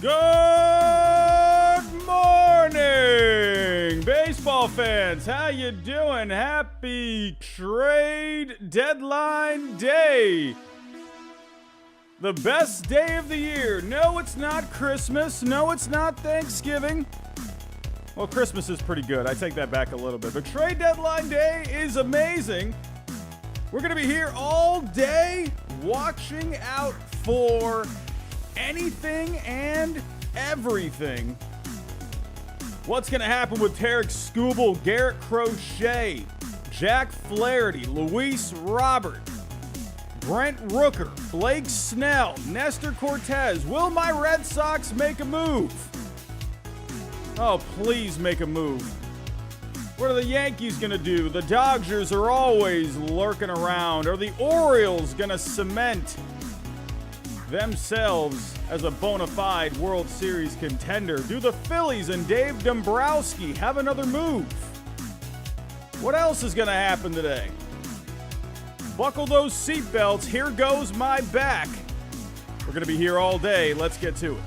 Good morning, baseball fans. How you doing? Happy trade deadline day. The best day of the year. No, it's not Christmas. No, it's not Thanksgiving. Well, Christmas is pretty good. I take that back a little bit. But trade deadline day is amazing. We're going to be here all day watching out for anything and everything. What's going to happen with Skubal, Garrett Crochet, Jack Flaherty, Luis Robert, Brent Rooker, Blake Snell, Nestor Cortez. Will my Red Sox make a move? Oh, please make a move. What are the Yankees going to do? The Dodgers are always lurking around. Are the Orioles going to cement themselves as a bona fide World Series contender? Do the Phillies and Dave Dombrowski have another move? What else is going to happen today? Buckle those seatbelts. Here goes my back. We're going to be here all day. Let's get to it.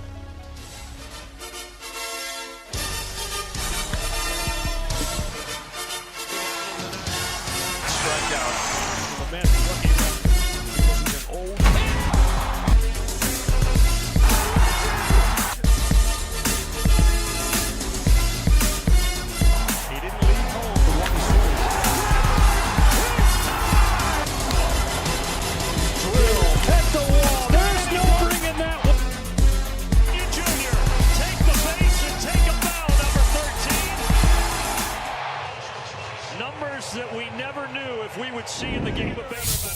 That we never knew if we would see in the game of baseball.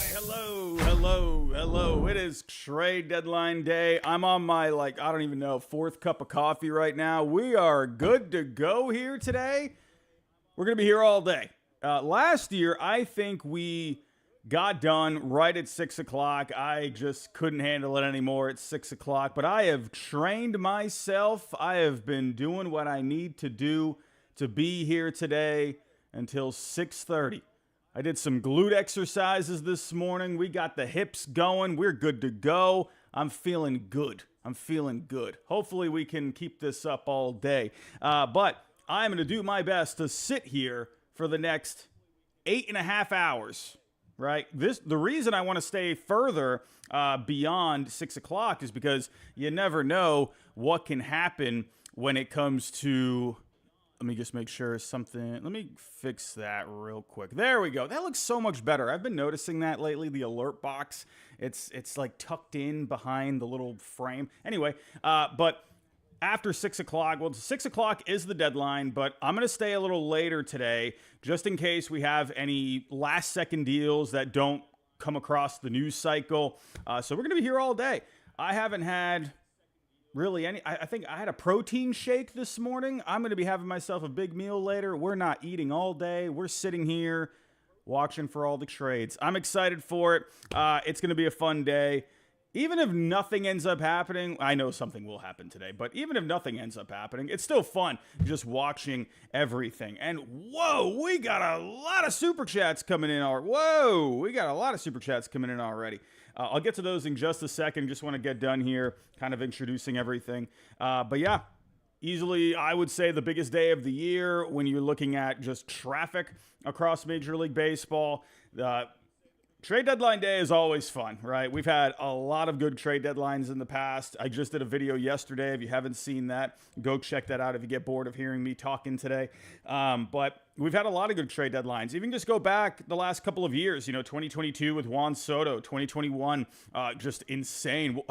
Hello. It is trade deadline day. I'm on my, I don't even know, fourth cup of coffee right now. We are good to go here today. We're going to be here all day. Last year, I think we got done right at 6 o'clock. I just couldn't handle it anymore at 6 o'clock. But I have trained myself. I have been doing what I need to do to be here today until 6:30. I did some glute exercises this morning. We got the hips going. We're good to go. I'm feeling good. Hopefully we can keep this up all day. But I'm going to do my best to sit here for the next 8.5 hours, right? The reason I want to stay further beyond 6 o'clock is because you never know what can happen when it comes to... Let me just make sure let me fix that real quick. There we go. That looks so much better. I've been noticing that lately, the alert box. It's like tucked in behind the little frame. Anyway, but after 6 o'clock, 6 o'clock is the deadline, but I'm going to stay a little later today just in case we have any last second deals that don't come across the news cycle. So we're going to be here all day. I haven't had... really I think I had a protein shake this morning. I'm going to be having myself a big meal later. We're not eating all day. We're sitting here watching for all the trades. I'm excited for it. It's going to be a fun day. Even if nothing ends up happening, I know something will happen today, but even if nothing ends up happening, it's still fun just watching everything. And whoa, we got a lot of super chats coming in already. I'll get to those in just a second. Just want to get done here, kind of introducing everything. But yeah, easily, I would say the biggest day of the year when you're looking at just traffic across Major League Baseball. Trade deadline day is always fun, right? We've had a lot of good trade deadlines in the past. I just did a video yesterday. If you haven't seen that, go check that out if you get bored of hearing me talking today. But we've had a lot of good trade deadlines. Even just go back the last couple of years, 2022 with Juan Soto, 2021, just insane.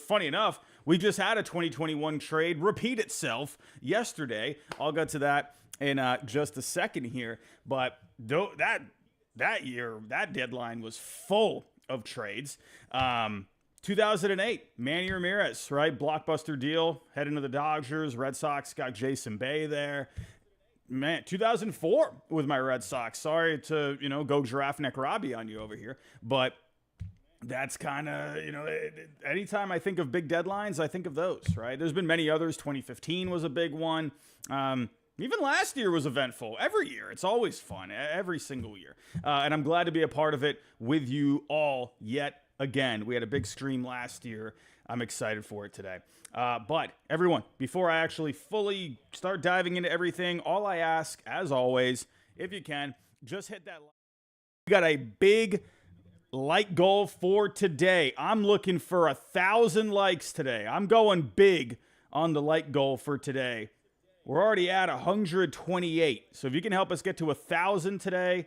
Funny enough, we just had a 2021 trade repeat itself yesterday. I'll get to that in just a second here. But that year, that deadline was full of trades. 2008, Manny Ramirez, right? Blockbuster deal, heading to the Dodgers. Red Sox got Jason Bay there. Man, 2004 with my Red Sox. Sorry to, go giraffe neck Robbie on you over here. But that's kind of, anytime I think of big deadlines, I think of those, right? There's been many others. 2015 was a big one. Even last year was eventful. Every year. It's always fun. Every single year. And I'm glad to be a part of it with you all yet again. We had a big stream last year. I'm excited for it today. But everyone, before I actually fully start diving into everything, all I ask, as always, if you can, just hit that like. We got a big like goal for today. I'm looking for 1,000 likes today. I'm going big on the like goal for today. We're already at 128. So if you can help us get to 1,000 today,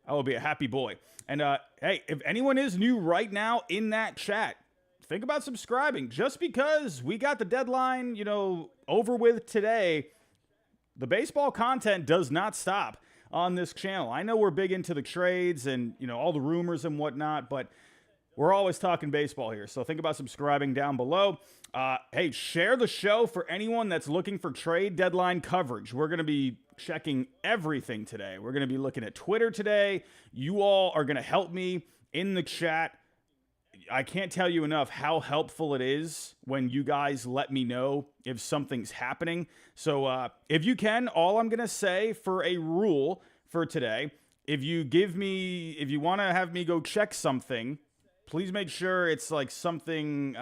I will be a happy boy. And hey, if anyone is new right now in that chat, think about subscribing. Just because we got the deadline, over with today, the baseball content does not stop on this channel. I know we're big into the trades and, all the rumors and whatnot, but we're always talking baseball here. So think about subscribing down below. Hey, share the show for anyone that's looking for trade deadline coverage. We're going to be checking everything today. We're going to be looking at Twitter today. You all are going to help me in the chat. I can't tell you enough how helpful it is when you guys let me know if something's happening. So if you can, all I'm going to say for a rule for today, if you want to have me go check something, please make sure it's like something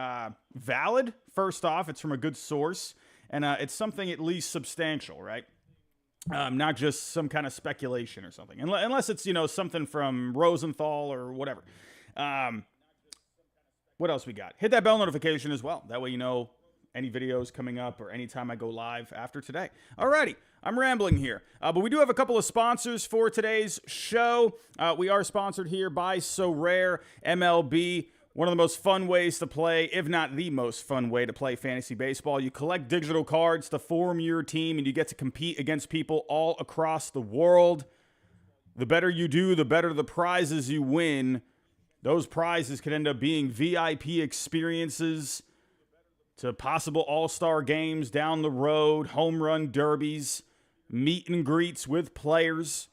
valid. First off, it's from a good source, and it's something at least substantial, right? Not just some kind of speculation or something. Unless it's, something from Rosenthal or whatever. What else we got? Hit that bell notification as well. That way you know any videos coming up or anytime I go live after today. Alrighty, I'm rambling here. But we do have a couple of sponsors for today's show. We are sponsored here by So Rare MLB. One of the most fun ways to play, if not the most fun way to play fantasy baseball. You collect digital cards to form your team, and you get to compete against people all across the world. The better you do, the better the prizes you win. Those prizes could end up being VIP experiences to possible all-star games down the road, home run derbies, meet and greets with players.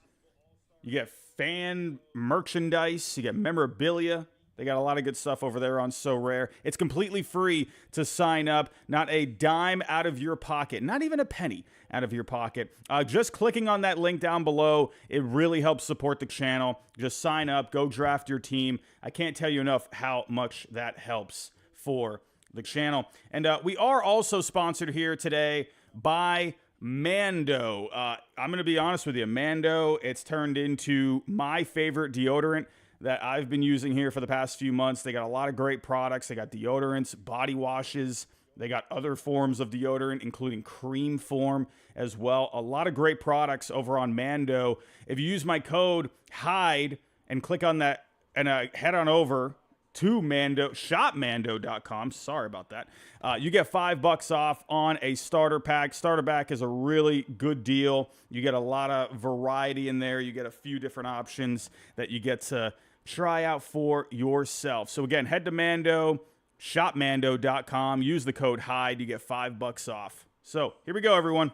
You get fan merchandise, you get memorabilia. They got a lot of good stuff over there on So Rare. It's completely free to sign up. Not a dime out of your pocket. Not even a penny out of your pocket. Just clicking on that link down below, it really helps support the channel. Just sign up. Go draft your team. I can't tell you enough how much that helps for the channel. And we are also sponsored here today by Mando. I'm going to be honest with you. Mando, it's turned into my favorite deodorant that I've been using here for the past few months. They got a lot of great products. They got deodorants, body washes. They got other forms of deodorant, including cream form as well. A lot of great products over on Mando. If you use my code HIDE and click on that and head on over to shopmando.com. Sorry about that. You get $5 off on a starter pack. Starter pack is a really good deal. You get a lot of variety in there. You get a few different options that you get to try out for yourself. So again, head to Mando, shopmando.com. Use the code HIDE. You get $5 off. So here we go, everyone.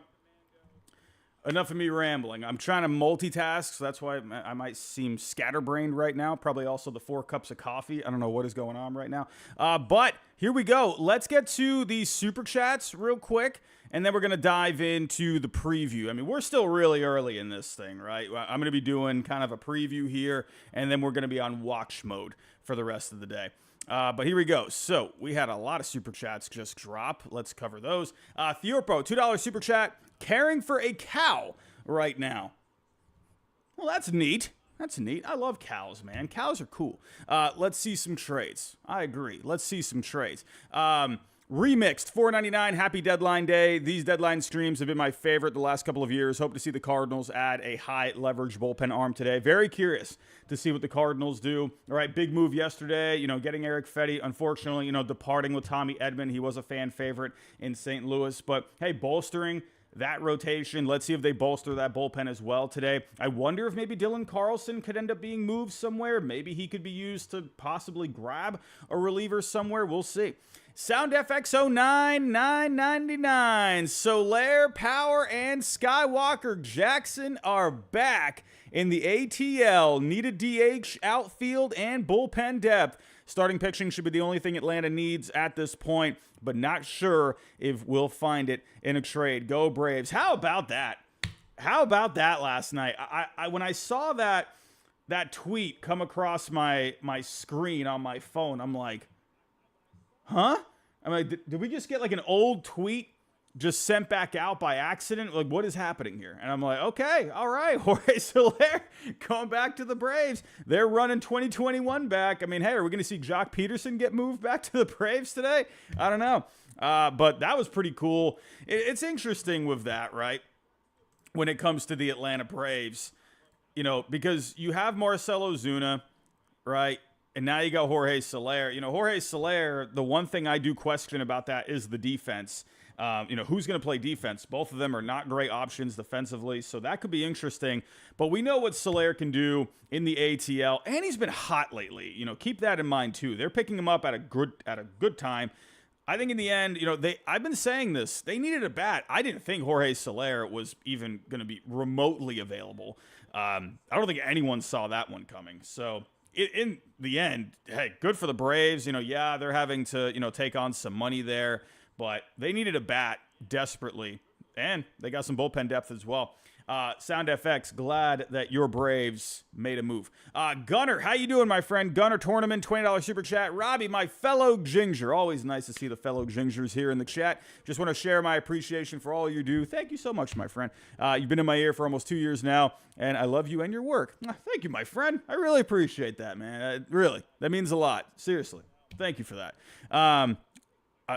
Enough of me rambling. I'm trying to multitask, so that's why I might seem scatterbrained right now. Probably also the 4 cups of coffee. I don't know what is going on right now. But here we go. Let's get to these super chats real quick, and then we're going to dive into the preview. I mean, we're still really early in this thing, right? I'm going to be doing kind of a preview here, and then we're going to be on watch mode for the rest of the day. But here we go. So we had a lot of super chats just drop. Let's cover those. Theorpo, $2 super chat. Caring for a cow right now. Well, that's neat. That's neat. I love cows, man. Cows are cool. Let's see some trades. I agree. Let's see some trades. Remixed, $4.99. Happy deadline day. These deadline streams have been my favorite the last couple of years. Hope to see the Cardinals add a high leverage bullpen arm today. Very curious to see what the Cardinals do. All right, big move yesterday. Getting Eric Fetty. Unfortunately, departing with Tommy Edman. He was a fan favorite in St. Louis. But hey, bolstering that rotation. Let's see if they bolster that bullpen as well today. I wonder if maybe Dylan Carlson could end up being moved somewhere. Maybe he could be used to possibly grab a reliever somewhere. We'll see. Sound FX09 $9.99. Soler, Power, and Skywalker Jackson are back in the ATL. Need a DH, outfield, and bullpen depth. Starting pitching should be the only thing Atlanta needs at this point, but not sure if we'll find it in a trade. Go Braves. How about that? How about that last night? When I saw that that tweet come across my screen on my phone. I'm like, huh? I'm like, did we just get like an old tweet just sent back out by accident? Like, what is happening here? And I'm like, okay, all right, Jorge Soler going back to the Braves. They're running 2021 back. I mean, hey, are we going to see Jock Peterson get moved back to the Braves today? I don't know. But that was pretty cool. It's interesting with that, right? When it comes to the Atlanta Braves, you know, because you have Marcell Ozuna, right? And now you got Jorge Soler. You know, Jorge Soler, the one thing I do question about that is the defense. You know, who's going to play defense? Both of them are not great options defensively, so that could be interesting. But we know what Soler can do in the ATL, and he's been hot lately. You know, keep that in mind too. They're picking him up at a good time. I think in the end, you know, I've been saying this. They needed a bat. I didn't think Jorge Soler was even going to be remotely available. I don't think anyone saw that one coming. So in the end, hey, good for the Braves. You know, yeah, they're having to, you know, take on some money there, but they needed a bat desperately, and they got some bullpen depth as well. Sound FX, glad that your Braves made a move. Gunner, how you doing, my friend? Gunner Tournament, $20 super chat. Robbie, my fellow Ginger. Always nice to see the fellow Gingers here in the chat. Just want to share my appreciation for all you do. Thank you so much, my friend. You've been in my ear for almost 2 years now, and I love you and your work. Thank you, my friend. I really appreciate that, man. Really, that means a lot. Seriously. Thank you for that.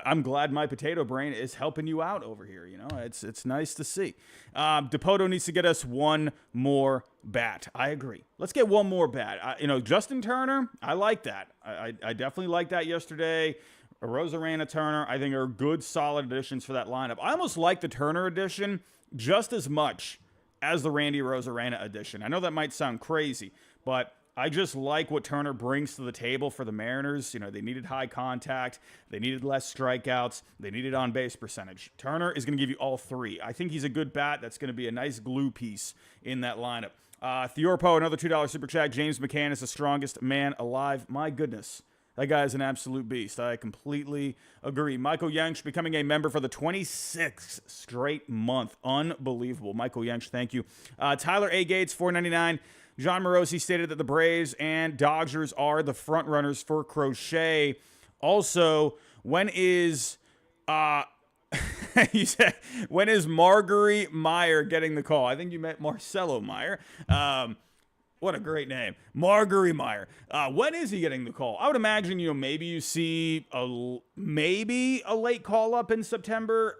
I'm glad my potato brain is helping you out over here. You know, it's nice to see. Dipoto needs to get us one more bat. I agree. Let's get one more bat. You know, Justin Turner, I like that. I definitely like that yesterday. Rosarena Turner, I think are good, solid additions for that lineup. I almost like the Turner addition just as much as the Randy Rosarena addition. I know that might sound crazy, but I just like what Turner brings to the table for the Mariners. You know, they needed high contact. They needed less strikeouts. They needed on-base percentage. Turner is going to give you all three. I think he's a good bat. That's going to be a nice glue piece in that lineup. Theorpo, another $2 super chat. James McCann is the strongest man alive. My goodness. That guy is an absolute beast. I completely agree. Michael Yench becoming a member for the 26th straight month. Unbelievable. Michael Yench, thank you. Tyler A. Gates, $4.99. John Morosi stated that the Braves and Dodgers are the front runners for Crochet. Also, when is he said, when is Marguerite Meyer getting the call? I think you meant Marcelo Meyer. What a great name. Marguerite Meyer. When is he getting the call? I would imagine, you know, maybe you see a late call up in September.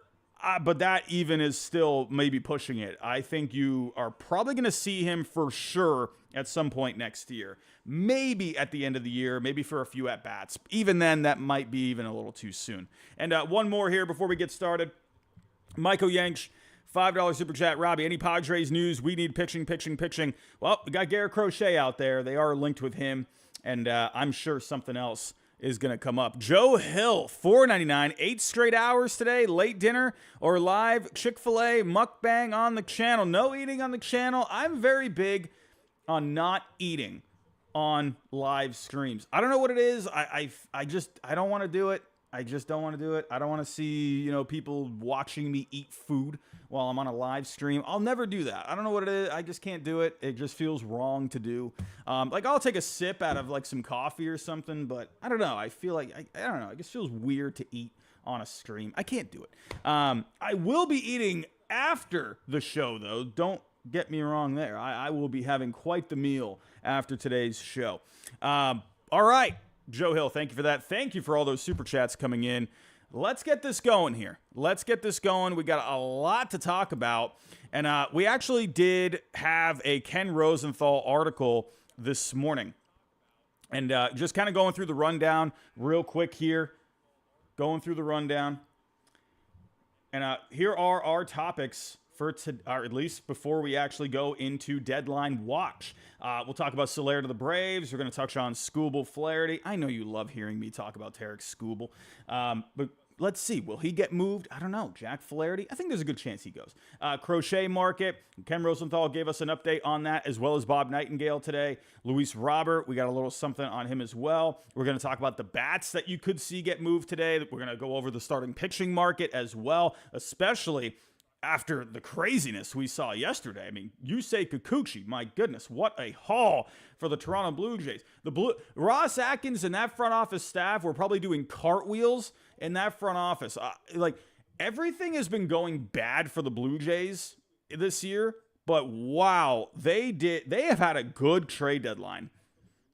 But that even is still maybe pushing it. I think you are probably going to see him for sure at some point next year. Maybe at the end of the year, maybe for a few at-bats. Even then, that might be even a little too soon. And one more here before we get started. Michael Yench, $5 super chat. Robbie, any Padres news? We need pitching. Well, we got Garrett Crochet out there. They are linked with him. And I'm sure something else is going to come up. Joe Hill, $4.99, 8 straight hours today, late dinner or live Chick-fil-A mukbang on the channel. No eating on the channel. I'm very big on not eating on live streams. I don't know what it is. I don't want to do it. I just don't want to do it. I don't want to see, you know, people watching me eat food while I'm on a live stream. I'll never do that. I don't know what it is. I just can't do it. It just feels wrong to do. Like I'll take a sip out of like some coffee or something, but I don't know. I feel like, I don't know. It just feels weird to eat on a stream. I can't do it. I will be eating after the show though. Don't get me wrong there. I will be having quite the meal after today's show. All right. Joe Hill, thank you for that. Thank you for all those super chats coming in. Let's get this going here. Let's get this going. We got a lot to talk about. And we actually did have a Ken Rosenthal article this morning. And just kind of going through the rundown real quick here. Going through the rundown. And here are our topics for or at least before we actually go into Deadline Watch. We'll talk about Soler to the Braves. We're going to touch on Skubal, Flaherty. I know you love hearing me talk about Tarek Skubal. But let's see. Will he get moved? I don't know. Jack Flaherty? I think there's a good chance he goes. Crochet market. Ken Rosenthal gave us an update on that, as well as Bob Nightingale today. Luis Robert, we got a little something on him as well. We're going to talk about the bats that you could see get moved today. We're going to go over the starting pitching market as well, especially after the craziness we saw yesterday. I mean, Yusei Kikuchi, my goodness, what a haul for the Toronto Blue Jays. Ross Atkins and that front office staff were probably doing cartwheels in that front office. Everything has been going bad for the Blue Jays this year, but wow, they have had a good trade deadline.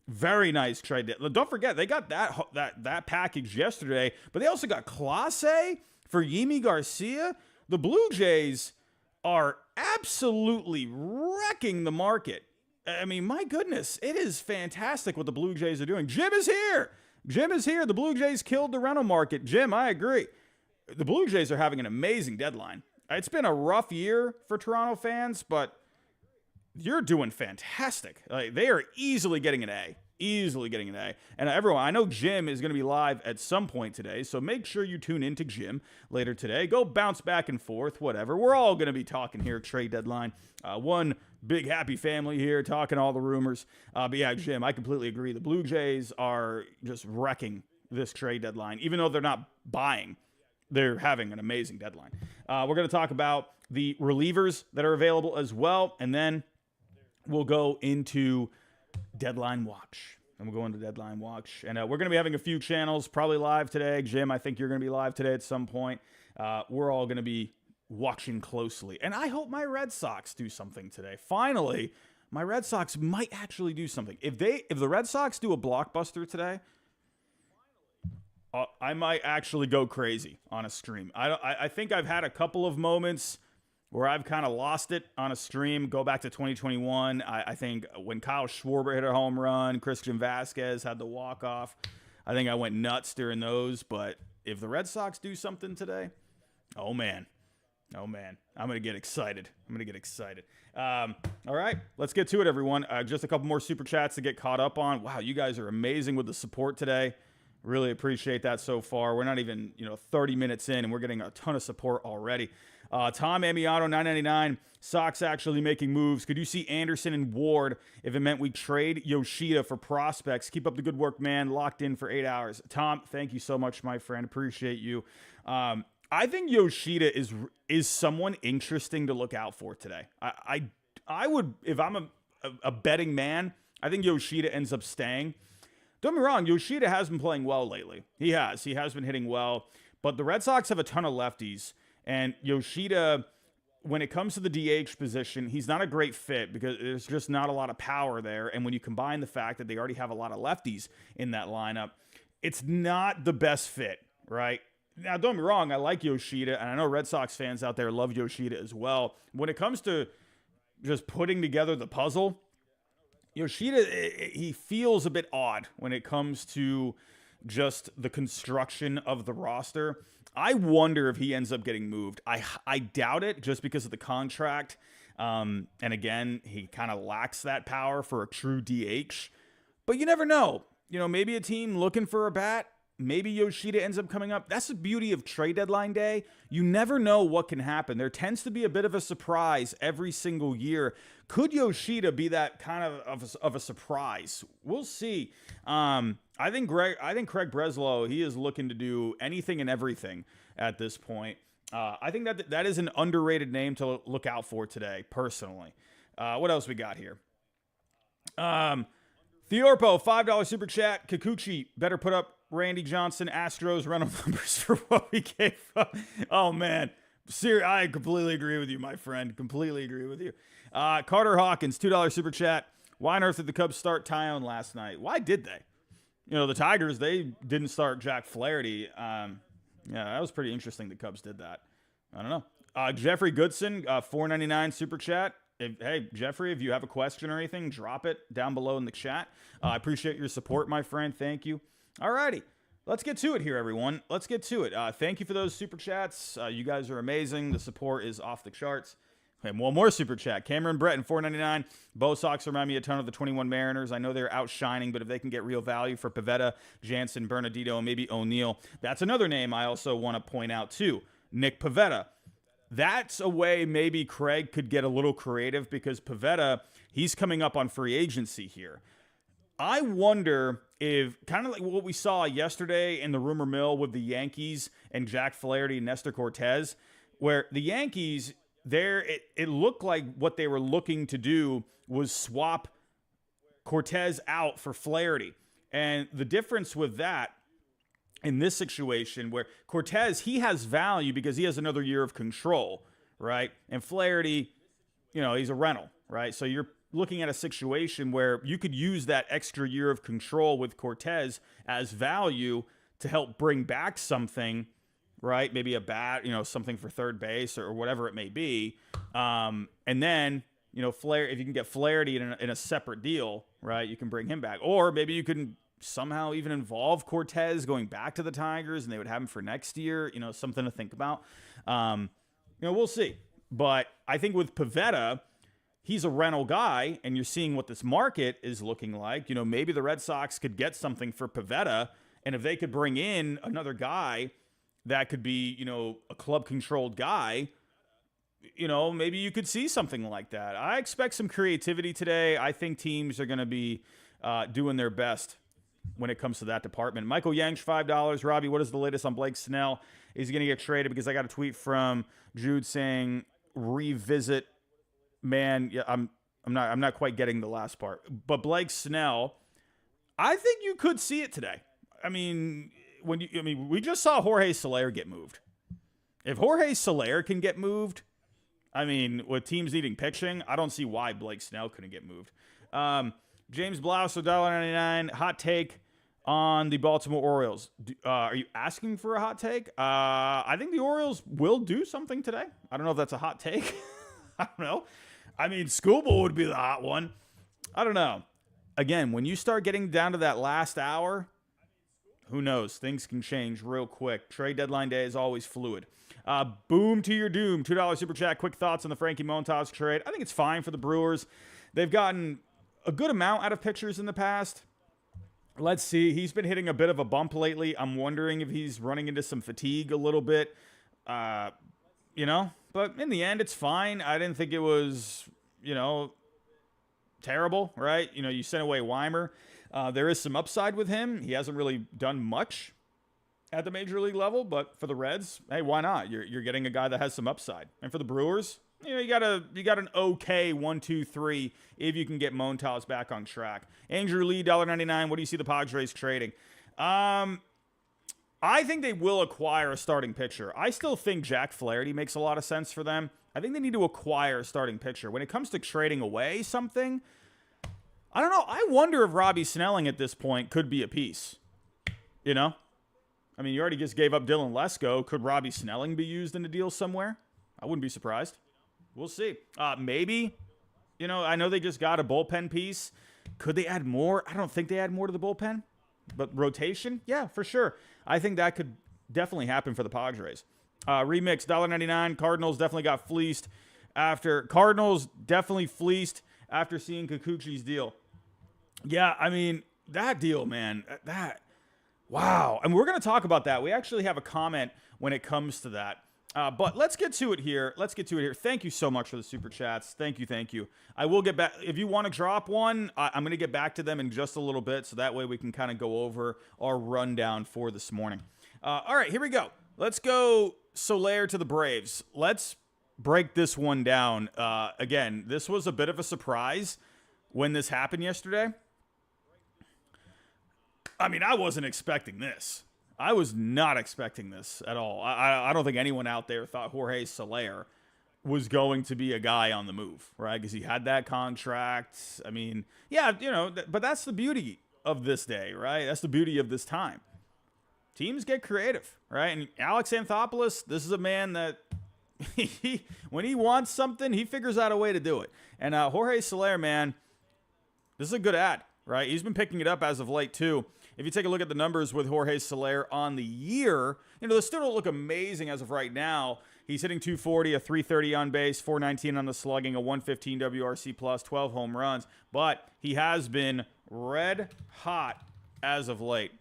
Very nice trade deadline. Don't forget, they got that package yesterday, but they also got Clase for Yimi Garcia. The Blue Jays are absolutely wrecking the market. I mean, my goodness, it is fantastic what the Blue Jays are doing. Jim is here. The Blue Jays killed the rental market. Jim, I agree. The Blue Jays are having an amazing deadline. It's been a rough year for Toronto fans, but you're doing fantastic. They are easily getting an A. And everyone, I know Jim is going to be live at some point today, so make sure you tune into Jim later today. Go bounce back and forth, whatever. We're all going to be talking here, trade deadline. One big happy family here, talking all the rumors. But yeah, Jim, I completely agree. The Blue Jays are just wrecking this trade deadline. Even though they're not buying, they're having an amazing deadline. We're going to talk about the relievers that are available as well, and then we'll go into Deadline Watch. And we're going to be having a few channels probably live today. Jim, I think you're going to be live today at some point. We're all going to be watching closely. And I hope my Red Sox do something today. Finally, my Red Sox might actually do something. If the Red Sox do a blockbuster today, I might actually go crazy on a stream. I think I've had a couple of moments where I've kind of lost it on a stream. Go back to 2021. I think when Kyle Schwarber hit a home run, Christian Vasquez had the walk-off. I think I went nuts during those. But if the Red Sox do something today, oh, man. I'm going to get excited. All right, let's get to it, everyone. Just a couple more Super Chats to get caught up on. Wow, you guys are amazing with the support today. Really appreciate that so far. We're not even 30 minutes in, and we're getting a ton of support already. Tom Amiano, $9.99. Sox actually making moves. Could you see Anderson and Ward if it meant we trade Yoshida for prospects? Keep up the good work, man. Locked in for 8 hours. Tom, thank you so much, my friend. Appreciate you. I think Yoshida is someone interesting to look out for today. I would, if I'm a betting man, I think Yoshida ends up staying. Don't get me wrong, Yoshida has been playing well lately. He has been hitting well. But the Red Sox have a ton of lefties. And Yoshida, when it comes to the DH position, he's not a great fit because there's just not a lot of power there. And when you combine the fact that they already have a lot of lefties in that lineup, it's not the best fit, right? Now, don't get me wrong, I like Yoshida, and I know Red Sox fans out there love Yoshida as well. When it comes to just putting together the puzzle, Yoshida, he feels a bit odd when it comes to just the construction of the roster. I wonder if he ends up getting moved. I doubt it just because of the contract. And again, he kind of lacks that power for a true DH. But you never know. Maybe a team looking for a bat, maybe Yoshida ends up coming up. That's the beauty of trade deadline day. You never know what can happen. There tends to be a bit of a surprise every single year. Could Yoshida be that kind of a surprise? We'll see. I think Craig Breslow, he is looking to do anything and everything at this point. I think that is an underrated name to look out for today, personally. What else we got here? Theorpo, $5 super chat. Kikuchi better put up Randy Johnson Astros rental numbers for what we gave up. Oh, man. I completely agree with you, my friend. Completely agree with you. Carter Hawkins, $2 super chat. Why on earth did the Cubs start Tyone last night? Why did they? The Tigers, they didn't start Jack Flaherty. Yeah, that was pretty interesting the Cubs did that. I don't know. Jeffrey Goodson, $4.99 super chat. Hey, Jeffrey, if you have a question or anything, drop it down below in the chat. I appreciate your support, my friend. Thank you. All righty. Let's get to it here, everyone. Let's get to it. Thank you for those super chats. You guys are amazing. The support is off the charts. Okay, one more super chat. Cameron Breton, $4.99. Bo Sox remind me a ton of the 21 Mariners. I know they're outshining, but if they can get real value for Pivetta, Jansen, Bernardino, and maybe O'Neill, that's another name I also want to point out too. Nick Pivetta. That's a way maybe Craig could get a little creative because Pivetta, he's coming up on free agency here. I wonder if, kind of like what we saw yesterday in the rumor mill with the Yankees and Jack Flaherty and Nestor Cortez, where the Yankees, it looked like what they were looking to do was swap Cortez out for Flaherty. And the difference with that in this situation where Cortez, he has value because he has another year of control, right? And Flaherty, he's a rental, right? So you're looking at a situation where you could use that extra year of control with Cortez as value to help bring back something, right? Maybe a bat, something for third base or whatever it may be. And then, if you can get Flaherty in a separate deal, right, you can bring him back. Or maybe you can somehow even involve Cortez going back to the Tigers and they would have him for next year, something to think about. We'll see. But I think with Pivetta, he's a rental guy, and you're seeing what this market is looking like. Maybe the Red Sox could get something for Pivetta, and if they could bring in another guy that could be, a club-controlled guy, maybe you could see something like that. I expect some creativity today. I think teams are going to be doing their best when it comes to that department. Michael Yanks, $5. Robbie, what is the latest on Blake Snell? Is he going to get traded? Because I got a tweet from Jude saying revisit. Man, yeah, I'm not quite getting the last part. But Blake Snell, I think you could see it today. We just saw Jorge Soler get moved. If Jorge Soler can get moved, with teams needing pitching, I don't see why Blake Snell couldn't get moved. James Blouse, $1.99. Hot take on the Baltimore Orioles. Are you asking for a hot take? I think the Orioles will do something today. I don't know if that's a hot take. I don't know. Skubal would be the hot one. I don't know. Again, when you start getting down to that last hour, who knows? Things can change real quick. Trade deadline day is always fluid. Boom to your doom. $2 super chat. Quick thoughts on the Frankie Montas trade. I think it's fine for the Brewers. They've gotten a good amount out of pitchers in the past. Let's see. He's been hitting a bit of a bump lately. I'm wondering if he's running into some fatigue a little bit. But in the end, it's fine. I didn't think it was, terrible, right? You sent away Weimer. There is some upside with him. He hasn't really done much at the major league level, but for the Reds, hey, why not? You're getting a guy that has some upside. And for the Brewers, you got an okay 1-2-3 if you can get Montas back on track. Andrew Lee, $1.99. What do you see the Padres trading? I think they will acquire a starting pitcher. I still think Jack Flaherty makes a lot of sense for them. I think they need to acquire a starting pitcher. When it comes to trading away something, I don't know. I wonder if Robbie Snelling at this point could be a piece. You already just gave up Dylan Lesko. Could Robbie Snelling be used in a deal somewhere? I wouldn't be surprised. We'll see. Maybe. I know they just got a bullpen piece. Could they add more? I don't think they add more to the bullpen. But rotation? Yeah, for sure. I think that could definitely happen for the Padres. Remix, $1.99. Cardinals definitely got fleeced after seeing Kikuchi's deal. Yeah, that deal, man. Wow. And we're going to talk about that. We actually have a comment when it comes to that. But let's get to it here. Thank you so much for the super chats. Thank you. I will get back. If you want to drop one, I'm going to get back to them in just a little bit. So that way we can kind of go over our rundown for this morning. All right, here we go. Let's go Soler to the Braves. Let's break this one down. Again, this was a bit of a surprise when this happened yesterday. I wasn't expecting this. I was not expecting this at all. I don't think anyone out there thought Jorge Soler was going to be a guy on the move, right? Because he had that contract. But that's the beauty of this day, right? That's the beauty of this time. Teams get creative, right? And Alex Anthopoulos, this is a man that when he wants something, he figures out a way to do it. And Jorge Soler, man, this is a good ad, right? He's been picking it up as of late, too. If you take a look at the numbers with Jorge Soler on the year, they still don't look amazing as of right now. He's hitting 240, a 330 on base, 419 on the slugging, a 115 WRC plus, 12 home runs. But he has been red hot as of late.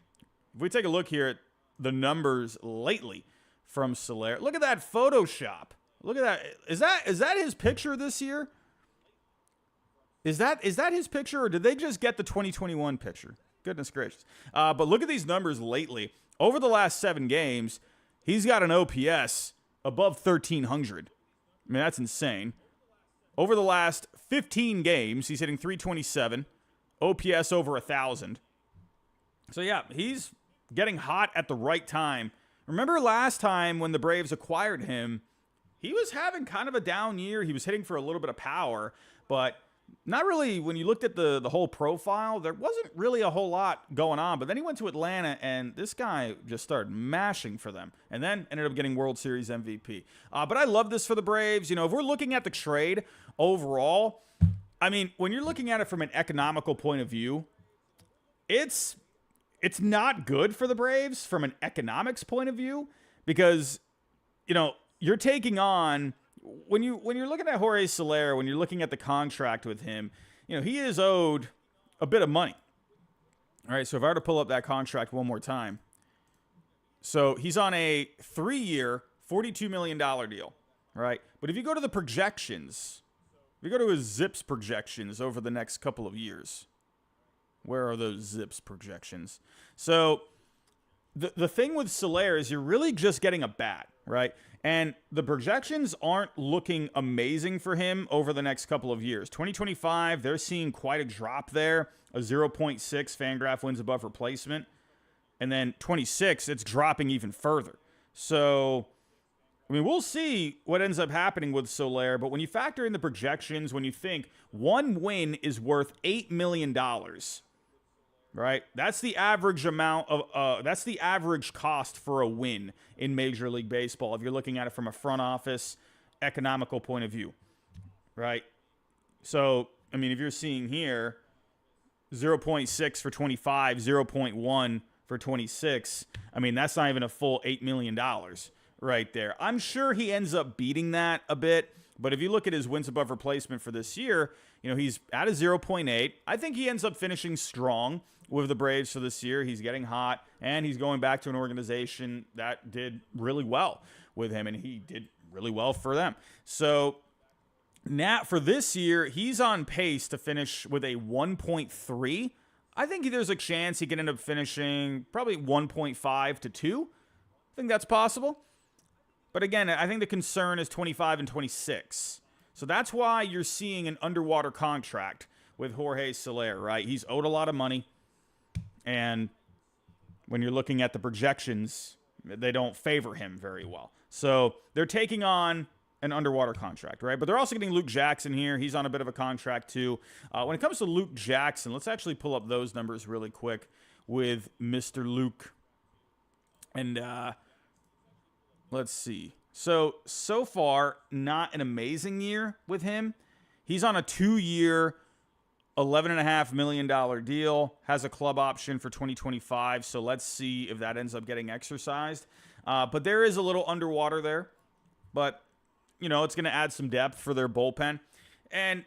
If we take a look here at the numbers lately from Soler, look at that Photoshop. Look at that. Is that his picture this year? Is that his picture, or did they just get the 2021 picture? Goodness gracious. But look at these numbers lately. Over the last 7 games, he's got an OPS above 1,300. I mean, that's insane. Over the last 15 games, he's hitting .327, OPS over 1,000. So, yeah, he's getting hot at the right time. Remember last time when the Braves acquired him, he was having kind of a down year. He was hitting for a little bit of power, but not really. When you looked at the whole profile, there wasn't really a whole lot going on. But then he went to Atlanta, and this guy just started mashing for them, and then ended up getting World Series MVP. But I love this for the Braves. You know, if we're looking at the trade overall, I mean, when you're looking at it from an economical point of view, it's not good for the Braves from an economics point of view because, you know, you're taking on when you're looking at Jorge Soler, when you're looking at the contract with him, you know, he is owed a bit of money. All right, so if I were to pull up that contract one more time. So he's on a 3-year, $42 million deal, right? But if you go to the projections, if you go to his ZiPS projections over the next couple of years, where are those ZiPS projections? So the thing with Soler is you're really just getting a bat, right? And the projections aren't looking amazing for him over the next couple of years. 2025, they're seeing quite a drop there, a 0.6 Fangraph wins above replacement. And then 26, it's dropping even further. So, I mean, we'll see what ends up happening with Soler, but when you factor in the projections, when you think one win is worth $8 million, right? That's the average amount of, that's the average cost for a win in Major League Baseball if you're looking at it from a front office economical point of view, right? So, I mean, if you're seeing here 0.6 for 25, 0.1 for 26, I mean, that's not even a full $8 million right there. I'm sure he ends up beating that a bit, but if you look at his wins above replacement for this year, you know, he's at a 0.8. I think he ends up finishing strong with the Braves for this year. He's getting hot, and he's going back to an organization that did really well with him, and he did really well for them. So now for this year, he's on pace to finish with a 1.3. I think there's a chance he could end up finishing probably 1.5 to 2. I think that's possible. But again, I think the concern is 25 and 26. So that's why you're seeing an underwater contract with Jorge Soler, right? He's owed a lot of money. And when you're looking at the projections, they don't favor him very well. So they're taking on an underwater contract, right? But they're also getting Luke Jackson here. He's on a bit of a contract too. When it comes to Luke Jackson, let's actually pull up those numbers really quick with Mr. Luke. And let's see. So far, not an amazing year with him. He's on a 2-year, $11.5 million deal, has a club option for 2025. So let's see if that ends up getting exercised. But there is a little underwater there. But, you know, it's going to add some depth for their bullpen. And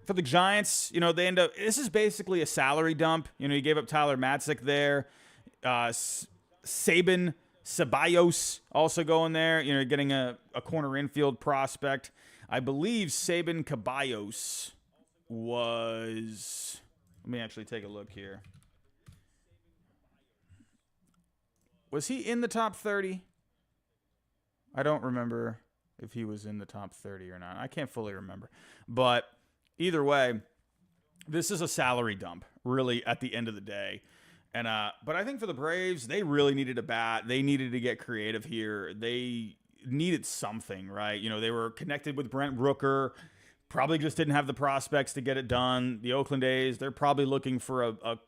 for the Giants, you know, they end up, this is basically a salary dump. You know, you gave up Tyler Matzik there. Sabin Ceballos also going there. You know, getting a corner infield prospect. I believe Sabin Ceballos was, let me actually take a look here. Was he in the top 30? I don't remember if he was in the top 30 or not. I can't fully remember. But either way, this is a salary dump, really, at the end of the day. And but I think for the Braves, they really needed a bat. They needed to get creative here. They needed something, right? You know, they were connected with Brent Rooker. Probably just didn't have the prospects to get it done. The Oakland A's, they're probably looking for a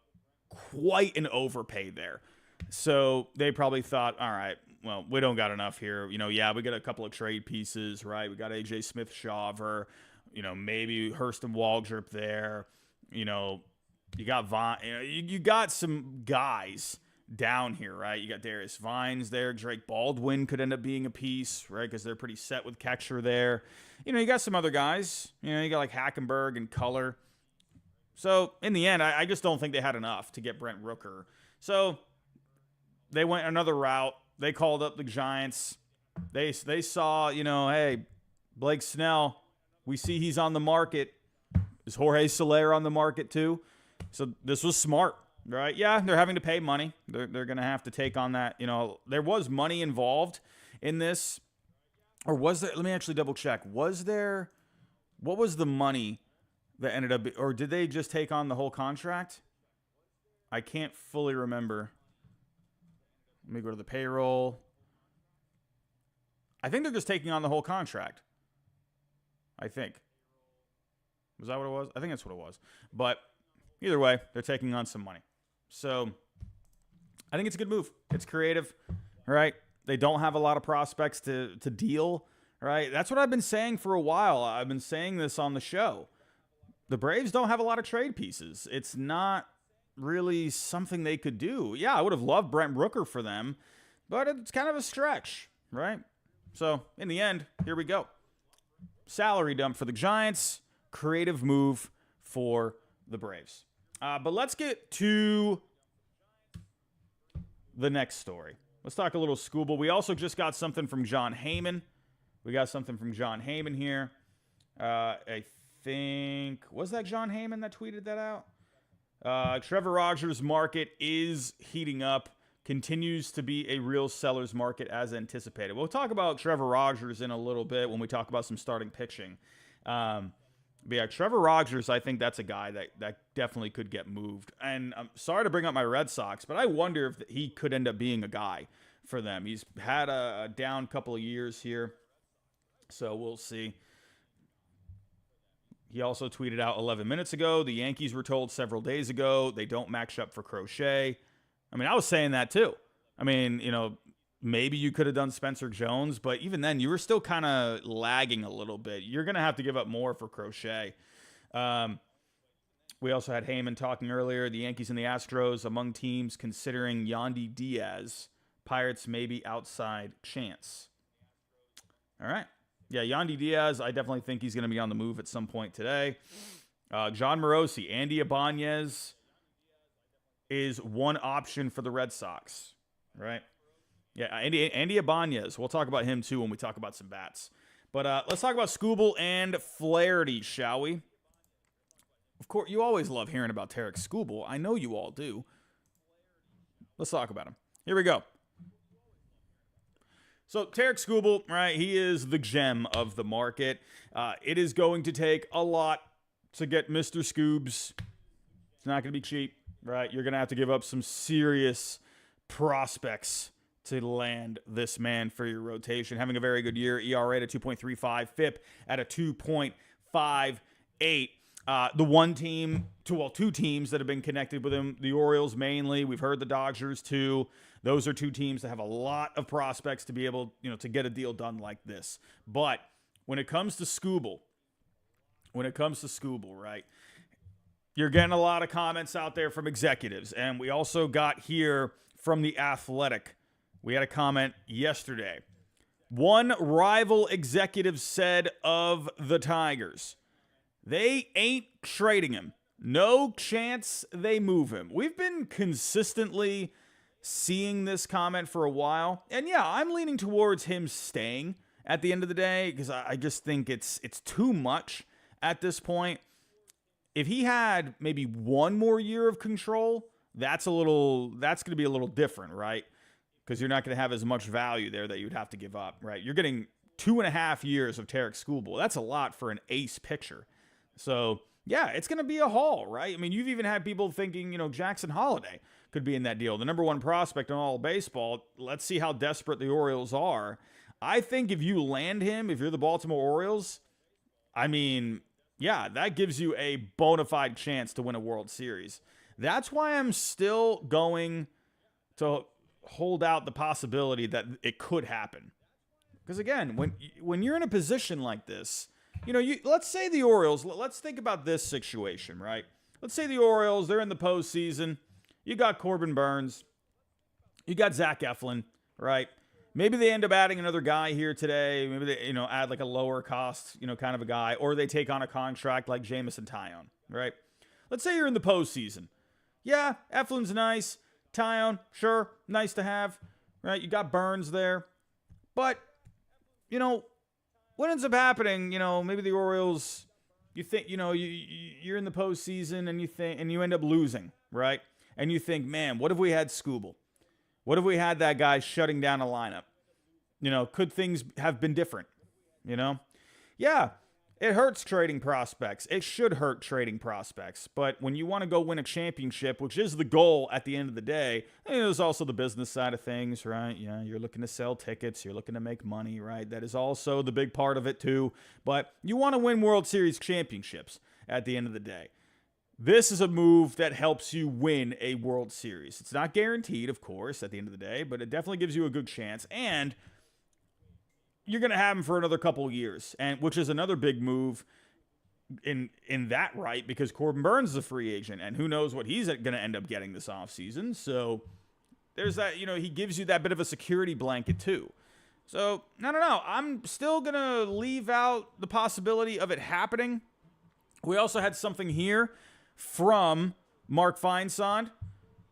quite an overpay there. So they probably thought, all right, well, we don't got enough here. You know, yeah, we got a couple of trade pieces, right? We got A.J. Smith-Shawver, you know, maybe Hurston Waldrop there. You know, you got Vine. You know, you got some guys down here, right? You got Darius Vines there. Drake Baldwin could end up being a piece, right? Because they're pretty set with Ketcher there. You know, you got some other guys. You know, you got like Hackenberg and Culler. So in the end, I just don't think they had enough to get Brent Rooker. So they went another route. They called up the Giants. They saw, you know, hey, Blake Snell, we see he's on the market. Is Jorge Soler on the market too? So this was smart, right? Yeah, they're having to pay money. They're going to have to take on that. You know, there was money involved in this. Or was there, let me actually double check. What was the money that ended up, or did they just take on the whole contract? I can't fully remember. Let me go to the payroll. I think they're just taking on the whole contract. I think. Was that what it was? I think that's what it was. But either way, they're taking on some money. So I think it's a good move. It's creative, right? They don't have a lot of prospects to deal, right? That's what I've been saying for a while. I've been saying this on the show. The Braves don't have a lot of trade pieces. It's not really something they could do. Yeah, I would have loved Brent Rooker for them, but it's kind of a stretch, right? So in the end, here we go. Salary dump for the Giants. Creative move for the Braves. But let's get to the next story. Let's talk a little Skubal. We also just got something from John Heyman. Here. I think, was that John Heyman that tweeted that out? Trevor Rogers' market is heating up. Continues to be a real seller's market as anticipated. We'll talk about Trevor Rogers in a little bit when we talk about some starting pitching. But yeah, Trevor Rogers, I think that's a guy that definitely could get moved. And I'm sorry to bring up my Red Sox, but I wonder if he could end up being a guy for them. He's had a down couple of years here, so we'll see. He also tweeted out 11 minutes ago, the Yankees were told several days ago they don't match up for Crochet. I mean, I was saying that too. I mean, maybe you could have done Spencer Jones, but even then, you were still kind of lagging a little bit. You're going to have to give up more for Crochet. We also had Heyman talking earlier. The Yankees and the Astros among teams considering Yandy Diaz. Pirates maybe outside chance. All right. Yeah, Yandy Diaz, I definitely think he's going to be on the move at some point today. John Morosi, Andy Ibanez is one option for the Red Sox, right? Yeah, Andy Ibanez. We'll talk about him, too, when we talk about some bats. But let's talk about Skubal and Flaherty, shall we? Of course, you always love hearing about Tarik Skubal. I know you all do. Let's talk about him. Here we go. So, Tarik Skubal, right, he is the gem of the market. It is going to take a lot to get Mr. Scoobs. It's not going to be cheap, right? You're going to have to give up some serious prospects to land this man for your rotation. Having a very good year. ERA at a 2.35. FIP at a 2.58. Two teams that have been connected with him. The Orioles mainly. We've heard the Dodgers too. Those are two teams that have a lot of prospects to be able, to get a deal done like this. But when it comes to Skubal, right, you're getting a lot of comments out there from executives. And we also got here from The Athletic. We had a comment yesterday. One rival executive said of the Tigers, they ain't trading him. No chance they move him. We've been consistently seeing this comment for a while. And yeah, I'm leaning towards him staying at the end of the day because I just think it's too much at this point. If he had maybe one more year of control, that's going to be a little different, right? Because you're not going to have as much value there that you'd have to give up, right? You're getting 2.5 years of Tarik Skubal. That's a lot for an ace pitcher. So, yeah, it's going to be a haul, right? I mean, you've even had people thinking, Jackson Holliday could be in that deal. The number one prospect in all of baseball. Let's see how desperate the Orioles are. I think if you land him, if you're the Baltimore Orioles, I mean, yeah, that gives you a bona fide chance to win a World Series. That's why I'm still going to hold out the possibility that it could happen. Because again, when you're in a position like this, let's say the Orioles, let's think about this situation, right? Let's say the Orioles, they're in the postseason. You got Corbin Burns. You got Zach Eflin, right? Maybe they end up adding another guy here today. Maybe they, add like a lower cost, kind of a guy. Or they take on a contract like Jamison Tyone, right? Let's say you're in the postseason. Yeah, Eflin's nice. Tyone, sure, nice to have, right? You got Burns there. But, what ends up happening, maybe the Orioles, you think, you're in the postseason and you end up losing, right? And you think, man, what if we had Skubal? What if we had that guy shutting down a lineup? Could things have been different? you know? Yeah, it hurts trading prospects. It should hurt trading prospects. But when you want to go win a championship, which is the goal at the end of the day, there's also the business side of things, right? Yeah, you're looking to sell tickets. You're looking to make money, right? That is also the big part of it too. But you want to win World Series championships at the end of the day. This is a move that helps you win a World Series. It's not guaranteed, of course, at the end of the day, but it definitely gives you a good chance. And you're going to have him for another couple of years, and which is another big move in that right, because Corbin Burns is a free agent, and who knows what he's going to end up getting this offseason. So there's that, he gives you that bit of a security blanket too. So, I don't know. I'm still going to leave out the possibility of it happening. We also had something here from Mark Feinsand.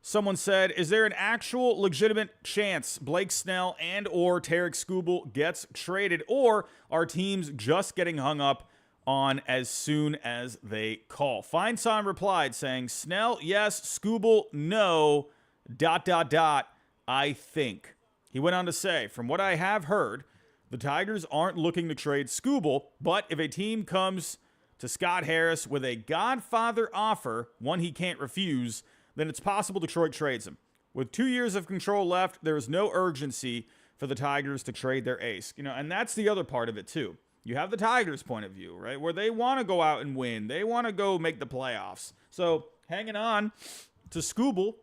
Someone said, is there an actual legitimate chance Blake Snell and or Tarek Skubal gets traded, or are teams just getting hung up on as soon as they call? Feinsand replied saying, Snell, yes. Skubal, no. ... I think. He went on to say, from what I have heard, the Tigers aren't looking to trade Skubal, but if a team comes to Scott Harris with a Godfather offer, one he can't refuse, then it's possible Detroit trades him. With 2 years of control left, there is no urgency for the Tigers to trade their ace. And that's the other part of it too. You have the Tigers' point of view, right? Where they want to go out and win. They want to go make the playoffs. So hanging on to Skubal,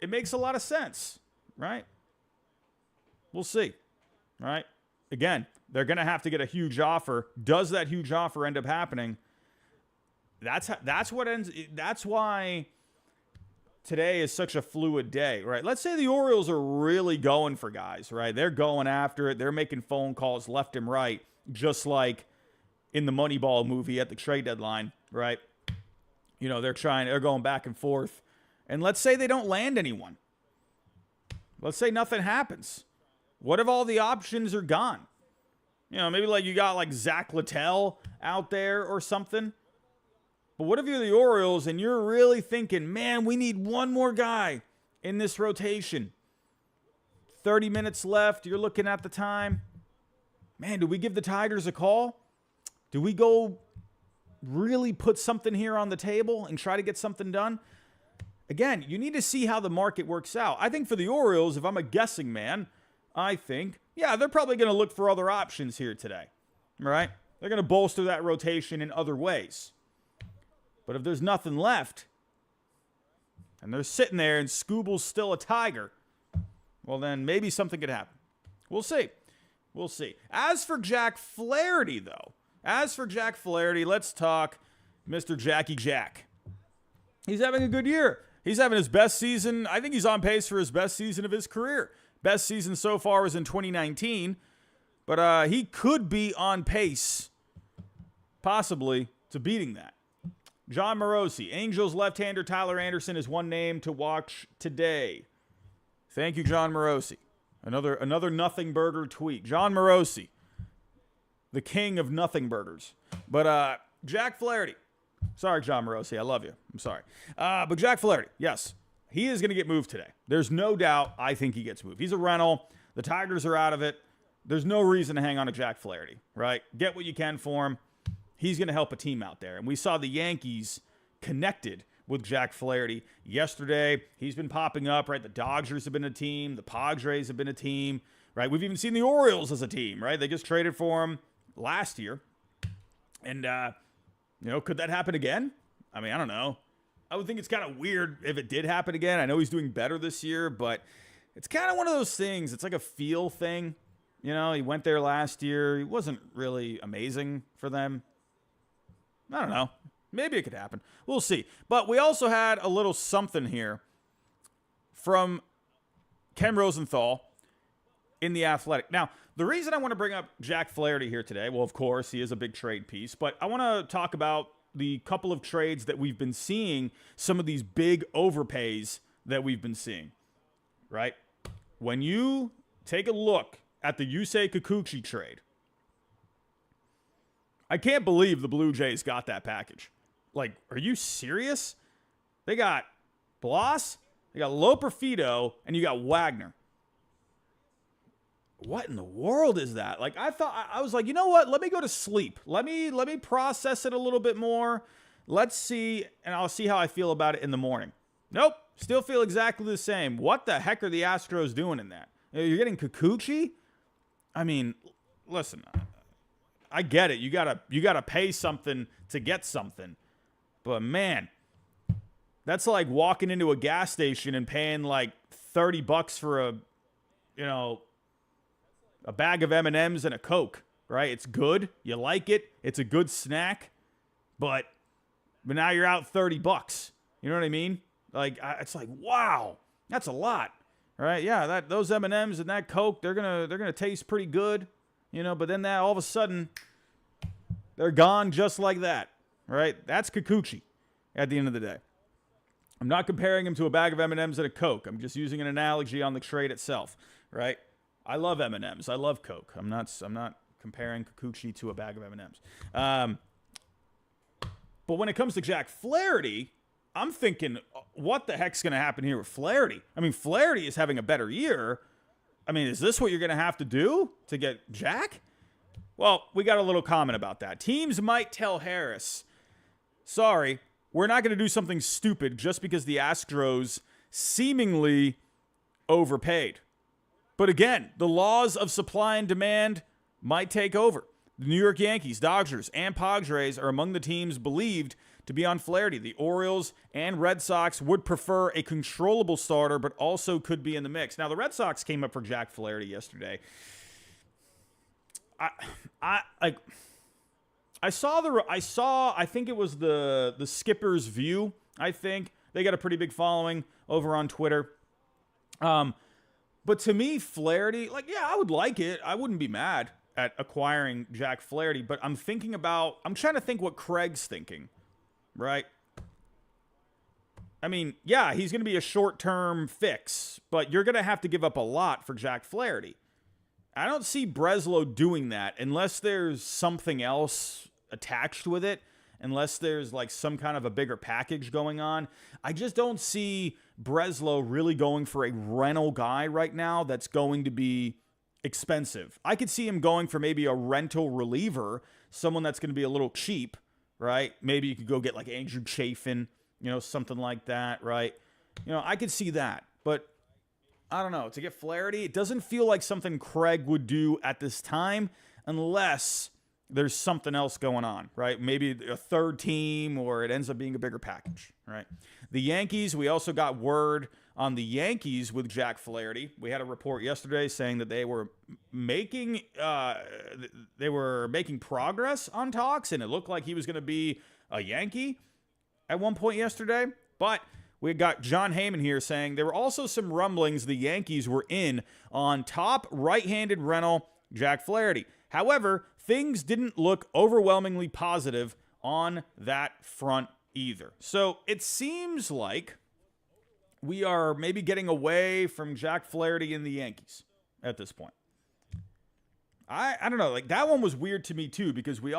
it makes a lot of sense, right? We'll see, right? Again, they're going to have to get a huge offer. Does that huge offer end up happening? That's why today is such a fluid day, right? Let's say the Orioles are really going for guys, right? They're going after it. They're making phone calls left and right, just like in the Moneyball movie at the trade deadline, right? They're going back and forth. And let's say they don't land anyone. Let's say nothing happens. What if all the options are gone? Maybe you got Zach Littell out there or something. But what if you're the Orioles and you're really thinking, man, we need one more guy in this rotation. 30 minutes left. You're looking at the time. Man, do we give the Tigers a call? Do we go really put something here on the table and try to get something done? Again, you need to see how the market works out. I think for the Orioles, if I'm a guessing man, I think, they're probably going to look for other options here today. Right? They're going to bolster that rotation in other ways. But if there's nothing left, and they're sitting there and Skubal's still a Tiger, well, then maybe something could happen. We'll see. We'll see. As for Jack Flaherty, though, let's talk Mr. Jackie Jack. He's having a good year. He's having his best season. I think he's on pace for his best season of his career. Best season so far was in 2019, but he could be on pace, possibly, to beating that. John Morosi, Angels left-hander Tyler Anderson is one name to watch today. Thank you, John Morosi. Another nothing burger tweet. John Morosi, the king of nothing burgers. But Jack Flaherty. Sorry, John Morosi. I love you. I'm sorry. But Jack Flaherty, yes, he is going to get moved today. There's no doubt I think he gets moved. He's a rental. The Tigers are out of it. There's no reason to hang on to Jack Flaherty, right? Get what you can for him. He's going to help a team out there. And we saw the Yankees connected with Jack Flaherty yesterday. He's been popping up, right? The Dodgers have been a team. The Padres have been a team, right? We've even seen the Orioles as a team, right? They just traded for him last year. And, could that happen again? I mean, I don't know. I would think it's kind of weird if it did happen again. I know he's doing better this year, but it's kind of one of those things. It's like a feel thing. He went there last year. He wasn't really amazing for them. I don't know. Maybe it could happen. We'll see. But we also had a little something here from Ken Rosenthal in The Athletic. Now, the reason I want to bring up Jack Flaherty here today, well, of course, he is a big trade piece, but I want to talk about the couple of trades that we've been seeing, some of these big overpays that we've been seeing, right? When you take a look at the Yusei Kikuchi trade, I can't believe the Blue Jays got that package. Are you serious? They got Bloss, they got Loperfido, and you got Wagner. what in the world is that? Like, I was like, you know what? Let me go to sleep. Let me process it a little bit more. Let's see, and I'll see how I feel about it in the morning. Nope, still feel exactly the same. What the heck are the Astros doing in that? You're getting Kikuchi? I mean, listen, I get it. You gotta pay something to get something. But man, that's like walking into a gas station and paying like $30 for a bag of M&Ms and a Coke, right? It's good. You like it. It's a good snack. But now you're out $30. You know what I mean? Like, it's like, wow, that's a lot, right? Yeah, those M&Ms and that Coke, they're gonna taste pretty good, But then that all of a sudden, they're gone just like that, right? That's Kikuchi at the end of the day. I'm not comparing him to a bag of M&Ms and a Coke. I'm just using an analogy on the trade itself, right? I love M&Ms. I love Coke. I'm not comparing Kikuchi to a bag of M&Ms. But when it comes to Jack Flaherty, I'm thinking, what the heck's going to happen here with Flaherty? I mean, Flaherty is having a better year. I mean, is this what you're going to have to do to get Jack? Well, we got a little comment about that. Teams might tell Harris, sorry, we're not going to do something stupid just because the Astros seemingly overpaid. But again, the laws of supply and demand might take over. The New York Yankees, Dodgers, and Padres are among the teams believed to be on Flaherty. The Orioles and Red Sox would prefer a controllable starter, but also could be in the mix. Now, the Red Sox came up for Jack Flaherty yesterday. I think it was the Skipper's View. I think they got a pretty big following over on Twitter. But to me, Flaherty, I would like it. I wouldn't be mad at acquiring Jack Flaherty, but I'm trying to think what Craig's thinking, right? I mean, yeah, he's going to be a short-term fix, but you're going to have to give up a lot for Jack Flaherty. I don't see Breslow doing that unless there's something else attached with it, unless there's like some kind of a bigger package going on. I just don't see Breslow really going for a rental guy right now that's going to be expensive. I could see him going for maybe a rental reliever, someone that's going to be a little cheap, right? Maybe you could go get like Andrew Chafin, something like that, right? I could see that, but I don't know. To get Flaherty, it doesn't feel like something Craig would do at this time unless there's something else going on, right? Maybe a third team or it ends up being a bigger package, right? The Yankees, we also got word on the Yankees with Jack Flaherty. We had a report yesterday saying that they were making progress on talks, and it looked like he was going to be a Yankee at one point yesterday. But we got John Heyman here saying there were also some rumblings the Yankees were in on top right-handed rental Jack Flaherty. However, things didn't look overwhelmingly positive on that front either. So it seems like we are maybe getting away from Jack Flaherty and the Yankees at this point. I don't know. Like, that one was weird to me too, because we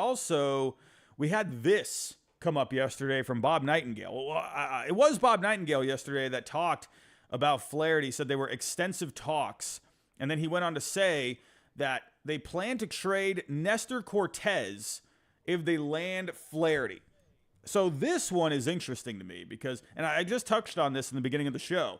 had this come up yesterday from Bob Nightingale. Well, it was Bob Nightingale yesterday that talked about Flaherty, said they were extensive talks. And then he went on to say that they plan to trade Nestor Cortez if they land Flaherty. So this one is interesting to me because, and I just touched on this in the beginning of the show,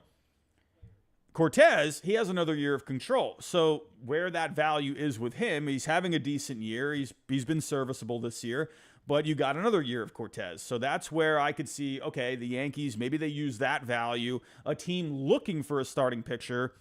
Cortez, he has another year of control. So where that value is with him, he's having a decent year. He's been serviceable this year, but you got another year of Cortez. So that's where I could see, okay, the Yankees, maybe they use that value, a team looking for a starting pitcher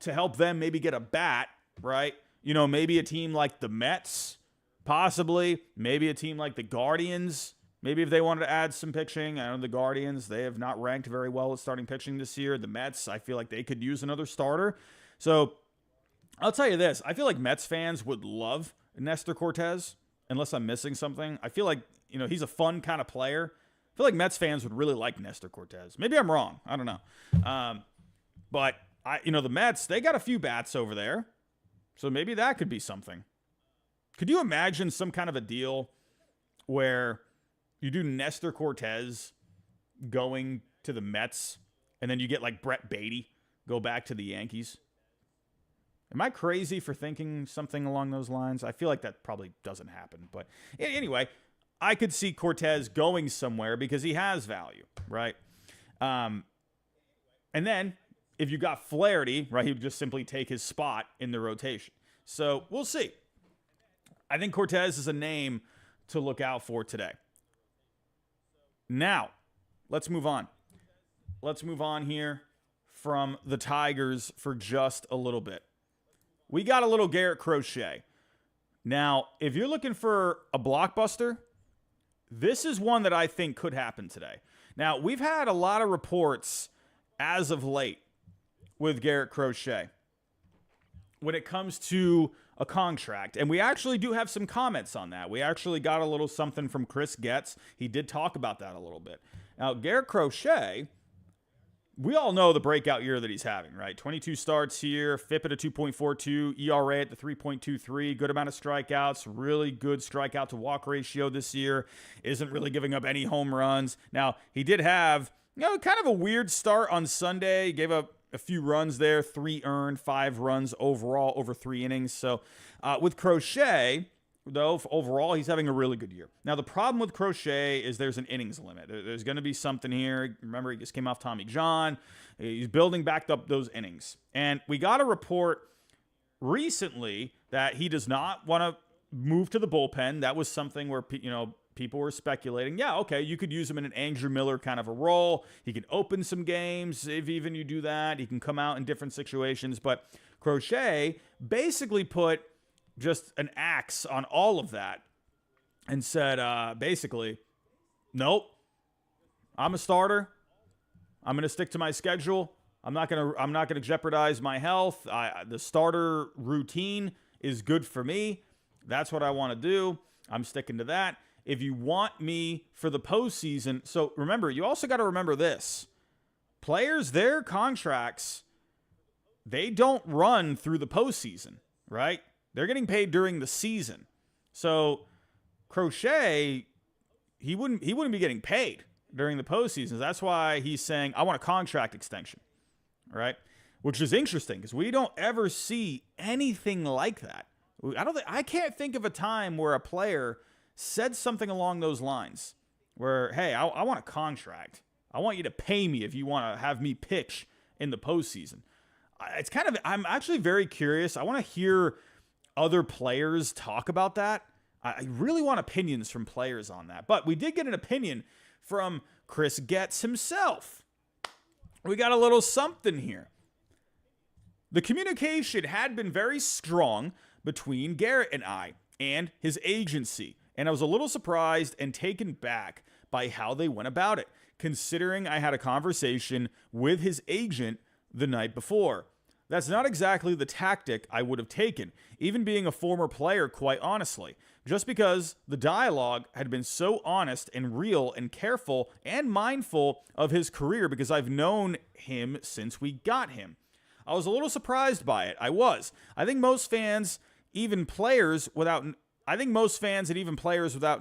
to help them maybe get a bat, right? Maybe a team like the Mets, possibly, maybe a team like the Guardians, maybe if they wanted to add some pitching. I know the Guardians, they have not ranked very well at starting pitching this year. The Mets, I feel like they could use another starter. So I'll tell you this, I feel like Mets fans would love Nestor Cortez, unless I'm missing something. I feel like, he's a fun kind of player. I feel like Mets fans would really like Nestor Cortez. Maybe I'm wrong. I don't know. But the Mets, they got a few bats over there. So maybe that could be something. Could you imagine some kind of a deal where you do Nestor Cortez going to the Mets and then you get like Brett Beatty go back to the Yankees? Am I crazy for thinking something along those lines? I feel like that probably doesn't happen. But anyway, I could see Cortez going somewhere because he has value, right? And then if you got Flaherty, right, he would just simply take his spot in the rotation. So we'll see. I think Cortez is a name to look out for today. Now, let's move on. Let's move on here from the Tigers for just a little bit. We got a little Garrett Crochet. Now, if you're looking for a blockbuster, this is one that I think could happen today. Now, we've had a lot of reports as of late with Garrett Crochet when it comes to a contract. And we actually do have some comments on that. We actually got a little something from Chris Getz. He did talk about that a little bit. Now, Garrett Crochet, we all know the breakout year that he's having, right? 22 starts here, FIP at a 2.42, ERA at the 3.23, good amount of strikeouts, really good strikeout to walk ratio this year, isn't really giving up any home runs. Now, he did have, kind of a weird start on Sunday. He gave up a few runs there, 3 earned, 5 runs overall over 3 innings. So with Crochet, though, overall, he's having a really good year. Now, the problem with Crochet is there's an innings limit. There's going to be something here. Remember, he just came off Tommy John. He's building back up those innings. And we got a report recently that he does not want to move to the bullpen. That was something where, people were speculating, okay, you could use him in an Andrew Miller kind of a role. He can open some games if even you do that. He can come out in different situations. But Crochet basically put just an axe on all of that and said, basically, nope, I'm a starter. I'm going to stick to my schedule. I'm not going to jeopardize my health. The starter routine is good for me. That's what I want to do. I'm sticking to that. If you want me for the postseason, so remember, you also got to remember this. Players, their contracts, they don't run through the postseason, right? They're getting paid during the season. So Crochet, he wouldn't be getting paid during the postseason. That's why he's saying, I want a contract extension, right? Which is interesting because we don't ever see anything like that. I can't think of a time where a player said something along those lines where, hey, I want a contract. I want you to pay me if you want to have me pitch in the postseason. I'm actually very curious. I want to hear other players talk about that. I really want opinions from players on that. But we did get an opinion from Chris Getz himself. We got a little something here. The communication had been very strong between Garrett and I and his agency. And I was a little surprised and taken back by how they went about it, considering I had a conversation with his agent the night before. That's not exactly the tactic I would have taken, even being a former player, quite honestly, just because the dialogue had been so honest and real and careful and mindful of his career because I've known him since we got him. I was a little surprised by it. I was. I think most fans, even players without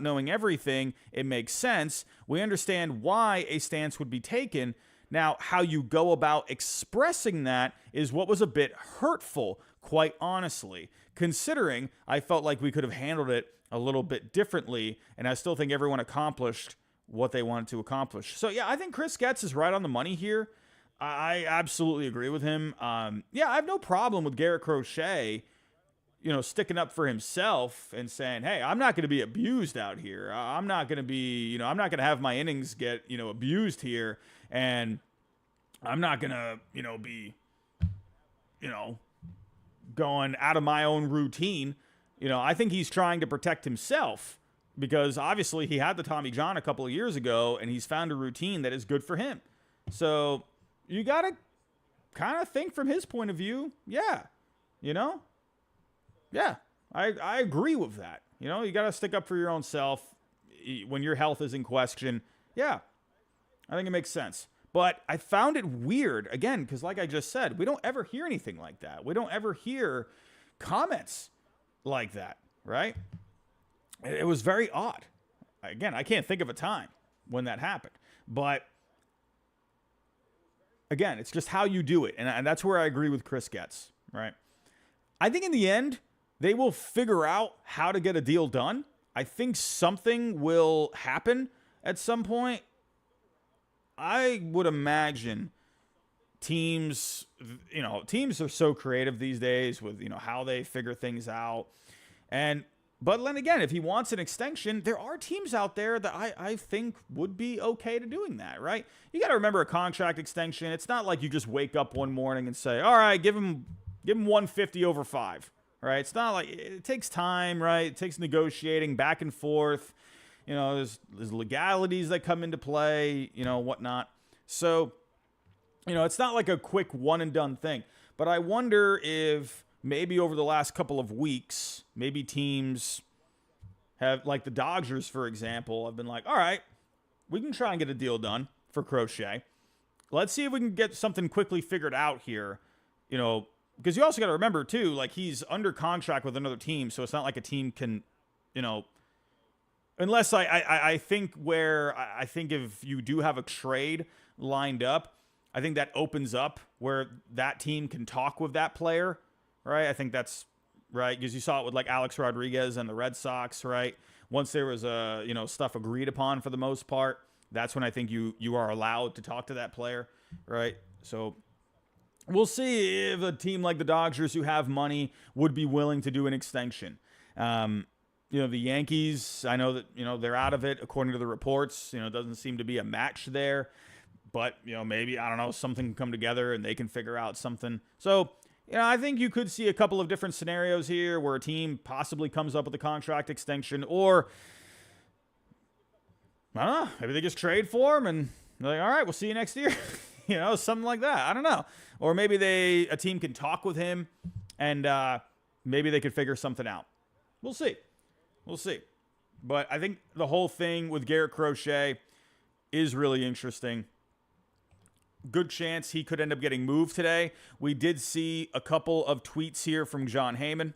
knowing everything, it makes sense. We understand why a stance would be taken. Now, how you go about expressing that is what was a bit hurtful, quite honestly, considering I felt like we could have handled it a little bit differently, and I still think everyone accomplished what they wanted to accomplish. So, yeah, I think Chris Getz is right on the money here. I absolutely agree with him. I have no problem with Garrett Crochet, sticking up for himself and saying, hey, I'm not going to be abused out here. I'm not going to be, I'm not going to have my innings get, abused here. And I'm not going to, be, going out of my own routine. I think he's trying to protect himself because obviously he had the Tommy John a couple of years ago and he's found a routine that is good for him. So you got to kind of think from his point of view. Yeah. Yeah, I agree with that. You got to stick up for your own self when your health is in question. Yeah, I think it makes sense. But I found it weird, again, because like I just said, we don't ever hear anything like that. We don't ever hear comments like that, right? It was very odd. Again, I can't think of a time when that happened. But again, it's just how you do it. And that's where I agree with Chris Getz, right? I think in the end, they will figure out how to get a deal done. I think something will happen at some point. I would imagine teams are so creative these days with, how they figure things out. But then again, if he wants an extension, there are teams out there that I think would be okay to doing that, right? You got to remember a contract extension. It's not like you just wake up one morning and say, all right, give him 150 over 5, right? It's not like it takes time, right? It takes negotiating back and forth. There's legalities that come into play, whatnot. So, it's not like a quick one and done thing. But I wonder if maybe over the last couple of weeks, maybe teams have, like the Dodgers, for example, have been like, all right, we can try and get a deal done for Crochet. Let's see if we can get something quickly figured out here, because you also got to remember, too, like he's under contract with another team, so it's not like a team can, unless I think if you do have a trade lined up, I think that opens up where that team can talk with that player, right? I think that's right, because you saw it with like Alex Rodriguez and the Red Sox, right? Once there was stuff agreed upon for the most part, that's when I think you are allowed to talk to that player, right? So we'll see if a team like the Dodgers who have money would be willing to do an extension. The Yankees, I know that, they're out of it according to the reports. It doesn't seem to be a match there. But, maybe, I don't know, something can come together and they can figure out something. So, I think you could see a couple of different scenarios here where a team possibly comes up with a contract extension, or, I don't know, maybe they just trade for him and they're like, all right, we'll see you next year. Something like that. I don't know. Or maybe a team can talk with him and maybe they could figure something out. We'll see. But I think the whole thing with Garrett Crochet is really interesting. Good chance he could end up getting moved today. We did see a couple of tweets here from John Heyman.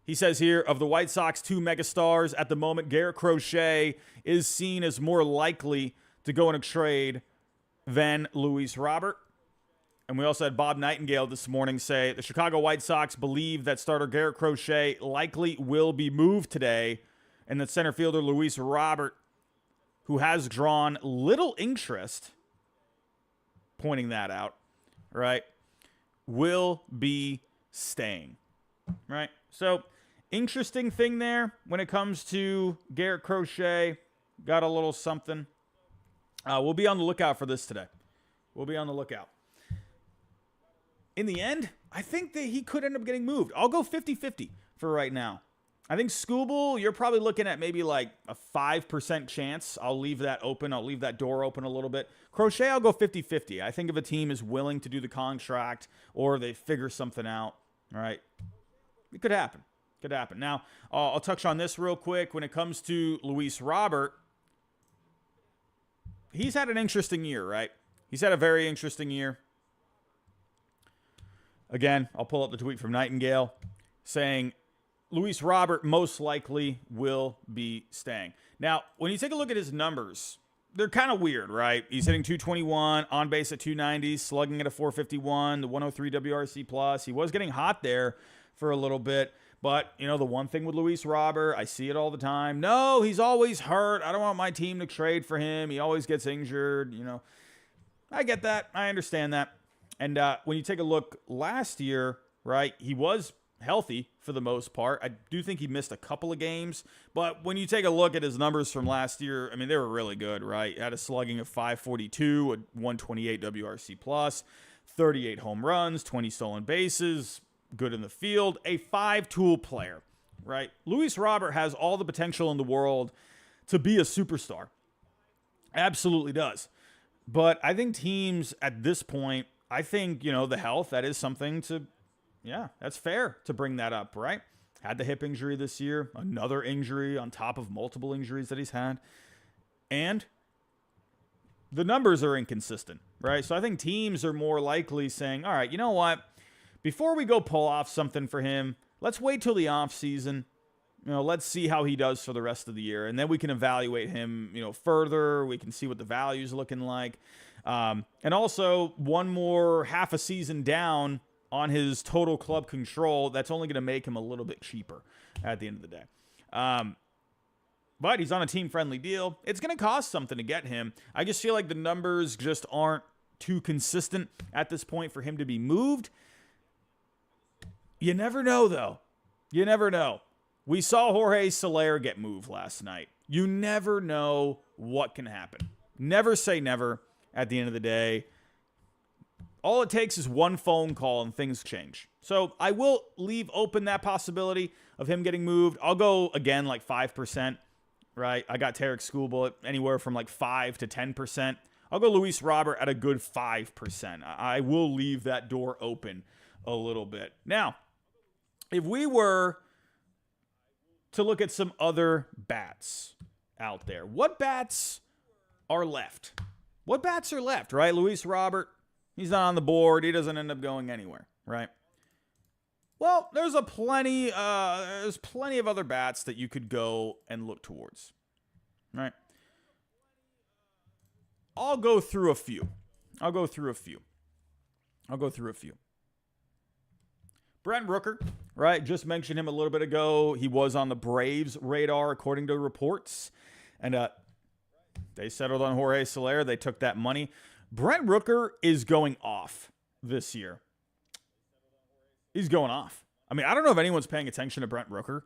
He says here, of the White Sox 2 megastars at the moment, Garrett Crochet is seen as more likely to go in a trade than Luis Robert. And we also had Bob Nightingale this morning say the Chicago White Sox believe that starter Garrett Crochet likely will be moved today, and that center fielder Luis Robert, who has drawn little interest, pointing that out, right, will be staying, right? So, interesting thing there when it comes to Garrett Crochet. Got a little something. We'll be on the lookout for this today. We'll be on the lookout. In the end, I think that he could end up getting moved. I'll go 50-50 for right now. I think Skubal, you're probably looking at maybe like a 5% chance. I'll leave that open. I'll leave that door open a little bit. Crochet, I'll go 50-50. I think if a team is willing to do the contract or they figure something out, all right, it could happen. Could happen. Now, I'll touch on this real quick. When it comes to Luis Robert, he's had an interesting year, right? He's had a very interesting year. Again, I'll pull up the tweet from Nightingale saying Luis Robert most likely will be staying. Now, when you take a look at his numbers, they're kind of weird, right? He's hitting 221, on base at 290, slugging at a 451, the 103 WRC plus. He was getting hot there for a little bit. But, the one thing with Luis Robert, I see it all the time. No, he's always hurt. I don't want my team to trade for him. He always gets injured, I get that. I understand that. And when you take a look last year, right, he was healthy for the most part. I do think he missed a couple of games. But when you take a look at his numbers from last year, I mean, they were really good, right? He had a slugging of 542, a 128 WRC plus, 38 home runs, 20 stolen bases, good in the field, a 5-tool player, right? Luis Robert has all the potential in the world to be a superstar. Absolutely does. But I think teams at this point, I think, the health, that is something to, that's fair to bring that up, right? Had the hip injury this year, another injury on top of multiple injuries that he's had. And the numbers are inconsistent, right? So I think teams are more likely saying, all right, you know what? Before we go pull off something for him, let's wait till the offseason. Let's see how he does for the rest of the year. And then we can evaluate him, further. We can see what the value's looking like. And also, one more half a season down, on his total club control, that's only going to make him a little bit cheaper at the end of the day. But he's on a team-friendly deal. It's going to cost something to get him. I just feel like the numbers just aren't too consistent at this point for him to be moved. You never know, though. You never know. We saw Jorge Soler get moved last night. You never know what can happen. Never say never at the end of the day. All it takes is one phone call and things change. So I will leave open that possibility of him getting moved. I'll go, again, like 5%. Right, I got Tarek Skubal at anywhere from like 5 to 10%. I'll go Luis Robert at a good 5%. I will leave that door open a little bit. Now, if we were to look at some other bats out there, what bats are left? What bats are left, right? Luis Robert, he's not on the board. He doesn't end up going anywhere, right? Well, there's plenty of other bats that you could go and look towards, right? I'll go through a few. Brent Rooker, right? Just mentioned him a little bit ago. He was on the Braves' radar, according to reports. And they settled on Jorge Soler. They took that money. Brent Rooker is going off this year. He's going off. I mean, I don't know if anyone's paying attention to Brent Rooker.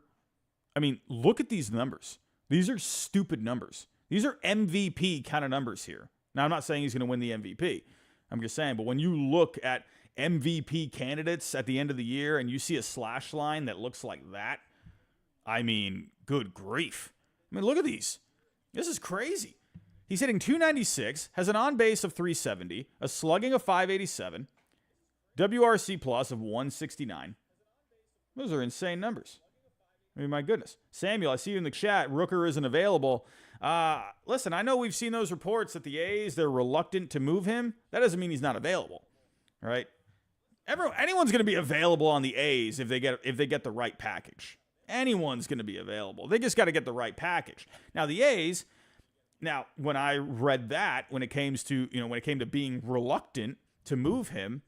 I mean, look at these numbers. These are stupid numbers. These are MVP kind of numbers here. Now, I'm not saying he's going to win the MVP. I'm just saying, but when you look at MVP candidates at the end of the year and you see a slash line that looks like that, I mean, good grief. I mean, look at these. This is crazy. He's hitting 296, has an on-base of 370, a slugging of 587, WRC plus of 169. Those are insane numbers. I mean, my goodness. Samuel, I see you in the chat. Rooker isn't available. Listen, I know we've seen those reports that the A's, they're reluctant to move him. That doesn't mean he's not available, right? Anyone's going to be available on the A's if they get the right package. Anyone's going to be available. They just got to get the right package. Now, the A's, when I read that, when it came to being reluctant to move him,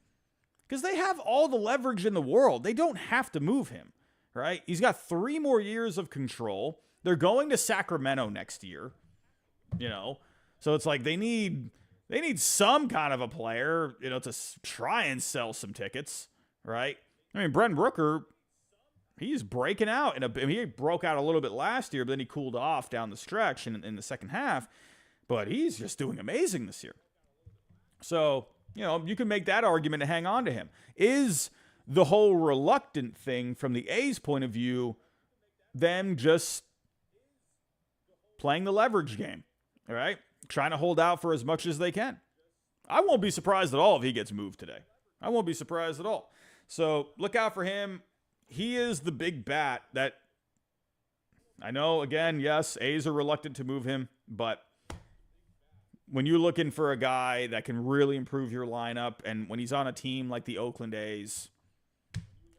because they have all the leverage in the world. They don't have to move him, right? He's got 3 more years of control. They're going to Sacramento next year, So it's like they need some kind of a player, to try and sell some tickets, right? I mean, Brent Rooker, he's breaking out. He broke out a little bit last year, but then he cooled off down the stretch in the second half. But he's just doing amazing this year. So, you can make that argument to hang on to him. Is the whole reluctant thing from the A's point of view them just playing the leverage game, all right? Trying to hold out for as much as they can. I won't be surprised at all if he gets moved today. I won't be surprised at all. So look out for him. He is the big bat that I know, again, yes, A's are reluctant to move him, but when you're looking for a guy that can really improve your lineup, and when he's on a team like the Oakland A's,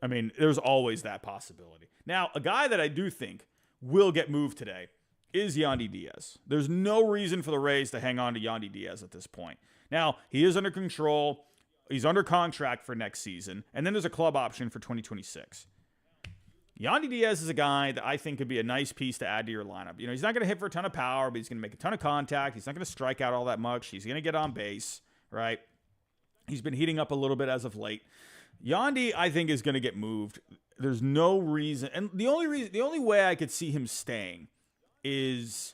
I mean, there's always that possibility. Now, a guy that I do think will get moved today is Yandy Diaz. There's no reason for the Rays to hang on to Yandy Diaz at this point. Now, he is under control. He's under contract for next season, and then there's a club option for 2026. Yandy Diaz is a guy that I think could be a nice piece to add to your lineup. He's not going to hit for a ton of power, but he's going to make a ton of contact. He's not going to strike out all that much. He's going to get on base, right? He's been heating up a little bit as of late. Yandy, I think, is going to get moved. There's no reason. And the only way I could see him staying is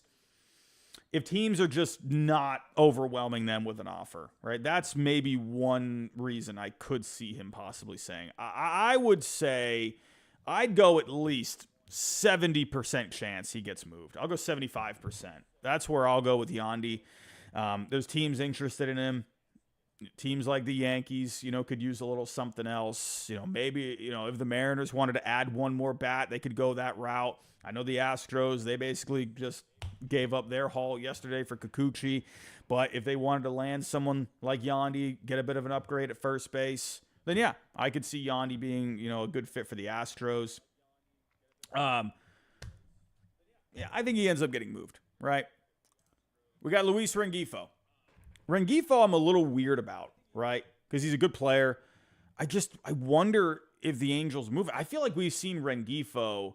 if teams are just not overwhelming them with an offer, right? That's maybe one reason I could see him possibly staying. I would say I'd go at least 70% chance he gets moved. I'll go 75%. That's where I'll go with Yandy. There's teams interested in him. Teams like the Yankees, could use a little something else. Maybe, if the Mariners wanted to add one more bat, they could go that route. I know the Astros, they basically just gave up their haul yesterday for Kikuchi. But if they wanted to land someone like Yandy, get a bit of an upgrade at first base, then yeah, I could see Yandy being, a good fit for the Astros. Yeah, I think he ends up getting moved, right? We got Luis Rengifo. Rengifo I'm a little weird about, right? Because he's a good player. I wonder if the Angels move. I feel like we've seen Rengifo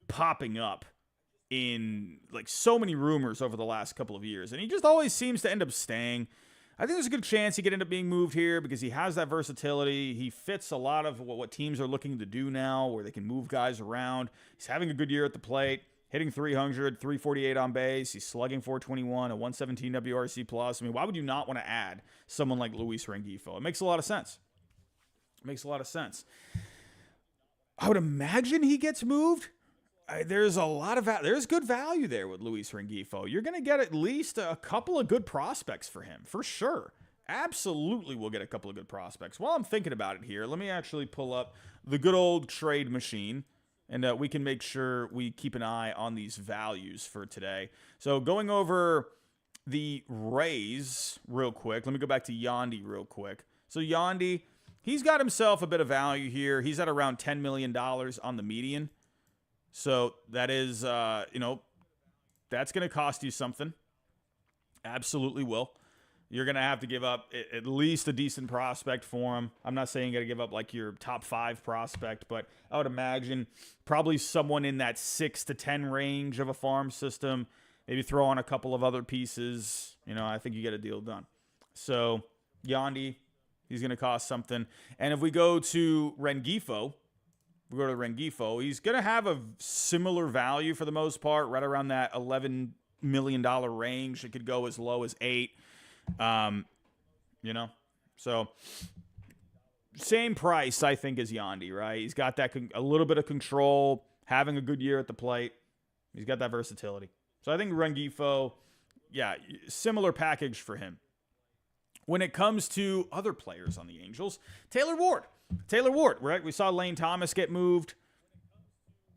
popping up in like so many rumors over the last couple of years, and he just always seems to end up staying. I think there's a good chance he could end up being moved here because he has that versatility. He fits a lot of what teams are looking to do now, where they can move guys around. He's having a good year at the plate, hitting 300, 348 on base. He's slugging 421, a 117 WRC plus. I mean, why would you not want to add someone like Luis Rengifo? It makes a lot of sense. It makes a lot of sense. I would imagine he gets moved. There's a lot of there's good value there with Luis Rengifo. You're going to get at least a couple of good prospects for him, for sure. Absolutely, we'll get a couple of good prospects. While I'm thinking about it here, let me actually pull up the good old trade machine, and we can make sure we keep an eye on these values for today. So going over the Rays real quick, let me go back to Yandy real quick. So Yandy, he's got himself a bit of value here. He's at around $10 million on the median. So that is, that's going to cost you something. Absolutely will. You're going to have to give up at least a decent prospect for him. I'm not saying you got to give up like your top 5 prospect, but I would imagine probably someone in that 6 to 10 range of a farm system. Maybe throw on a couple of other pieces. I think you get a deal done. So Yandy, he's going to cost something. And if we go to Rengifo, he's going to have a similar value for the most part, right around that $11 million range. It could go as low as 8. So same price, I think, as Yandy, right? He's got that a little bit of control, having a good year at the plate. He's got that versatility. So I think Rengifo, similar package for him. When it comes to other players on the Angels, Taylor Ward, right? We saw Lane Thomas get moved.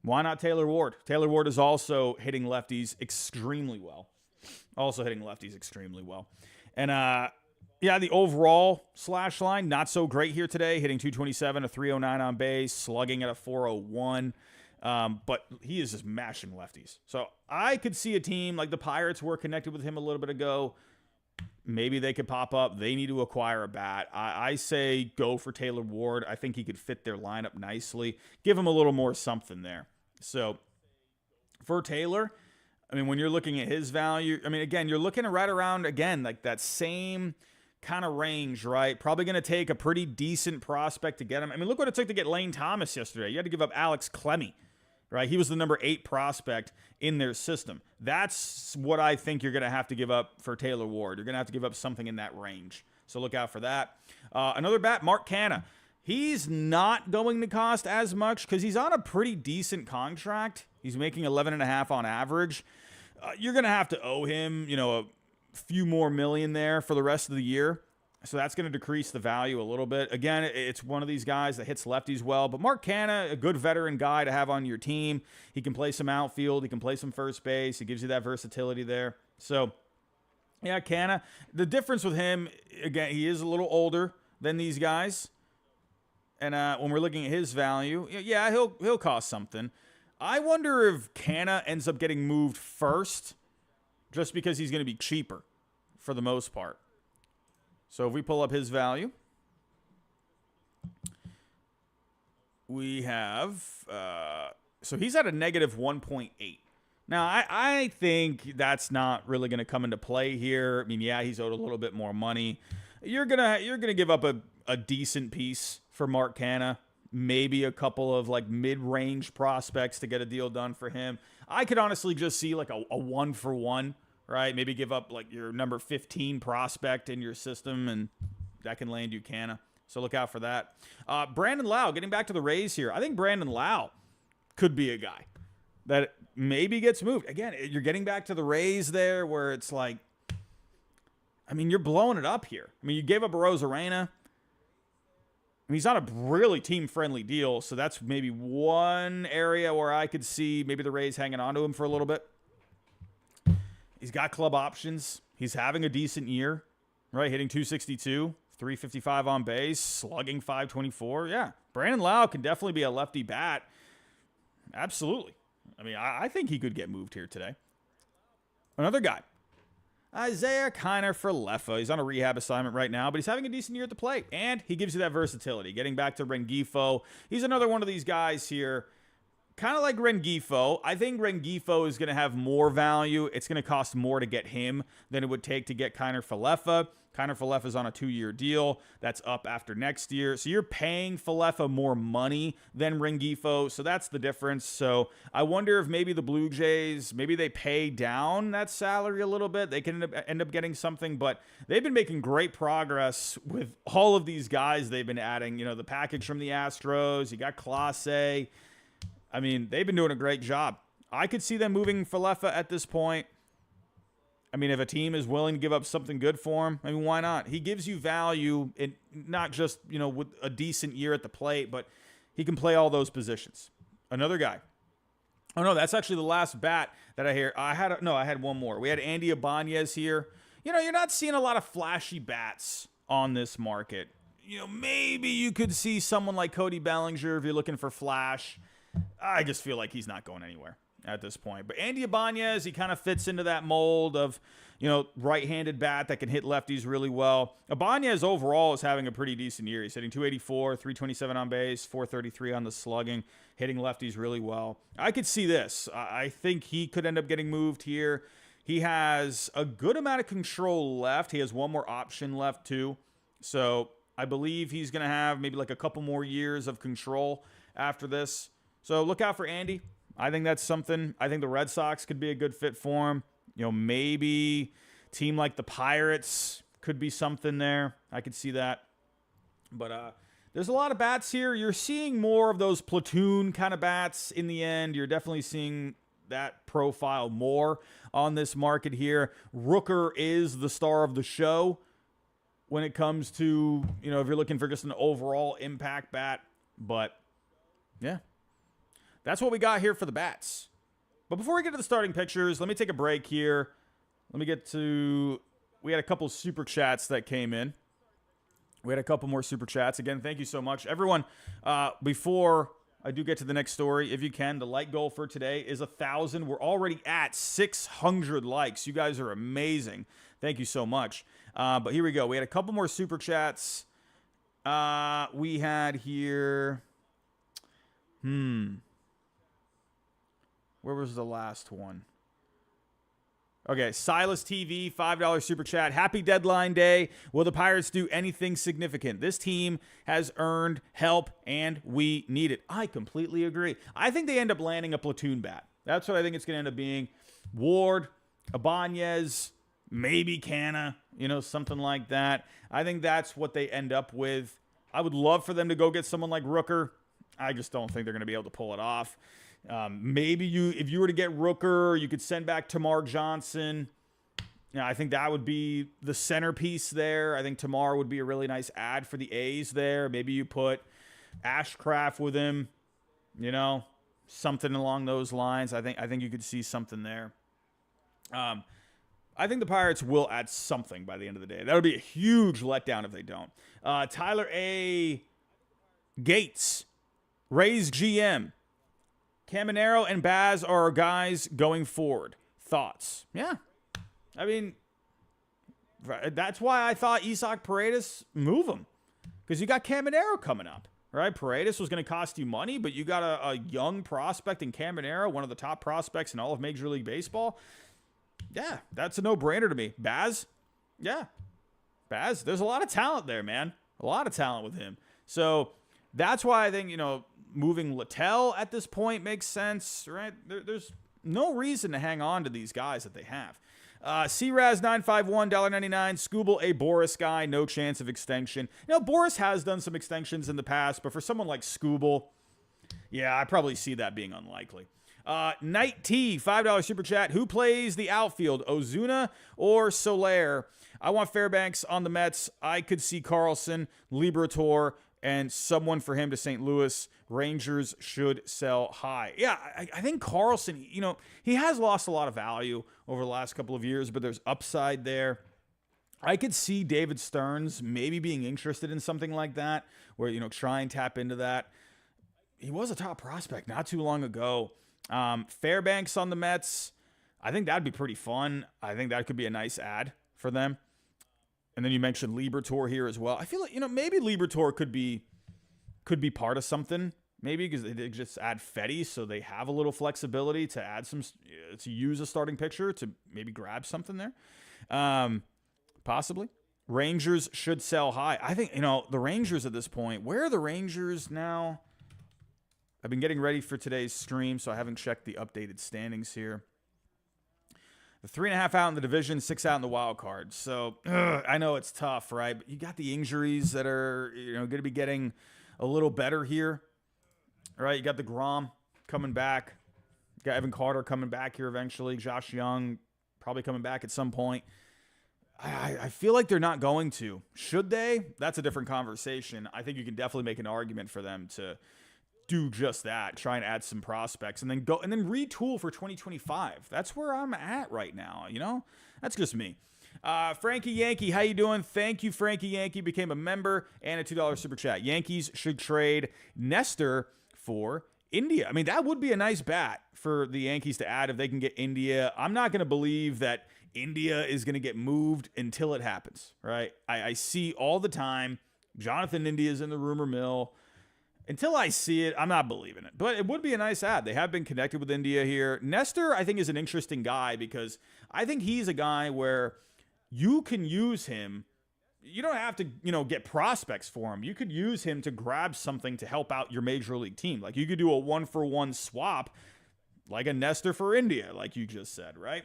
Why not Taylor Ward? Taylor Ward is also hitting lefties extremely well. And, the overall slash line, not so great here today. Hitting 227, a 309 on base, slugging at a 401. But he is just mashing lefties. So I could see a team like the Pirates were connected with him a little bit ago. Maybe they could pop up. They need to acquire a bat. I say go for Taylor Ward. I think he could fit their lineup nicely. Give him a little more something there. So for Taylor, when you're looking at his value, again, you're looking at right around, again, like that same kind of range, right? Probably going to take a pretty decent prospect to get him. Look what it took to get Lane Thomas yesterday. You had to give up Alex Clemmy. Right, he was the number 8 prospect in their system. That's what I think you're going to have to give up for Taylor Ward. You're going to have to give up something in that range. So look out for that. Another bat, Mark Canha. He's not going to cost as much because he's on a pretty decent contract. He's making $11.5 on average. You're going to have to owe him, a few more million there for the rest of the year. So that's going to decrease the value a little bit. Again, it's one of these guys that hits lefties well. But Mark Canha, a good veteran guy to have on your team. He can play some outfield. He can play some first base. He gives you that versatility there. So, Canha. The difference with him, again, he is a little older than these guys. And when we're looking at his value, he'll cost something. I wonder if Canha ends up getting moved first just because he's going to be cheaper for the most part. So if we pull up his value, we have, so he's at a negative 1.8. Now, I think that's not really going to come into play here. He's owed a little bit more money. You're gonna give up a decent piece for Mark Canha, maybe a couple of like mid-range prospects to get a deal done for him. I could honestly just see like a 1-for-1. Right, maybe give up like your number 15 prospect in your system, and that can land you Canha. So look out for that. Brandon Lau, getting back to the Rays here. I think Brandon Lau could be a guy that maybe gets moved. Again, you're getting back to the Rays there where it's like, you're blowing it up here. You gave up a Rosarena. He's on a really team-friendly deal, so that's maybe one area where I could see maybe the Rays hanging on to him for a little bit. He's got club options. He's having a decent year, right? Hitting 262, 355 on base, slugging 524. Yeah, Brandon Lau can definitely be a lefty bat. Absolutely. I think he could get moved here today. Another guy. Isaiah Kiner-Falefa. He's on a rehab assignment right now, but he's having a decent year at the plate, and he gives you that versatility. Getting back to Rengifo, he's another one of these guys here, kind of like Rengifo. I think Rengifo is going to have more value. It's going to cost more to get him than it would take to get Kiner-Falefa. Kiner-Falefa is on a 2-year deal. That's up after next year. So you're paying Falefa more money than Rengifo. So that's the difference. So I wonder if maybe the Blue Jays, maybe they pay down that salary a little bit. They can end up getting something. But they've been making great progress with all of these guys they've been adding. You know, the package from the Astros. You got Clase. I mean, they've been doing a great job. I could see them moving Falefa at this point. I mean, if a team is willing to give up something good for him, I mean, why not? He gives you value, in not just, you know, with a decent year at the plate, but he can play all those positions. Another guy. Oh, no, that's actually the last bat that I hear. I had one more. We had Andy Ibanez here. You know, you're not seeing a lot of flashy bats on this market. You know, maybe you could see someone like Cody Bellinger if you're looking for flash. I just feel like he's not going anywhere at this point. But Andy Ibanez, he kind of fits into that mold of, you know, right-handed bat that can hit lefties really well. Ibanez overall is having a pretty decent year. He's hitting 284, 327 on base, 433 on the slugging, hitting lefties really well. I could see this. I think he could end up getting moved here. He has a good amount of control left. He has one more option left too. So I believe he's going to have maybe like a couple more years of control after this. So look out for Andy. I think that's something. I think the Red Sox could be a good fit for him. You know, maybe a team like the Pirates could be something there. I could see that. But there's a lot of bats here. You're seeing more of those platoon kind of bats in the end. You're definitely seeing that profile more on this market here. Rooker is the star of the show when it comes to, you know, if you're looking for just an overall impact bat. But, yeah. That's what we got here for the bats. But before we get to the starting pitchers, let me take a break here. Let me get to... We had a couple super chats that came in. We had a couple more super chats. Again, thank you so much. Everyone, before I do get to the next story, if you can, the like goal for today is 1,000. We're already at 600 likes. You guys are amazing. Thank you so much. But here we go. We had a couple more super chats. We had here... Where was the last one? Okay, Silas TV, $5 super chat. Happy deadline day. Will the Pirates do anything significant? This team has earned help, and we need it. I completely agree. I think they end up landing a platoon bat. That's what I think it's going to end up being. Ward, Ibanez, maybe Canna, you know, something like that. I think that's what they end up with. I would love for them to go get someone like Rooker. I just don't think they're going to be able to pull it off. Maybe if you were to get Rooker, you could send back Tamar Johnson. Yeah, I think that would be the centerpiece there. I think Tamar would be a really nice add for the A's there. Maybe you put Ashcraft with him, you know, something along those lines. I think you could see something there. I think the Pirates will add something by the end of the day. That would be a huge letdown if they don't. Tyler A. Gates, Rays GM. Caminero and Baz are our guys going forward. Thoughts? Yeah. I mean, that's why I thought Isaac Paredes move him. Because you got Caminero coming up, right? Paredes was going to cost you money, but you got a young prospect in Caminero, one of the top prospects in all of Major League Baseball. Yeah, that's a no-brainer to me. Baz? Yeah. Baz, there's a lot of talent there, man. A lot of talent with him. So that's why I think, you know, moving Littell at this point makes sense, right? There's no reason to hang on to these guys that they have. CRAZ951, $1.99. Skubal, a Boris guy, no chance of extension. You know, Boris has done some extensions in the past, but for someone like Skubal, yeah, I probably see that being unlikely. Night T, $5 super chat. Who plays the outfield, Ozuna or Soler? I want Fairbanks on the Mets. I could see Carlson, Liberatore, and someone for him to St. Louis. Rangers should sell high. Yeah, I think Carlson, you know, he has lost a lot of value over the last couple of years, but there's upside there. I could see David Stearns maybe being interested in something like that, where, you know, try and tap into that. He was a top prospect not too long ago. Fairbanks on the Mets. I think that'd be pretty fun. I think that could be a nice ad for them. And then you mentioned Libertor here as well. I feel like, maybe Libertor could be part of something. Maybe because they just add Fetty, so they have a little flexibility to add to use a starting pitcher to maybe grab something there. Possibly. Rangers should sell high. I think, the Rangers at this point, where are the Rangers now? I've been getting ready for today's stream, so I haven't checked the updated standings here. The 3.5 out in the division, 6 out in the wild card. So I know it's tough, right? But you got the injuries that are, going to be getting a little better here, right? You got the Grom coming back. You got Evan Carter coming back here eventually. Josh Young probably coming back at some point. I feel like they're not going to. Should they? That's a different conversation. I think you can definitely make an argument for them to do just that, try and add some prospects, and then retool for 2025. That's where I'm at right now, That's just me. Frankie Yankee, how you doing? Thank you, Frankie Yankee. Became a member and a $2 super chat. Yankees should trade Nestor for India. I mean, that would be a nice bat for the Yankees to add if they can get India. I'm not going to believe that India is going to get moved until it happens, right? I see all the time Jonathan India's in the rumor mill. Until I see it, I'm not believing it. But it would be a nice ad. They have been connected with India here. Nestor, I think, is an interesting guy because I think he's a guy where you can use him. You don't have to, get prospects for him. You could use him to grab something to help out your major league team. Like you could do a 1-for-1 swap, like a Nestor for India, like you just said, right?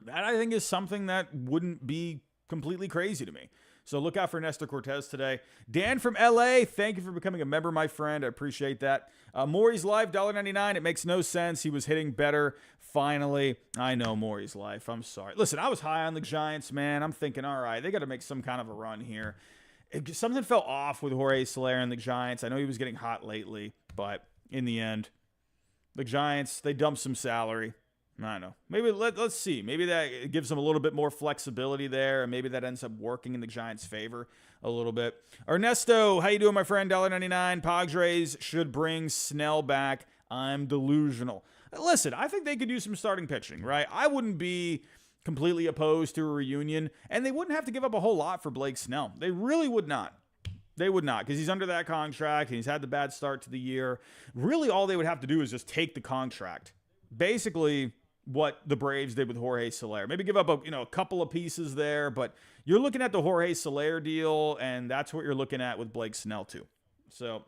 That, I think, is something that wouldn't be completely crazy to me. So look out for Nestor Cortez today. Dan from LA, thank you for becoming a member, my friend. I appreciate that. Maury's Life, $1.99. It makes no sense. He was hitting better finally. I know Maury's Life. I'm sorry. Listen, I was high on the Giants, man. I'm thinking, all right, they got to make some kind of a run here. Something fell off with Jorge Soler and the Giants. I know he was getting hot lately, but in the end, the Giants, they dumped some salary. I don't know. Maybe let's see. Maybe that gives them a little bit more flexibility there, and maybe that ends up working in the Giants' favor a little bit. Ernesto, how you doing, my friend? $1.99. Padres should bring Snell back. I'm delusional. Listen, I think they could do some starting pitching, right? I wouldn't be completely opposed to a reunion, and they wouldn't have to give up a whole lot for Blake Snell. They really would not. They would not, because he's under that contract, and he's had the bad start to the year. Really, all they would have to do is just take the contract. Basically, what the Braves did with Jorge Soler. Maybe give up a couple of pieces there, but you're looking at the Jorge Soler deal, and that's what you're looking at with Blake Snell too. So,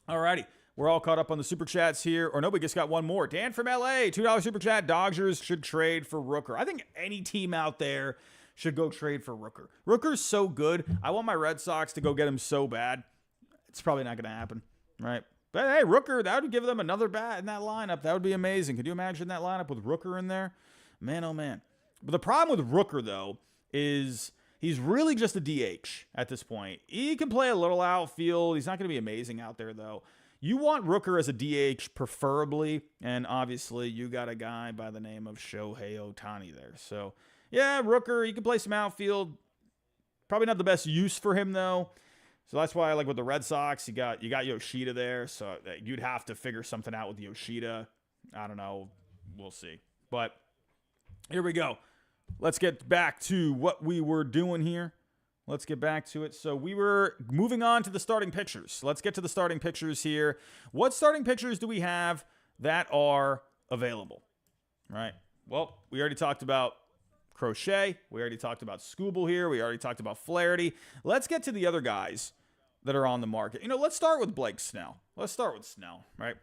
alrighty. We're all caught up on the super chats here. Or no, we just got one more. Dan from LA, $2 super chat. Dodgers should trade for Rooker. I think any team out there should go trade for Rooker. Rooker's so good. I want my Red Sox to go get him so bad. It's probably not going to happen, right? But hey, Rooker, that would give them another bat in that lineup. That would be amazing. Could you imagine that lineup with Rooker in there? Man, oh man. But the problem with Rooker, though, is he's really just a DH at this point. He can play a little outfield. He's not going to be amazing out there, though. You want Rooker as a DH preferably, and obviously you got a guy by the name of Shohei Ohtani there. So, yeah, Rooker, he can play some outfield. Probably not the best use for him, though. So that's why, like with the Red Sox, you got Yoshida there. So you'd have to figure something out with Yoshida. I don't know. We'll see. But here we go. Let's get back to what we were doing here. Let's get back to it. So we were moving on to the starting pitchers. Let's get to the starting pitchers here. What starting pitchers do we have that are available? Right. Well, we already talked about Crochet. We already talked about Skubal here. We already talked about Flaherty. Let's get to the other guys that are on the market. Let's start with Blake Snell. Let's start with Snell, right?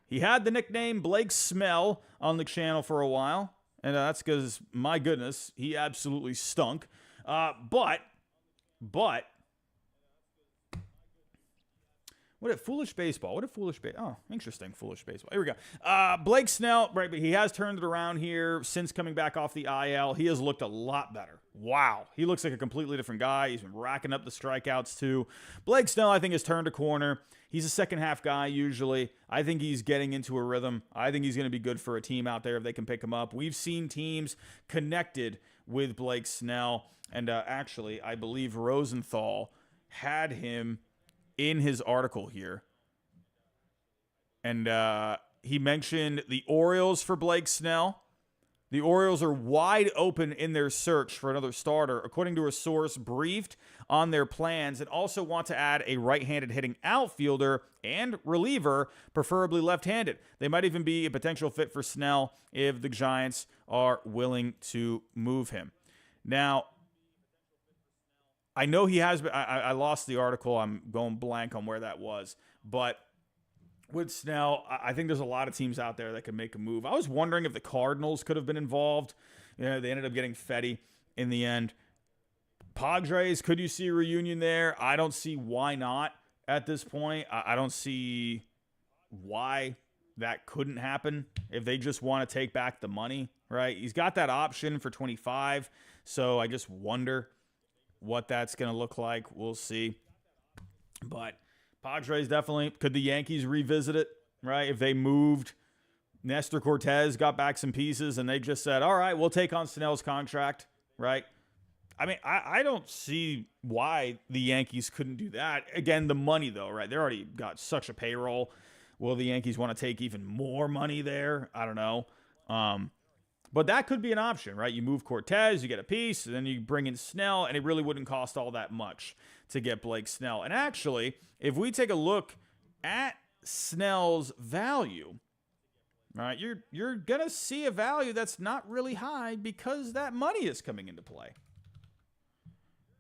He had the nickname Blake Smell on the channel for a while, and that's because, my goodness, he absolutely stunk. But what a foolish baseball. What a foolish baseball. Oh, interesting. Foolish baseball. Here we go. Blake Snell, right, but he has turned it around here since coming back off the IL. He has looked a lot better. Wow. He looks like a completely different guy. He's been racking up the strikeouts too. Blake Snell, I think, has turned a corner. He's a second half guy usually. I think he's getting into a rhythm. I think he's going to be good for a team out there if they can pick him up. We've seen teams connected with Blake Snell. And actually, I believe Rosenthal had him in his article here. And he mentioned the Orioles for Blake Snell. The Orioles are wide open in their search for another starter, according to a source briefed on their plans, and also want to add a right-handed hitting outfielder and reliever, preferably left-handed. They might even be a potential fit for Snell if the Giants are willing to move him. Now, I know he has been, I lost the article. I'm going blank on where that was. But with Snell, I think there's a lot of teams out there that can make a move. I was wondering if the Cardinals could have been involved. You know, they ended up getting Fetty in the end. Padres, could you see a reunion there? I don't see why not at this point. I don't see why that couldn't happen if they just want to take back the money, right? He's got that option for 25, so I just wonder what that's going to look like. We'll see. But Padres definitely. Could the Yankees revisit it, right? If they moved Nestor Cortez, got back some pieces, and they just said, all right, we'll take on Snell's contract, right? I mean, I don't see why the Yankees couldn't do that. Again, the money, though, right? They already got such a payroll. Will the Yankees want to take even more money there? I don't know. But that could be an option, right? You move Cortez, you get a piece, and then you bring in Snell, and it really wouldn't cost all that much to get Blake Snell. And actually, if we take a look at Snell's value, right, you're going to see a value that's not really high because that money is coming into play,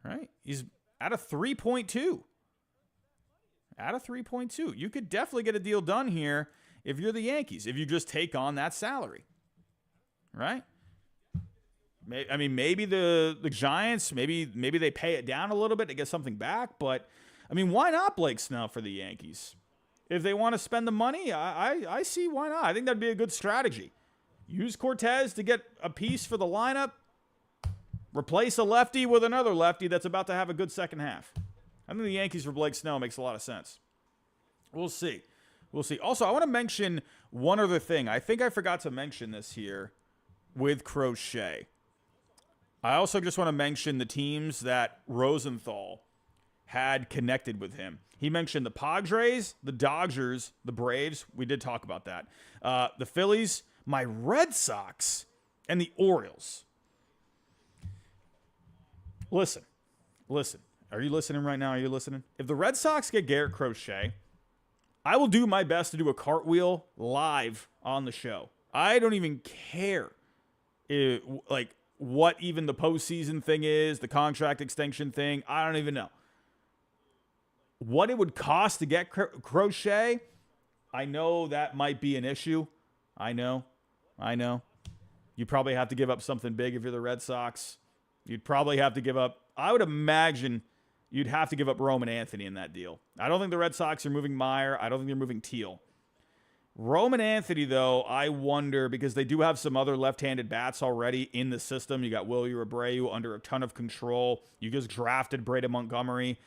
right? He's at a 3.2. At a 3.2. You could definitely get a deal done here if you're the Yankees, if you just take on that salary. Right? I mean, maybe the Giants, maybe they pay it down a little bit to get something back. But, I mean, why not Blake Snell for the Yankees? If they want to spend the money, I see why not. I think that'd be a good strategy. Use Cortez to get a piece for the lineup. Replace a lefty with another lefty that's about to have a good second half. I think the Yankees for Blake Snell makes a lot of sense. We'll see. We'll see. Also, I want to mention one other thing. I think I forgot to mention this here with Crochet. I also just want to mention the teams that Rosenthal had connected with him. He mentioned the Padres, the Dodgers, the Braves. We did talk about that. The Phillies, my Red Sox, and the Orioles. Listen. Are you listening right now? Are you listening? If the Red Sox get Garrett Crochet, I will do my best to do a cartwheel live on the show. I don't even care what even the postseason thing is, the contract extension thing. I don't even know. What it would cost to get Crochet, I know that might be an issue. I know. You probably have to give up something big if you're the Red Sox. You'd probably have to give up, I would imagine you'd have to give up Roman Anthony in that deal. I don't think the Red Sox are moving Meyer. I don't think they're moving Teal. Roman Anthony, though, I wonder, because they do have some other left-handed bats already in the system. You got Willie Abreu under a ton of control. You just drafted Braden Montgomery.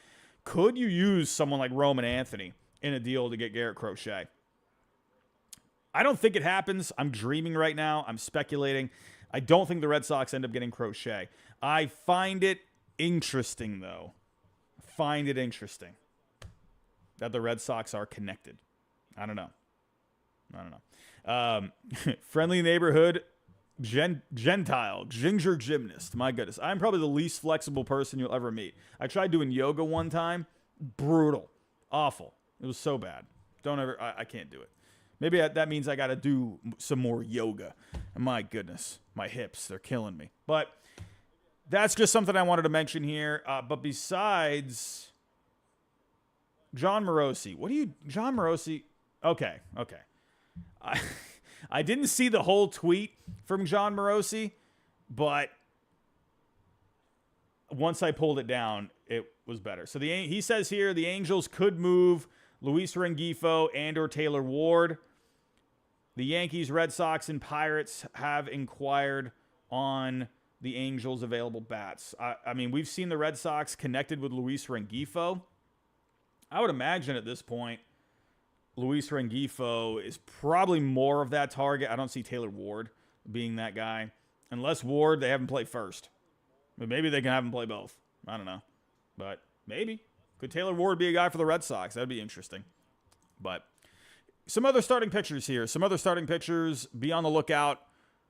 Could you use someone like Roman Anthony in a deal to get Garrett Crochet? I don't think it happens. I'm dreaming right now. I'm speculating. I don't think the Red Sox end up getting Crochet. I find it interesting, though. Find it interesting that the Red Sox are connected. I don't know. Friendly neighborhood Gentile ginger gymnast. My goodness, I'm probably the least flexible person you'll ever meet. I tried doing yoga one time. Brutal, awful. It was so bad. Don't ever. I can't do it. Maybe that means I got to do some more yoga. And my goodness, my hips, they're killing me. But that's just something I wanted to mention here. But besides John Morosi, John Morosi? Okay. I didn't see the whole tweet from John Morosi, but once I pulled it down, it was better. So he says here the Angels could move Luis Rengifo and or Taylor Ward. The Yankees, Red Sox, and Pirates have inquired on the Angels' available bats. I mean, we've seen the Red Sox connected with Luis Rengifo. I would imagine at this point, Luis Rengifo is probably more of that target. I don't see Taylor Ward being that guy. Unless Ward, they have him play first. But maybe they can have him play both. I don't know. But maybe. Could Taylor Ward be a guy for the Red Sox? That'd be interesting. But some other starting pitchers here. Be on the lookout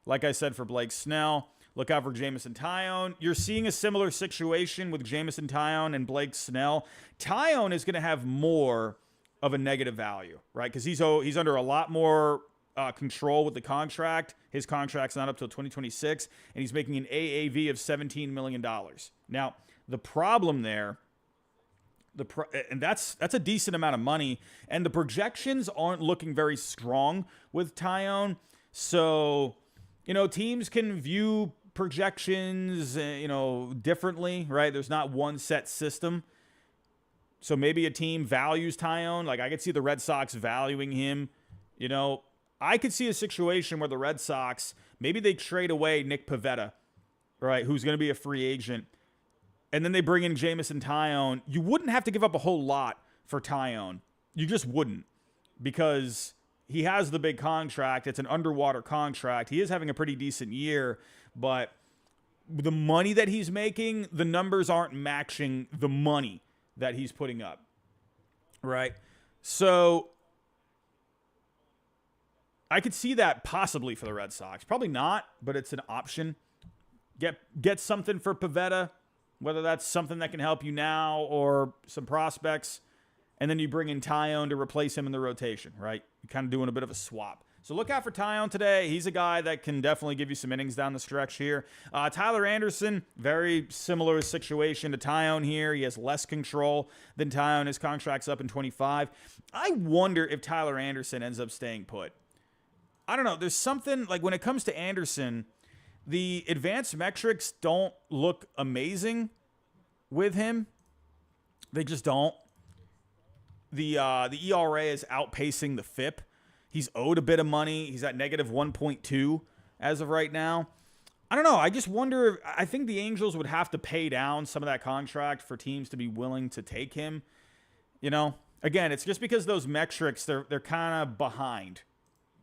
Like I said, for Blake Snell. Look out for Jamison Tyone. You're seeing a similar situation with Jamison Tyone and Blake Snell. Tyone is going to have more of a negative value, right? Because he's under a lot more control with the contract. His contract's not up till 2026, and he's making an AAV of $17 million. Now, the problem there, and that's a decent amount of money, and the projections aren't looking very strong with Tyone. So, teams can view projections, differently, right? There's not one set system. So maybe a team values Tyone. Like, I could see the Red Sox valuing him. I could see a situation where the Red Sox, maybe they trade away Nick Pivetta, right, who's going to be a free agent, and then they bring in Jamison Tyone. You wouldn't have to give up a whole lot for Tyone. You just wouldn't, because he has the big contract. It's an underwater contract. He is having a pretty decent year, but the money that he's making, the numbers aren't matching the money that he's putting up, right? So I could see that possibly for the Red Sox. Probably not, but it's an option. Get something for Pivetta, whether that's something that can help you now or some prospects, and then you bring in Tyone to replace him in the rotation, right? You're kind of doing a bit of a swap. So look out for Tyone today. He's a guy that can definitely give you some innings down the stretch here. Tyler Anderson, very similar situation to Tyone here. He has less control than Tyone. His contract's up in 25. I wonder if Tyler Anderson ends up staying put. I don't know. There's something, like, when it comes to Anderson, the advanced metrics don't look amazing with him. They just don't. The ERA is outpacing the FIP. He's owed a bit of money. He's at negative 1.2 as of right now. I don't know. I just wonder. I think the Angels would have to pay down some of that contract for teams to be willing to take him. Again, it's just because those metrics, they're kind of behind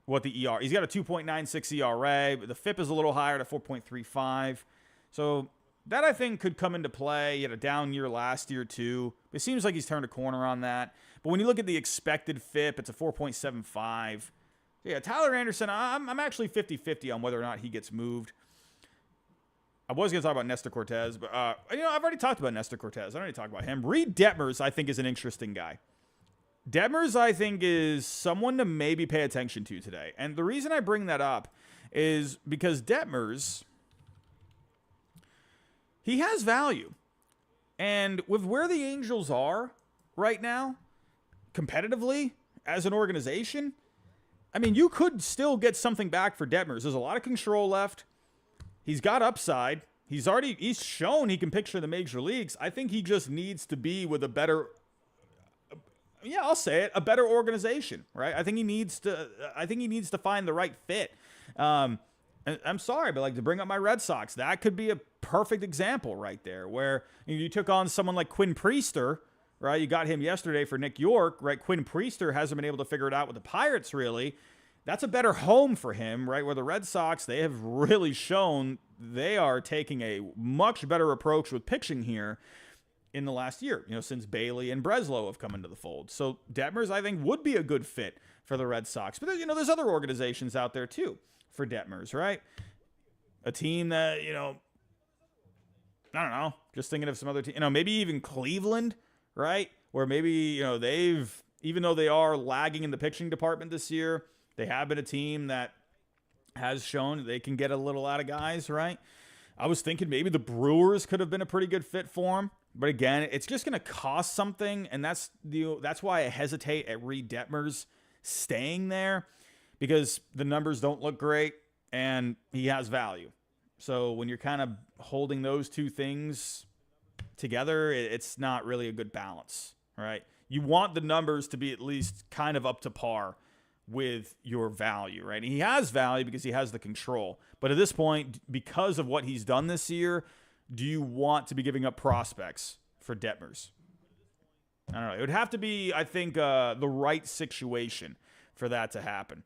what the ERA. He's got a 2.96 ERA, but the FIP is a little higher at 4.35. So that, I think, could come into play. He had a down year last year too. It seems like he's turned a corner on that. But when you look at the expected FIP, it's a 4.75. Yeah, Tyler Anderson, I'm actually 50-50 on whether or not he gets moved. I was going to talk about Nestor Cortez, but I've already talked about Nestor Cortez. I already talked about him. Reed Detmers, I think, is an interesting guy. Detmers, I think, is someone to maybe pay attention to today. And the reason I bring that up is because Detmers, he has value. And with where the Angels are right now, competitively, as an organization, I mean, you could still get something back for Detmers. There's a lot of control left. He's got upside. He's shown he can picture the major leagues. I think he just needs to be with a better, I'll say it, a better organization, right? I think he needs to find the right fit. And I'm sorry, but like, to bring up my Red Sox, that could be a perfect example right there, where you took on someone like Quinn Priester, right? You got him yesterday for Nick York, right? Quinn Priester hasn't been able to figure it out with the Pirates, really. That's a better home for him, right? Where the Red Sox, they have really shown they are taking a much better approach with pitching here in the last year, since Bailey and Breslow have come into the fold. So Detmers, I think, would be a good fit for the Red Sox. But, there's other organizations out there, too, for Detmers, right? A team that, I don't know, just thinking of some other team, maybe even Cleveland, right? Where maybe, they've, even though they are lagging in the pitching department this year, they have been a team that has shown they can get a little out of guys, right? I was thinking maybe the Brewers could have been a pretty good fit for him. But again, it's just going to cost something, and that's why I hesitate at Reed Detmers staying there, because the numbers don't look great, and he has value. So when you're kind of holding those two things together, it's not really a good balance, right? You want the numbers to be at least kind of up to par with your value, right? And he has value because he has the control. But at this point, because of what he's done this year, do you want to be giving up prospects for Detmers? I don't know. It would have to be, I think, the right situation for that to happen.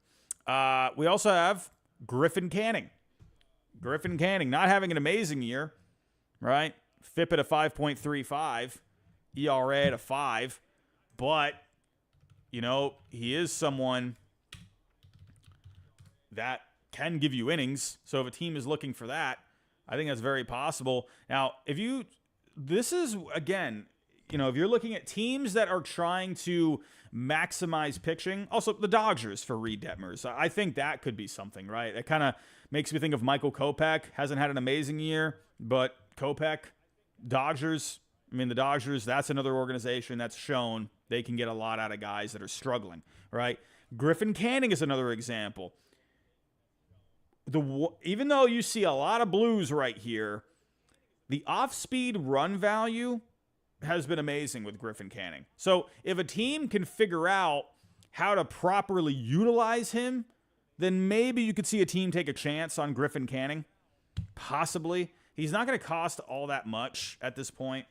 We also have Griffin Canning. Griffin Canning not having an amazing year, right? FIP at a 5.35, ERA at a 5. But, he is someone that can give you innings. So if a team is looking for that, I think that's very possible. Now, this is, again, if you're looking at teams that are trying to maximize pitching, also the Dodgers for Reed Detmers, I think that could be something, right? It kind of makes me think of Michael Kopech. Hasn't had an amazing year, but Kopech, Dodgers, the Dodgers, that's another organization that's shown they can get a lot out of guys that are struggling, right? Griffin Canning is another example. Even though you see a lot of blues right here, the off-speed run value has been amazing with Griffin Canning. So if a team can figure out how to properly utilize him, then maybe you could see a team take a chance on Griffin Canning. Possibly. He's not going to cost all that much at this point.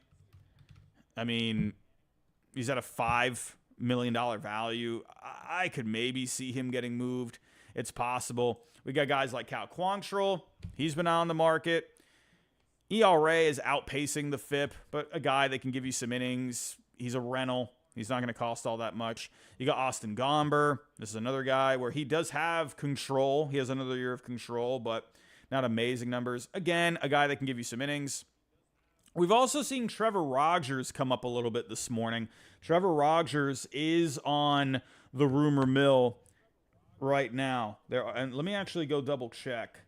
He's at a $5 million value. I could maybe see him getting moved. It's possible. We got guys like Cal Quantrill. He's been on the market. ERA is outpacing the FIP, but a guy that can give you some innings. He's a rental. He's not going to cost all that much. You got Austin Gomber. This is another guy where he does have control. He has another year of control, but not amazing numbers. Again, a guy that can give you some innings. We've also seen Trevor Rogers come up a little bit this morning. Trevor Rogers is on the rumor mill right now. And let me actually go double check.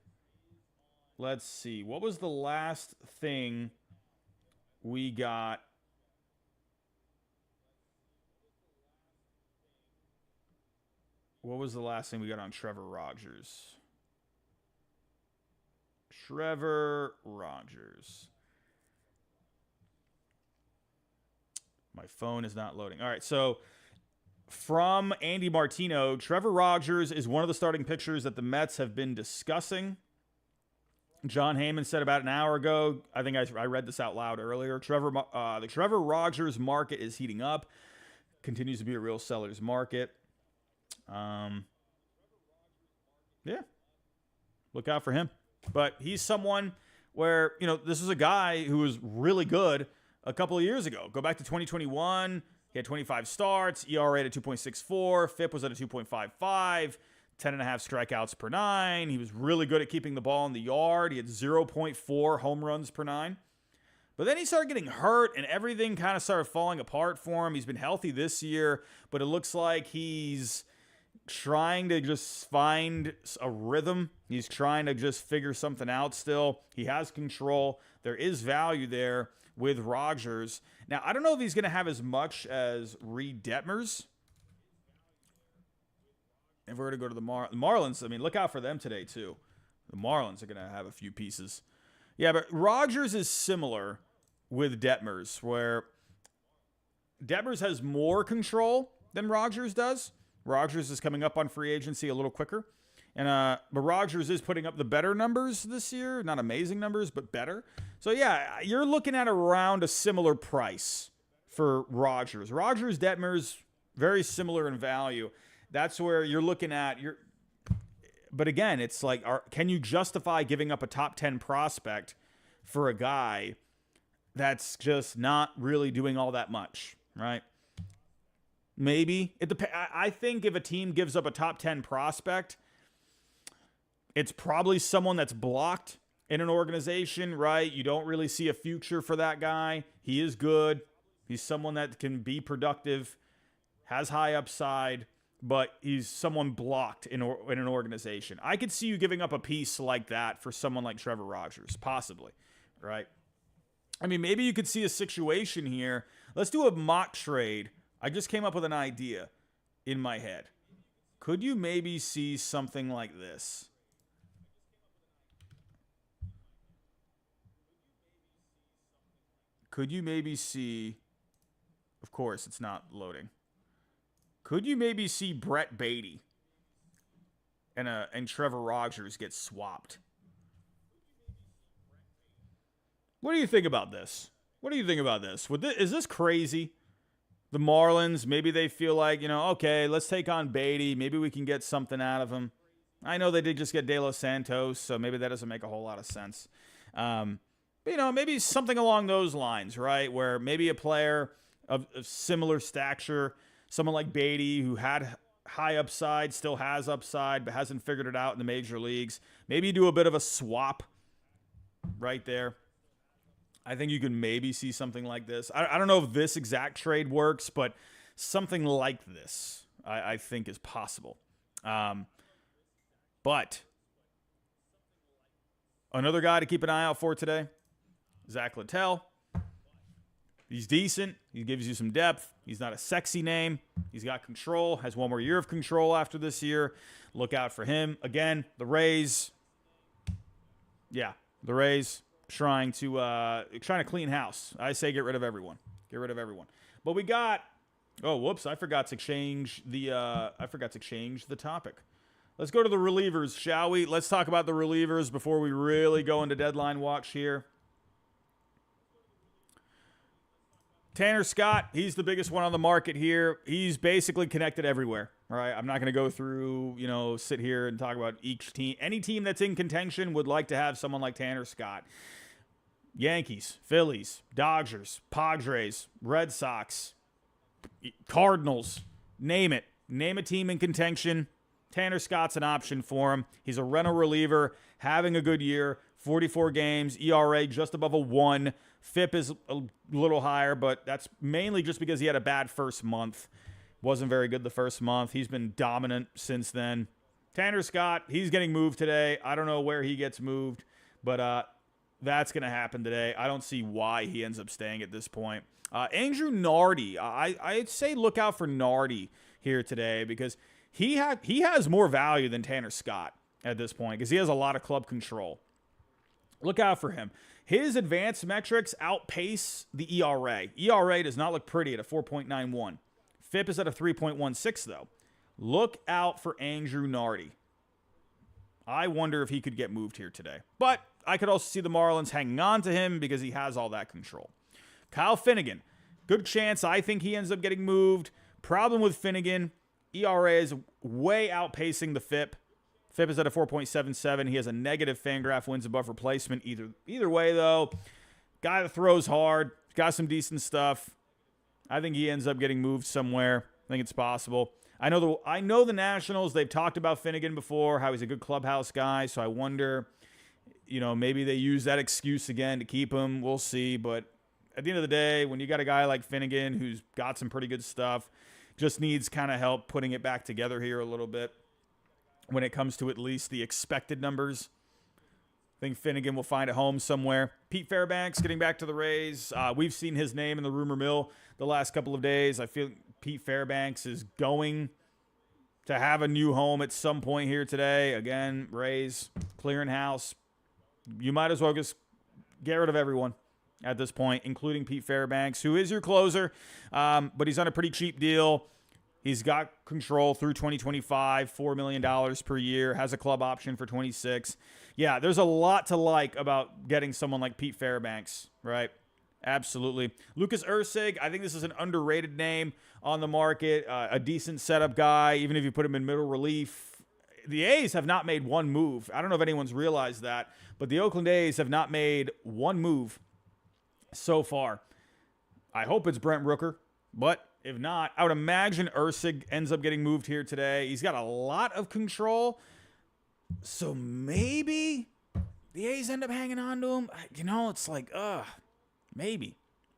Let's see. What was the last thing we got? What was the last thing we got on Trevor Rogers? Trevor Rogers. My phone is not loading. All right, so from Andy Martino, Trevor Rogers is one of the starting pitchers that the Mets have been discussing. John Heyman said about an hour ago, I think I read this out loud earlier, the Trevor Rogers market is heating up. Continues to be a real seller's market. Yeah. Look out for him. But he's someone where, this is a guy who was really good a couple of years ago. Go back to 2021. He had 25 starts, ERA at 2.64, FIP was at a 2.55. 10.5 strikeouts per 9. He was really good at keeping the ball in the yard. He had 0.4 home runs per 9. But then he started getting hurt, and everything kind of started falling apart for him. He's been healthy this year, but it looks like he's trying to just find a rhythm. He's trying to just figure something out still. He has control. There is value there with Rogers. Now, I don't know if he's going to have as much as Reed Detmers. If we're going to go to the Marlins, look out for them today, too. The Marlins are going to have a few pieces. Yeah, but Rogers is similar with Detmers, where Detmers has more control than Rogers does. Rogers is coming up on free agency a little quicker. But Rogers is putting up the better numbers this year. Not amazing numbers, but better. So, yeah, you're looking at around a similar price for Rogers. Rogers, Detmers, very similar in value. That's where you're looking at. But again, it's like, can you justify giving up a top 10 prospect for a guy that's just not really doing all that much, right? Maybe. I think if a team gives up a top 10 prospect, it's probably someone that's blocked in an organization, right? You don't really see a future for that guy. He is good. He's someone that can be productive, has high upside, but he's someone blocked in an organization. I could see you giving up a piece like that for someone like Trevor Rogers, possibly, right? Maybe you could see a situation here. Let's do a mock trade. I just came up with an idea in my head. Could you maybe see something like this? Could you maybe see... Of course, it's not loading. Could you maybe see Brett Beatty and Trevor Rogers get swapped? What do you think about this? Is this crazy? The Marlins, maybe they feel like, okay, let's take on Beatty. Maybe we can get something out of him. I know they did just get De Los Santos, so maybe that doesn't make a whole lot of sense. But, maybe something along those lines, right? Where maybe a player of similar stature, someone like Beatty who had high upside, still has upside, but hasn't figured it out in the major leagues. Maybe you do a bit of a swap right there. I think you can maybe see something like this. I don't know if this exact trade works, but something like this I think is possible. But another guy to keep an eye out for today, Zach Littell. He's decent. He gives you some depth. He's not a sexy name. He's got control, has one more year of control after this year. Look out for him. Again, the Rays. Yeah, the Rays trying to clean house. I say get rid of everyone. Get rid of everyone. But we got, oh, whoops, I forgot to change the topic. Let's go to the relievers, shall we? Let's talk about the relievers before we really go into deadline watch here. Tanner Scott, he's the biggest one on the market here. He's basically connected everywhere. All right, I'm not going to go through, sit here and talk about each team. Any team that's in contention would like to have someone like Tanner Scott. Yankees, Phillies, Dodgers, Padres, Red Sox, Cardinals, name it. Name a team in contention. Tanner Scott's an option for him. He's a rental reliever, having a good year, 44 games, ERA just above a 1. FIP is a little higher, but that's mainly just because he had a bad first month. Wasn't very good the first month. He's been dominant since then. Tanner Scott, he's getting moved today. I don't know where he gets moved, but that's going to happen today. I don't see why he ends up staying at this point. Andrew Nardi, I'd say look out for Nardi here today because he has more value than Tanner Scott at this point because he has a lot of club control. Look out for him. His advanced metrics outpace the ERA. ERA does not look pretty at a 4.91. FIP is at a 3.16, though. Look out for Andrew Nardi. I wonder if he could get moved here today. But I could also see the Marlins hanging on to him because he has all that control. Kyle Finnegan. Good chance I think he ends up getting moved. Problem with Finnegan, ERA is way outpacing the FIP. FIP is at a 4.77. He has a negative Fangraph wins above replacement. Either way, though, guy that throws hard, got some decent stuff. I think he ends up getting moved somewhere. I think it's possible. I know the Nationals, they've talked about Finnegan before, how he's a good clubhouse guy, so I wonder, maybe they use that excuse again to keep him. We'll see, but at the end of the day, when you got a guy like Finnegan who's got some pretty good stuff, just needs kind of help putting it back together here a little bit. When it comes to at least the expected numbers, I think Finnegan will find a home somewhere. Pete Fairbanks getting back to the Rays. We've seen his name in the rumor mill the last couple of days. I feel Pete Fairbanks is going to have a new home at some point here today. Again, Rays, clearing house. You might as well just get rid of everyone at this point, including Pete Fairbanks, who is your closer, but he's on a pretty cheap deal. He's got control through 2025, $4 million per year, has a club option for 26. Yeah, there's a lot to like about getting someone like Pete Fairbanks, right? Absolutely. Lucas Erceg, I think this is an underrated name on the market, a decent setup guy, even if you put him in middle relief. The A's have not made one move. I don't know if anyone's realized that, but the Oakland A's have not made one move so far. I hope it's Brent Rooker, but if not, I would imagine Erceg ends up getting moved here today. He's got a lot of control, so maybe the A's end up hanging on to him. It's like, maybe.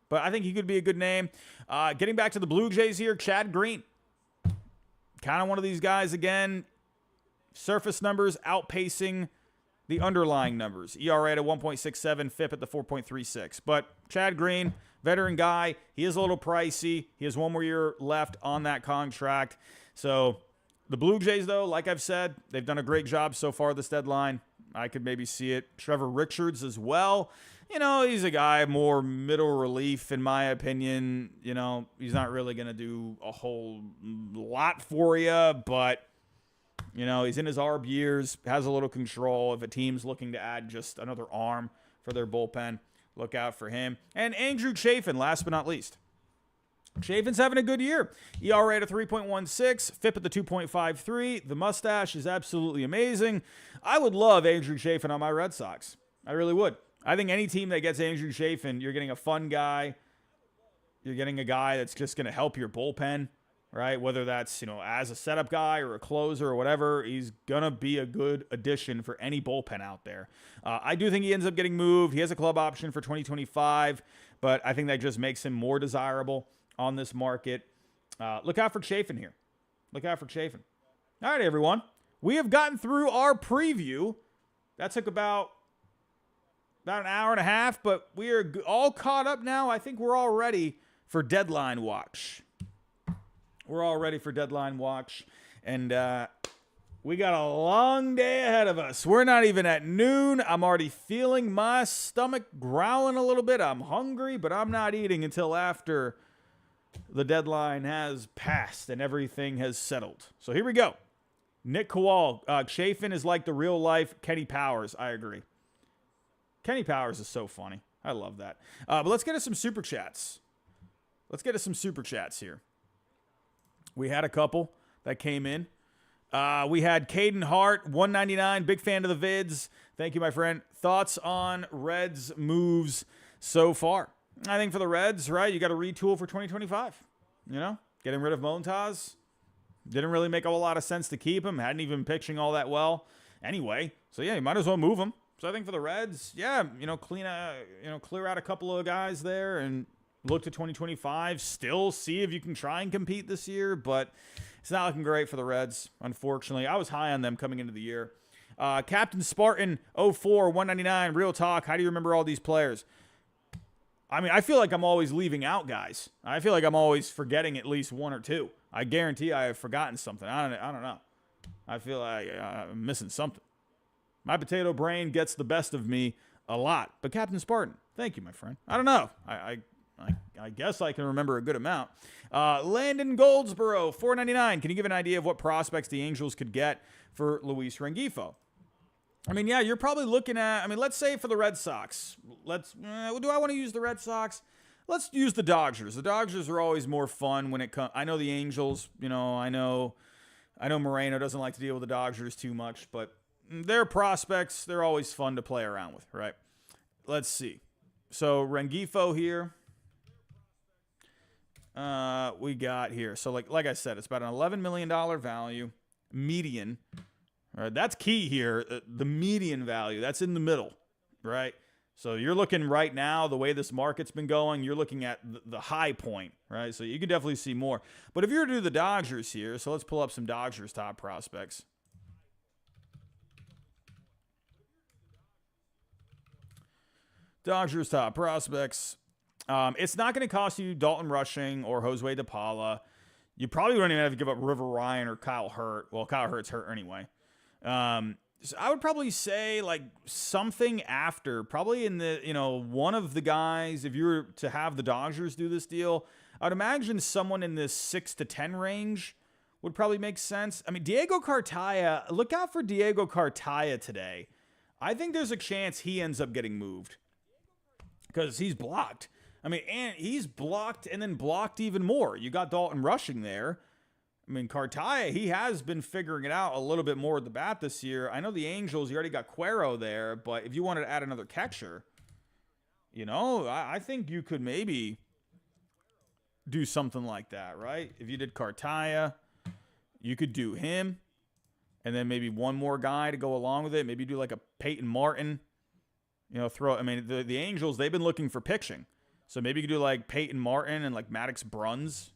But I think he could be a good name. Getting back to the Blue Jays here, Chad Green. Kind of one of these guys again. Surface numbers outpacing the underlying numbers. ERA at a 1.67, FIP at the 4.36. But Chad Green, veteran guy, he is a little pricey. He has one more year left on that contract. So the Blue Jays, though, like I've said, they've done a great job so far this deadline. I could maybe see it. Trevor Richards as well. He's a guy more middle relief, in my opinion. He's not really going to do a whole lot for you, but he's in his ARB years, has a little control. If a team's looking to add just another arm for their bullpen, look out for him. And Andrew Chafin, last but not least. Chafin's having a good year. ERA at a 3.16, FIP at the 2.53. The mustache is absolutely amazing. I would love Andrew Chafin on my Red Sox. I really would. I think any team that gets Andrew Chafin, you're getting a fun guy. You're getting a guy that's just going to help your bullpen. right? Whether that's, as a setup guy or a closer or whatever, he's going to be a good addition for any bullpen out there. I do think he ends up getting moved. He has a club option for 2025, but I think that just makes him more desirable on this market. Look out for Chafin here. Look out for Chafin. All right, everyone. We have gotten through our preview. That took about an hour and a half, but we are all caught up now. I think we're all ready for Deadline Watch. We're all ready for Deadline Watch, and we got a long day ahead of us. We're not even at noon. I'm already feeling my stomach growling a little bit. I'm hungry, but I'm not eating until after the deadline has passed and everything has settled. So here we go. Nick Kowal, Chafin is like the real-life Kenny Powers. I agree. Kenny Powers is so funny. I love that. But let's get to some Super Chats. Let's get to some Super Chats here. We had a couple that came in. We had Caden Hart, 199, big fan of the vids. Thank you, my friend. Thoughts on Reds moves so far? I think for the Reds, right, you got to retool for 2025. Getting rid of Montas. Didn't really make a whole lot of sense to keep him. Hadn't even been pitching all that well anyway. So, yeah, you might as well move him. So I think for the Reds, yeah, clear out a couple of guys there and look to 2025. Still see if you can try and compete this year, but it's not looking great for the Reds, unfortunately. I was high on them coming into the year. Captain Spartan 04 199, real talk. How do you remember all these players? I mean, I feel like I'm always leaving out guys. I feel like I'm always forgetting at least one or two. I guarantee I have forgotten something. I don't know. I feel like I'm missing something. My potato brain gets the best of me a lot. But Captain Spartan, thank you, my friend. I don't know. I guess I can remember a good amount. Landon Goldsboro, $4.99. Can you give an idea of what prospects the Angels could get for Luis Rengifo? I mean, yeah, you're probably looking at, let's say for the Red Sox. Do I want to use the Red Sox? Let's use the Dodgers. The Dodgers are always more fun when it comes. I know the Angels, I know Moreno doesn't like to deal with the Dodgers too much, but their prospects, they're always fun to play around with, right? Let's see. So Rengifo here. We got here. So like I said, it's about an $11 million value, median. All right, that's key here. The median value, that's in the middle, right? So you're looking right now, the way this market's been going, you're looking at the high point, right? So you could definitely see more. But if you were to do the Dodgers here, so let's pull up some Dodgers top prospects. Dodgers top prospects. It's not going to cost you Dalton Rushing or Josue DePaula. You probably wouldn't even have to give up River Ryan or Kyle Hurt. Well, Kyle Hurt's hurt anyway. So I would probably say like something after, probably in the, one of the guys, if you were to have the Dodgers do this deal, I'd imagine someone in this 6 to 10 range would probably make sense. I mean, Diego Cartaya, look out for Diego Cartaya today. I think there's a chance he ends up getting moved because he's blocked. I mean, and he's blocked and then blocked even more. You got Dalton Rushing there. I mean, Cartaya, he has been figuring it out a little bit more at the bat this year. I know the Angels, you already got Cuero there, but if you wanted to add another catcher, I think you could maybe do something like that, right? If you did Cartaya, you could do him, and then maybe one more guy to go along with it. Maybe do like a Peyton Martin, the Angels, they've been looking for pitching. So maybe you could do like Peyton Martin and like Maddox Bruns.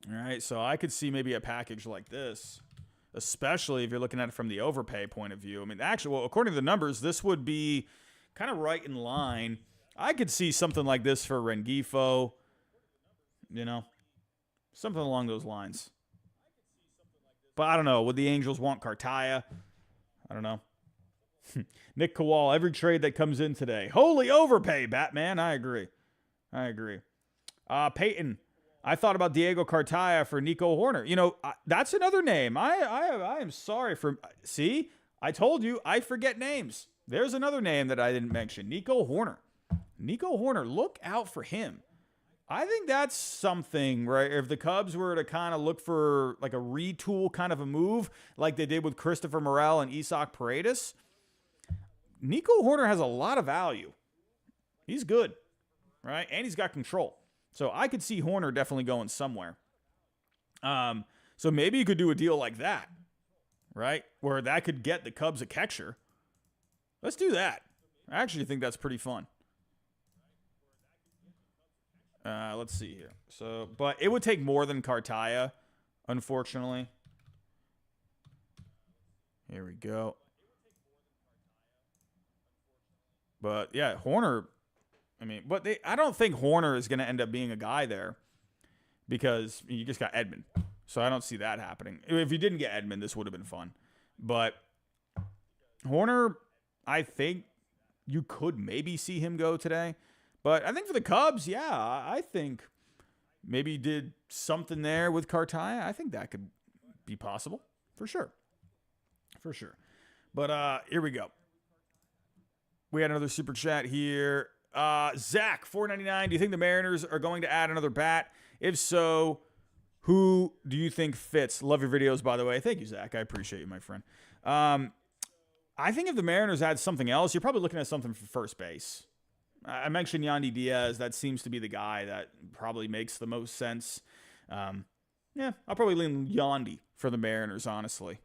All right, so I could see maybe a package like this, especially if you're looking at it from the overpay point of view. I mean, actually, well, according to the numbers, this would be kind of right in line. I could see something like this for Rengifo, something along those lines. But I don't know. Would the Angels want Cartaya? I don't know. Nick Kowal, every trade that comes in today. Holy overpay, Batman. I agree. Peyton, I thought about Diego Cartaya for Nico Horner. That's another name. I am sorry for... See? I told you, I forget names. There's another name that I didn't mention. Nico Horner. Look out for him. I think that's something, right? If the Cubs were to kind of look for like a retool kind of a move, like they did with Christopher Morel and Isaac Paredes, Nico Horner has a lot of value. He's good, right? And he's got control. So I could see Horner definitely going somewhere. So maybe you could do a deal like that, right? Where that could get the Cubs a catcher. Let's do that. I actually think that's pretty fun. Let's see here. So, but it would take more than Cartaya, unfortunately. Here we go. But yeah, Horner. I mean, but I don't think Horner is going to end up being a guy there because you just got Edman. So I don't see that happening. If you didn't get Edman, this would have been fun. But Horner, I think you could maybe see him go today. But I think for the Cubs, yeah, I think maybe did something there with Cartaya. I think that could be possible for sure. For sure. But here we go. We had another super chat here. Zach, $4.99. Do you think the Mariners are going to add another bat? If so, who do you think fits? Love your videos, by the way. Thank you, Zach. I appreciate you, my friend. I think if the Mariners add something else, you're probably looking at something for first base. I mentioned Yandy Diaz. That seems to be the guy that probably makes the most sense. Yeah, I'll probably lean Yandy for the Mariners, honestly.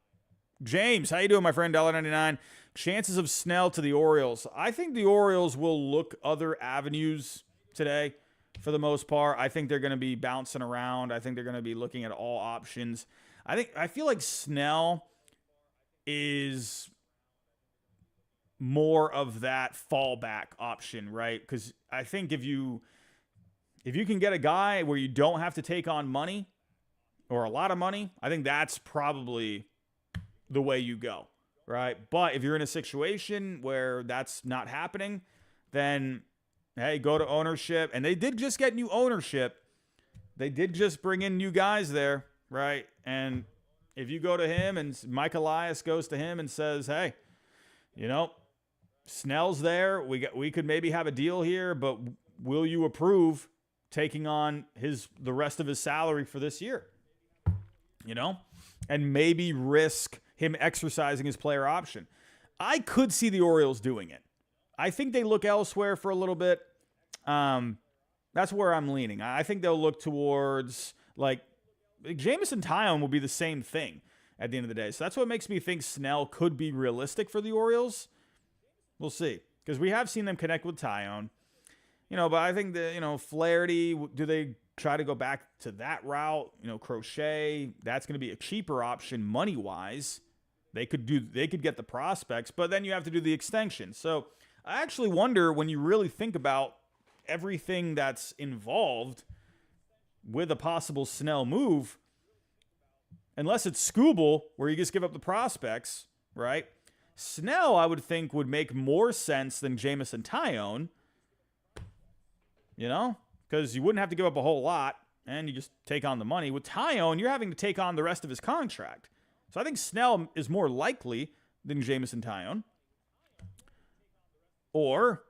James, how you doing, my friend? $1.99. Chances of Snell to the Orioles. I think the Orioles will look other avenues today for the most part. I think they're going to be bouncing around. I think they're going to be looking at all options. I feel like Snell is more of that fallback option, right? Because I think if you can get a guy where you don't have to take on money or a lot of money, I think that's probably the way you go, right? But if you're in a situation where that's not happening, then, hey, go to ownership. And they did just get new ownership. They did just bring in new guys there, right? And if you go to him and Mike Elias goes to him and says, hey, you know, Snell's there. We could maybe have a deal here, but will you approve taking on the rest of his salary for this year? You know? And maybe risk him exercising his player option. I could see the Orioles doing it. I think they look elsewhere for a little bit. That's where I'm leaning. I think they'll look towards, like Jameson Taillon will be the same thing at the end of the day. So that's what makes me think Snell could be realistic for the Orioles. We'll see. Because we have seen them connect with Taillon. You know, but I think that, you know, Flaherty, do they try to go back to that route? You know, Crochet, that's going to be a cheaper option money-wise. They could get the prospects, but then you have to do the extension. So I actually wonder, when you really think about everything that's involved with a possible Snell move, unless it's Skubal, where you just give up the prospects, right? Snell, I would think, would make more sense than Jameson Taillon, you know, because you wouldn't have to give up a whole lot, and you just take on the money. With Taillon, you're having to take on the rest of his contract. So I think Snell is more likely than Jameson Taillon. Or,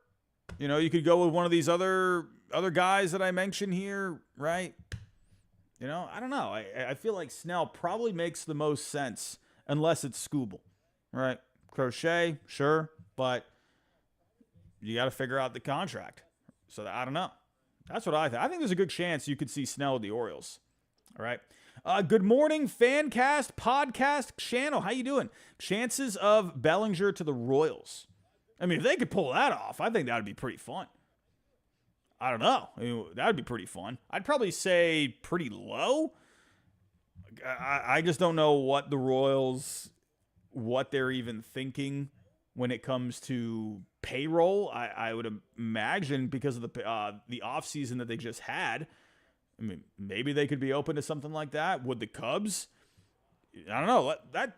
you know, you could go with one of these other guys that I mentioned here, right? You know, I don't know. I feel like Snell probably makes the most sense unless it's Skubal, right? Crochet, sure, but you got to figure out the contract. So I don't know. That's what I think. I think there's a good chance you could see Snell with the Orioles. All right. Good morning, Fancast Podcast channel. How you doing? Chances of Bellinger to the Royals. I mean, if they could pull that off, I think that would be pretty fun. I don't know. I mean, that would be pretty fun. I'd probably say pretty low. I just don't know what the Royals, what they're even thinking when it comes to payroll. I would imagine because of the offseason that they just had. I mean, maybe they could be open to something like that. Would the Cubs? I don't know. I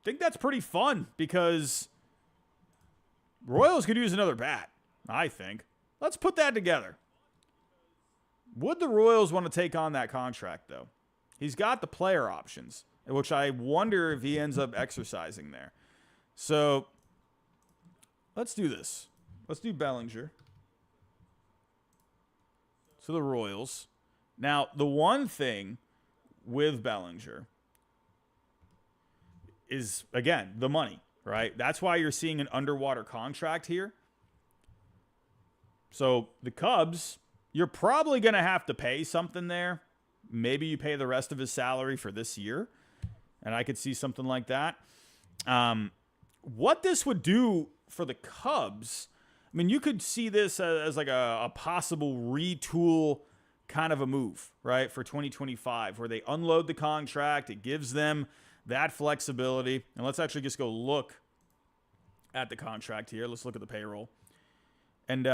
think that's pretty fun because Royals could use another bat, I think. Let's put that together. Would the Royals want to take on that contract, though? He's got the player options, which I wonder if he ends up exercising there. So let's do this. Let's do Bellinger to the Royals. Now, the one thing with Bellinger is, again, the money, right? That's why you're seeing an underwater contract here. So the Cubs, you're probably going to have to pay something there. Maybe you pay the rest of his salary for this year, and I could see something like that. What this would do for the Cubs, I mean, you could see this as like a possible retool kind of a move, right, for 2025, where they unload the contract. It gives them that flexibility. And let's actually just go look at the contract here. Let's look at the payroll. And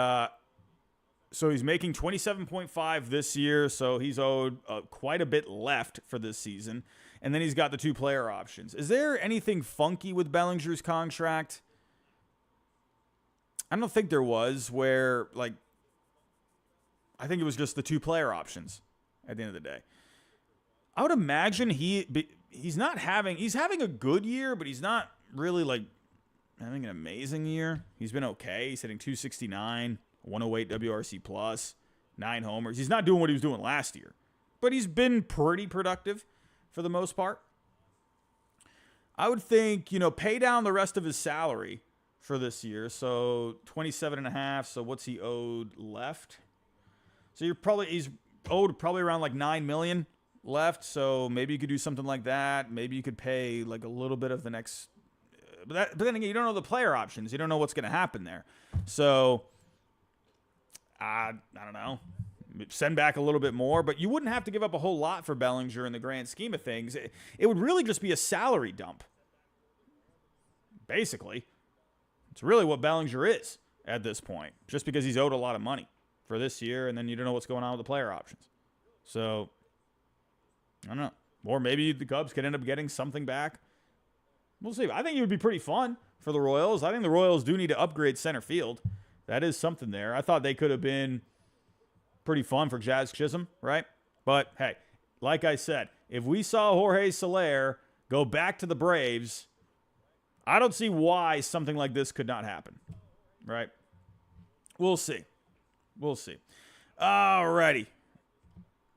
so he's making $27.5 this year, so he's owed quite a bit left for this season. And then he's got the 2 player options. Is there anything funky with Bellinger's contract? I don't think there was, where, like, I think it was just the 2 player options at the end of the day. I would imagine he's having a good year, but he's not really, like, having an amazing year. He's been okay. He's hitting .269, 108 WRC plus, 9 homers. He's not doing what he was doing last year, but he's been pretty productive for the most part. I would think, pay down the rest of his salary for this year. So 27.5. So what's he owed left? So he's owed probably around like $9 million left. So maybe you could do something like that. Maybe you could pay like a little bit of the next. But then again, you don't know the player options. You don't know what's going to happen there. So I don't know. Send back a little bit more, but you wouldn't have to give up a whole lot for Bellinger in the grand scheme of things. It would really just be a salary dump. Basically, it's really what Bellinger is at this point, just because he's owed a lot of money for this year, and then you don't know what's going on with the player options. So, I don't know. Or maybe the Cubs could end up getting something back. We'll see. I think it would be pretty fun for the Royals. I think the Royals do need to upgrade center field. That is something there. I thought they could have been pretty fun for Jazz Chisholm, right? But, hey, like I said, if we saw Jorge Soler go back to the Braves, I don't see why something like this could not happen, right? We'll see. We'll see. Alrighty.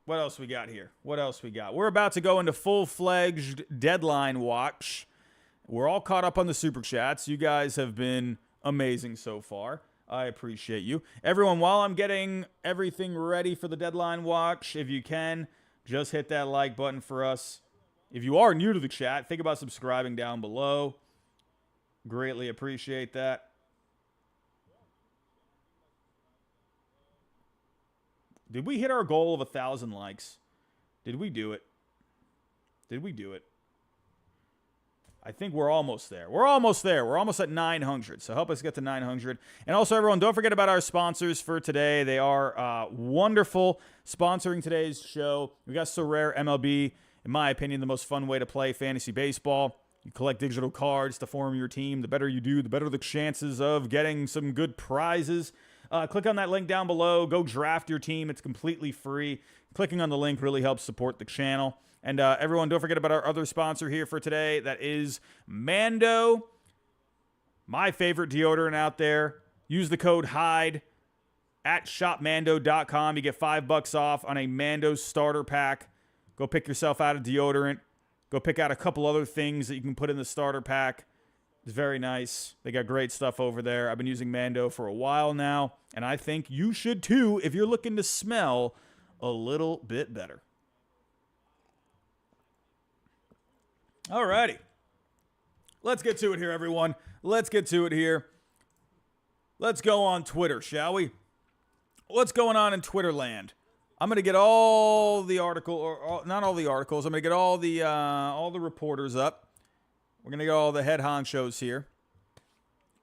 What else we got here? We're about to go into full-fledged deadline watch. We're all caught up on the Super Chats. You guys have been amazing so far. I appreciate you. Everyone, while I'm getting everything ready for the deadline watch, if you can, just hit that like button for us. If you are new to the chat, think about subscribing down below. Greatly appreciate that. Did we hit our goal of 1,000 likes? Did we do it? I think we're almost there. We're almost at 900. So help us get to 900. And also, everyone, don't forget about our sponsors for today. They are wonderful sponsoring today's show. We got Sorare MLB. In my opinion, the most fun way to play fantasy baseball. You collect digital cards to form your team. The better you do, the better the chances of getting some good prizes. Click on that link down below. Go draft your team. It's completely free. Clicking on the link really helps support the channel. And everyone, don't forget about our other sponsor here for today. That is Mando, my favorite deodorant out there. Use the code HIDE at shopmando.com. You get $5 off on a Mando starter pack. Go pick yourself out a deodorant. Go pick out a couple other things that you can put in the starter pack. It's very nice. They got great stuff over there. I've been using Mando for a while now, and I think you should too if you're looking to smell a little bit better. Alrighty. Let's get to it here, everyone. Let's get to it here. Let's go on Twitter, shall we? What's going on in Twitter land? I'm going to get all the not all the articles. I'm going to get all the reporters up. We're going to get all the head honchos here.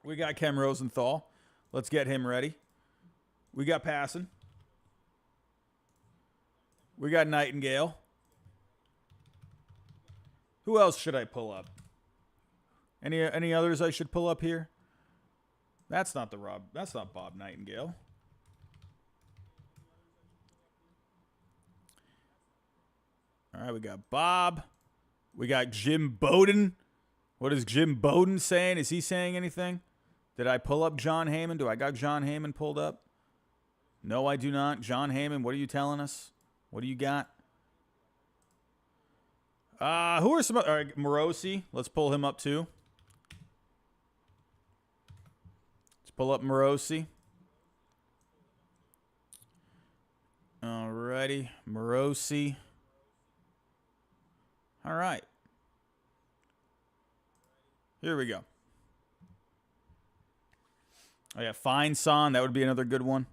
We got Ken Rosenthal. Let's get him ready. We got Passon. We got Nightingale. Who else should I pull up? Any others I should pull up here? That's not Bob Nightingale. All right, we got Bob. We got Jim Bowden. What is Jim Bowden saying? Is he saying anything? Did I pull up John Heyman? Do I got John Heyman pulled up? No, I do not. John Heyman, what are you telling us? What do you got? Who are some? All right, Morosi. Let's pull him up too. Let's pull up Morosi. Alrighty. Morosi. All right. Here we go. Oh, yeah. Fine Son. That would be another good one.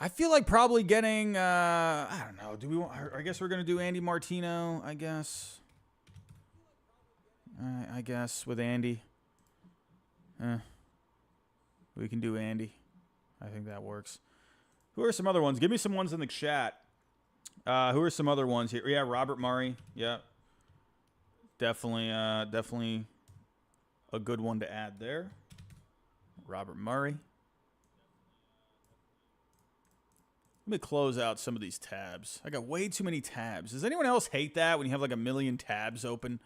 I feel like probably getting, I don't know. Do we want, I guess we're going to do Andy Martino, I guess. I guess with Andy. We can do Andy. I think that works. Who are some other ones? Give me some ones in the chat. Who are some other ones here? Yeah, Robert Murray. Yeah. Definitely a good one to add there. Robert Murray. Let me close out some of these tabs. I got way too many tabs. Does anyone else hate that when you have like a million tabs open?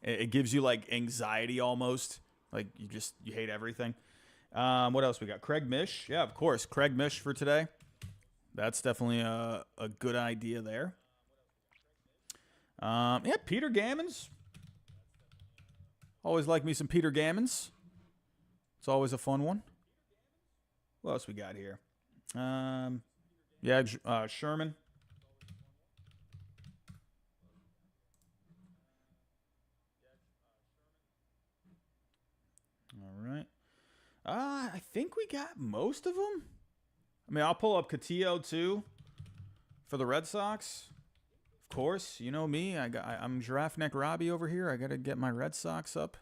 It gives you like anxiety almost. Like you hate everything. What else we got? Craig Mish. Yeah, of course. Craig Mish for today. That's definitely a good idea there. Yeah, Peter Gammons. Always like me some Peter Gammons. It's always a fun one. What else we got here? Yeah, Sherman. All right. I think we got most of them. I mean, I'll pull up Cotillo too for the Red Sox. Of course, you know me. I'm Giraffe Neck Robbie over here. I got to get my Red Sox up.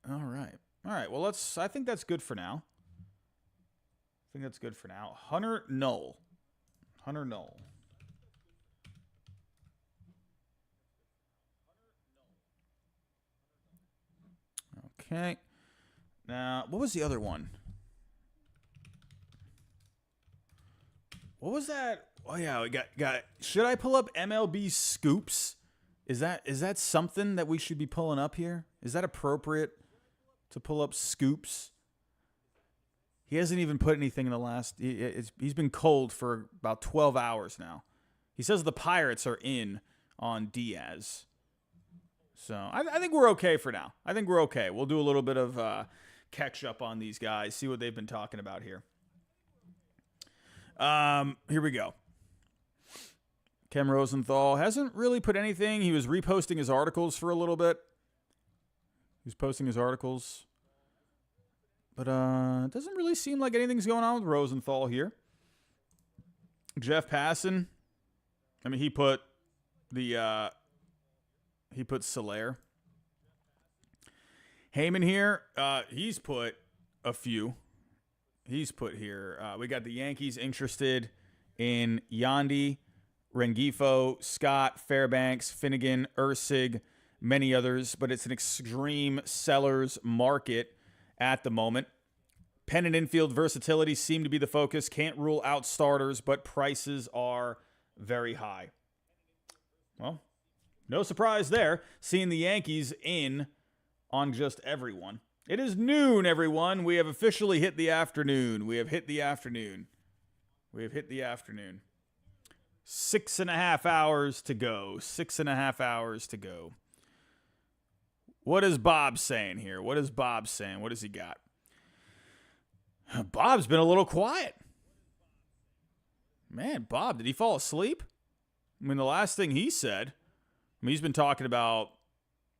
All right. All right. Well, I think that's good for now. Hunter Knoll. Okay. Now, what was the other one? What was that? Oh yeah, we got. Should I pull up MLB scoops? Is that something that we should be pulling up here? Is that appropriate to pull up scoops? He hasn't even put anything in the last. He's been cold for about 12 hours now. He says the Pirates are in on Diaz. So I think we're okay for now. I think we're okay. We'll do a little bit of catch up on these guys, see what they've been talking about here. Here we go. Kem Rosenthal hasn't really put anything. He was reposting his articles for a little bit. He was posting his articles. But it doesn't really seem like anything's going on with Rosenthal here. Jeff Passan. I mean, he put Soler. Heyman here. He's put a few. He's put here. We got the Yankees interested in Yandy, Rengifo, Scott, Fairbanks, Finnegan, Erceg, many others, but it's an extreme seller's market at the moment. Pen and infield versatility seem to be the focus. Can't rule out starters, but prices are very high. Well, no surprise there, seeing the Yankees in on just everyone. It is noon, everyone. We have officially hit the afternoon. 6.5 hours to go. 6.5 hours to go. What is Bob saying here? What is What has he got? Bob's been a little quiet. Man, Bob, did he fall asleep? I mean, the last thing he said, he's been talking about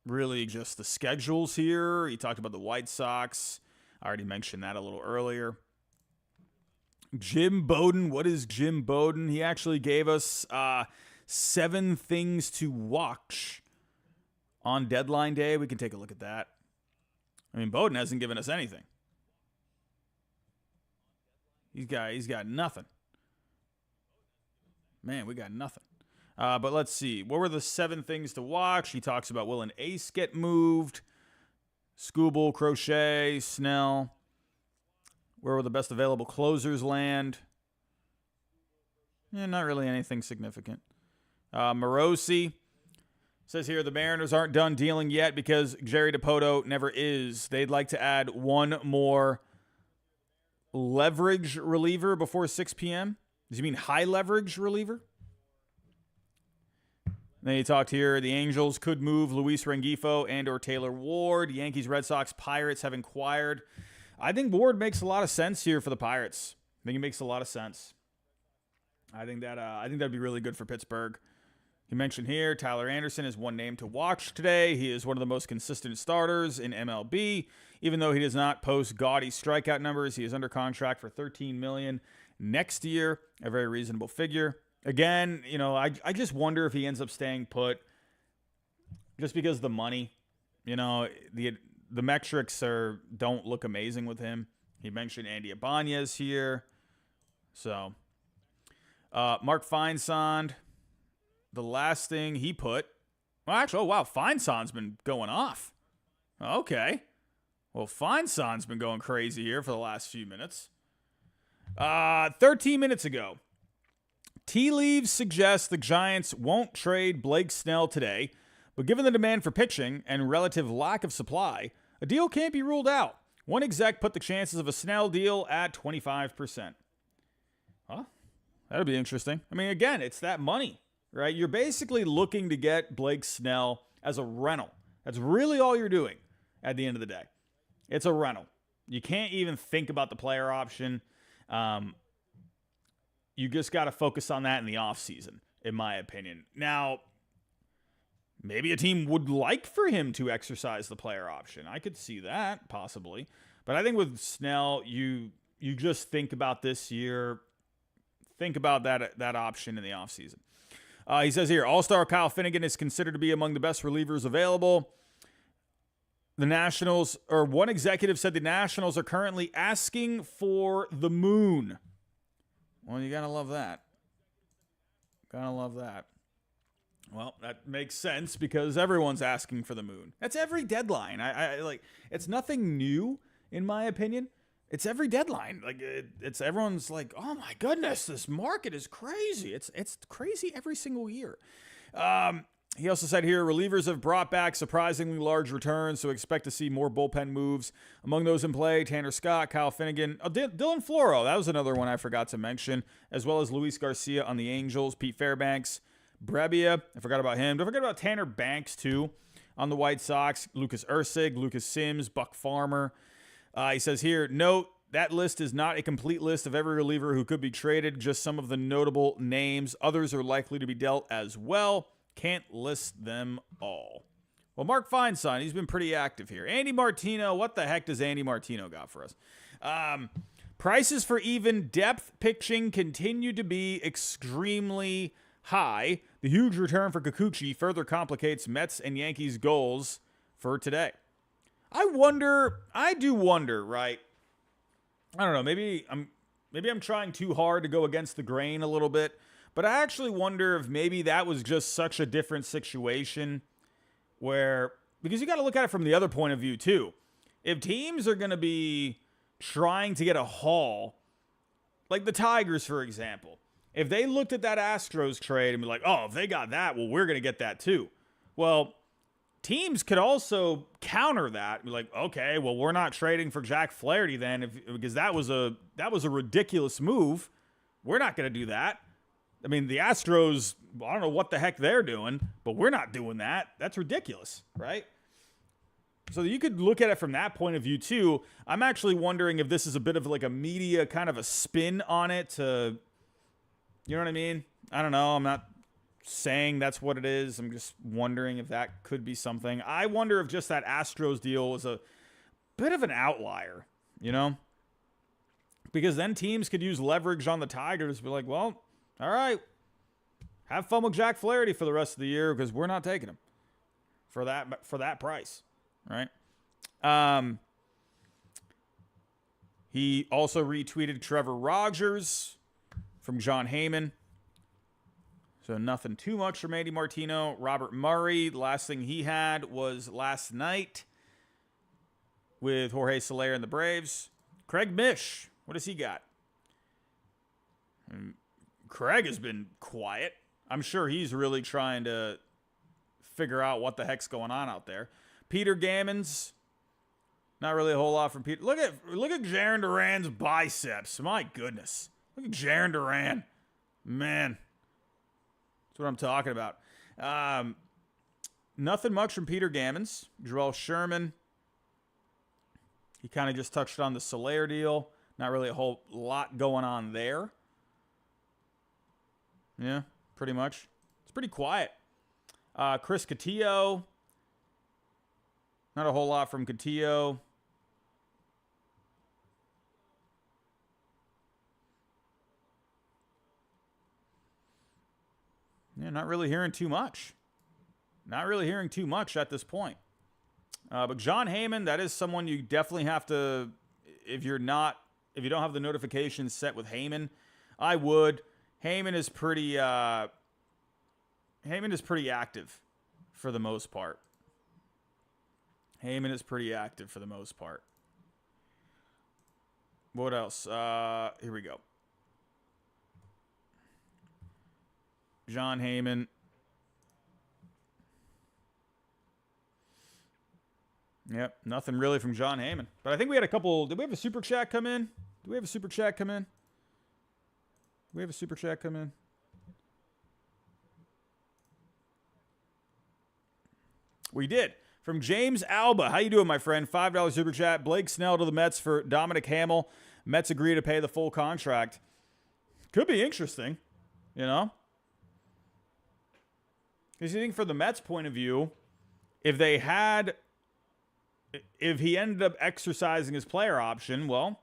really just the schedules here. He talked about the White Sox. I already mentioned that a little earlier. Jim Bowden. What is Jim Bowden? He actually gave us 7 things to watch on deadline day. We can take a look at that. I mean, Bowden hasn't given us anything. He's got nothing. Man, we got nothing. But let's see. What were the 7 things to watch? He talks about will an ace get moved? Skubal, Crochet, Snell. Where will the best available closers land? Not really anything significant. Morosi says here the Mariners aren't done dealing yet because Jerry DiPoto never is. They'd like to add one more leverage reliever before 6 p.m. Does he mean high leverage reliever? Then he talked here, the Angels could move Luis Rengifo and or Taylor Ward. Yankees, Red Sox, Pirates have inquired. I think Ward makes a lot of sense here for the Pirates. I think it makes a lot of sense. I think that'd be really good for Pittsburgh. He mentioned here, Tyler Anderson is one name to watch today. He is one of the most consistent starters in MLB. Even though he does not post gaudy strikeout numbers, he is under contract for $13 million next year, a very reasonable figure. Again, I just wonder if he ends up staying put just because of the money. The metrics don't look amazing with him. He mentioned Andy Ibanez here. So, Mark Feinsand, the last thing he put. Well, actually, Feinsand's been going off. Okay. Well, Feinsand's been going crazy here for the last few minutes. 13 minutes ago, tea leaves suggest the Giants won't trade Blake Snell today, but given the demand for pitching and relative lack of supply, a deal can't be ruled out. One exec put the chances of a Snell deal at 25%. Huh? That'll be interesting. I mean, again, it's that money, right? You're basically looking to get Blake Snell as a rental. That's really all you're doing at the end of the day. It's a rental. You can't even think about the player option. You just got to focus on that in the offseason, in my opinion. Now, maybe a team would like for him to exercise the player option. I could see that, possibly. But I think with Snell, you just think about this year. Think about that option in the offseason. He says here, All-Star Kyle Finnegan is considered to be among the best relievers available. The Nationals, or one executive said the Nationals are currently asking for the moon. Well, you got to love that. Gotta love that. Well, that makes sense because everyone's asking for the moon. That's every deadline. I like, it's nothing new in my opinion. It's every deadline. Like it's everyone's like, "Oh my goodness, this market is crazy." It's crazy every single year. He also said here, relievers have brought back surprisingly large returns, so expect to see more bullpen moves. Among those in play, Tanner Scott, Kyle Finnegan, Dylan Floro, that was another one I forgot to mention, as well as Luis Garcia on the Angels, Pete Fairbanks, Brebbia, I forgot about him. Don't forget about Tanner Banks, too, on the White Sox, Lucas Erceg, Lucas Sims, Buck Farmer. He says here, note, that list is not a complete list of every reliever who could be traded, just some of the notable names. Others are likely to be dealt as well. Can't list them all. Well, Mark Feinsand, he's been pretty active here. Andy Martino, what the heck does Andy Martino got for us? Prices for even depth pitching continue to be extremely high. The huge return for Kikuchi further complicates Mets and Yankees goals for today. I do wonder, right? I don't know, maybe I'm trying too hard to go against the grain a little bit. But I actually wonder if maybe that was just such a different situation where, because you got to look at it from the other point of view too. If teams are going to be trying to get a haul, like the Tigers, for example, if they looked at that Astros trade and be like, oh, if they got that, well, we're going to get that too. Well, teams could also counter that. Be like, okay, well, we're not trading for Jack Flaherty then because that was a ridiculous move. We're not going to do that. I mean, the Astros, I don't know what the heck they're doing, but we're not doing that. That's ridiculous, right? So you could look at it from that point of view, too. I'm actually wondering if this is a bit of like a media kind of a spin on it to, you know what I mean? I don't know. I'm not saying that's what it is. I'm just wondering if that could be something. I wonder if just that Astros deal was a bit of an outlier, you know? Because then teams could use leverage on the Tigers to be like, well, all right, have fun with Jack Flaherty for the rest of the year because we're not taking him for that price, right? He also retweeted Trevor Rogers from John Heyman. So nothing too much from Andy Martino. Robert Murray, the last thing he had was last night with Jorge Soler and the Braves. Craig Mish, what does he got? Craig has been quiet. I'm sure he's really trying to figure out what the heck's going on out there. Peter Gammons, not really a whole lot from Peter. Look at Jaron Duran's biceps. My goodness. Look at Jaron Duran. Man. That's what I'm talking about. Nothing much from Peter Gammons. Joel Sherman. He kind of just touched on the Soler deal. Not really a whole lot going on there. Yeah, pretty much. It's pretty quiet. Chris Cotillo. Not a whole lot from Cotillo. Yeah, not really hearing too much. Not really hearing too much at this point. But John Heyman, that is someone you definitely have to, if you don't have the notifications set with Heyman, I would. Heyman is pretty active for the most part. Heyman is pretty active for the most part. What else? Here we go. John Heyman. Yep, nothing really from John Heyman. But I think we had a couple. Did we have a super chat come in? Do we have a super chat come in? We have a super chat come in. We did. From James Alba. How you doing, my friend? $5 super chat. Blake Snell to the Mets for Dominic Hamill. Mets agree to pay the full contract. Could be interesting, you know? Because you think from the Mets' point of view, if he ended up exercising his player option, well,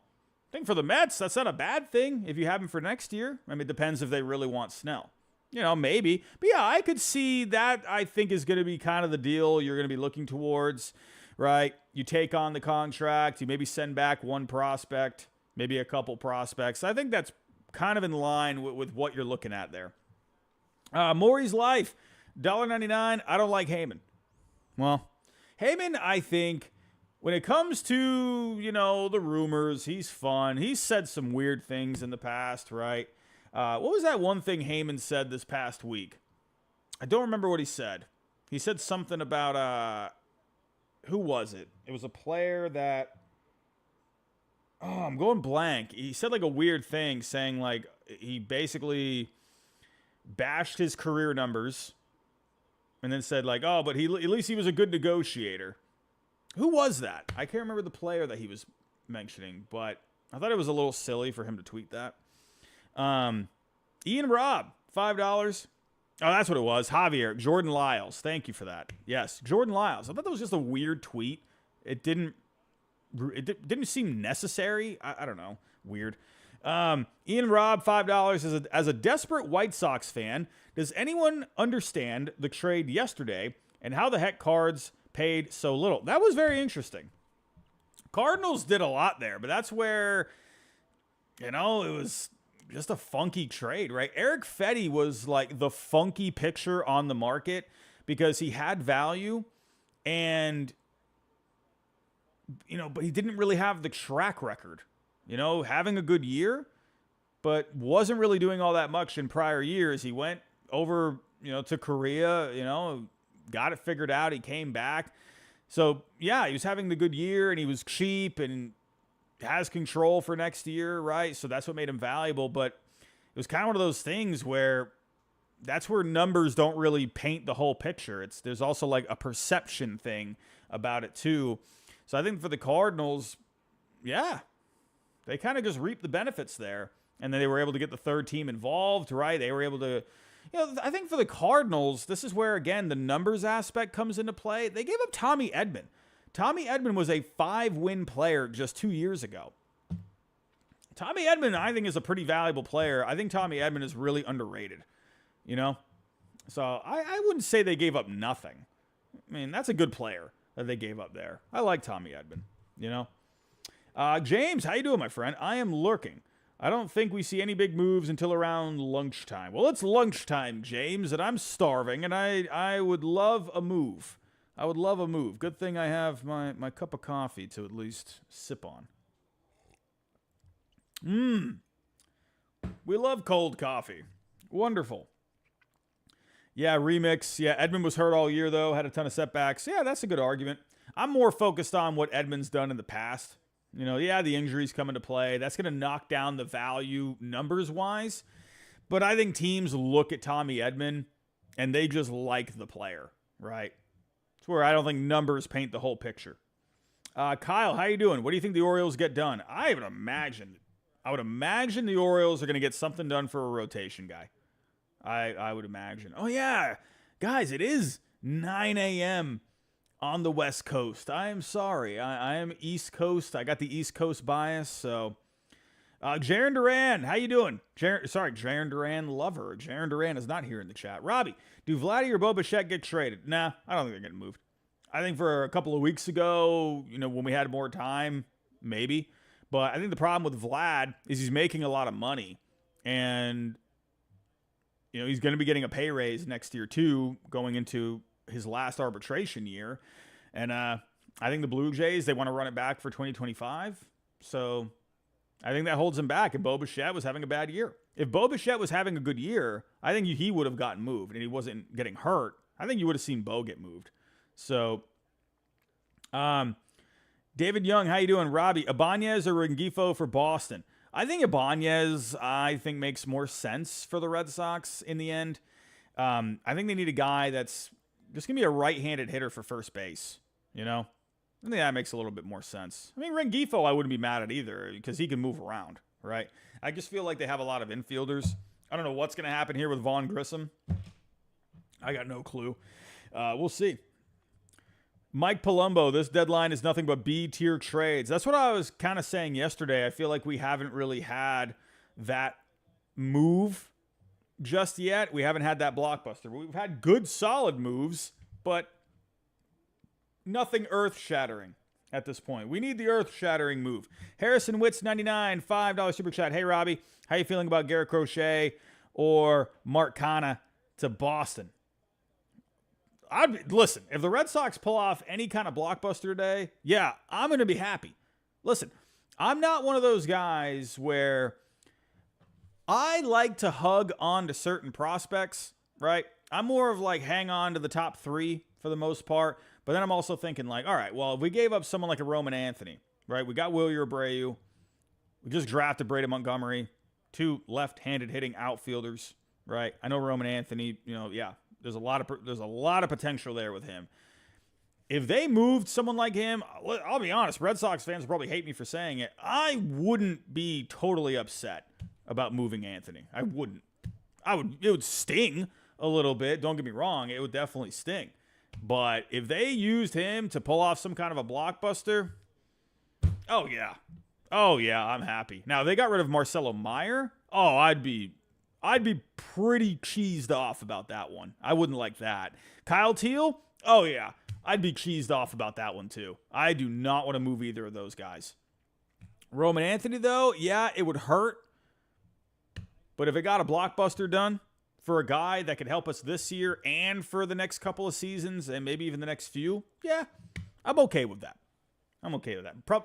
I think for the Mets, that's not a bad thing if you have him for next year. I mean, it depends if they really want Snell. You know, maybe. But yeah, I could see that, I think, is going to be kind of the deal you're going to be looking towards, right? You take on the contract, you maybe send back one prospect, maybe a couple prospects. I think that's kind of in line with what you're looking at there. Maury's Life, $1.99. I don't like Heyman. Well, Heyman, I think, when it comes to, you know, the rumors, he's fun. He's said some weird things in the past, right? What was that one thing Heyman said this past week? I don't remember what he said. He said something about, who was it? It was a player that, I'm going blank. He said like a weird thing saying like he basically bashed his career numbers and then said like, oh, but at least he was a good negotiator. Who was that? I can't remember the player that he was mentioning, but I thought it was a little silly for him to tweet that. Ian Robb, $5. Oh, that's what it was. Javier, Jordan Lyles. Thank you for that. Yes, Jordan Lyles. I thought that was just a weird tweet. It didn't seem necessary. I don't know. Weird. Ian Robb, $5. As a desperate White Sox fan, does anyone understand the trade yesterday and how the heck Cards paid so little? That was very interesting. Cardinals did a lot there, but that's where, you know, it was just a funky trade, right? Eric Fetty was like the funky picture on the market because he had value and, you know, but he didn't really have the track record, you know, having a good year, but wasn't really doing all that much in prior years. He went over, you know, to Korea, you know, got it figured out. He came back. So, yeah, he was having the good year and he was cheap and has control for next year, right? So that's what made him valuable. But it was kind of one of those things where that's where numbers don't really paint the whole picture. There's also like a perception thing about it too. So I think for the Cardinals, yeah, they kind of just reaped the benefits there. And then they were able to get the third team involved, right? They were able to, you know, I think for the Cardinals, this is where, again, the numbers aspect comes into play. They gave up Tommy Edman. Tommy Edman was a 5-win player just 2 years ago. Tommy Edman, I think, is a pretty valuable player. I think Tommy Edman is really underrated, you know? So I wouldn't say they gave up nothing. I mean, that's a good player that they gave up there. I like Tommy Edman, you know? James, how you doing, my friend? I am lurking. I don't think we see any big moves until around lunchtime. Well, it's lunchtime, James, and I'm starving, and I would love a move. I would love a move. Good thing I have my cup of coffee to at least sip on. We love cold coffee. Wonderful. Yeah, remix. Yeah, Edman was hurt all year, though. Had a ton of setbacks. Yeah, that's a good argument. I'm more focused on what Edman's done in the past. You know, yeah, the injuries come into play. That's going to knock down the value numbers-wise. But I think teams look at Tommy Edman and they just like the player, right? It's where I don't think numbers paint the whole picture. Kyle, how you doing? What do you think the Orioles get done? I would imagine the Orioles are going to get something done for a rotation guy. I would imagine. Oh, yeah. Guys, it is 9 a.m. on the West Coast. I am sorry. I am East Coast. I got the East Coast bias, so... Jaron Duran, how you doing? Jaron Duran lover. Jaron Duran is not here in the chat. Robbie, do Vladdy or Bo Bichette get traded? Nah, I don't think they're getting moved. I think for a couple of weeks ago, when we had more time, maybe. But I think the problem with Vlad is he's making a lot of money. And, he's going to be getting a pay raise next year, too, going into his last arbitration year. And I think the Blue Jays, they want to run it back for 2025. So... I think that holds him back, and Bo Bichette was having a bad year. If Bo Bichette was having a good year, I think he would have gotten moved, and he wasn't getting hurt. I think you would have seen Bo get moved. So, David Young, how you doing? Robbie, Ibanez or Rengifo for Boston? I think Ibanez, makes more sense for the Red Sox in the end. I think they need a guy that's just going to be a right-handed hitter for first base, I think that makes a little bit more sense. I mean, Rengifo I wouldn't be mad at either because he can move around, right? I just feel like they have a lot of infielders. I don't know what's going to happen here with Vaughn Grissom. I got no clue. We'll see. Mike Palumbo, this deadline is nothing but B-tier trades. That's what I was kind of saying yesterday. I feel like we haven't really had that move just yet. We haven't had that blockbuster. We've had good, solid moves, but... nothing earth-shattering at this point. We need the earth-shattering move. Harrison Witz, 99, $5 super chat. Hey, Robbie, how you feeling about Garrett Crochet or Mark Canha to Boston? Listen, if the Red Sox pull off any kind of blockbuster today, yeah, I'm going to be happy. Listen, I'm not one of those guys where I like to hug on to certain prospects, right? I'm more of like hang on to the top three for the most part. But then I'm also thinking all right, well, if we gave up someone like a Roman Anthony, right? We got Wilyer Abreu. We just drafted Brady Montgomery, 2 left-handed hitting outfielders, right? I know Roman Anthony, there's a lot of potential there with him. If they moved someone like him, I'll be honest, Red Sox fans will probably hate me for saying it. I wouldn't be totally upset about moving Anthony. I wouldn't. It would sting a little bit. Don't get me wrong. It would definitely sting. But if they used him to pull off some kind of a blockbuster, oh yeah, I'm happy. Now if they got rid of Marcelo Meyer, I'd be pretty cheesed off about that one. I wouldn't like that. Kyle Teal, oh yeah, I'd be cheesed off about that one too. I do not want to move either of those guys. Roman Anthony though, yeah, it would hurt. But if it got a blockbuster done for a guy that could help us this year and for the next couple of seasons and maybe even the next few, yeah, I'm okay with that.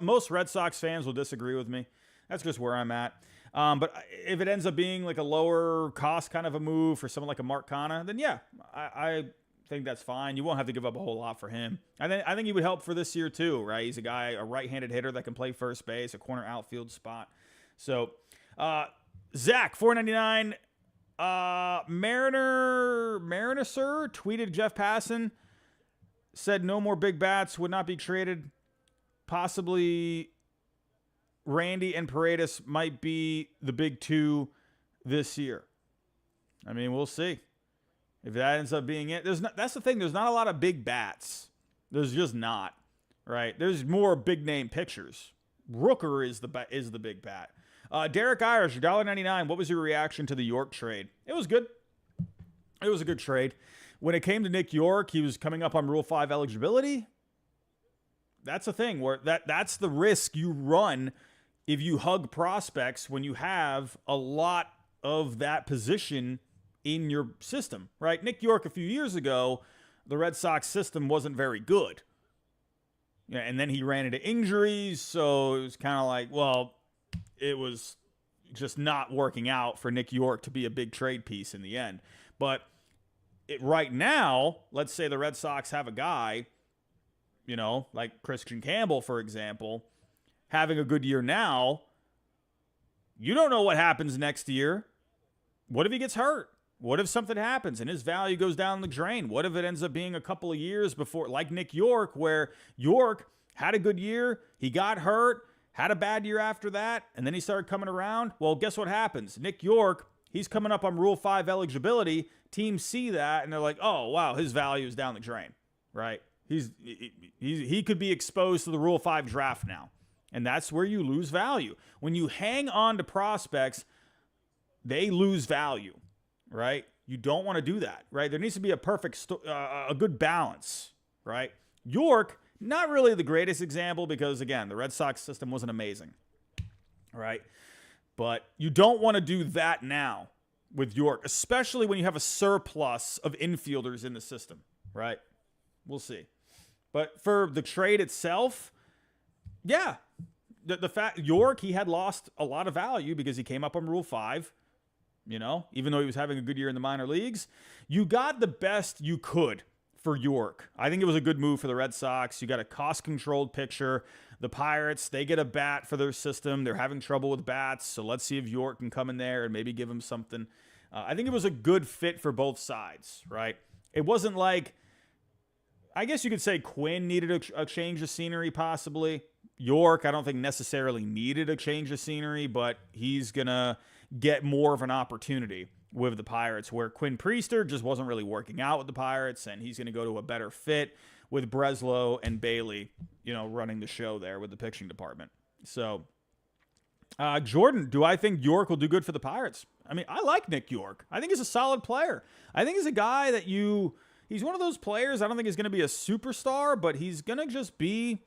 Most Red Sox fans will disagree with me. That's just where I'm at. But if it ends up being like a lower cost kind of a move for someone like a Mark Canha, then yeah, I think that's fine. You won't have to give up a whole lot for him. I think he would help for this year too, right? He's a right-handed hitter that can play first base, a corner outfield spot. So, Zach, $4.99. Mariner Sir tweeted Jeff Passan, said no more big bats would not be traded. Possibly Randy and Paredes might be the big two this year. I mean, we'll see if that ends up being it. That's the thing. There's not a lot of big bats. There's just not, right? There's more big name pitchers. Rooker is the big bat. Derek Irish, $1.99. What was your reaction to the York trade? It was good. It was a good trade. When it came to Nick York, he was coming up on Rule 5 eligibility. That's the thing where that's the risk you run if you hug prospects when you have a lot of that position in your system, right? Nick York a few years ago, the Red Sox system wasn't very good. Yeah, and then he ran into injuries, so it was kind of like, well, it was just not working out for Nick York to be a big trade piece in the end. But right now, let's say the Red Sox have a guy, like Christian Campbell, for example, having a good year now. You don't know what happens next year. What if he gets hurt, What if something happens and his value goes down the drain? What if it ends up being a couple of years before, like Nick York, where York had a good year, he got hurt, had a bad year after that, and then he started coming around? Well, guess what happens? Nick York, he's coming up on Rule 5 eligibility. Teams see that, and they're like, oh, wow, his value is down the drain, right? He could be exposed to the Rule 5 draft now, and that's where you lose value. When you hang on to prospects, they lose value. Right? You don't want to do that, right? There needs to be a a good balance, right? York, not really the greatest example because, again, the Red Sox system wasn't amazing, right? But you don't want to do that now with York, especially when you have a surplus of infielders in the system, right? We'll see. But for the trade itself, yeah, the fact York, he had lost a lot of value because he came up on Rule 5. You know, even though he was having a good year in the minor leagues, you got the best you could for York. I think it was a good move for the Red Sox. You got a cost-controlled pitcher. The Pirates, they get a bat for their system. They're having trouble with bats, so let's see if York can come in there and maybe give him something. I think it was a good fit for both sides, right? It wasn't like, I guess you could say Quinn needed a change of scenery possibly. York, I don't think necessarily needed a change of scenery, but he's going to get more of an opportunity with the Pirates, where Quinn Priester just wasn't really working out with the Pirates, and he's going to go to a better fit with Breslow and Bailey, you know, running the show there with the pitching department. So, Jordan, do I think York will do good for the Pirates? I mean, I like Nick York. I think he's a solid player. I think he's a guy that he's one of those players, I don't think he's going to be a superstar, but he's going to just be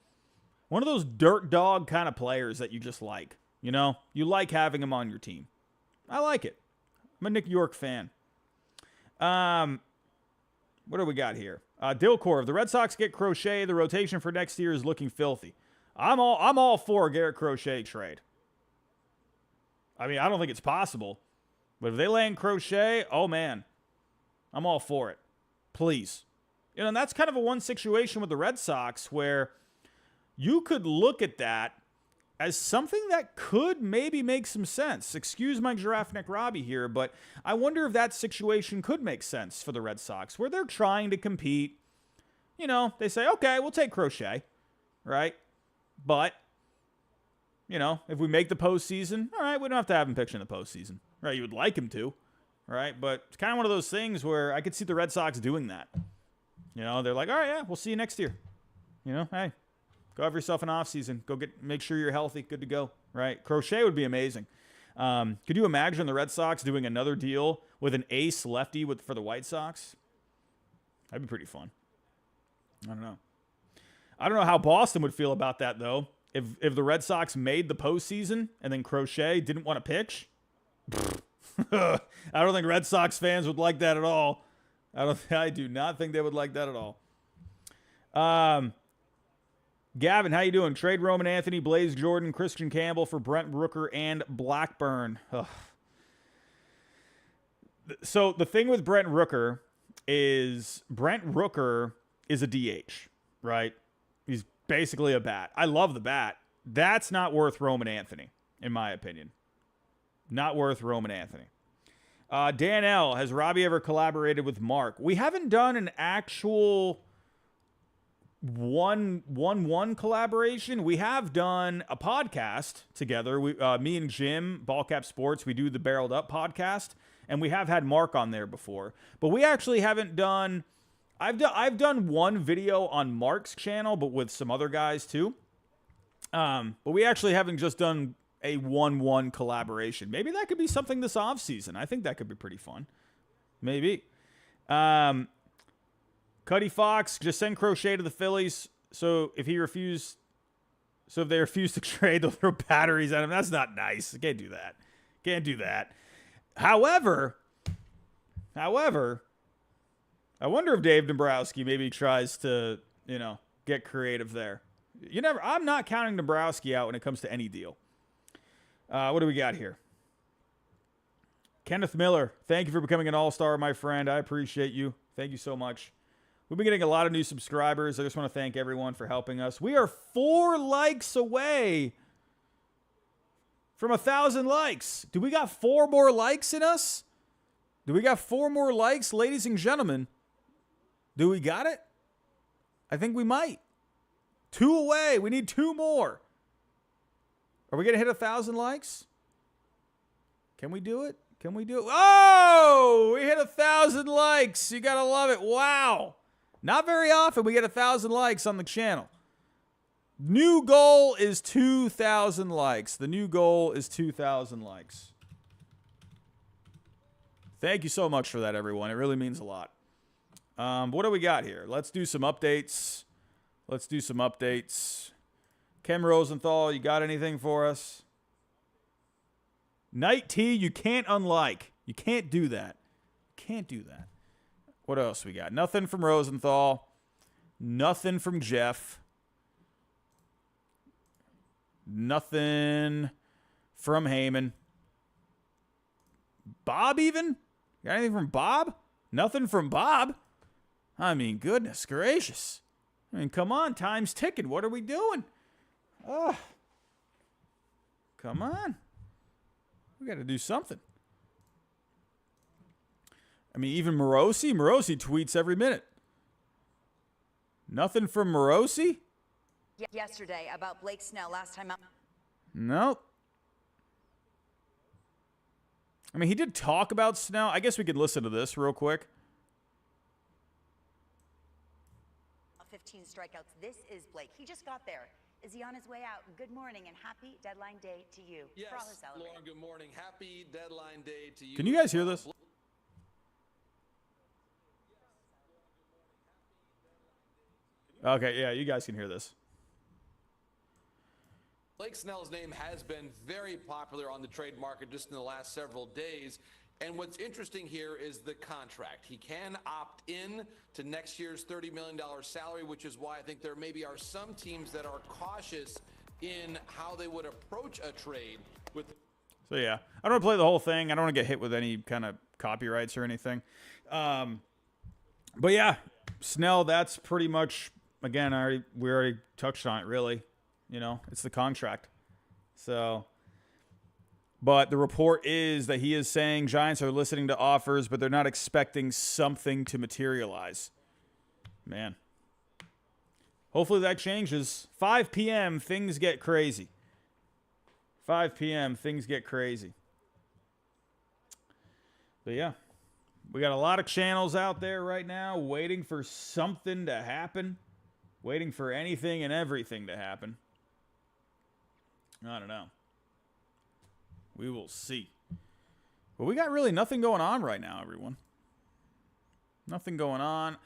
one of those dirt dog kind of players that you just like. You know, you like having him on your team. I like it. I'm a Nick York fan. What do we got here? Dilcor, if the Red Sox get Crochet, the rotation for next year is looking filthy. I'm all for a Garrett Crochet trade. I mean, I don't think it's possible, but if they land Crochet, oh man, I'm all for it. Please. You know, and that's kind of a one situation with the Red Sox where you could look at that as something that could maybe make some sense. Excuse my giraffe neck Robbie here, but I wonder if that situation could make sense for the Red Sox, where they're trying to compete. You know, they say, okay, we'll take Crochet, right? But, you know, if we make the postseason, all right, we don't have to have him pitch in the postseason, right? You would like him to, right? But it's kind of one of those things where I could see the Red Sox doing that. You know, they're like, all right, yeah, we'll see you next year. You know, hey. Go have yourself an off season. Make sure you're healthy, good to go, right? Crochet would be amazing. Could you imagine the Red Sox doing another deal with an ace lefty for the White Sox? That'd be pretty fun. I don't know. I don't know how Boston would feel about that, though. If the Red Sox made the postseason and then Crochet didn't want to pitch, I don't think Red Sox fans would like that at all. I do not think they would like that at all. Gavin, how you doing? Trade Roman Anthony, Blaze Jordan, Christian Campbell for Brent Rooker and Blackburn. Ugh. So the thing with Brent Rooker is a DH, right? He's basically a bat. I love the bat. That's not worth Roman Anthony, in my opinion. Not worth Roman Anthony. Dan L., has Robbie ever collaborated with Mark? We haven't done an actual 1-1 collaboration. We have done a podcast together. Me and Jim, Ballcap Sports, we do the Barreled Up podcast, and we have had Mark on there before. But we actually haven't done. I've done one video on Mark's channel, but with some other guys too. But we actually haven't just done a 1-1 collaboration. Maybe that could be something this offseason. I think that could be pretty fun. Maybe. Cuddy Fox, just send Crochet to the Phillies. So if they refuse to trade, they'll throw batteries at him. That's not nice. Can't do that. However, I wonder if Dave Dombrowski maybe tries to, get creative there. I'm not counting Dombrowski out when it comes to any deal. What do we got here? Kenneth Miller, thank you for becoming an all-star, my friend. I appreciate you. Thank you so much. We've been getting a lot of new subscribers. I just want to thank everyone for helping us. We are 4 likes away from 1,000 likes. Do we got 4 more likes in us? Do we got 4 more likes, ladies and gentlemen? Do we got it? I think we might. 2 away. We need 2 more. Are we going to hit 1,000 likes? Can we do it? Can we do it? Oh, we hit 1,000 likes. You got to love it. Wow. Not very often we get 1,000 likes on the channel. New goal is 2,000 likes. The new goal is 2,000 likes. Thank you so much for that, everyone. It really means a lot. What do we got here? Let's do some updates. Let's do some updates. Ken Rosenthal, you got anything for us? Night T, you can't unlike. You can't do that. Can't do that. What else we got? Nothing from Rosenthal. Nothing from Jeff. Nothing from Heyman. Bob even? Got anything from Bob? Nothing from Bob? I mean, goodness gracious. I mean, come on. Time's ticking. What are we doing? Oh. Come on. We got to do something. I mean, even Morosi? Morosi tweets every minute. Nothing from Morosi? Yesterday about Blake Snell last time out. Nope. I mean, he did talk about Snell. I guess we could listen to this real quick. 15 strikeouts. This is Blake. He just got there. Is he on his way out? Good morning and happy deadline day to you. Yes, for all his Lauren, good morning. Happy deadline day to you. Can you guys hear this? Okay, yeah, you guys can hear this. Blake Snell's name has been very popular on the trade market just in the last several days. And what's interesting here is the contract. He can opt in to next year's $30 million salary, which is why I think there maybe are some teams that are cautious in how they would approach a trade with. So, yeah, I don't want to play the whole thing. I don't want to get hit with any kind of copyrights or anything. But, yeah, Snell, that's pretty much, again, we already touched on it, really. You know, it's the contract. So, but the report is that he is saying Giants are listening to offers, but they're not expecting something to materialize. Man. Hopefully that changes. 5 p.m., things get crazy. 5 p.m., things get crazy. But yeah, we got a lot of channels out there right now waiting for something to happen, waiting for anything and everything to happen. I don't know. We will see. But we got really nothing going on right now, everyone. Nothing going on.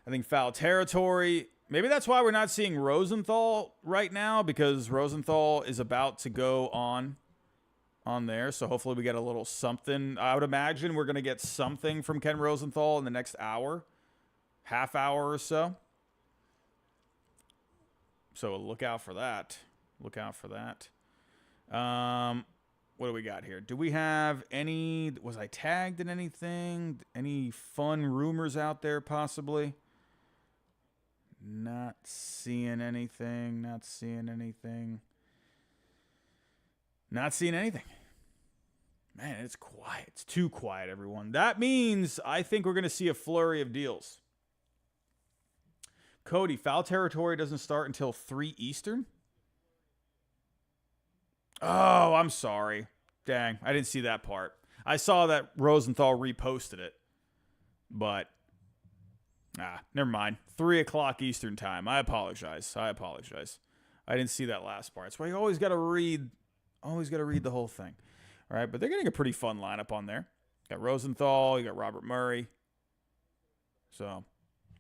I think foul territory. Maybe that's why we're not seeing Rosenthal right now, because Rosenthal is about to go on there. So hopefully we get a little something. I would imagine we're going to get something from Ken Rosenthal in the next hour, half hour or so. So look out for that. Look out for that. What do we got here? Do we have any, was I tagged in anything? Any fun rumors out there possibly? Not seeing anything. Not seeing anything. Not seeing anything. Man, it's quiet. It's too quiet, everyone. That means I think we're going to see a flurry of deals. Cody, foul territory doesn't start until 3 Eastern? Oh, I'm sorry. Dang, I didn't see that part. I saw that Rosenthal reposted it. But, never mind. 3 o'clock Eastern time. I apologize. I didn't see that last part. That's why you always got to read the whole thing. All right, but they're getting a pretty fun lineup on there. You got Rosenthal, you got Robert Murray. So,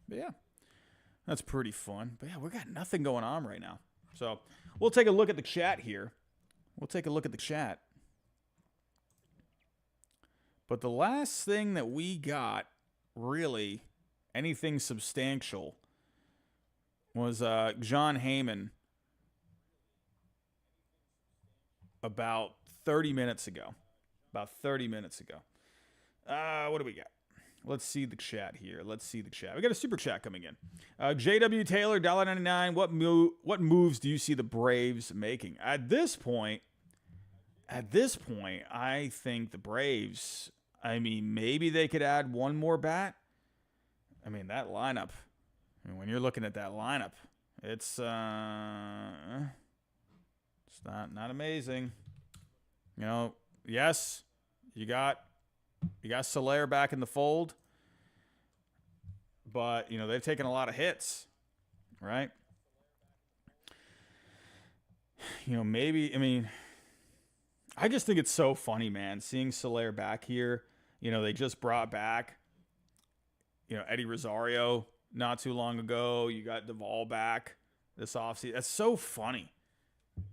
but yeah, that's pretty fun. But yeah, we got nothing going on right now. So, we'll take a look at the chat here. But the last thing that we got, really, anything substantial, was John Heyman about 30 minutes ago. What do we got? Let's see the chat here. We got a super chat coming in. JW Taylor, $1.99. What moves do you see the Braves making? At this point, I think the Braves, I mean, maybe they could add one more bat. I mean, that lineup. I mean, when you're looking at that lineup, it's not amazing. You know, yes, you got Soler back in the fold, but you know they've taken a lot of hits, right? You know, maybe, I mean, I just think it's so funny, man, seeing Soler back here. You know, they just brought back, you know, Eddie Rosario not too long ago. You got Duvall back this offseason. That's so funny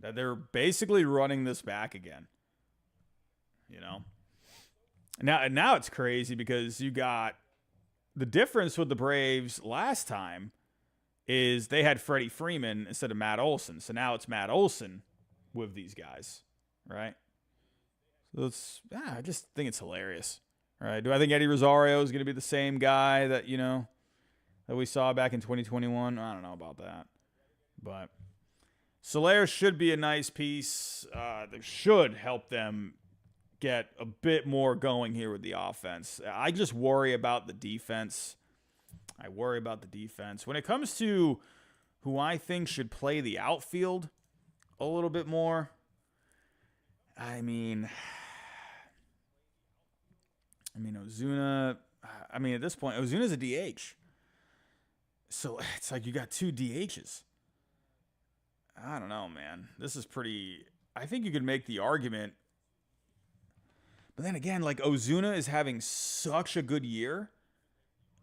that they're basically running this back again. You know? Now it's crazy because you got the difference with the Braves last time is they had Freddie Freeman instead of Matt Olson. So now it's Matt Olson with these guys, right? So I just think it's hilarious, right? Do I think Eddie Rosario is going to be the same guy that, you know, that we saw back in 2021? I don't know about that. But Soler should be a nice piece. That should help them get a bit more going here with the offense. I just worry about the defense. When it comes to who I think should play the outfield a little bit more, I mean Ozuna, at this point, Ozuna's a DH. So it's like you got two DHs. I don't know, man. This is pretty, I think you could make the argument. But then again, like Ozuna is having such a good year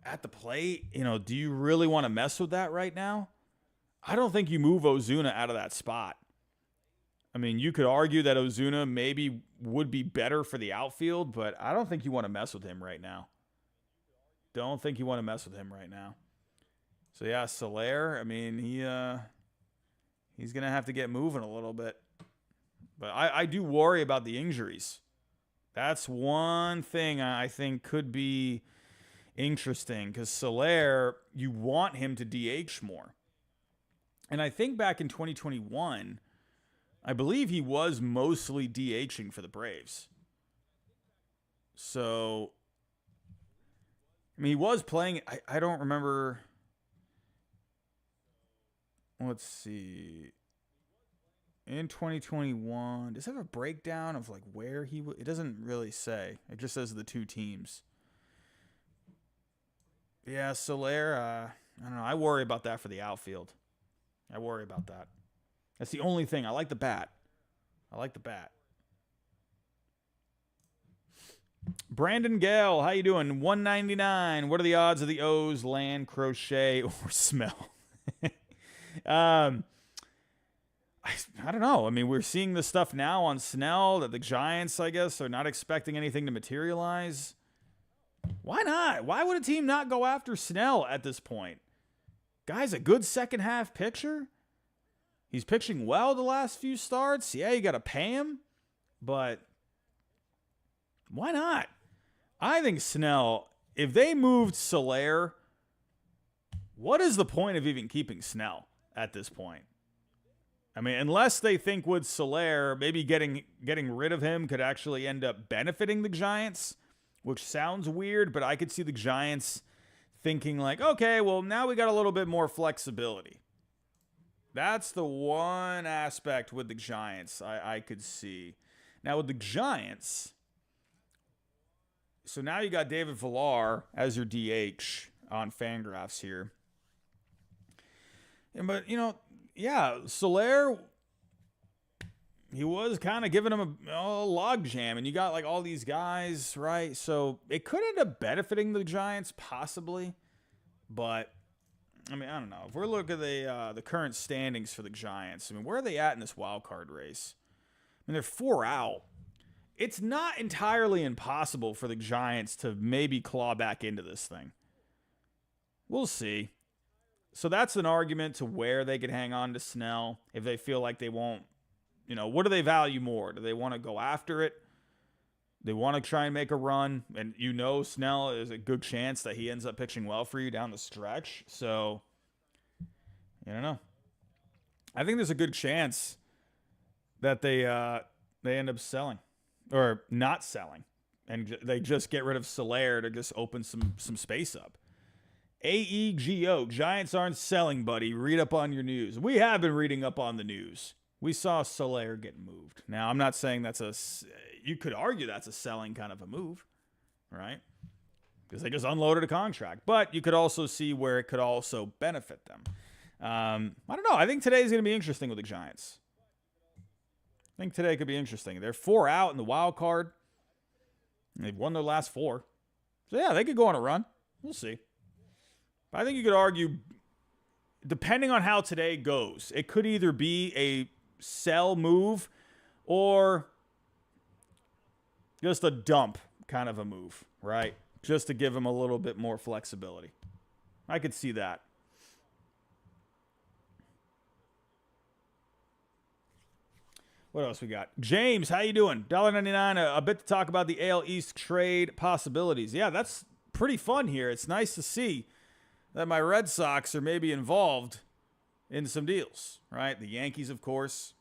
at the plate. You know, do you really want to mess with that right now? I don't think you move Ozuna out of that spot. I mean, you could argue that Ozuna maybe would be better for the outfield, but I don't think you want to mess with him right now. So yeah, Soler, I mean, he's going to have to get moving a little bit. But I do worry about the injuries. That's one thing I think could be interesting because Soler, you want him to DH more. And I think back in 2021, I believe he was mostly DHing for the Braves. So, I mean, he was playing, I don't remember. Let's see. In 2021, does it have a breakdown of like where he it doesn't really say. It just says the two teams. Yeah, Soler, I don't know. I worry about that for the outfield. That's the only thing. I like the bat. Brandon Gale, how you doing? 199. What are the odds of the O's land Crochet or Smell? I don't know. I mean, we're seeing this stuff now on Snell that the Giants, I guess, are not expecting anything to materialize. Why not? Why would a team not go after Snell at this point? Guy's a good second half pitcher. He's pitching well the last few starts. Yeah, you got to pay him, but why not? I think Snell, if they moved Soler, what is the point of even keeping Snell at this point? I mean, unless they think with Soler, maybe getting rid of him could actually end up benefiting the Giants, which sounds weird, but I could see the Giants thinking like, okay, well, now we got a little bit more flexibility. That's the one aspect with the Giants I could see. Now with the Giants, so now you got David Villar as your DH on Fangraphs here. But, you know, yeah, Soler, he was kind of giving him a log jam, and you got like all these guys, right? So it could end up benefiting the Giants, possibly. But, I mean, I don't know. If we're looking at the current standings for the Giants, I mean, where are they at in this wild card race? I mean, they're 4 out. It's not entirely impossible for the Giants to maybe claw back into this thing. We'll see. So that's an argument to where they could hang on to Snell if they feel like they won't. You know, what do they value more? Do they want to go after it? They want to try and make a run. And you know Snell is a good chance that he ends up pitching well for you down the stretch. So, I don't know. I think there's a good chance that they end up selling. Or not selling. And they just get rid of Soler to just open some space up. AEGO, Giants aren't selling, buddy. Read up on your news. We have been reading up on the news. We saw Soler get moved. Now, I'm not saying you could argue that's a selling kind of a move, right? Because they just unloaded a contract. But you could also see where it could also benefit them. I don't know. I think today's going to be interesting with the Giants. I think today could be interesting. They're 4 out in the wild card. They've won their last 4. So, yeah, they could go on a run. We'll see. But I think you could argue, depending on how today goes, it could either be a sell move or just a dump kind of a move, right? Just to give them a little bit more flexibility. I could see that. What else we got? James, how you doing? $1.99, a bit to talk about the AL East trade possibilities. Yeah, that's pretty fun here. It's nice to see that my Red Sox are maybe involved in some deals, right? The Yankees, of course.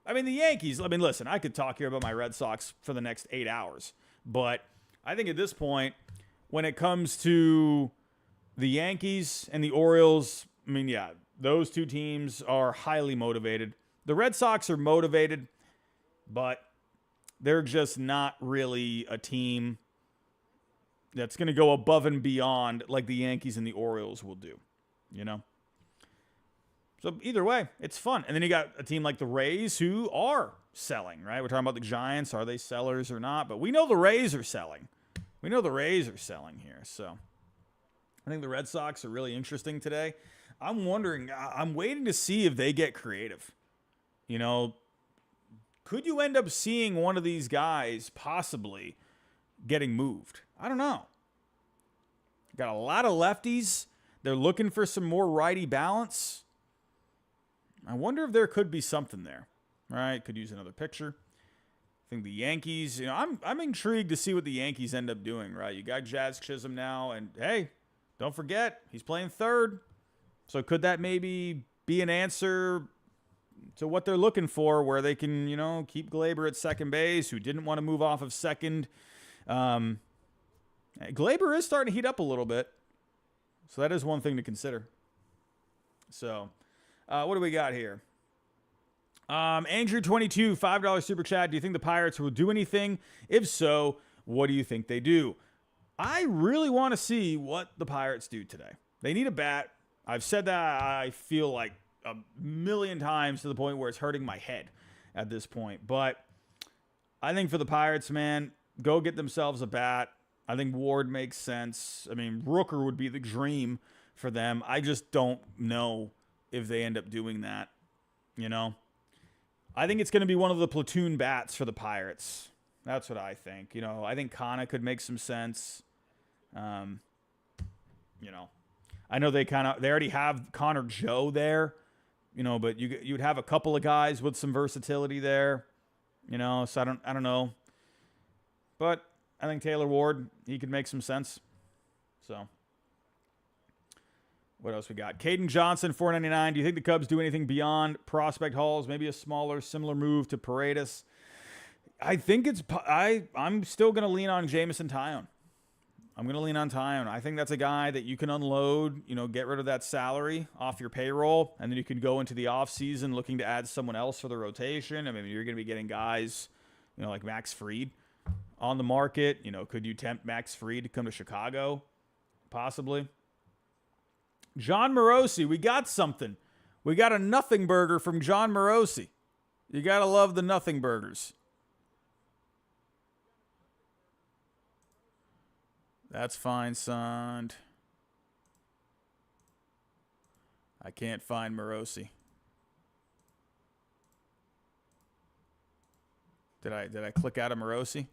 I mean, listen, I could talk here about my Red Sox for the next 8 hours. But I think at this point, when it comes to the Yankees and the Orioles, I mean, yeah, those two teams are highly motivated. The Red Sox are motivated, but they're just not really a team that's going to go above and beyond like the Yankees and the Orioles will do, you know? So either way, it's fun. And then you got a team like the Rays who are selling, right? We're talking about the Giants. Are they sellers or not? But we know the Rays are selling. We know the Rays are selling here. So I think the Red Sox are really interesting today. I'm waiting to see if they get creative. You know, could you end up seeing one of these guys possibly getting moved? I don't know. Got a lot of lefties. They're looking for some more righty balance. I wonder if there could be something there. All right, could use another picture. I think the Yankees, you know, I'm intrigued to see what the Yankees end up doing, right? You got Jazz Chisholm now, and hey, don't forget, he's playing third. So could that maybe be an answer to what they're looking for, where they can, you know, keep Glaber at second base, who didn't want to move off of second. Glaber is starting to heat up a little bit. So that is one thing to consider. So what do we got here? Andrew22, $5 super chat. Do you think the Pirates will do anything? If so, what do you think they do? I really want to see what the Pirates do today. They need a bat. I've said that I feel like a million times to the point where it's hurting my head at this point. But I think for the Pirates, man, go get themselves a bat. I think Ward makes sense. I mean, Rooker would be the dream for them. I just don't know if they end up doing that, you know. I think it's going to be one of the platoon bats for the Pirates. That's what I think. You know, I think Kana could make some sense. You know, I know they already have Connor Joe there, you know, but you'd have a couple of guys with some versatility there, you know, so I don't know. But I think Taylor Ward, he could make some sense. So what else we got? Caden Johnson, $4.99. Do you think the Cubs do anything beyond prospect hauls? Maybe a similar move to Paredes? I think I'm still going to lean on Jameson Taillon. I think that's a guy that you can unload, you know, get rid of that salary off your payroll, and then you can go into the offseason looking to add someone else for the rotation. I mean, you're going to be getting guys, you know, like Max Fried on the market. You know, could you tempt Max Fried to come to Chicago? Possibly. John Morosi, we got something. We got a nothing burger from John Morosi. You got to love the nothing burgers. That's fine, son. I can't find Morosi. Did I click out of Morosi?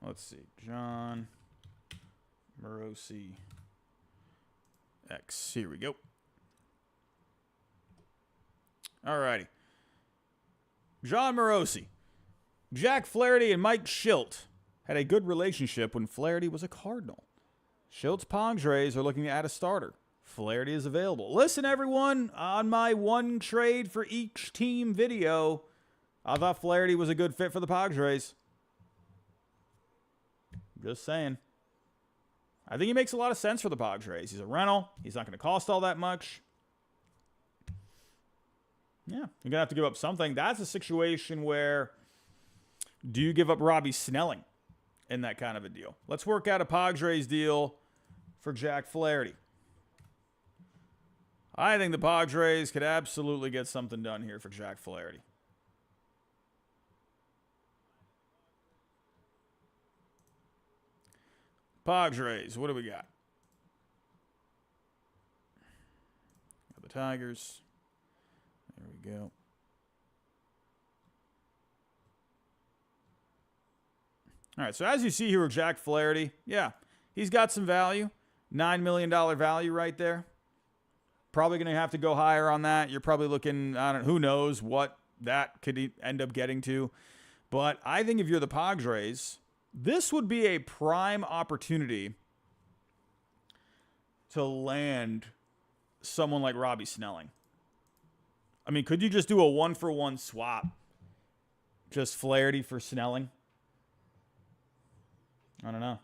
Let's see. John Morosi X. Here we go. Alrighty. John Morosi. Jack Flaherty and Mike Schilt had a good relationship when Flaherty was a Cardinal. Schilt's Padres are looking to add a starter. Flaherty is available. Listen, everyone, on my one trade for each team video, I thought Flaherty was a good fit for the Padres. Just saying. I think he makes a lot of sense for the Padres. He's a rental. He's not going to cost all that much. Yeah, you're going to have to give up something. That's a situation where do you give up Robbie Snelling in that kind of a deal? Let's work out a Padres deal for Jack Flaherty. I think the Padres could absolutely get something done here for Jack Flaherty. Padres, what do we got? Got the Tigers. There we go. All right, so as you see here with Jack Flaherty, yeah, he's got some value. $9 million value right there. Probably going to have to go higher on that. You're probably looking, I don't know, who knows what that could end up getting to. But I think if you're the Padres, this would be a prime opportunity to land someone like Robbie Snelling. I mean, could you just do a 1-for-1 swap? Just Flaherty for Snelling? I don't know.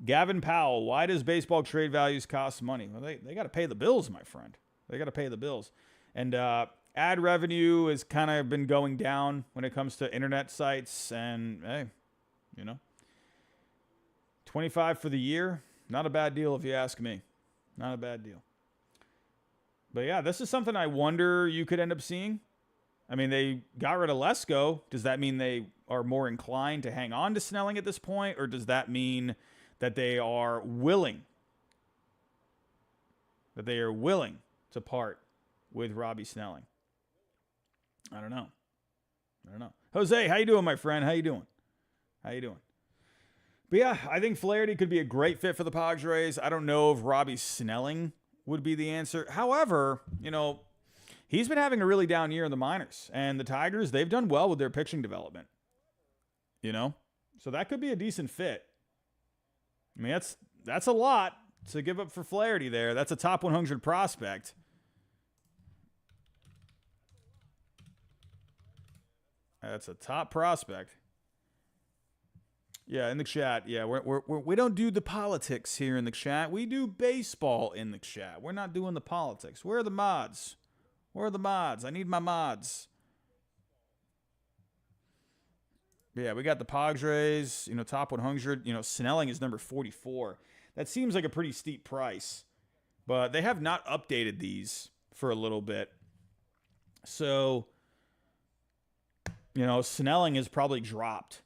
Gavin Powell, why does baseball trade values cost money? Well, they got to pay the bills, my friend. They got to pay the bills. And ad revenue has kind of been going down when it comes to internet sites. And, hey, you know, 25 for the year, not a bad deal if you ask me. Not a bad deal. But, yeah, this is something I wonder you could end up seeing. I mean, they got rid of Lesko. Does that mean they are more inclined to hang on to Snelling at this point? Or does that mean that they are willing to part with Robbie Snelling? I don't know. Jose, how you doing, my friend? How you doing? But yeah, I think Flaherty could be a great fit for the Padres. I don't know if Robbie Snelling would be the answer. However, you know, he's been having a really down year in the minors. And the Tigers, they've done well with their pitching development. You know? So that could be a decent fit. I mean, that's a lot to give up for Flaherty there. That's a top 100 prospect. That's a top prospect. Yeah, in the chat. Yeah, we don't do the politics here in the chat. We do baseball in the chat. We're not doing the politics. Where are the mods? I need my mods. Yeah, we got the Padres, you know, top 100. You know, Snelling is number 44. That seems like a pretty steep price. But they have not updated these for a little bit. So, you know, Snelling has probably dropped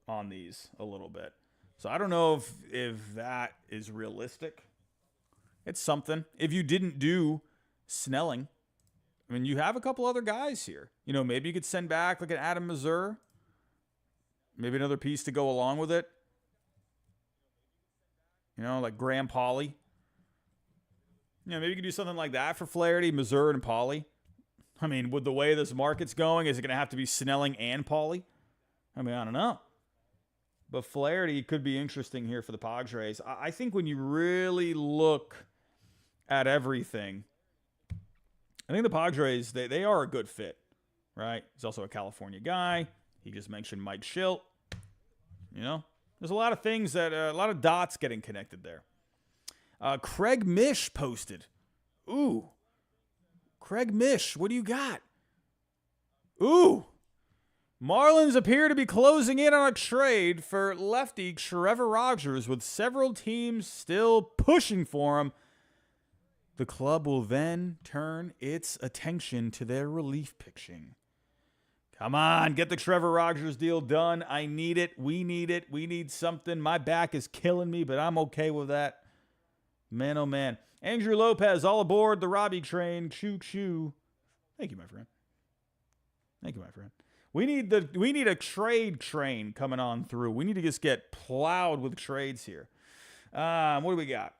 on these a little bit. So I don't know if that is realistic. It's something. If you didn't do Snelling, I mean, you have a couple other guys here. You know, maybe you could send back like an Adam Mazur. Maybe another piece to go along with it. You know, like Graham Pauley. You know, maybe you could do something like that for Flaherty, Mazur, and Pauley. I mean, with the way this market's going, is it going to have to be Snelling and Pauley? I mean, I don't know. But Flaherty could be interesting here for the Padres. I think when you really look at everything, I think the Padres, they are a good fit, right? He's also a California guy. He just mentioned Mike Schilt. You know, there's a lot of things that, a lot of dots getting connected there. Craig Mish posted. Ooh. Craig Mish, what do you got? Ooh. Marlins appear to be closing in on a trade for lefty Trevor Rogers, with several teams still pushing for him. The club will then turn its attention to their relief pitching. Come on, get the Trevor Rogers deal done. I need it. We need it. We need something. My back is killing me, but I'm okay with that. Man, oh man. Andrew Lopez, all aboard the Robbie train. Choo choo. Thank you, my friend. We need a trade train coming on through. We need to just get plowed with trades here. What do we got?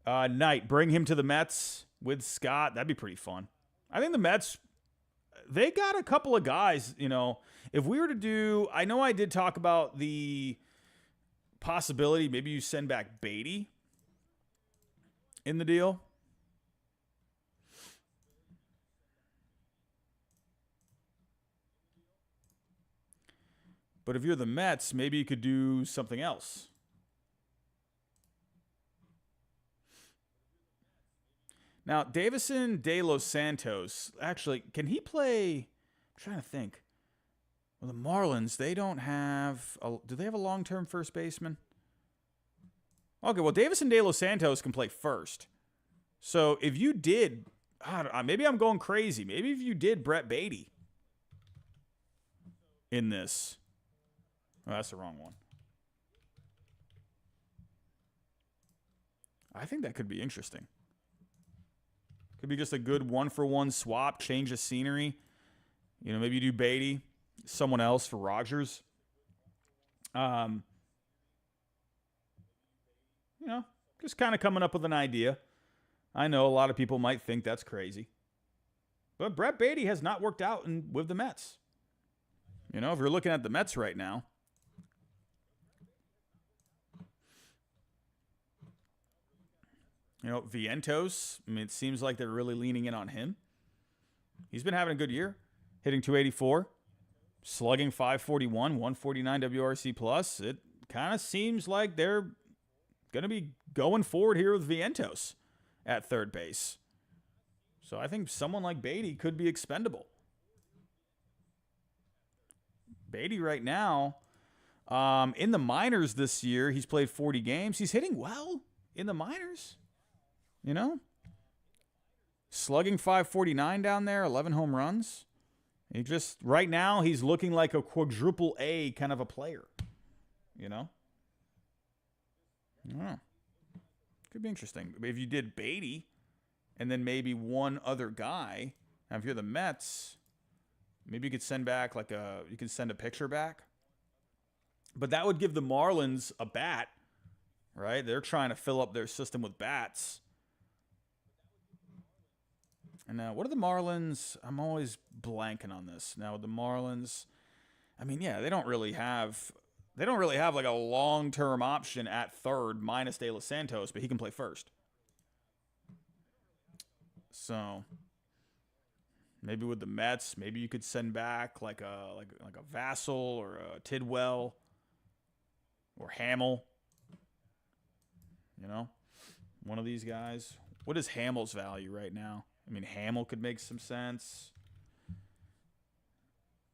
Knight, bring him to the Mets with Scott. That'd be pretty fun. I think the Mets, they got a couple of guys, you know. If we were to do, I know I did talk about the possibility, maybe you send back Beatty in the deal. But if you're the Mets, maybe you could do something else. Now, Davison de Los Santos, actually, can he play? I'm trying to think. Well, the Marlins, they don't have... do they have a long-term first baseman? Okay, well, Davison de Los Santos can play first. So if you did... maybe I'm going crazy. Maybe if you did Brett Beatty in this... Oh, that's the wrong one. I think that could be interesting. Could be just a good one-for-one swap, change of scenery. You know, maybe you do Beatty, someone else for Rogers. You know, just kind of coming up with an idea. I know a lot of people might think that's crazy. But Brett Beatty has not worked out with the Mets. You know, if you're looking at the Mets right now, you know, Vientos, I mean, it seems like they're really leaning in on him. He's been having a good year, hitting 284, slugging 541, 149 WRC plus. It kind of seems like they're going to be going forward here with Vientos at third base. So I think someone like Beatty could be expendable. Beatty right now, in the minors this year, he's played 40 games. He's hitting well in the minors. You know, slugging 549 down there, 11 home runs. He just, right now, he's looking like a quadruple A kind of a player. You know? I don't know. Could be interesting. If you did Beatty and then maybe one other guy, now if you're the Mets, maybe you could send back you could send a pitcher back. But that would give the Marlins a bat, right? They're trying to fill up their system with bats. And now, what are the Marlins? I'm always blanking on this. Now, the Marlins, I mean, yeah, they don't really have like a long-term option at third minus De Los Santos, but he can play first. So, maybe with the Mets, maybe you could send back like a Vassell or a Tidwell or Hamill. You know, one of these guys. What is Hamill's value right now? I mean, Hamill could make some sense.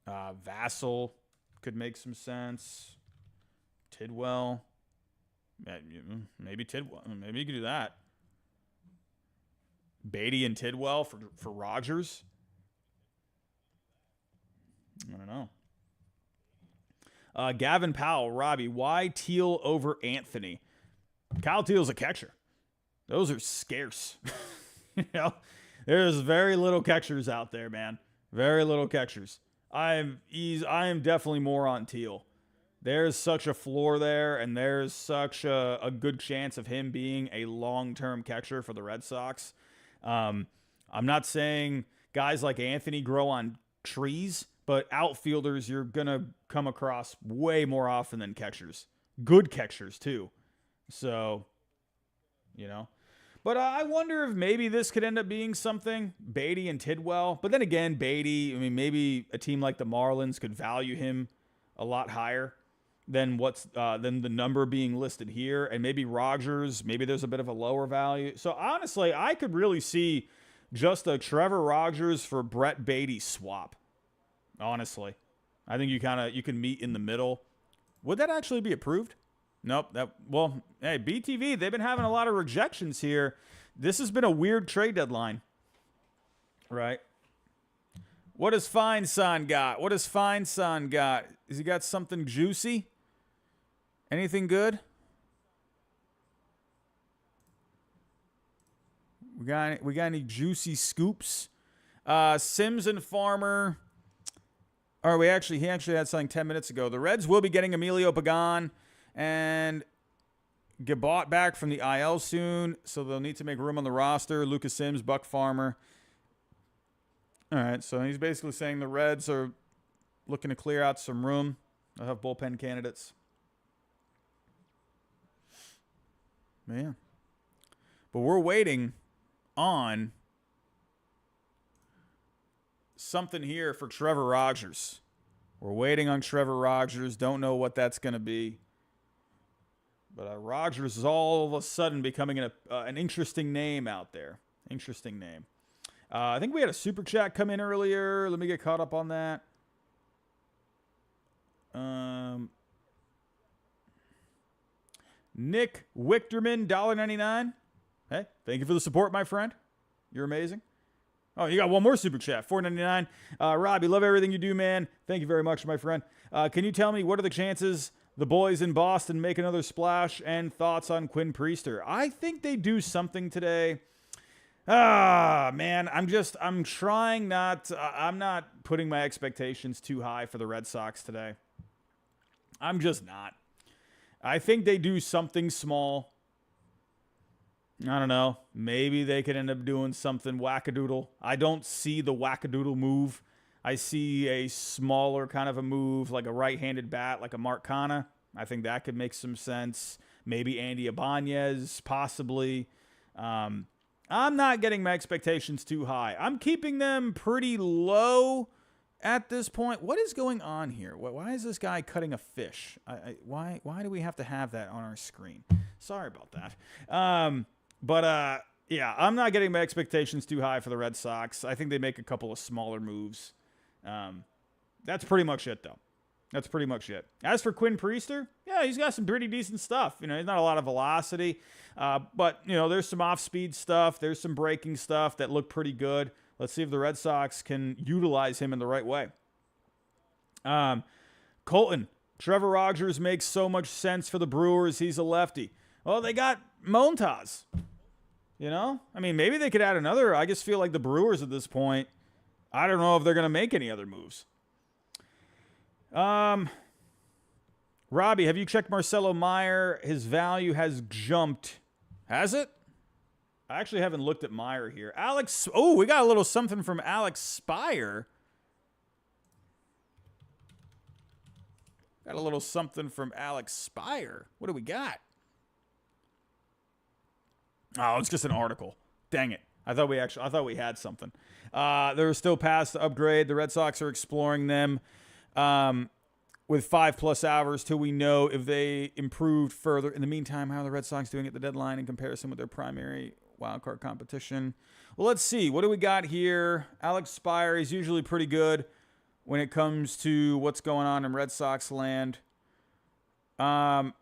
Vassell could make some sense. Tidwell. Maybe Tidwell. Maybe you could do that. Beatty and Tidwell for Rogers. I don't know. Gavin Powell, Robbie, why Teal over Anthony? Kyle Teal's a catcher. Those are scarce. You know? There's very little catchers out there, man. Very little catchers. I am definitely more on Teal. There's such a floor there, and there's such a good chance of him being a long-term catcher for the Red Sox. I'm not saying guys like Anthony grow on trees, but outfielders you're going to come across way more often than catchers. Good catchers, too. So, you know. But I wonder if maybe this could end up being something, Beatty and Tidwell. But then again, Beatty, I mean, maybe a team like the Marlins could value him a lot higher than than the number being listed here. And maybe Rogers, maybe there's a bit of a lower value. So honestly, I could really see just a Trevor Rogers for Brett Beatty swap. Honestly, I think you can meet in the middle. Would that actually be approved? Nope. Hey, BTV, they've been having a lot of rejections here. This has been a weird trade deadline. Right? What does Feinstein got? Has he got something juicy? Anything good? We got any juicy scoops? Sims and Farmer. Or he actually had something 10 minutes ago. The Reds will be getting Emilio Pagan and get bought back from the IL soon, so they'll need to make room on the roster. Lucas Sims, Buck Farmer. All right, so he's basically saying the Reds are looking to clear out some room. They'll have bullpen candidates. Yeah. But we're waiting on something here for Trevor Rogers. We're waiting on Trevor Rogers. Don't know what that's going to be. But Rogers is all of a sudden becoming an interesting name out there. Interesting name. I think we had a super chat come in earlier. Let me get caught up on that. Nick Wichterman, $1.99. Hey, thank you for the support, my friend. You're amazing. Oh, you got one more super chat, $4.99. Robbie, love everything you do, man. Thank you very much, my friend. Can you tell me what are the chances the boys in Boston make another splash, and thoughts on Quinn Priester? I think they do something today. Man, I'm trying not, I'm not putting my expectations too high for the Red Sox today. I'm just not. I think they do something small. I don't know. Maybe they could end up doing something wackadoodle. I don't see the wackadoodle move. I see a smaller kind of a move, like a right-handed bat, like a Mark Canha. I think that could make some sense. Maybe Andy Ibanez, possibly. I'm not getting my expectations too high. I'm keeping them pretty low at this point. What is going on here? Why is this guy cutting a fish? Why do we have to have that on our screen? Sorry about that. Yeah, I'm not getting my expectations too high for the Red Sox. I think they make a couple of smaller moves. That's pretty much it, though. That's pretty much it. As for Quinn Priester, yeah, he's got some pretty decent stuff. You know, he's not a lot of velocity, but, you know, there's some off-speed stuff. There's some breaking stuff that look pretty good. Let's see if the Red Sox can utilize him in the right way. Colton, Trevor Rogers makes so much sense for the Brewers. He's a lefty. Well, they got Montas. You know? I mean, maybe they could add another. I just feel like the Brewers at this point, I don't know if they're going to make any other moves. Robbie, have you checked Marcelo Meyer? His value has jumped. Has it? I actually haven't looked at Meyer here. Alex, oh, we got a little something from Alex Spire. Got a little something from Alex Spire. What do we got? Oh, it's just an article. Dang it. I thought we had something. There are still paths to upgrade. The Red Sox are exploring them with 5+ hours till we know if they improved further. In the meantime, how are the Red Sox doing at the deadline in comparison with their primary wildcard competition? Well, let's see. What do we got here? Alex Spire is usually pretty good when it comes to what's going on in Red Sox land. I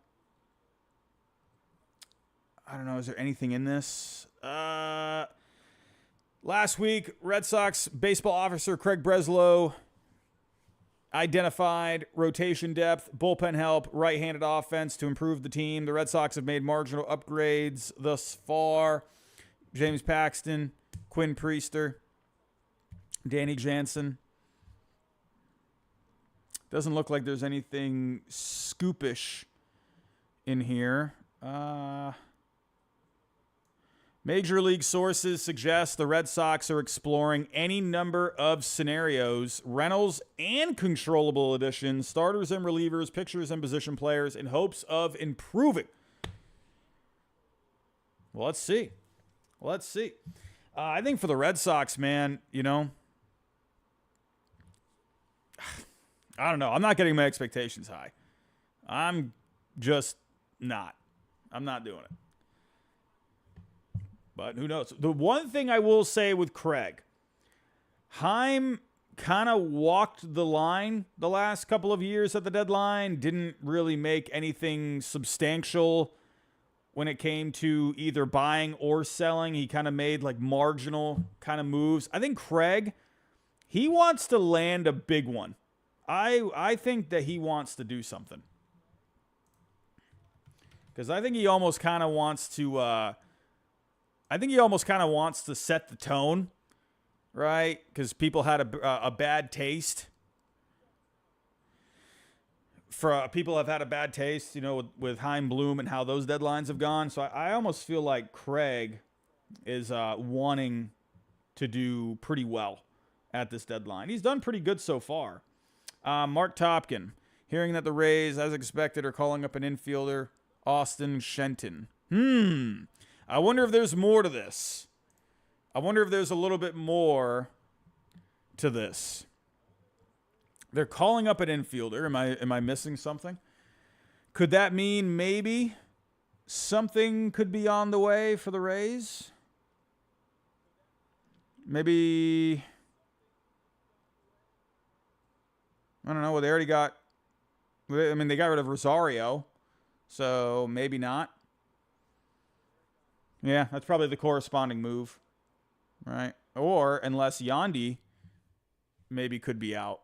don't know. Is there anything in this? Last week, Red Sox baseball officer Craig Breslow identified rotation depth, bullpen help, right-handed offense to improve the team. The Red Sox have made marginal upgrades thus far. James Paxton, Quinn Priester, Danny Jansen. Doesn't look like there's anything scoopish in here. Major league sources suggest the Red Sox are exploring any number of scenarios, rentals and controllable additions, starters and relievers, pitchers and position players in hopes of improving. Well, let's see. I think for the Red Sox, man, you know, I don't know. I'm not getting my expectations high. I'm just not. I'm not doing it. But who knows? The one thing I will say with Craig, Heim kind of walked the line the last couple of years at the deadline, didn't really make anything substantial when it came to either buying or selling. He kind of made like marginal kind of moves. I think Craig, he wants to land a big one. I think that he wants to do something. Because I think he almost kind of wants to... set the tone, right? Because people had a bad taste. People have had a bad taste, you know, with Heim Bloom and how those deadlines have gone. So I almost feel like Craig is wanting to do pretty well at this deadline. He's done pretty good so far. Mark Topkin, hearing that the Rays, as expected, are calling up an infielder, Austin Shenton. I wonder if there's more to this. I wonder if there's a little bit more to this. They're calling up an infielder. Am I missing something? Could that mean maybe something could be on the way for the Rays? Maybe, I don't know. Well, they already got, I mean, they got rid of Rosario, so maybe not. Yeah, that's probably the corresponding move, right? Or unless Yandy maybe could be out.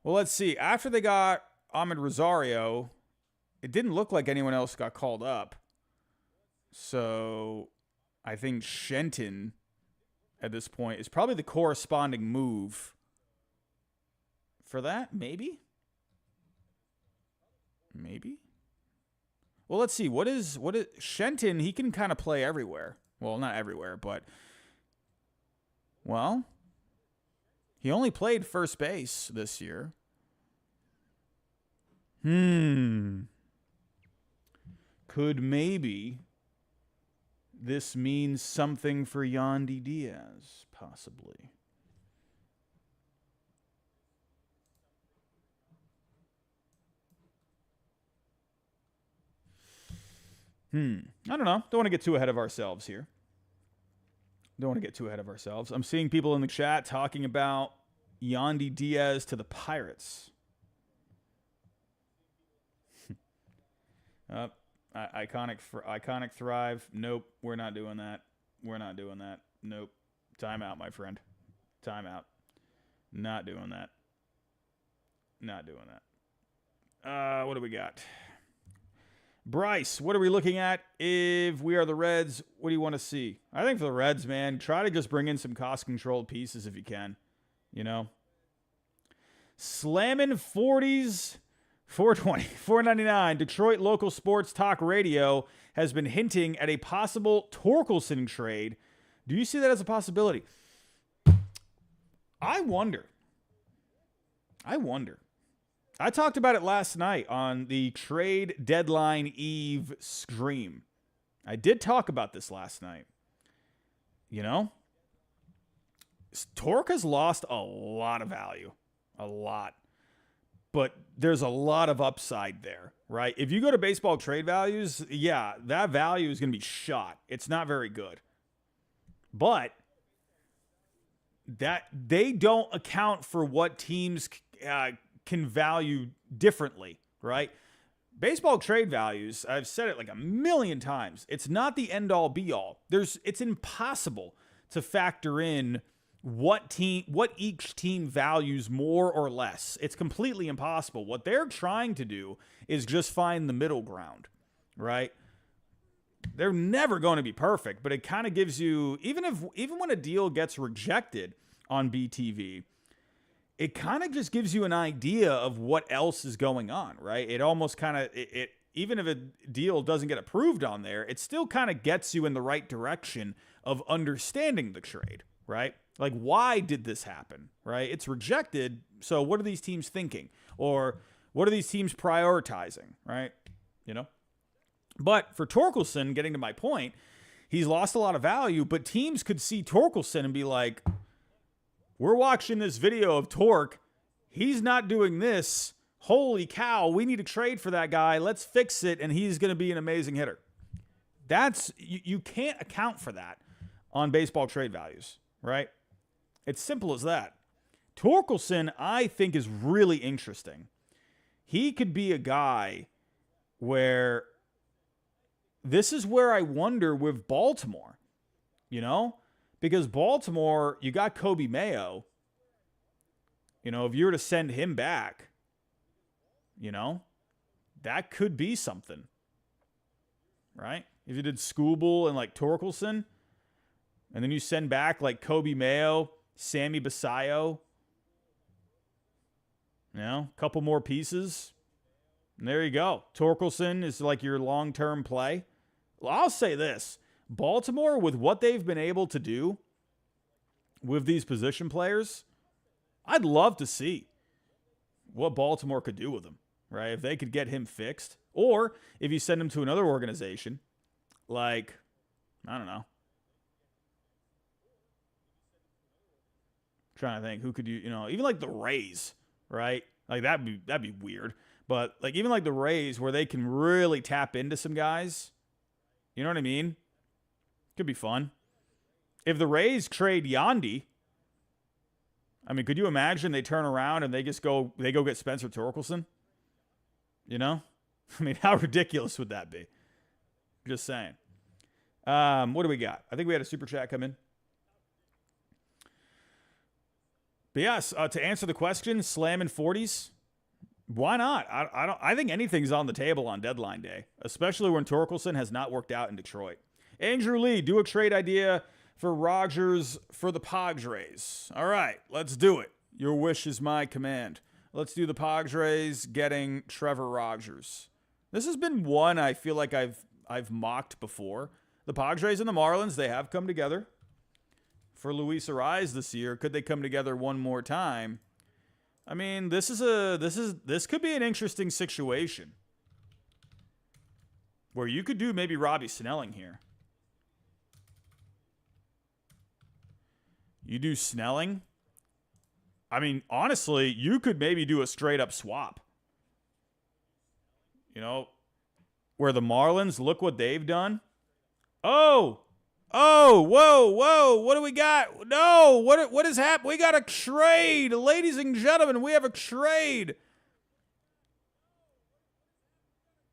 Well, let's see. After they got Ahmed Rosario, it didn't look like anyone else got called up. So I think Shenton at this point is probably the corresponding move for that. Maybe. Well, let's see. What is Shenton? He can kind of play everywhere. Well, not everywhere, but well, he only played first base this year. Could maybe this means something for Yandy Diaz, possibly. I don't know. Don't want to get too ahead of ourselves here. I'm seeing people in the chat talking about Yandy Diaz to the Pirates. Iconic Thrive. Nope, we're not doing that. Nope. Time out, my friend. Time out. Not doing that. What do we got? Bryce, what are we looking at? If we are the Reds, what do you want to see? I think for the Reds, man, try to just bring in some cost-controlled pieces if you can. You know? Slamming 40s, 420, 499. Detroit local sports talk radio has been hinting at a possible Torkelson trade. Do you see that as a possibility? I wonder. I talked about it last night on the trade deadline eve stream. I did talk about this last night. You know, Torque has lost a lot of value. A lot. But there's a lot of upside there, right? If you go to baseball trade values, yeah, that value is going to be shot. It's not very good. But that they don't account for what teams can value differently, right? Baseball trade values, I've said it like a million times, it's not the end-all be-all. It's impossible to factor in what each team values more or less. It's completely impossible. What they're trying to do is just find the middle ground, right? They're never going to be perfect, but it kind of gives you, even when a deal gets rejected on BTV, it kind of just gives you an idea of what else is going on, right? It almost kind of, even if a deal doesn't get approved on there, it still kind of gets you in the right direction of understanding the trade, right? Like, why did this happen, right? It's rejected, so what are these teams thinking? Or what are these teams prioritizing, right? You know? But for Torkelson, getting to my point, he's lost a lot of value, but teams could see Torkelson and be like, we're watching this video of Torque. He's not doing this. Holy cow, we need to trade for that guy. Let's fix it, and he's going to be an amazing hitter. You can't account for that on baseball trade values, right? It's simple as that. Torkelson, I think, is really interesting. He could be a guy where this is where I wonder with Baltimore, you know? Because Baltimore, you got Kobe Mayo. You know, if you were to send him back, you know, that could be something. Right? If you did Skubal and like Torkelson, and then you send back like Kobe Mayo, Sammy Basayo, you know, a couple more pieces. And there you go. Torkelson is like your long-term play. Well, I'll say this. Baltimore, with what they've been able to do with these position players, I'd love to see what Baltimore could do with him, right? If they could get him fixed. Or if you send him to another organization, like, I don't know. Trying to think, who could you know, even like the Rays, right? Like that'd be weird. But like even like the Rays where they can really tap into some guys, you know what I mean? Could be fun. If the Rays trade Yandy, I mean, could you imagine they turn around and they go get Spencer Torkelson? You know? I mean, how ridiculous would that be? Just saying. What do we got? I think we had a super chat come in. But yes, to answer the question, slamming 40s, why not? I think anything's on the table on deadline day, especially when Torkelson has not worked out in Detroit. Andrew Lee, do a trade idea for Rogers for the Padres. All right, let's do it. Your wish is my command. Let's do the Padres getting Trevor Rogers. This has been one I feel like I've mocked before. The Padres and the Marlins, they have come together. For Luis Ariz this year, could they come together one more time? I mean, this could be an interesting situation where you could do maybe Robbie Snelling here. You do Snelling. I mean, honestly, you could maybe do a straight up swap. You know, where the Marlins, look what they've done. Oh, whoa, what do we got? No, what is happening? We got a trade. Ladies and gentlemen, we have a trade.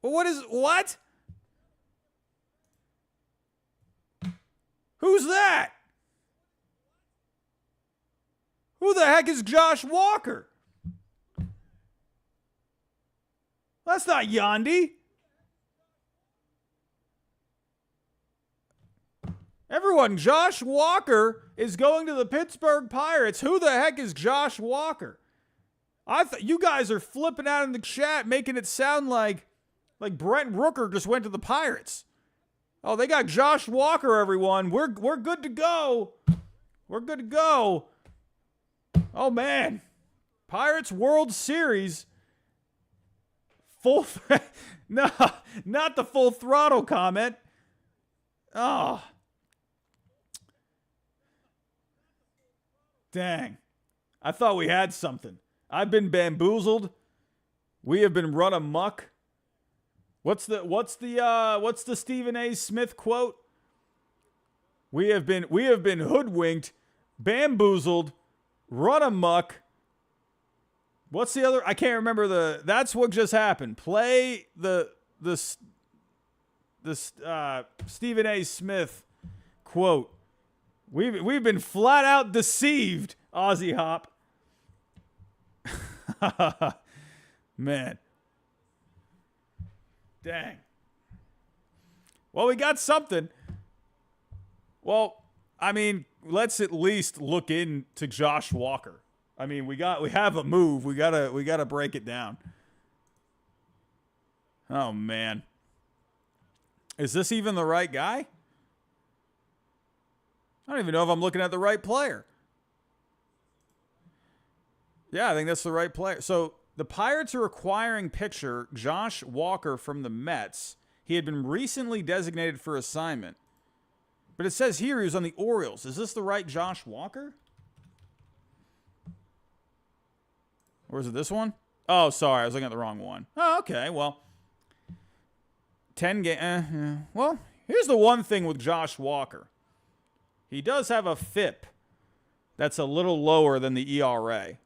Well, what? Who's that? Who the heck is Josh Walker? That's not Yandy. Everyone, Josh Walker is going to the Pittsburgh Pirates. Who the heck is Josh Walker? I thought you guys are flipping out in the chat, making it sound like Brent Rooker just went to the Pirates. Oh, they got Josh Walker, everyone. We're good to go. We're good to go. Oh, man. Pirates World Series. No, not the full throttle comment. Oh. Dang. I thought we had something. I've been bamboozled. We have been run amok. What's the Stephen A. Smith quote? We have been hoodwinked, bamboozled, run amok. What's the other? I can't remember that's what just happened. Play the Stephen A. Smith quote. We've been flat out deceived, Aussie Hop. Man. Dang. Well, we got something. Well, I mean, let's at least look into Josh Walker. I mean, we have a move. We gotta break it down. Oh man. Is this even the right guy? I don't even know if I'm looking at the right player. Yeah, I think that's the right player. So the Pirates are acquiring pitcher Josh Walker from the Mets. He had been recently designated for assignment. But it says here he was on the Orioles. Is this the right Josh Walker? Or is it this one? Oh, sorry. I was looking at the wrong one. Oh, okay. Well, 10 game. Well, here's the one thing with Josh Walker. He does have a FIP that's a little lower than the ERA.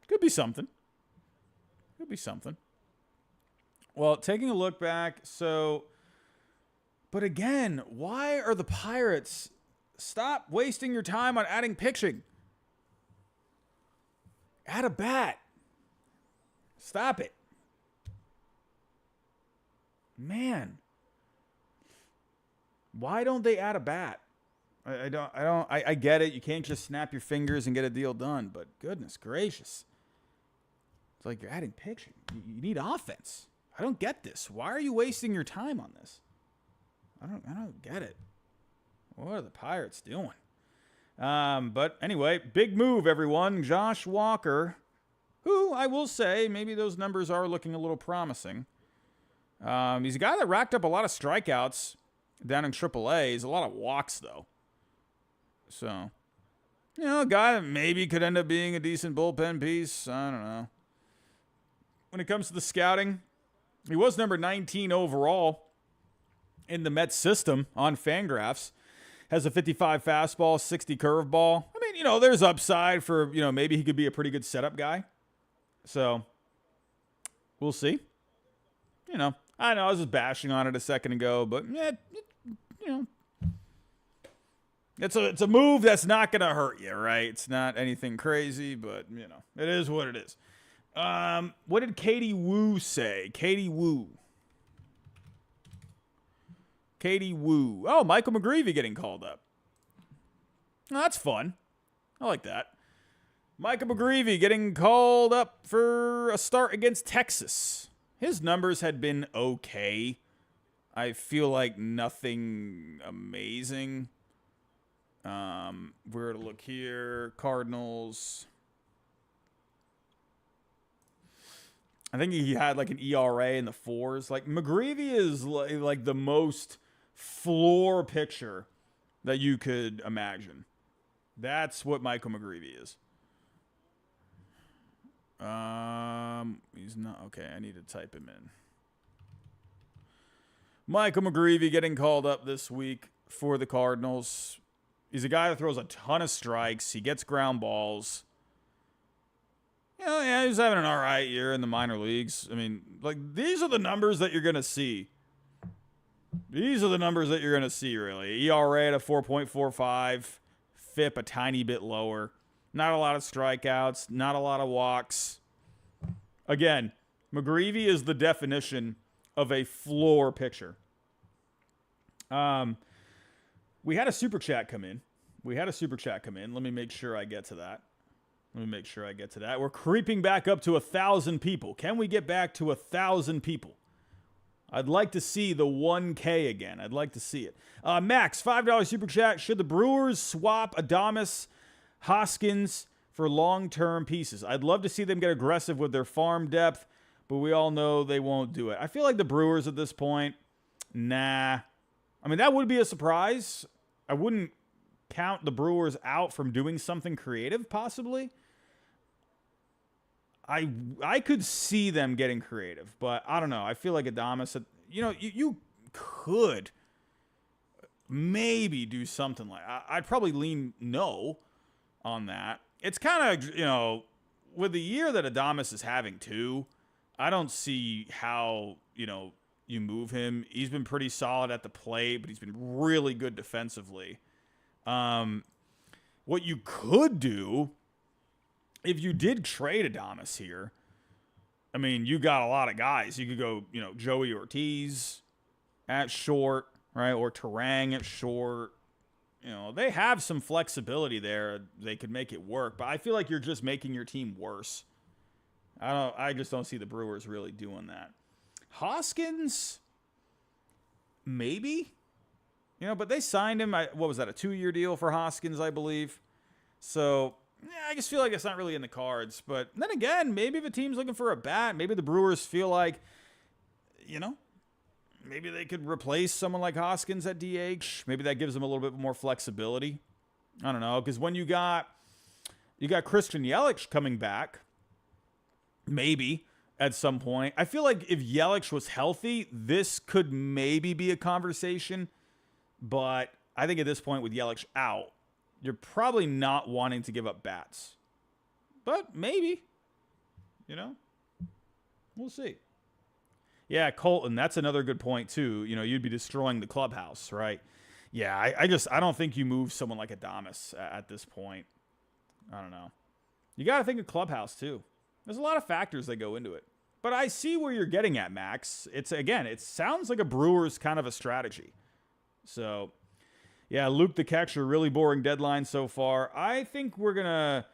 Could be something. Could be something. Well, taking a look back, but again, why are the Pirates? Stop wasting your time on adding pitching. Add a bat. Stop it. Man. Why don't they add a bat? I get it. You can't just snap your fingers and get a deal done, but goodness gracious. It's like you're adding pitching. You need offense. I don't get this. Why are you wasting your time on this? I don't get it. What are the Pirates doing? But anyway, big move, everyone. Josh Walker, who I will say, maybe those numbers are looking a little promising. He's a guy that racked up a lot of strikeouts down in AAA. He's a lot of walks, though. So, You know, a guy that maybe could end up being a decent bullpen piece. I don't know. When it comes to the scouting, he was number 19 overall in the Mets system on Fangraphs. Has a 55 fastball, 60 curveball. I mean, you know, there's upside for, you know, maybe he could be a pretty good setup guy. So, we'll see. You know, I know I was just bashing on it a second ago, but, yeah, you know. It's a move that's not going to hurt you, right? It's not anything crazy, but, you know, it is what it is. What did Katie Woo say? Katie Woo. Oh, Michael McGreevy getting called up. Oh, that's fun. I like that. Michael McGreevy getting called up for a start against Texas. His numbers had been okay. I feel like nothing amazing. We're to look here. Cardinals. I think he had like an ERA in the 4s. Like McGreevy is like the most floor pitcher that you could imagine. That's what Michael McGreevy is. He's not okay. I need to type him in. Michael McGreevy getting called up this week for the Cardinals. He's a guy that throws a ton of strikes. He gets ground balls. You know, yeah, he's having an all right year in the minor leagues. I mean, like, these are the numbers that you're going to see. These are the numbers that you're going to see, really. ERA at a 4.45. FIP a tiny bit lower. Not a lot of strikeouts. Not a lot of walks. Again, McGreevy is the definition of a floor pitcher. We had a super chat come in. Let me make sure I get to that. We're creeping back up to 1,000 people. Can we get back to 1,000 people? I'd like to see the 1K again. I'd like to see it. Max, $5 super chat. Should the Brewers swap Adames, Hoskins for long-term pieces? I'd love to see them get aggressive with their farm depth, but we all know they won't do it. I feel like the Brewers at this point, nah. I mean, that would be a surprise. I wouldn't count the Brewers out from doing something creative, possibly. I could see them getting creative, but I don't know. I feel like Adames, you know, you could maybe do something like I'd probably lean no on that. It's kind of, you know, with the year that Adames is having too, I don't see how, you know, you move him. He's been pretty solid at the plate, but he's been really good defensively. What you could do, if you did trade Adames here, I mean, you got a lot of guys. You could go, you know, Joey Ortiz at short, right? Or Terang at short. You know, they have some flexibility there. They could make it work, but I feel like you're just making your team worse. I just don't see the Brewers really doing that. Hoskins, maybe. You know, but they signed him, what was that, a 2-year deal for Hoskins, I believe. So, yeah, I just feel like it's not really in the cards. But then again, maybe if a team's looking for a bat, maybe the Brewers feel like, you know, maybe they could replace someone like Hoskins at DH. Maybe that gives them a little bit more flexibility. I don't know, because when you got Christian Yelich coming back, maybe at some point. I feel like if Yelich was healthy, this could maybe be a conversation. But I think at this point with Yelich out, you're probably not wanting to give up bats. But maybe. You know? We'll see. Yeah, Colton, that's another good point too. You know, you'd be destroying the clubhouse, right? Yeah, I don't think you move someone like Adames at this point. I don't know. You got to think of clubhouse too. There's a lot of factors that go into it. But I see where you're getting at, Max. It sounds like a Brewers kind of a strategy. So, yeah, Luke the Catcher, really boring deadline so far. I think we're going to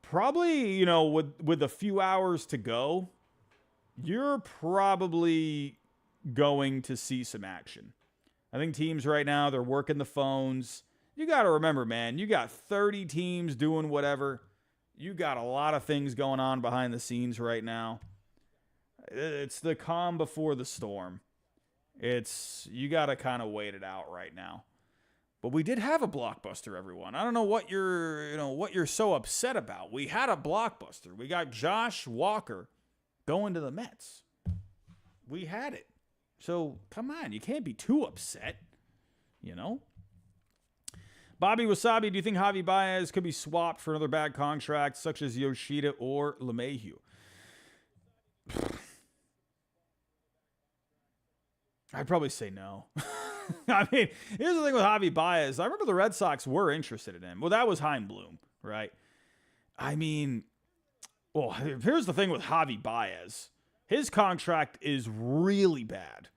probably, you know, with a few hours to go, you're probably going to see some action. I think teams right now, they're working the phones. You got to remember, man, you got 30 teams doing whatever. You got a lot of things going on behind the scenes right now. It's the calm before the storm. You got to kind of wait it out right now. But we did have a blockbuster, everyone. I don't know what you're so upset about. We had a blockbuster. We got Josh Walker going to the Mets. We had it. So, come on. You can't be too upset, you know? Bobby Wasabi, do you think Javi Baez could be swapped for another bad contract, such as Yoshida or LeMahieu? I'd probably say no. I mean, here's the thing with Javi Baez. I remember the Red Sox were interested in him. Well, that was Chaim Bloom, right? I mean, well, here's the thing with Javi Baez. His contract is really bad.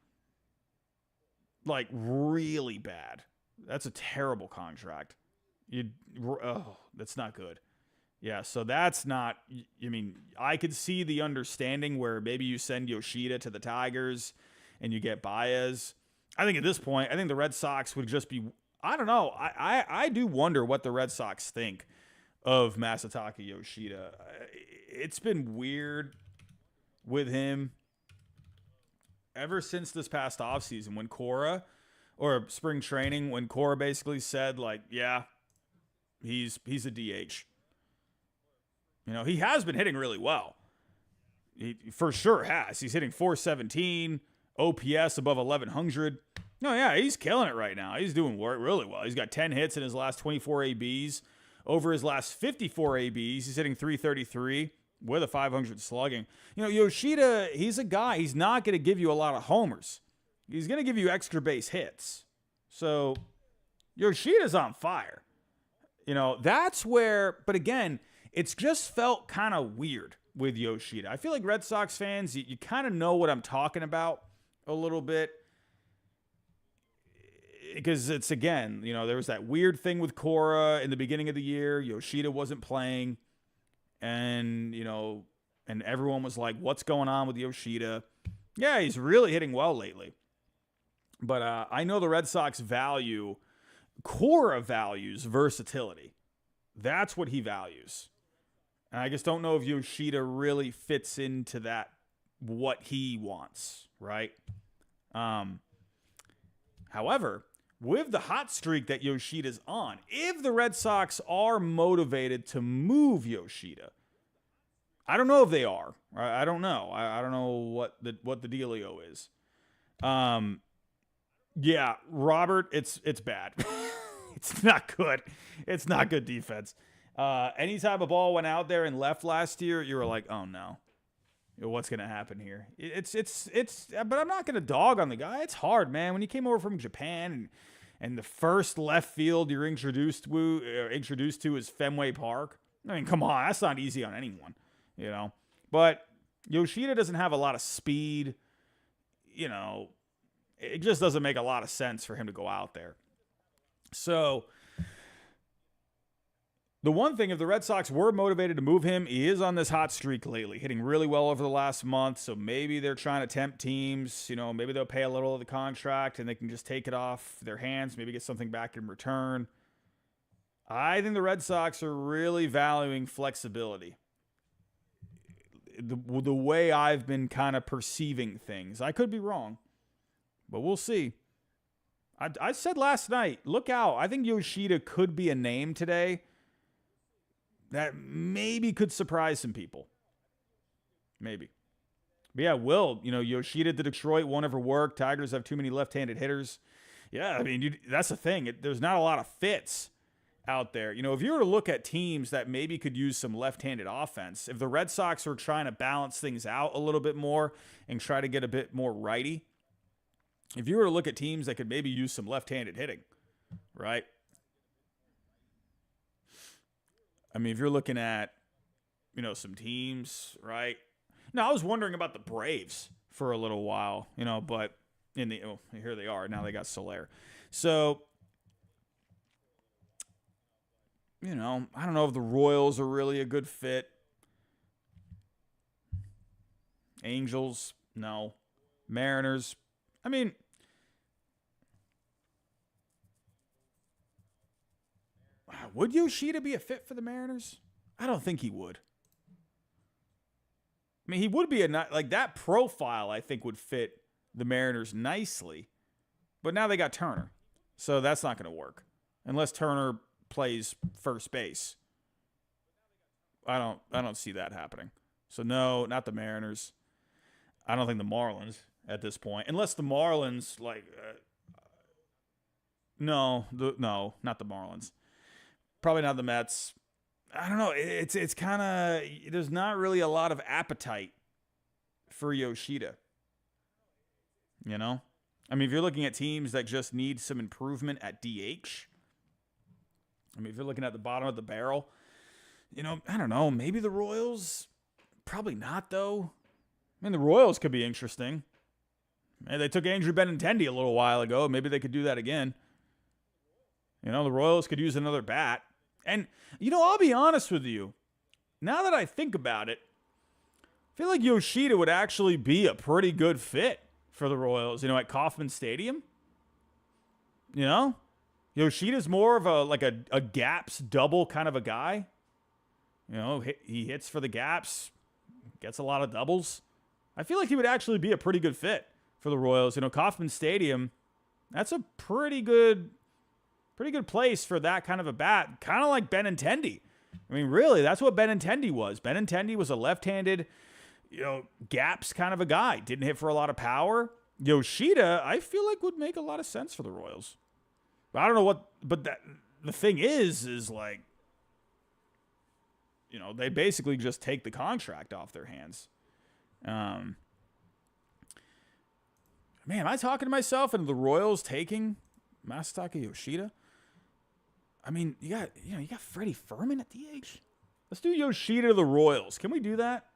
Like, really bad. That's a terrible contract. That's not good. Yeah, so that's not, I mean, I could see the understanding where maybe you send Yoshida to the Tigers and you get Baez. I think at this point, I think the Red Sox would just be, I don't know. I do wonder what the Red Sox think of Masataka Yoshida. It's been weird with him ever since this past offseason when Cora, or spring training, when Cora basically said, like, yeah, he's a DH. You know, he has been hitting really well. He for sure has. He's hitting .417, OPS above 1,100. No, yeah, he's killing it right now. He's doing really well. He's got 10 hits in his last 24 ABs. Over his last 54 ABs, he's hitting .333 with a .500 slugging. You know, Yoshida, he's a guy. He's not going to give you a lot of homers. He's going to give you extra base hits. So Yoshida's on fire. You know, that's where, but again, it's just felt kind of weird with Yoshida. I feel like Red Sox fans, you kind of know what I'm talking about a little bit. Because it's, again, you know, there was that weird thing with Cora in the beginning of the year. Yoshida wasn't playing. And, you know, and everyone was like, what's going on with Yoshida? Yeah, he's really hitting well lately. But I know the Red Sox Cora values versatility. That's what he values. And I just don't know if Yoshida really fits into that, what he wants, right? However, with the hot streak that Yoshida's on, if the Red Sox are motivated to move Yoshida, I don't know if they are. I don't know. I don't know what the dealio is. Yeah, Robert, it's bad. It's not good. It's not good defense. Anytime a ball went out there and left last year, you were like, oh no, what's gonna happen here? But I'm not gonna dog on the guy. It's hard, man. When you came over from Japan and the first left field you're introduced to is Fenway Park. I mean, come on, that's not easy on anyone, you know. But Yoshida doesn't have a lot of speed, you know. It just doesn't make a lot of sense for him to go out there. So the one thing, if the Red Sox were motivated to move him, he is on this hot streak lately, hitting really well over the last month. So maybe they're trying to tempt teams. You know, maybe they'll pay a little of the contract and they can just take it off their hands, maybe get something back in return. I think the Red Sox are really valuing flexibility. The way I've been kind of perceiving things. I could be wrong, but we'll see. I said last night, look out. I think Yoshida could be a name today that maybe could surprise some people. Maybe. But yeah, Yoshida to Detroit won't ever work. Tigers have too many left-handed hitters. Yeah, I mean, that's the thing. There's not a lot of fits out there. You know, if you were to look at teams that maybe could use some left-handed offense, if the Red Sox were trying to balance things out a little bit more and try to get a bit more righty, if you were to look at teams that could maybe use some left-handed hitting, right? I mean, if you're looking at, you know, some teams, right? Now, I was wondering about the Braves for a little while, you know, but here they are. Now they got Soler. So, you know, I don't know if the Royals are really a good fit. Angels, no. Mariners, I mean, would Yoshida be a fit for the Mariners? I don't think he would. I mean, he would be like that profile, I think, would fit the Mariners nicely. But now they got Turner. So that's not going to work. unless Turner plays first base. I don't see that happening. So no, not the Mariners. I don't think the Marlins at this point, unless the Marlins no, not the Marlins. Probably not the Mets. I don't know. It's kind of, there's not really a lot of appetite for Yoshida. You know? I mean, if you're looking at teams that just need some improvement at DH, I mean, if you're looking at the bottom of the barrel, you know, I don't know. Maybe the Royals. Probably not, though. I mean, the Royals could be interesting. And they took Andrew Benintendi a little while ago. Maybe they could do that again. You know, the Royals could use another bat. And, you know, I'll be honest with you. Now that I think about it, I feel like Yoshida would actually be a pretty good fit for the Royals, you know, at Kauffman Stadium. You know? Yoshida's more of a gaps double kind of a guy. You know, he hits for the gaps, gets a lot of doubles. I feel like he would actually be a pretty good fit for the Royals. You know, Kauffman Stadium, that's a pretty good place for that kind of a bat. Kind of like Benintendi. I mean, really, that's what Benintendi was. Benintendi was a left-handed, you know, gaps kind of a guy. Didn't hit for a lot of power. Yoshida, I feel like would make a lot of sense for the Royals. But I don't know what, but the thing is like, you know, they basically just take the contract off their hands. Man, am I talking to myself and the Royals taking Masataka Yoshida? I mean, you got Freddie Fermin at DH. Let's do Yoshida to the Royals. Can we do that?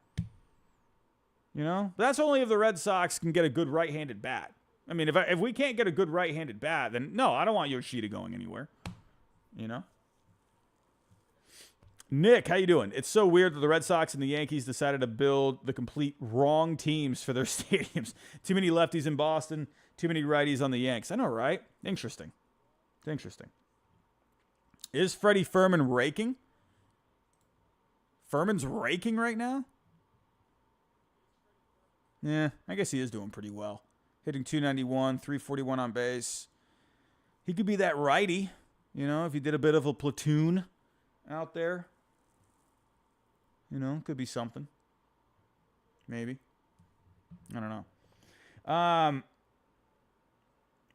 You know, but that's only if the Red Sox can get a good right-handed bat. I mean, if we can't get a good right-handed bat, then no, I don't want Yoshida going anywhere. You know. Nick, how you doing? It's so weird that the Red Sox and the Yankees decided to build the complete wrong teams for their stadiums. Too many lefties in Boston, too many righties on the Yanks. I know, right? Interesting. It's interesting. Is Freddie Fermin raking? Furman's raking right now? Yeah, I guess he is doing pretty well. Hitting 291, 341 on base. He could be that righty, you know, if he did a bit of a platoon out there. You know, could be something. Maybe. I don't know.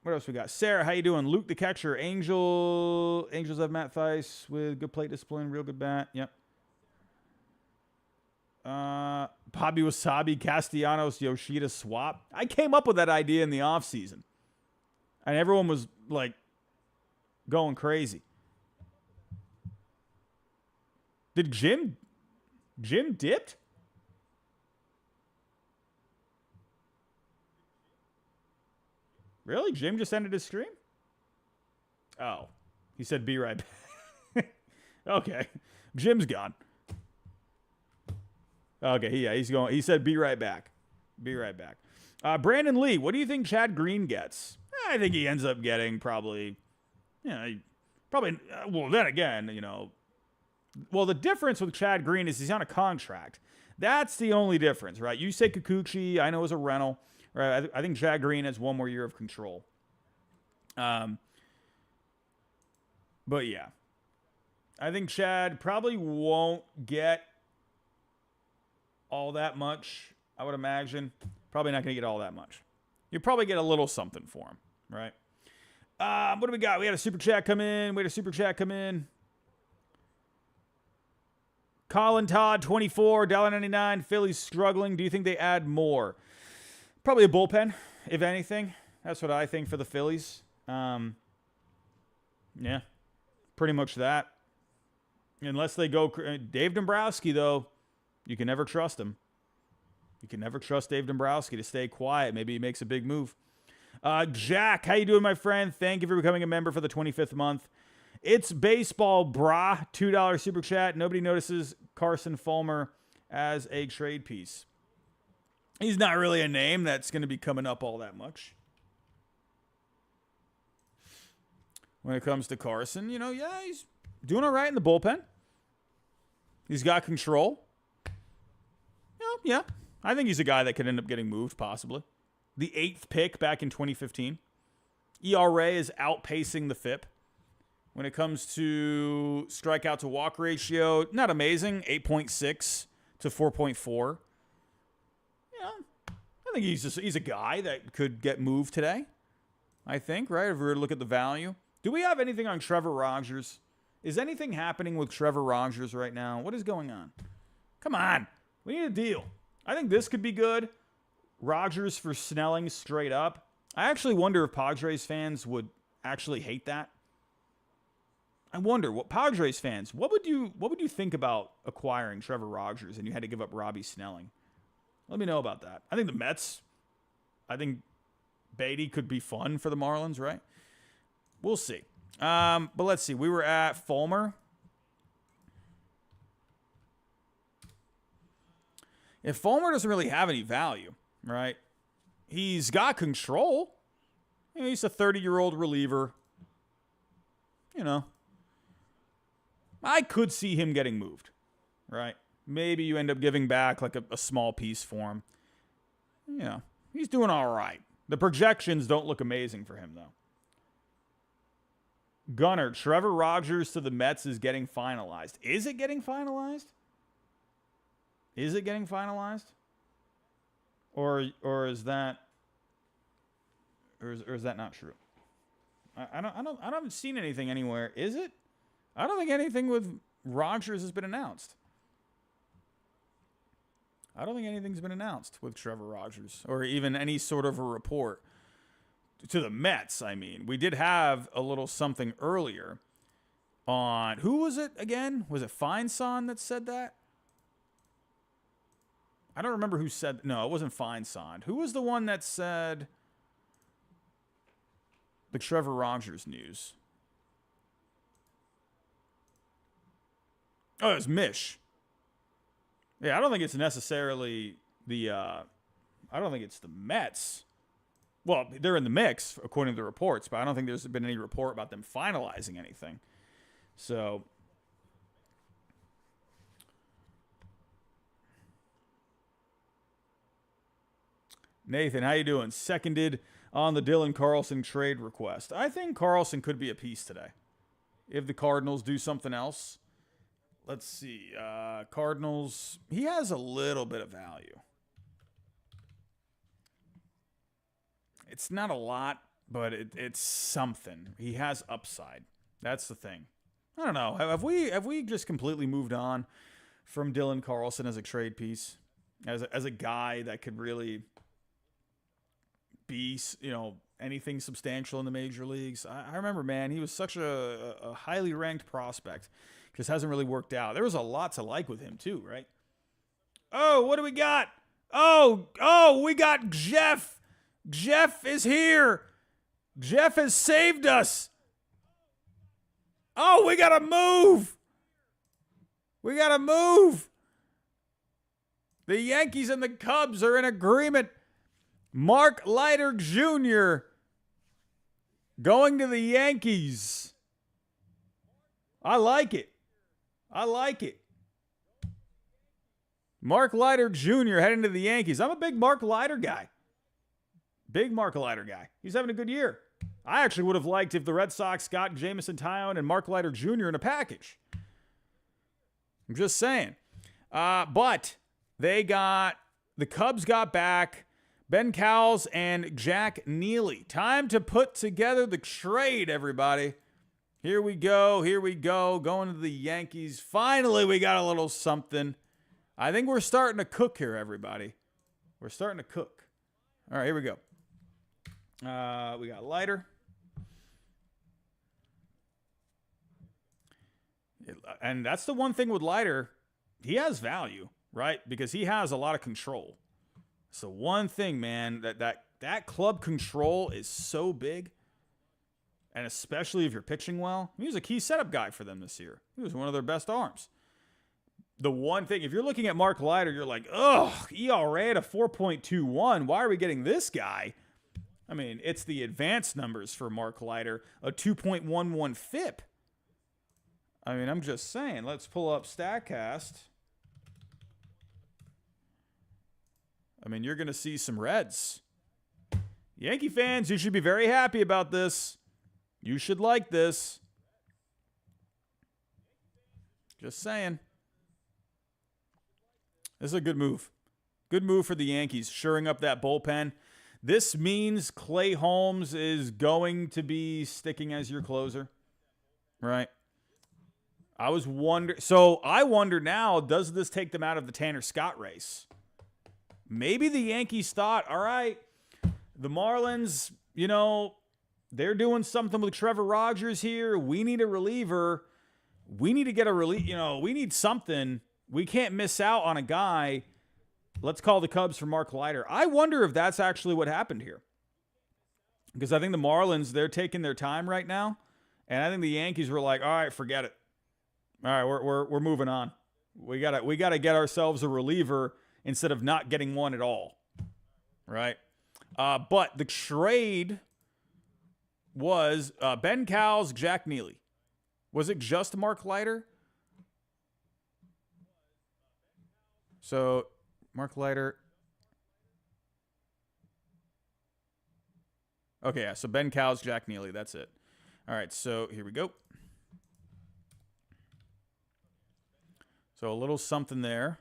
What else we got? Sarah, how you doing? Luke the catcher. Angels have Matt Theis with good plate discipline, real good bat. Yep. Bobby Wasabi, Castellanos, Yoshida swap. I came up with that idea in the offseason. And everyone was like going crazy. Did Jim dipped? Really? Jim just ended his stream? Oh. He said be right back. Okay. Jim's gone. Okay, yeah, he's going. He said be right back. Be right back. Brandon Lee, what do you think Chad Green gets? I think he ends up getting probably, you know, well, then again, you know, well, the difference with Chad Green is he's on a contract. That's the only difference, right? You say Kikuchi, I know, is a rental. Right? I think Chad Green has one more year of control. But yeah. I think Chad probably won't get all that much, I would imagine. Probably not going to get all that much. You'll probably get a little something for him, right? What do we got? We had a super chat come in. Colin Todd, 24, $1.99. Phillies struggling. Do you think they add more? Probably a bullpen, if anything. That's what I think for the Phillies. Yeah, pretty much that. Unless they go Dave Dombrowski, though, you can never trust him. You can never trust Dave Dombrowski to stay quiet. Maybe he makes a big move. Jack, how you doing, my friend? Thank you for becoming a member for the 25th month. It's baseball, brah. $2 super chat. Nobody notices Carson Fulmer as a trade piece. He's not really a name that's going to be coming up all that much. When it comes to Carson, you know, yeah, he's doing all right in the bullpen. He's got control. Yeah. I think he's a guy that could end up getting moved, possibly. The 8th pick back in 2015. ERA is outpacing the FIP when it comes to strikeout to walk ratio. Not amazing, 8.6 to 4.4. Yeah, I think he's a guy that could get moved today. I think, right? If we were to look at the value. Do we have anything on Trevor Rogers? Is anything happening with Trevor Rogers right now? What is going on? Come on. We need a deal. I think this could be good. Rogers for Snelling straight up. I actually wonder if Padres fans would actually hate that. I wonder, what Padres fans, what would you think about acquiring Trevor Rogers and you had to give up Robbie Snelling? Let me know about that. I think the Mets, I think Beatty could be fun for the Marlins, right? We'll see. But let's see. We were at Fulmer. If Fulmer doesn't really have any value, right? He's got control. You know, he's a 30-year-old reliever. You know. I could see him getting moved, right? Maybe you end up giving back like a small piece for him. You know, he's doing all right. The projections don't look amazing for him, though. Gunner, Trevor Rogers to the Mets is getting finalized. Is it getting finalized? Is it getting finalized? Or is that not true? I haven't seen anything anywhere. Is it? I don't think anything with Rogers has been announced. I don't think anything's been announced with Trevor Rogers or even any sort of a report to the Mets. I mean, we did have a little something earlier on, who was it again? Was it Feinson that said that? I don't remember who said, no, it wasn't Feinson. Who was the one that said the Trevor Rogers news? Oh, it was Mish. Yeah, I don't think it's necessarily the, I don't think it's the Mets. Well, they're in the mix, according to the reports, but I don't think there's been any report about them finalizing anything. So, Nathan, how you doing? Seconded on the Dylan Carlson trade request. I think Carlson could be a piece today. If the Cardinals do something else. Let's see. Cardinals, he has a little bit of value. It's not a lot, but it's something. He has upside. That's the thing. I don't know. Have we just completely moved on from Dylan Carlson as a trade piece? As a guy that could really be, you know, anything substantial in the major leagues. I remember, man, he was such a highly ranked prospect. Just hasn't really worked out. There was a lot to like with him too, right? Oh, what do we got? Oh, we got Jeff. Jeff is here. Jeff has saved us. Oh, we got to move. We got to move. The Yankees and the Cubs are in agreement. Mark Leiter Jr. going to the Yankees. I like it. I like it. Mark Leiter Jr. heading to the Yankees. I'm a big Mark Leiter guy. Big Mark Leiter guy. He's having a good year. I actually would have liked if the Red Sox got Jameson Taillon and Mark Leiter Jr. in a package. I'm just saying. But the Cubs got back Ben Cowles and Jack Neely. Time to put together the trade, everybody. Here we go. Going to the Yankees. Finally, we got a little something. I think we're starting to cook here, everybody. We're starting to cook. All right, here we go. We got Leiter. And that's the one thing with Leiter. He has value, right? Because he has a lot of control. So one thing, man, that club control is so big. And especially if you're pitching well. He was a key setup guy for them this year. He was one of their best arms. The one thing, if you're looking at Mark Leiter, you're like, ugh, ERA at a 4.21. Why are we getting this guy? I mean, it's the advanced numbers for Mark Leiter, a 2.11 FIP. I mean, I'm just saying. Let's pull up StatCast. I mean, you're going to see some Reds. Yankee fans, you should be very happy about this. You should like this. Just saying. This is a good move. Good move for the Yankees, shoring up that bullpen. This means Clay Holmes is going to be sticking as your closer, right? I wonder now, does this take them out of the Tanner Scott race? Maybe the Yankees thought, all right, the Marlins, they're doing something with Trevor Rogers here. We need a reliever. We need to get a relief. We need something. We can't miss out on a guy. Let's call the Cubs for Mark Leiter. I wonder if that's actually what happened here. Because I think the Marlins, they're taking their time right now. And I think the Yankees were like, all right, forget it. All right, we're moving on. We gotta get ourselves a reliever instead of not getting one at all. Right? But the trade was Ben Cowles, Jack Neely. Was it just Mark Leiter? So Mark Leiter. Okay, yeah. So Ben Cowles, Jack Neely. That's it. All right. So here we go. So a little something there.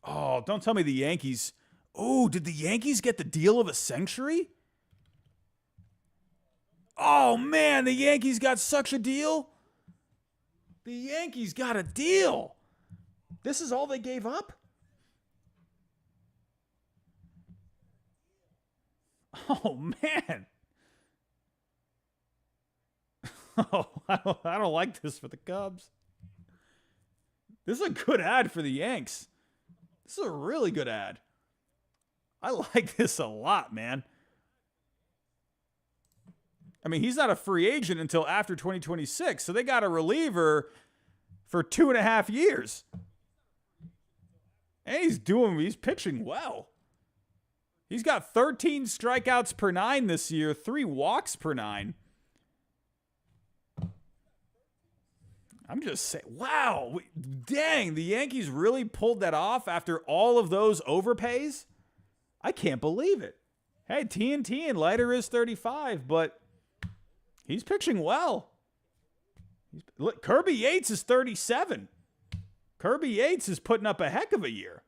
Oh, don't tell me the Yankees. Oh, did the Yankees get the deal of a century? Oh, man, the Yankees got such a deal. The Yankees got a deal. This is all they gave up? Oh, man. Oh, I don't like this for the Cubs. This is a good ad for the Yanks. This is a really good ad. I like this a lot, man. I mean, he's not a free agent until after 2026, so they got a reliever for 2.5 years. And he's pitching well. He's got 13 strikeouts per 9 this year, 3 walks per 9. I'm just saying, wow, dang, the Yankees really pulled that off after all of those overpays? I can't believe it. Hey, TNT and Leiter is 35, but he's pitching well. Look, Kirby Yates is 37. Kirby Yates is putting up a heck of a year.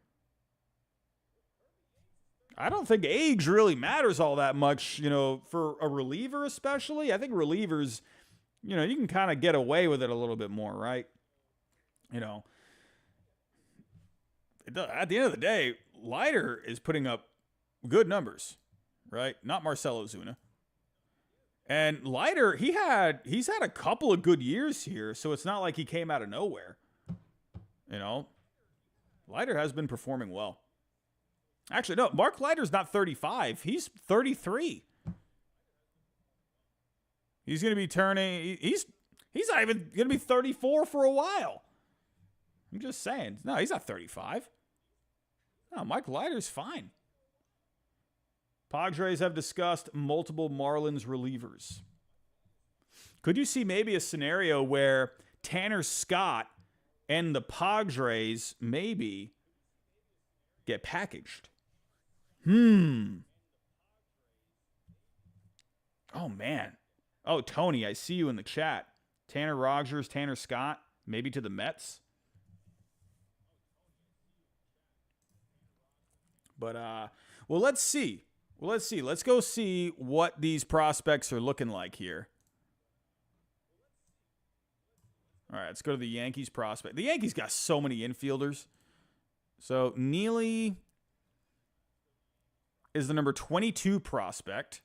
I don't think age really matters all that much, for a reliever especially. I think relievers, you can kind of get away with it a little bit more, right? At the end of the day, Leiter is putting up good numbers, right? Not Marcell Ozuna. And Leiter, he's had a couple of good years here, so it's not like he came out of nowhere. Leiter has been performing well. Actually, no, Mark Leiter's not 35. He's 33. He's going to be turning, he's not even going to be 34 for a while. I'm just saying. No, he's not 35. No, Mike Leiter's fine. Padres have discussed multiple Marlins relievers. Could you see maybe a scenario where Tanner Scott and the Padres maybe get packaged? Oh, man. Oh, Tony, I see you in the chat. Tanner Rogers, Tanner Scott, maybe to the Mets. But, well, let's see. Let's go see what these prospects are looking like here. All right, let's go to the Yankees prospect. The Yankees got so many infielders. So Neely is the number 22 prospect.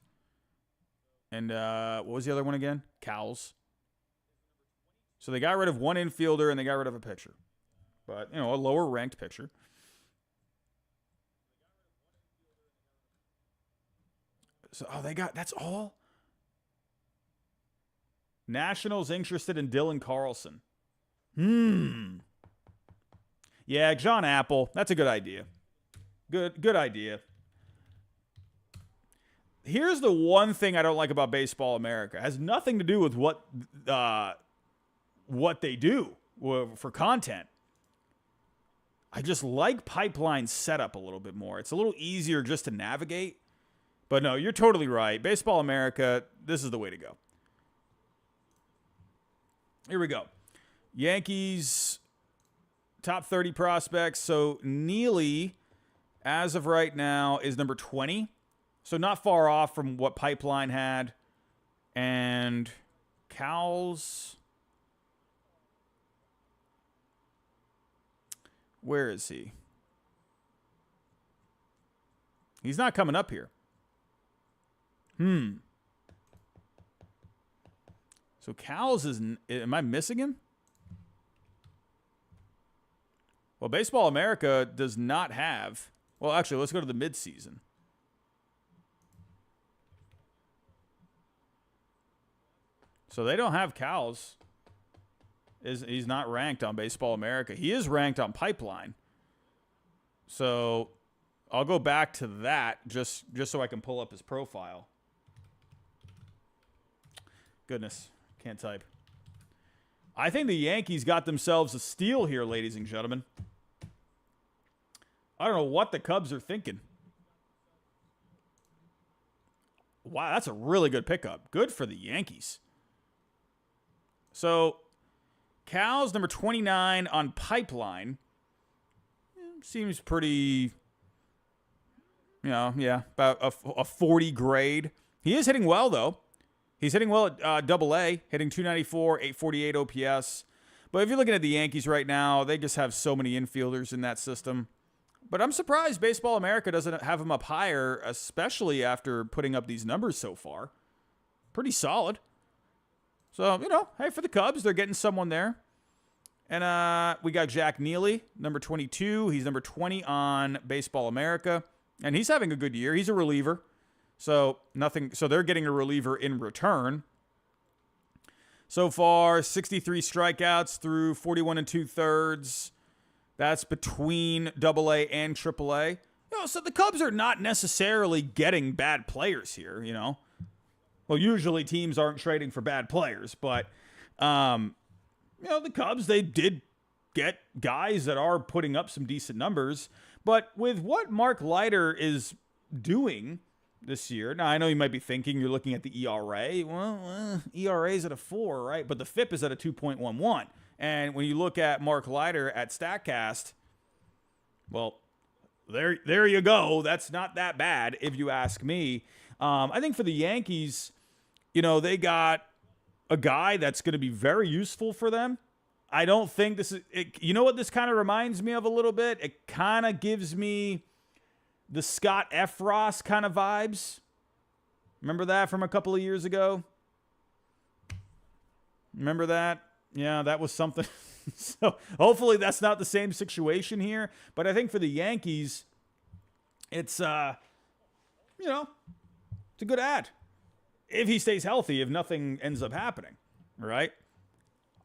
And what was the other one again? Cowles. So they got rid of one infielder and they got rid of a pitcher. But, a lower ranked pitcher. So, that's all? Nationals interested in Dylan Carlson. Yeah, John Apple. That's a good idea. Good idea. Here's the one thing I don't like about Baseball America. It has nothing to do with what they do for content. I just like Pipeline setup a little bit more. It's a little easier just to navigate. But no, you're totally right. Baseball America, this is the way to go. Here we go. Yankees top 30 prospects. So Neely, as of right now, is number 20. So not far off from what Pipeline had. And Cowles, where is he? He's not coming up here. So Cowles is, am I missing him? Well, Baseball America does not have, well, actually, let's go to the midseason. So they don't have Cowles. He's not ranked on Baseball America. He is ranked on Pipeline. So I'll go back to that just so I can pull up his profile. Goodness, can't type. I think the Yankees got themselves a steal here, ladies and gentlemen. I don't know what the Cubs are thinking. Wow, that's a really good pickup. Good for the Yankees. So, Cal's number 29 on Pipeline. Seems pretty, about a 40 grade. He is hitting well, though. He's hitting well at Double-A, hitting 294, 848 OPS. But if you're looking at the Yankees right now, they just have so many infielders in that system. But I'm surprised Baseball America doesn't have him up higher, especially after putting up these numbers so far. Pretty solid. So, hey, for the Cubs, they're getting someone there. And we got Jack Neely, number 22. He's number 20 on Baseball America. And he's having a good year. He's a reliever. So they're getting a reliever in return. So far, 63 strikeouts through 41 2/3. That's between Double-A and Triple-A. So the Cubs are not necessarily getting bad players here, Well, usually teams aren't trading for bad players, but the Cubs, they did get guys that are putting up some decent numbers. But with what Mark Leiter is doing this year, now I know you might be thinking you're looking at the ERA. Well, ERA is at a 4, right? But the FIP is at a 2.11. And when you look at Mark Leiter at StatCast, well, there you go. That's not that bad, if you ask me. I think for the Yankees, they got a guy that's going to be very useful for them. I don't think this is, what this kind of reminds me of a little bit? It kind of gives me the Scott Efros kind of vibes. Remember that from a couple of years ago? Remember that? Yeah, that was something. So hopefully that's not the same situation here. But I think for the Yankees, it's, it's a good ad. If he stays healthy, if nothing ends up happening, right?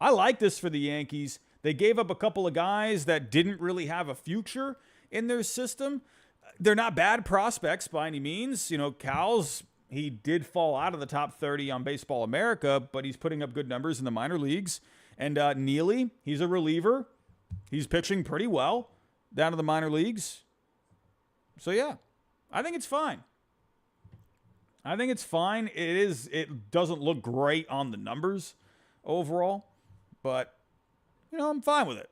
I like this for the Yankees. They gave up a couple of guys that didn't really have a future in their system. They're not bad prospects by any means. Cowles, he did fall out of the top 30 on Baseball America, but he's putting up good numbers in the minor leagues. And Neely, he's a reliever. He's pitching pretty well down to the minor leagues. So, yeah, I think it's fine. It doesn't look great on the numbers overall, but, I'm fine with it.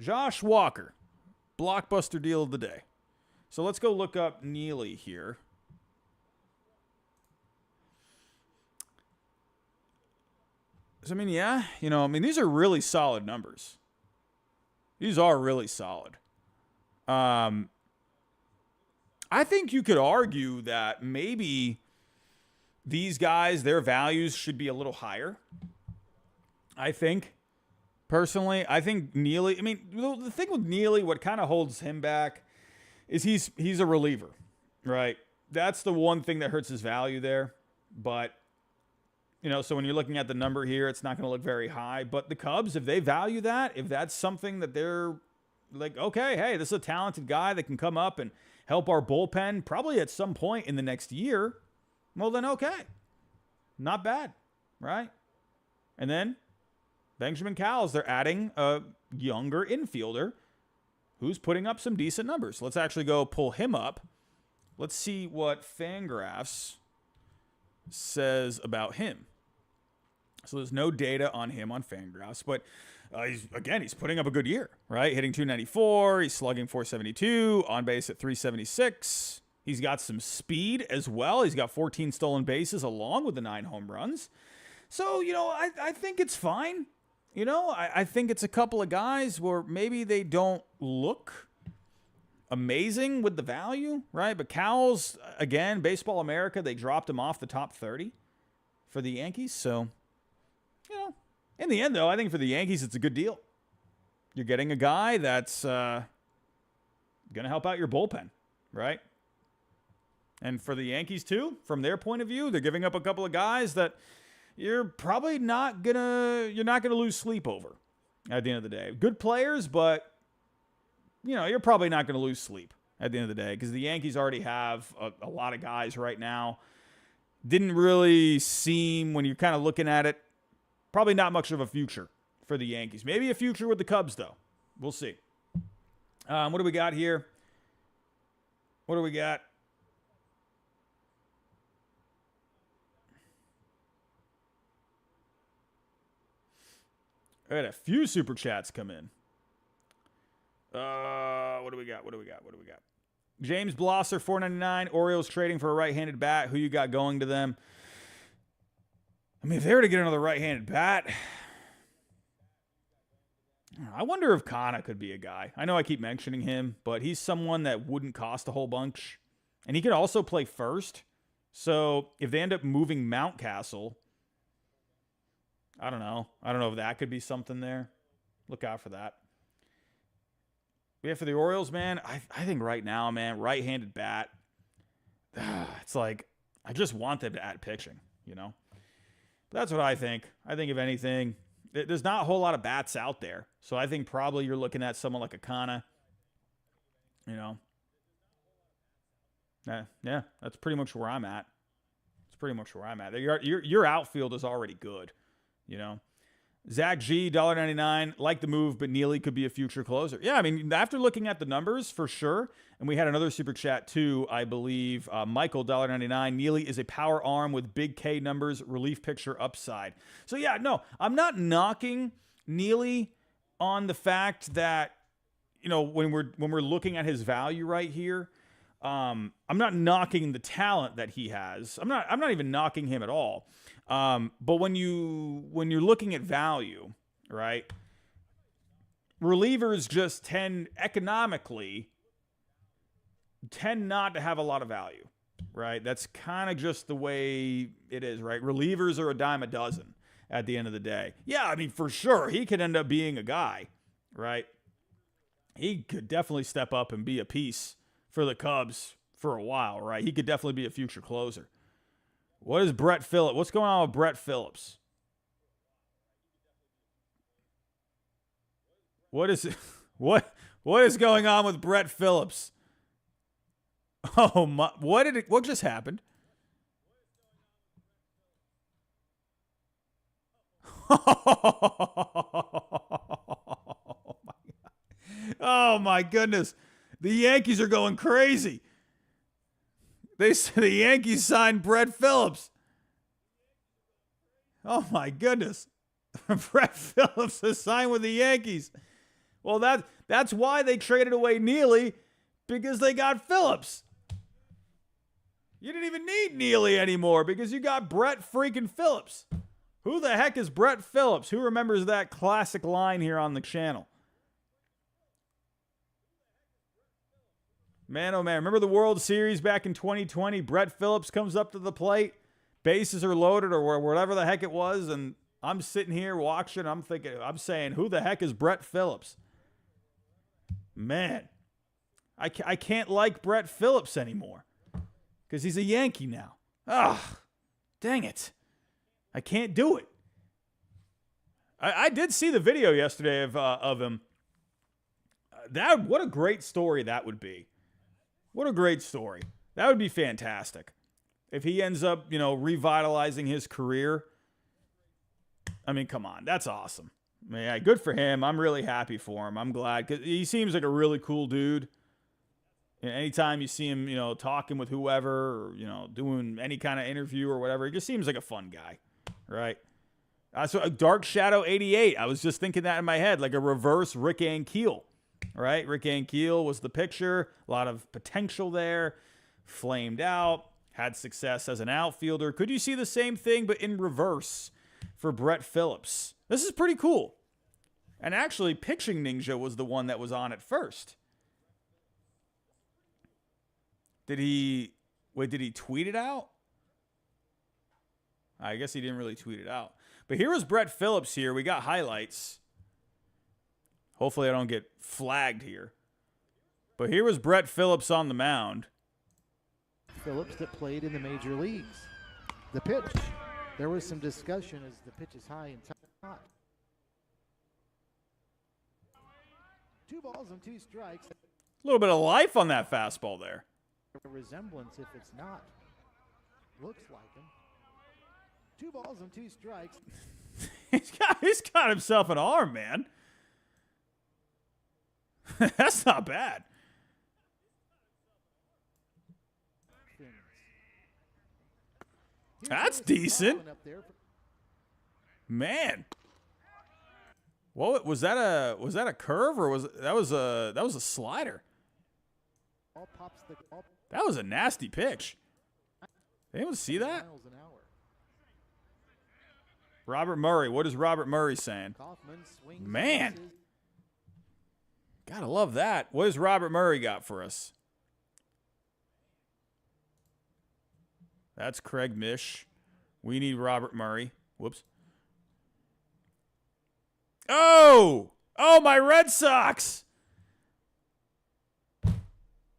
Josh Walker, blockbuster deal of the day. So let's go look up Neely here. So, these are really solid numbers. These are really solid. I think you could argue that maybe these guys, their values should be a little higher. I think, personally, Neely, the thing with Neely, what kind of holds him back is he's a reliever, right? That's the one thing that hurts his value there. But, so when you're looking at the number here, it's not going to look very high. But the Cubs, if they value that, if that's something that they're like, okay, hey, this is a talented guy that can come up and help our bullpen probably at some point in the next year, well, then okay. Not bad, right? And then Benjamin Cowles, they're adding a younger infielder who's putting up some decent numbers. Let's actually go pull him up. Let's see what Fangraphs says about him. So there's no data on him on Fangraphs, but he's putting up a good year, right? Hitting 294, he's slugging 472, on base at 376. He's got some speed as well. He's got 14 stolen bases along with the 9 home runs. So, I think it's fine. I think it's a couple of guys where maybe they don't look amazing with the value, right? But Cowles, again, Baseball America, they dropped him off the top 30 for the Yankees. So, in the end, though, I think for the Yankees, it's a good deal. You're getting a guy that's going to help out your bullpen, right? And for the Yankees, too, from their point of view, they're giving up a couple of guys that you're probably not going to lose sleep over at the end of the day. Good players, but, you're probably not going to lose sleep at the end of the day because the Yankees already have a lot of guys right now. Didn't really seem, when you're kind of looking at it, probably not much of a future for the Yankees. Maybe a future with the Cubs, though. We'll see. What do we got here? What do we got? I had a few super chats come in. What do we got? James Blosser, $4.99. Orioles trading for a right-handed bat. Who you got going to them? I mean, if they were to get another right-handed bat, I wonder if Kana could be a guy. I know I keep mentioning him, but he's someone that wouldn't cost a whole bunch. And he could also play first. So if they end up moving Mountcastle, I don't know. I don't know if that could be something there. Look out for that. Yeah, for the Orioles, man, I think right now, man, right-handed bat, it's like I just want them to add pitching, But that's what I think. I think if anything, there's not a whole lot of bats out there. So I think probably you're looking at someone like a Kana, Yeah, that's pretty much where I'm at. Your outfield is already good, Zach G, $1.99, like the move, but Neely could be a future closer. Yeah, I mean, after looking at the numbers, for sure, and we had another super chat too, I believe, Michael, $1.99, Neely is a power arm with big K numbers, relief pitcher upside. So yeah, no, I'm not knocking Neely on the fact that, when we're looking at his value right here, I'm not knocking the talent that he has. I'm not even knocking him at all. But when you're looking at value, right? Relievers just tend not to have a lot of value, right? That's kind of just the way it is, right? Relievers are a dime a dozen at the end of the day. Yeah, I mean, for sure, he could end up being a guy, right? He could definitely step up and be a piece for the Cubs for a while, right? He could definitely be a future closer. What is Brett Phillips? What's going on with Brett Phillips? What is going on with Brett Phillips? Oh my! What just happened? Oh my goodness! The Yankees are going crazy. The Yankees signed Brett Phillips. Oh, my goodness. Brett Phillips is signed with the Yankees. Well, that's why they traded away Neely, because they got Phillips. You didn't even need Neely anymore because you got Brett freaking Phillips. Who the heck is Brett Phillips? Who remembers that classic line here on the channel? Man, oh man, remember the World Series back in 2020? Brett Phillips comes up to the plate, bases are loaded or whatever the heck it was, and I'm sitting here watching, I'm saying, who the heck is Brett Phillips? Man, I can't like Brett Phillips anymore because he's a Yankee now. Ah, dang it. I can't do it. I did see the video yesterday of him. What a great story that would be. What a great story. That would be fantastic. If he ends up, revitalizing his career. I mean, come on. That's awesome. Yeah, good for him. I'm really happy for him. I'm glad because he seems like a really cool dude. And anytime you see him, talking with whoever or, doing any kind of interview or whatever, he just seems like a fun guy, right? So a Dark Shadow 88. I was just thinking that in my head, like a reverse Rick Ankiel, right? Rick Ankiel was the picture. A lot of potential there. Flamed out. Had success as an outfielder. Could you see the same thing, but in reverse for Brett Phillips? This is pretty cool. And actually, Pitching Ninja was the one that was on it first. Did he tweet it out? I guess he didn't really tweet it out. But here was Brett Phillips here. We got highlights. Hopefully I don't get flagged here. But here was Brett Phillips on the mound. Phillips that played in the major leagues. The pitch. There was some discussion as the pitch is high and hot. 2 balls and 2 strikes. A little bit of life on that fastball there. A resemblance if it's not. Looks like him. 2 balls and 2 strikes. he's got himself an arm, man. That's not bad. That's decent. Man. What was that a curve or was that was a slider? That was a nasty pitch. Anyone see that? Robert Murray. What is Robert Murray saying? Man. Gotta love that. What has Robert Murray got for us? That's Craig Mish. We need Robert Murray. Whoops. Oh! Oh, my Red Sox!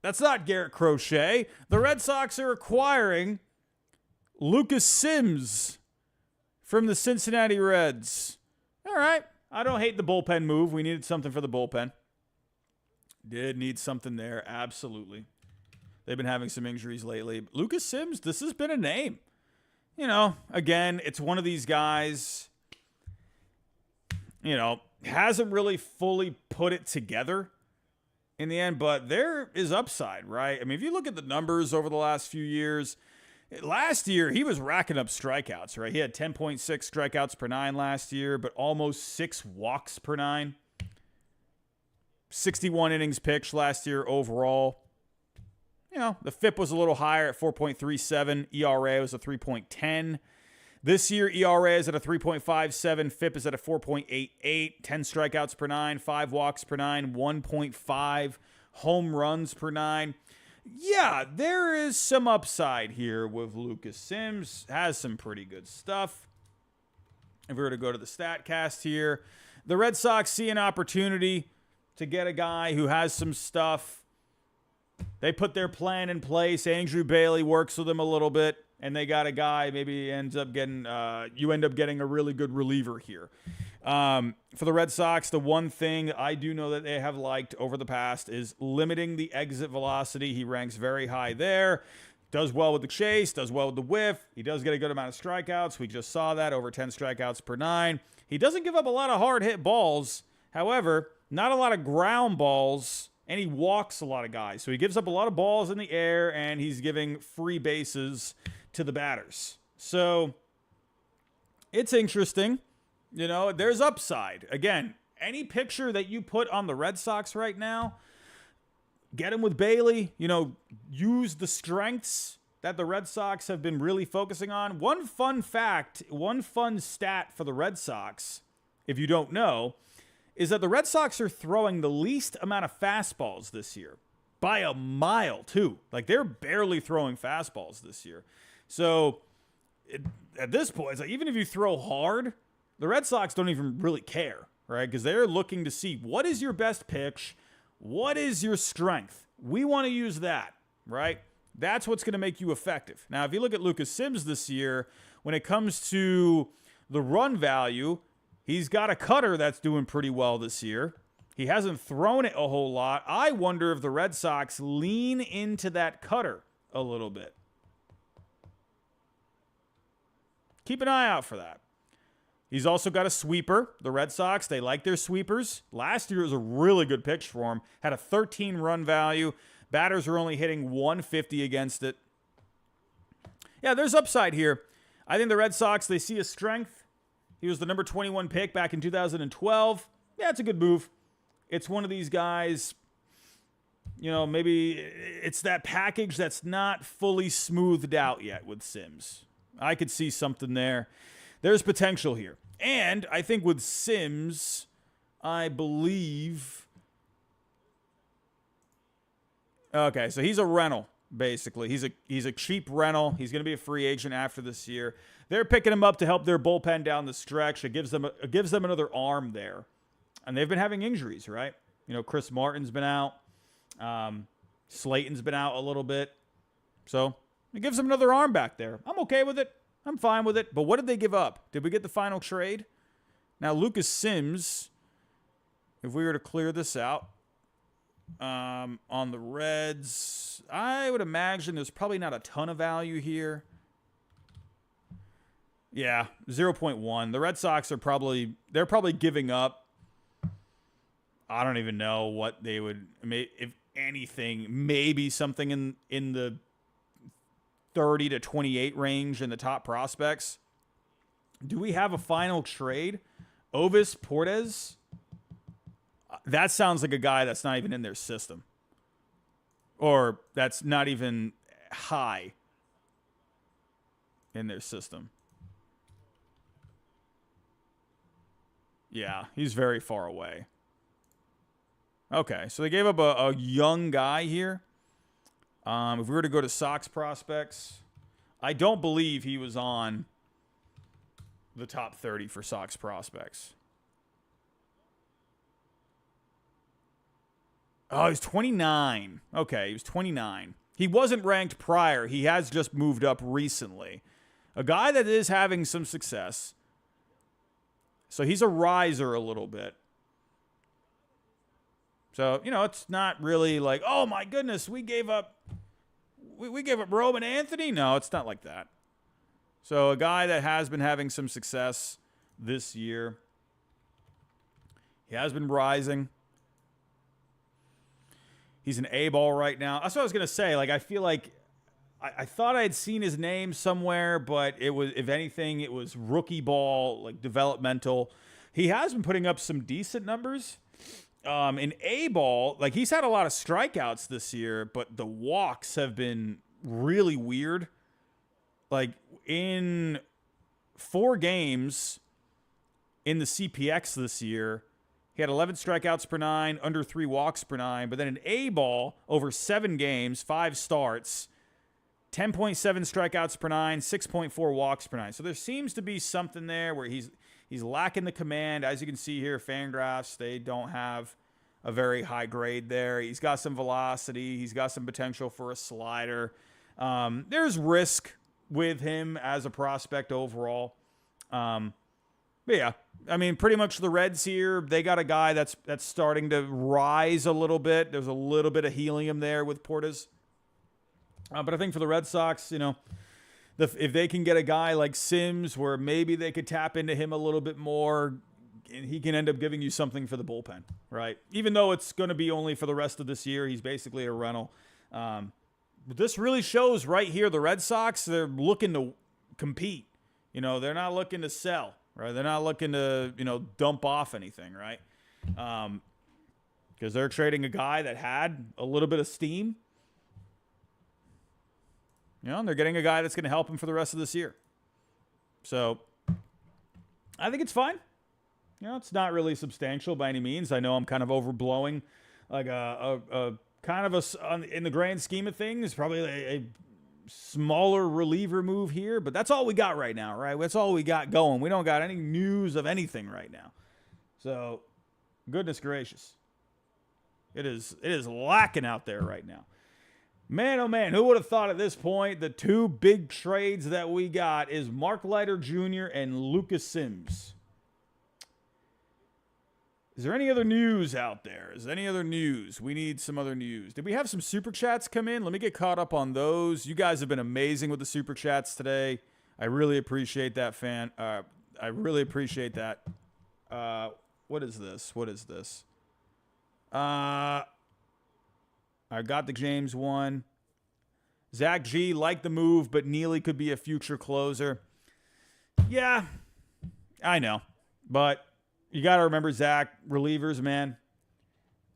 That's not Garrett Crochet. The Red Sox are acquiring Lucas Sims from the Cincinnati Reds. All right. I don't hate the bullpen move. We needed something for the bullpen. Did need something there. Absolutely. They've been having some injuries lately. Lucas Sims, this has been a name. You know, again, it's one of these guys, you know, hasn't really fully put it together in the end, but there is upside, right? I mean, if you look at the numbers over the last few years, last year he was racking up strikeouts, right? He had 10.6 strikeouts per 9 last year, but almost 6 walks per 9. 61 innings pitched last year overall. You know, the FIP was a little higher at 4.37. ERA was a 3.10. This year, ERA is at a 3.57. FIP is at a 4.88. 10 strikeouts per 9, 5 walks per 9, 1.5 home runs per 9. Yeah, there is some upside here with Lucas Sims. Has some pretty good stuff. If we were to go to the StatCast here, the Red Sox see an opportunity to get a guy who has some stuff. They put their plan in place. Andrew Bailey works with them a little bit, and they got a guy. Maybe ends up getting you end up getting a really good reliever here. For the Red Sox, the one thing I do know that they have liked over the past is limiting the exit velocity. He ranks very high there. Does well with the chase. Does well with the whiff. He does get a good amount of strikeouts. We just saw that, over 10 strikeouts per 9. He doesn't give up a lot of hard hit balls. However, not a lot of ground balls. And he walks a lot of guys. So he gives up a lot of balls in the air, and he's giving free bases to the batters. So it's interesting. You know, there's upside. Again, any picture that you put on the Red Sox right now, get him with Bailey. You know, use the strengths that the Red Sox have been really focusing on. One fun fact, one fun stat for the Red Sox, if you don't know, is that the Red Sox are throwing the least amount of fastballs this year. By a mile, too. Like, they're barely throwing fastballs this year. So, at this point, it's like, even if you throw hard, the Red Sox don't even really care, right? Because they're looking to see, what is your best pitch? What is your strength? We want to use that, right? That's what's going to make you effective. Now, if you look at Lucas Sims this year, when it comes to the run value, he's got a cutter that's doing pretty well this year. He hasn't thrown it a whole lot. I wonder if the Red Sox lean into that cutter a little bit. Keep an eye out for that. He's also got a sweeper. The Red Sox, they like their sweepers. Last year it was a really good pitch for him. Had a 13 run value. Batters are only hitting 150 against it. Yeah, there's upside here. I think the Red Sox, they see a strength. He was the number 21 pick back in 2012. Yeah, it's a good move. It's one of these guys, you know, maybe it's that package that's not fully smoothed out yet with Sims. I could see something there. There's potential here. And I think with Sims, I believe... Okay, so he's a rental, basically. He's a cheap rental. He's going to be a free agent after this year. They're picking him up to help their bullpen down the stretch. It gives them another arm there. And they've been having injuries, right? You know, Chris Martin's been out. Slayton's been out a little bit. So it gives them another arm back there. I'm okay with it. I'm fine with it. But what did they give up? Did we get the final trade? Now, Lucas Sims, if we were to clear this out, on the Reds, I would imagine there's probably not a ton of value here. Yeah, 0.1. The Red Sox are probably giving up. I don't even know what they would, if anything, maybe something in the 30 to 28 range in the top prospects. Do we have a final trade? Ovis Portes? That sounds like a guy that's not even in their system. Or that's not even high in their system. Yeah, he's very far away. Okay, so they gave up a young guy here. If we were to go to Sox prospects, I don't believe he was on the top 30 for Sox prospects. Oh, he's 29. Okay, he was 29. He wasn't ranked prior. He has just moved up recently. A guy that is having some success. So he's a riser a little bit. So, you know, it's not really like, oh my goodness, we gave up Roman Anthony. No, it's not like that. So a guy that has been having some success this year. He has been rising. He's an A-ball right now. That's what I was going to say. Like, I feel like I thought I had seen his name somewhere, but it was, if anything, it was rookie ball, like developmental. He has been putting up some decent numbers. In A-ball, like he's had a lot of strikeouts this year, but the walks have been really weird. Like in 4 games in the CPX this year, he had 11 strikeouts per 9, under 3 walks per 9. But then in A-ball, over 7 games, 5 starts, 10.7 strikeouts per 9, 6.4 walks per 9. So there seems to be something there where he's lacking the command. As you can see here, Fangraphs, they don't have a very high grade there. He's got some velocity. He's got some potential for a slider. There's risk with him as a prospect overall. But yeah, I mean, pretty much the Reds here, they got a guy that's starting to rise a little bit. There's a little bit of helium there with Portes. But I think for the Red Sox, you know, if they can get a guy like Sims where maybe they could tap into him a little bit more, and he can end up giving you something for the bullpen, right? Even though it's going to be only for the rest of this year, he's basically a rental. But this really shows right here, the Red Sox, they're looking to compete. You know, they're not looking to sell, right? They're not looking to, you know, dump off anything, right? Because they're trading a guy that had a little bit of steam. You know, and they're getting a guy that's going to help him for the rest of this year. So, I think it's fine. You know, it's not really substantial by any means. I know I'm kind of overblowing, like a kind of in the grand scheme of things, probably a smaller reliever move here. But that's all we got right now, right? That's all we got going. We don't got any news of anything right now. So, goodness gracious. It is lacking out there right now. Man, oh man, who would have thought at this point the 2 big trades that we got is Mark Leiter Jr. and Lucas Sims. Is there any other news out there? Is there any other news? We need some other news. Did we have some super chats come in? Let me get caught up on those. You guys have been amazing with the super chats today. I really appreciate that, fan. I really appreciate that. What is this? What is this? I got the James one. Zach G, like the move, but Neely could be a future closer. Yeah. I know. But you got to remember, Zach, relievers, man,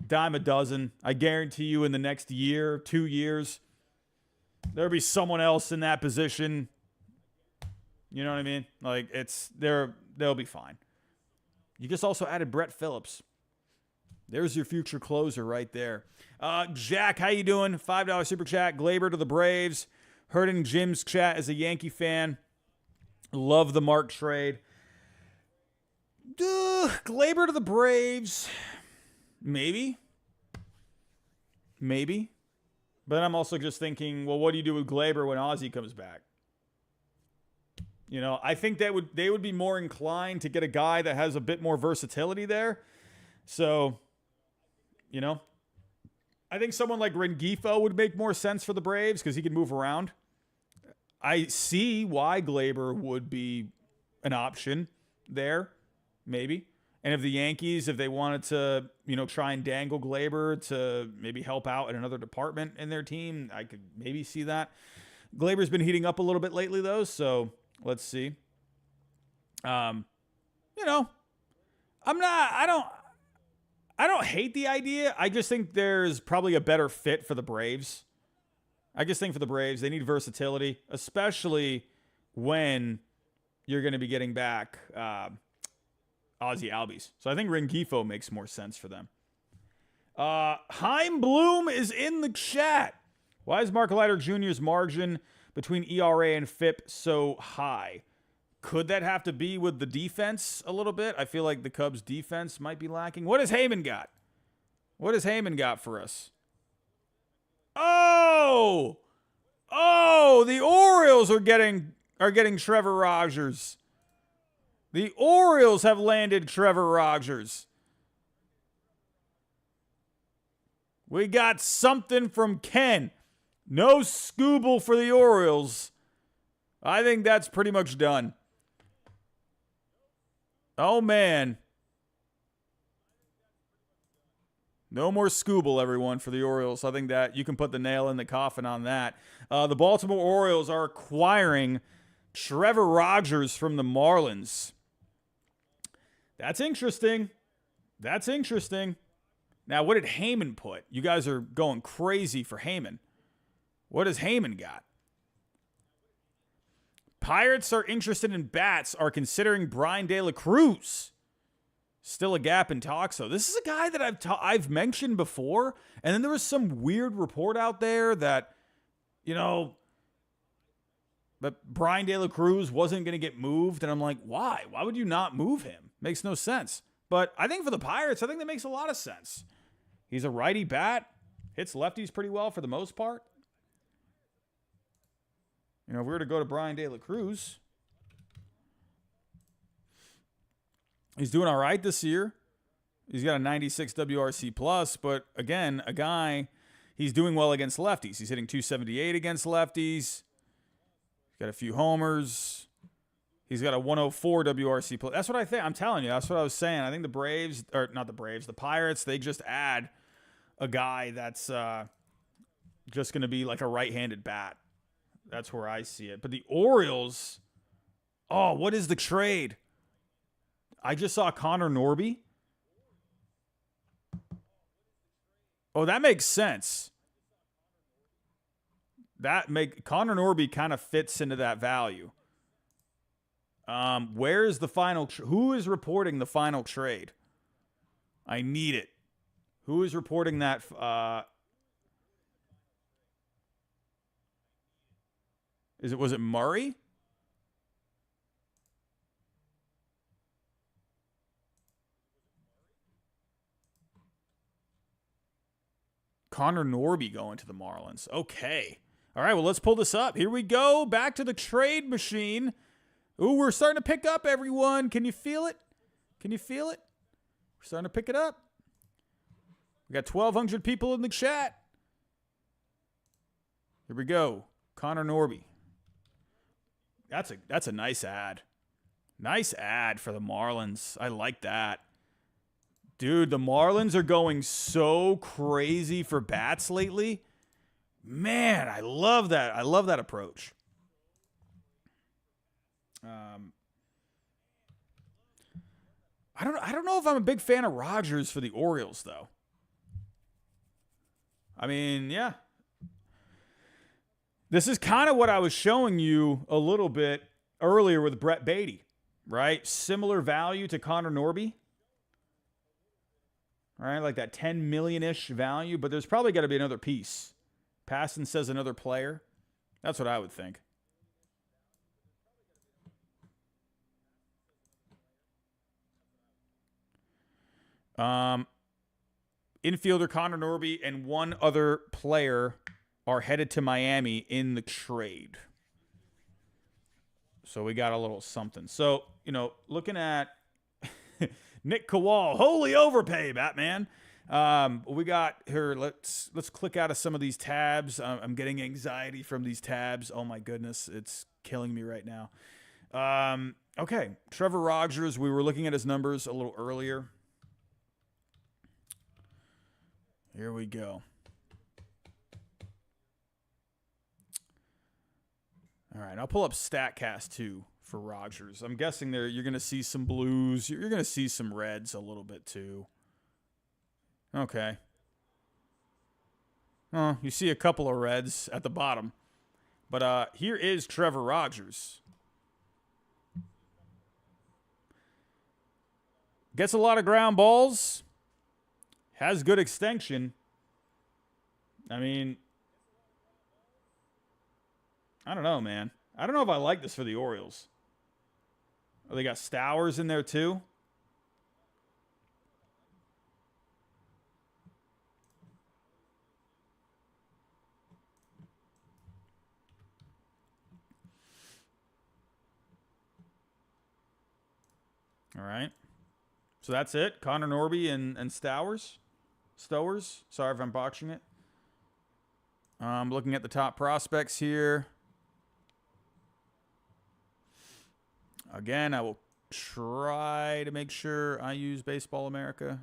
dime a dozen. I guarantee you in the next year, 2 years, there'll be someone else in that position. You know what I mean? Like, they'll be fine. You just also added Brett Phillips. There's your future closer right there. Jack, how you doing? $5 super chat. Glaber to the Braves. Heard in Jim's chat as a Yankee fan. Love the Mark trade. Glaber to the Braves. Maybe. But I'm also just thinking, well, what do you do with Glaber when Ozzie comes back? You know, I think they would be more inclined to get a guy that has a bit more versatility there. So, you know, I think someone like Rengifo would make more sense for the Braves because he can move around. I see why Glaber would be an option there, maybe. And if the Yankees, if they wanted to, you know, try and dangle Glaber to maybe help out in another department in their team, I could maybe see that. Glaber's been heating up a little bit lately, though, so let's see. You know, I don't hate the idea. I just think there's probably a better fit for the Braves. I just think for the Braves, they need versatility, especially when you're going to be getting back Ozzie Albies. So I think Rengifo makes more sense for them. Heim Bloom is in the chat. Why is Mark Leiter Jr.'s margin between ERA and FIP so high? Could that have to be with the defense a little bit? I feel like the Cubs' defense might be lacking. What has Heyman got? What has Heyman got for us? Oh, the Orioles are getting Trevor Rogers. The Orioles have landed Trevor Rogers. We got something from Ken. No Skubal for the Orioles. I think that's pretty much done. Oh, man. No more Skubal, everyone, for the Orioles. I think that you can put the nail in the coffin on that. The Baltimore Orioles are acquiring Trevor Rogers from the Marlins. That's interesting. Now, what did Heyman put? You guys are going crazy for Heyman. What has Heyman got? Pirates are interested in bats, are considering Brian De La Cruz. Still a gap in talks, though. This is a guy that I've mentioned before, and then there was some weird report out there that, you know, that Brian De La Cruz wasn't going to get moved, and I'm like, why? Why would you not move him? Makes no sense. But I think for the Pirates, I think that makes a lot of sense. He's a righty bat, hits lefties pretty well for the most part. You know, if we were to go to Brian De La Cruz, he's doing all right this year. He's got a 96 WRC plus, but again, a guy, he's doing well against lefties. He's hitting 278 against lefties. He's got a few homers. He's got a 104 WRC plus. That's what I think. I'm telling you, that's what I was saying. I think the Pirates, they just add a guy that's just going to be like a right-handed bat. That's where I see it. But the Orioles, oh, what is the trade? I just saw Connor Norby. Oh, that makes sense. Connor Norby kind of fits into that value. Where is the final? Who is reporting the final trade? I need it. Who is reporting that? Was it Murray? Connor Norby going to the Marlins. Okay. All right, well, let's pull this up. Here we go. Back to the trade machine. Ooh, we're starting to pick up, everyone. Can you feel it? We're starting to pick it up. We got 1,200 people in the chat. Here we go. Connor Norby. That's a nice ad. Nice ad for the Marlins. I like that. Dude, the Marlins are going so crazy for bats lately. Man, I love that. I love that approach. I don't know if I'm a big fan of Rogers for the Orioles, though. I mean, yeah. This is kind of what I was showing you a little bit earlier with Brett Beatty, right? Similar value to Connor Norby. Right, like that 10 million-ish value, but there's probably got to be another piece. Passon says another player. That's what I would think. Infielder Connor Norby and one other player are headed to Miami in the trade. So we got a little something. So, you know, looking at Nick Kowal, holy overpay, Batman. We got here. Let's click out of some of these tabs. I'm getting anxiety from these tabs. Oh my goodness, it's killing me right now. Okay, Trevor Rogers. We were looking at his numbers a little earlier. Here we go. All right, I'll pull up StatCast too for Rogers. I'm guessing there you're going to see some blues. You're going to see some reds a little bit too. Okay. Oh, you see a couple of reds at the bottom. But here is Trevor Rogers. Gets a lot of ground balls. Has good extension. I mean, I don't know, man. I don't know if I like this for the Orioles. Oh, they got Stowers in there too. All right. So that's it. Connor Norby and Stowers. Sorry if I'm botching it. I'm looking at the top prospects here. Again, I will try to make sure I use Baseball America.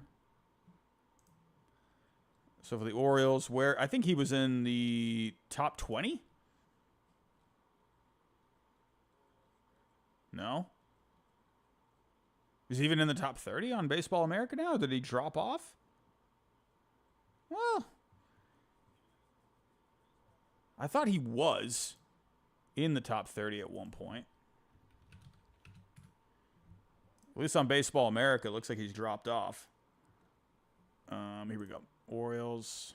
So for the Orioles, where I think he was in the top 20? No? Is he even in the top 30 on Baseball America now? Or did he drop off? Well, I thought he was in the top 30 at one point. At least on Baseball America, it looks like he's dropped off. Here we go. Orioles.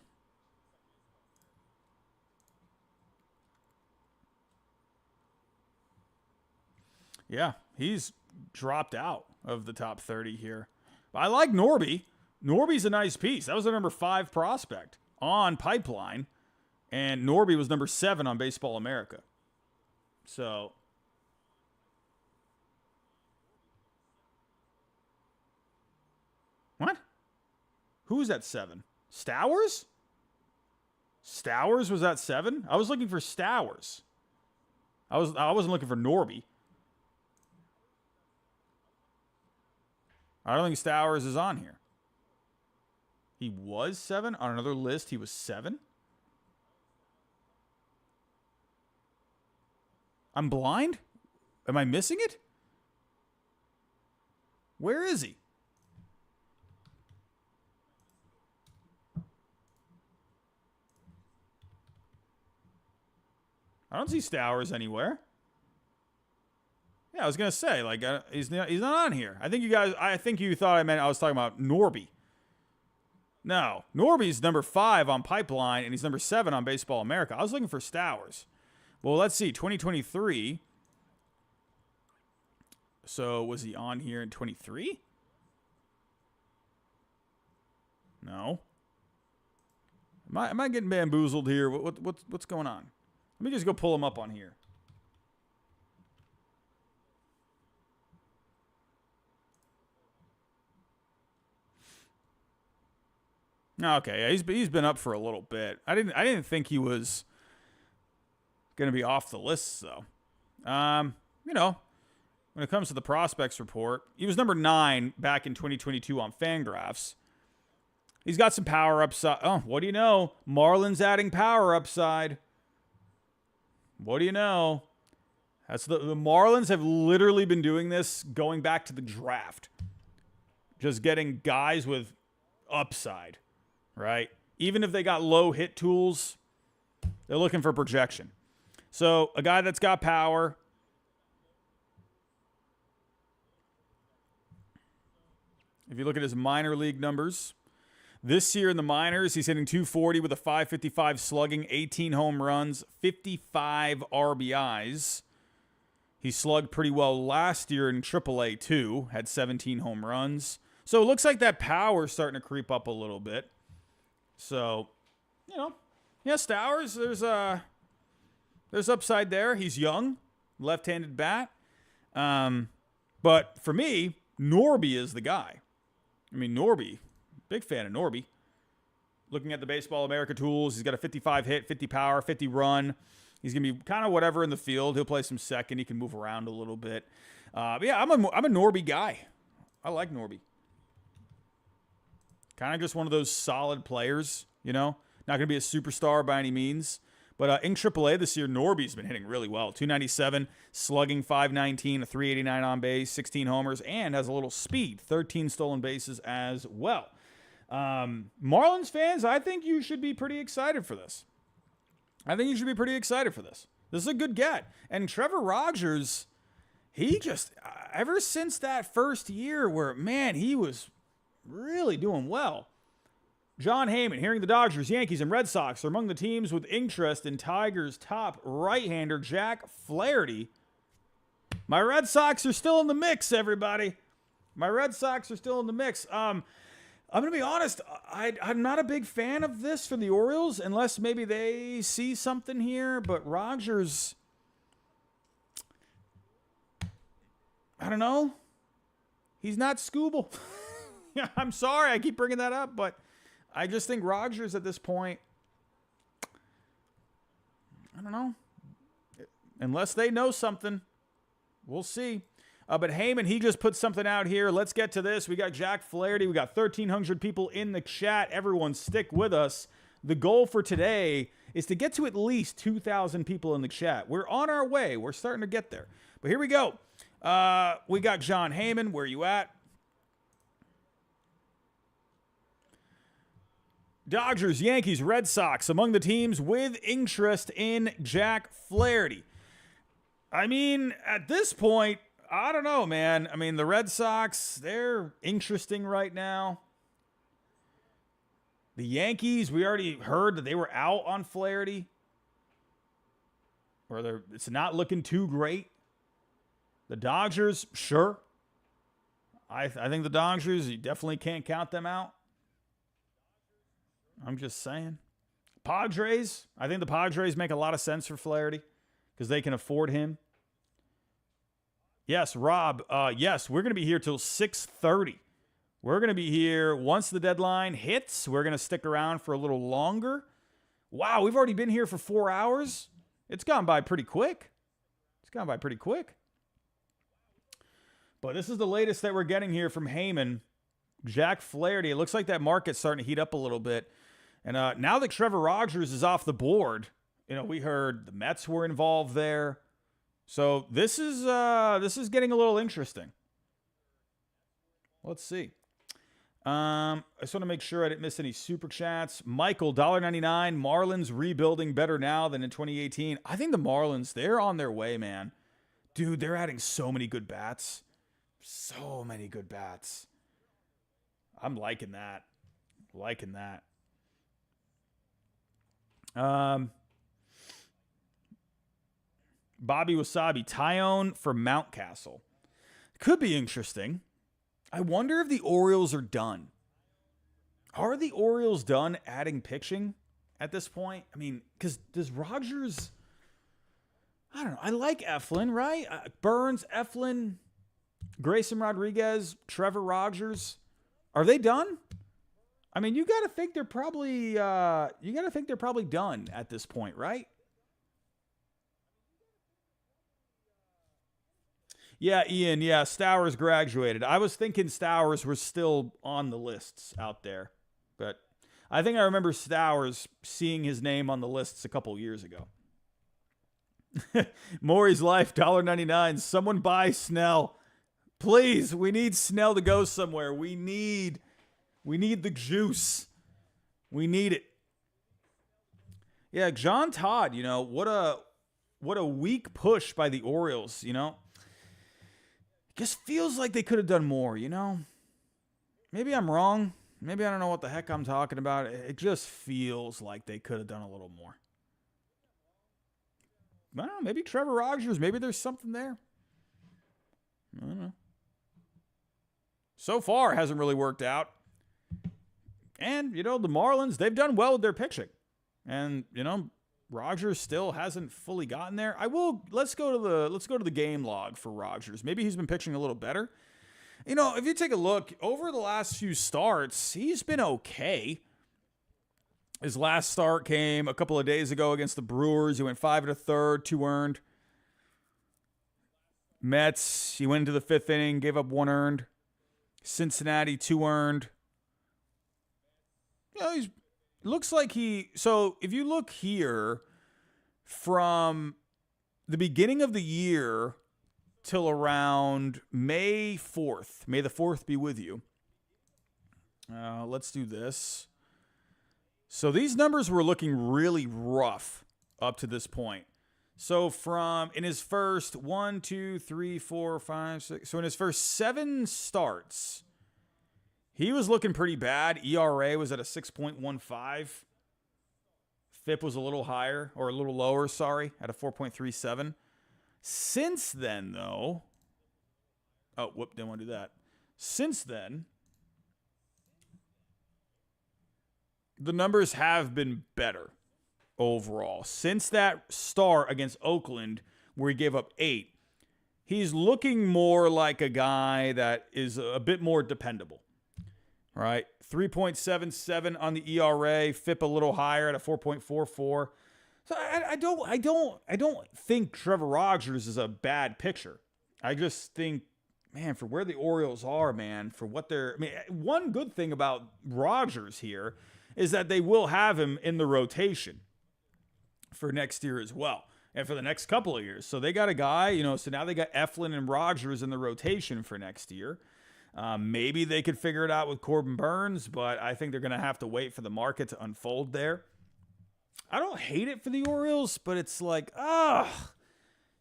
Yeah, he's dropped out of the top 30 here. But I like Norby. Norby's a nice piece. That was the number 5 prospect on Pipeline. And Norby was number 7 on Baseball America. So what? Who's at 7? Stowers? Stowers was at 7? I was looking for Stowers. I wasn't looking for Norby. I don't think Stowers is on here. He was 7 on another list. He was 7. I'm blind? Am I missing it? Where is he? I don't see Stowers anywhere. Yeah, I was gonna say, like, he's not on here. I think you thought I was talking about Norby. No, Norby's number 5 on Pipeline, and he's number 7 on Baseball America. I was looking for Stowers. Well, let's see, 2023. So was he on here in 23? No. Am I getting bamboozled here? What's going on? Let me just go pull him up on here. Okay, yeah, he's been up for a little bit. I didn't think he was gonna be off the list though. You know, when it comes to the prospects report, he was number 9 back in 2022 on Fangraphs. He's got some power upside. Oh, what do you know? Marlins adding power upside. What do you know? That's the Marlins have literally been doing this going back to the draft. just getting guys with upside, right? Even if they got low hit tools, they're looking for projection. So a guy that's got power. If you look at his minor league numbers, this year in the minors, he's hitting .240 with a .555 slugging, 18 home runs, 55 RBIs. He slugged pretty well last year in AAA too, had 17 home runs. So it looks like that power's starting to creep up a little bit. So, you know, yeah, Stowers, there's upside there. He's young, left-handed bat. But for me, Norby is the guy. I mean, Norby, big fan of Norby. Looking at the Baseball America tools, he's got a 55 hit, 50 power, 50 run. He's going to be kind of whatever in the field. He'll play some second. He can move around a little bit. But yeah, I'm a Norby guy. I like Norby. Kind of just one of those solid players, you know. Not going to be a superstar by any means. But in AAA this year, Norby's been hitting really well. 297, slugging 519, a 389 on base, 16 homers, and has a little speed. 13 stolen bases as well. Marlins fans, I think you should be pretty excited for this. This is a good get. And Trevor Rogers, he just, ever since that first year where, man, he was really doing well. John Heyman, hearing the Dodgers, Yankees, and Red Sox are among the teams with interest in Tigers' top right-hander, Jack Flaherty. My Red Sox are still in the mix, everybody. I'm going to be honest, I'm not a big fan of this for the Orioles, unless maybe they see something here. But Rogers, I don't know. He's not Skubal. I'm sorry I keep bringing that up, but I just think Rogers at this point, I don't know. Unless they know something, we'll see. But Heyman, he just put something out here. Let's get to this. We got Jack Flaherty. We got 1,300 people in the chat. Everyone stick with us. The goal for today is to get to at least 2,000 people in the chat. We're on our way. We're starting to get there. But here we go. We got John Heyman. Where you at? Dodgers, Yankees, Red Sox among the teams with interest in Jack Flaherty. I mean, at this point, I don't know, man. I mean, the Red Sox, they're interesting right now. The Yankees, we already heard that they were out on Flaherty. Or it's not looking too great. The Dodgers, sure. I think the Dodgers, you definitely can't count them out. I'm just saying. Padres, I think the Padres make a lot of sense for Flaherty because they can afford him. Yes, Rob, yes, we're going to be here till 6:30. We're going to be here once the deadline hits. We're going to stick around for a little longer. Wow, we've already been here for 4 hours. It's gone by pretty quick. But this is the latest that we're getting here from Heyman. Jack Flaherty, it looks like that market's starting to heat up a little bit. And now that Trevor Rogers is off the board, you know, we heard the Mets were involved there. So this is getting a little interesting. Let's see. I just want to make sure I didn't miss any super chats. Michael, $1.99. Marlins rebuilding better now than in 2018. I think the Marlins, they're on their way, man. Dude, they're adding so many good bats. I'm liking that. Bobby Wasabi, Tyone for Mountcastle. Could be interesting. I wonder if the Orioles are done. Are the Orioles done adding pitching at this point? I mean, because does Rogers... I don't know. I like Eflin, right? Burns, Eflin, Grayson Rodriguez, Trevor Rogers. Are they done? I mean, you got to think they're probably done at this point, right? Yeah, Ian. Yeah, Stowers graduated. I was thinking Stowers was still on the lists out there, but I think I remember Stowers seeing his name on the lists a couple years ago. Maury's Life, $1.99. Someone buy Snell. Please, we need Snell to go somewhere. We need the juice. We need it. Yeah, John Todd, you know, what a weak push by the Orioles, you know. Just feels like they could have done more, you know. Maybe I'm wrong. Maybe I don't know what the heck I'm talking about. It just feels like they could have done a little more. I don't know, maybe Trevor Rogers, maybe there's something there. I don't know. So far, it hasn't really worked out. And, you know, the Marlins, they've done well with their pitching. And, you know, Rogers still hasn't fully gotten there. Let's go to the game log for Rogers. Maybe he's been pitching a little better. You know, if you take a look over the last few starts, he's been okay. His last start came a couple of days ago against the Brewers. He went 5 1/3, 2 earned. Mets, he went into the 5th inning, gave up 1 earned. Cincinnati, 2 earned. You know, looks like so if you look here from the beginning of the year till around May 4th, may the 4th be with you. Let's do this. So these numbers were looking really rough up to this point. So in his first 1, 2, 3, 4, 5, 6. So in his first 7 starts, he was looking pretty bad. ERA was at a 6.15. FIP was a little higher, or a little lower, sorry, at a 4.37. Since then, though, didn't want to do that. Since then, the numbers have been better overall. Since that start against Oakland, where he gave up 8, he's looking more like a guy that is a bit more dependable. All right, 3.77 on the ERA, FIP a little higher at a 4.44. So I don't think Trevor Rogers is a bad pitcher. I just think, man, for where the Orioles are, man, for what they're, I mean, one good thing about Rogers here is that they will have him in the rotation for next year as well, and for the next couple of years. So they got a guy, you know, so now they got Eflin and Rogers in the rotation for next year. Maybe they could figure it out with Corbin Burns, but I think they're going to have to wait for the market to unfold there. I don't hate it for the Orioles, but it's like,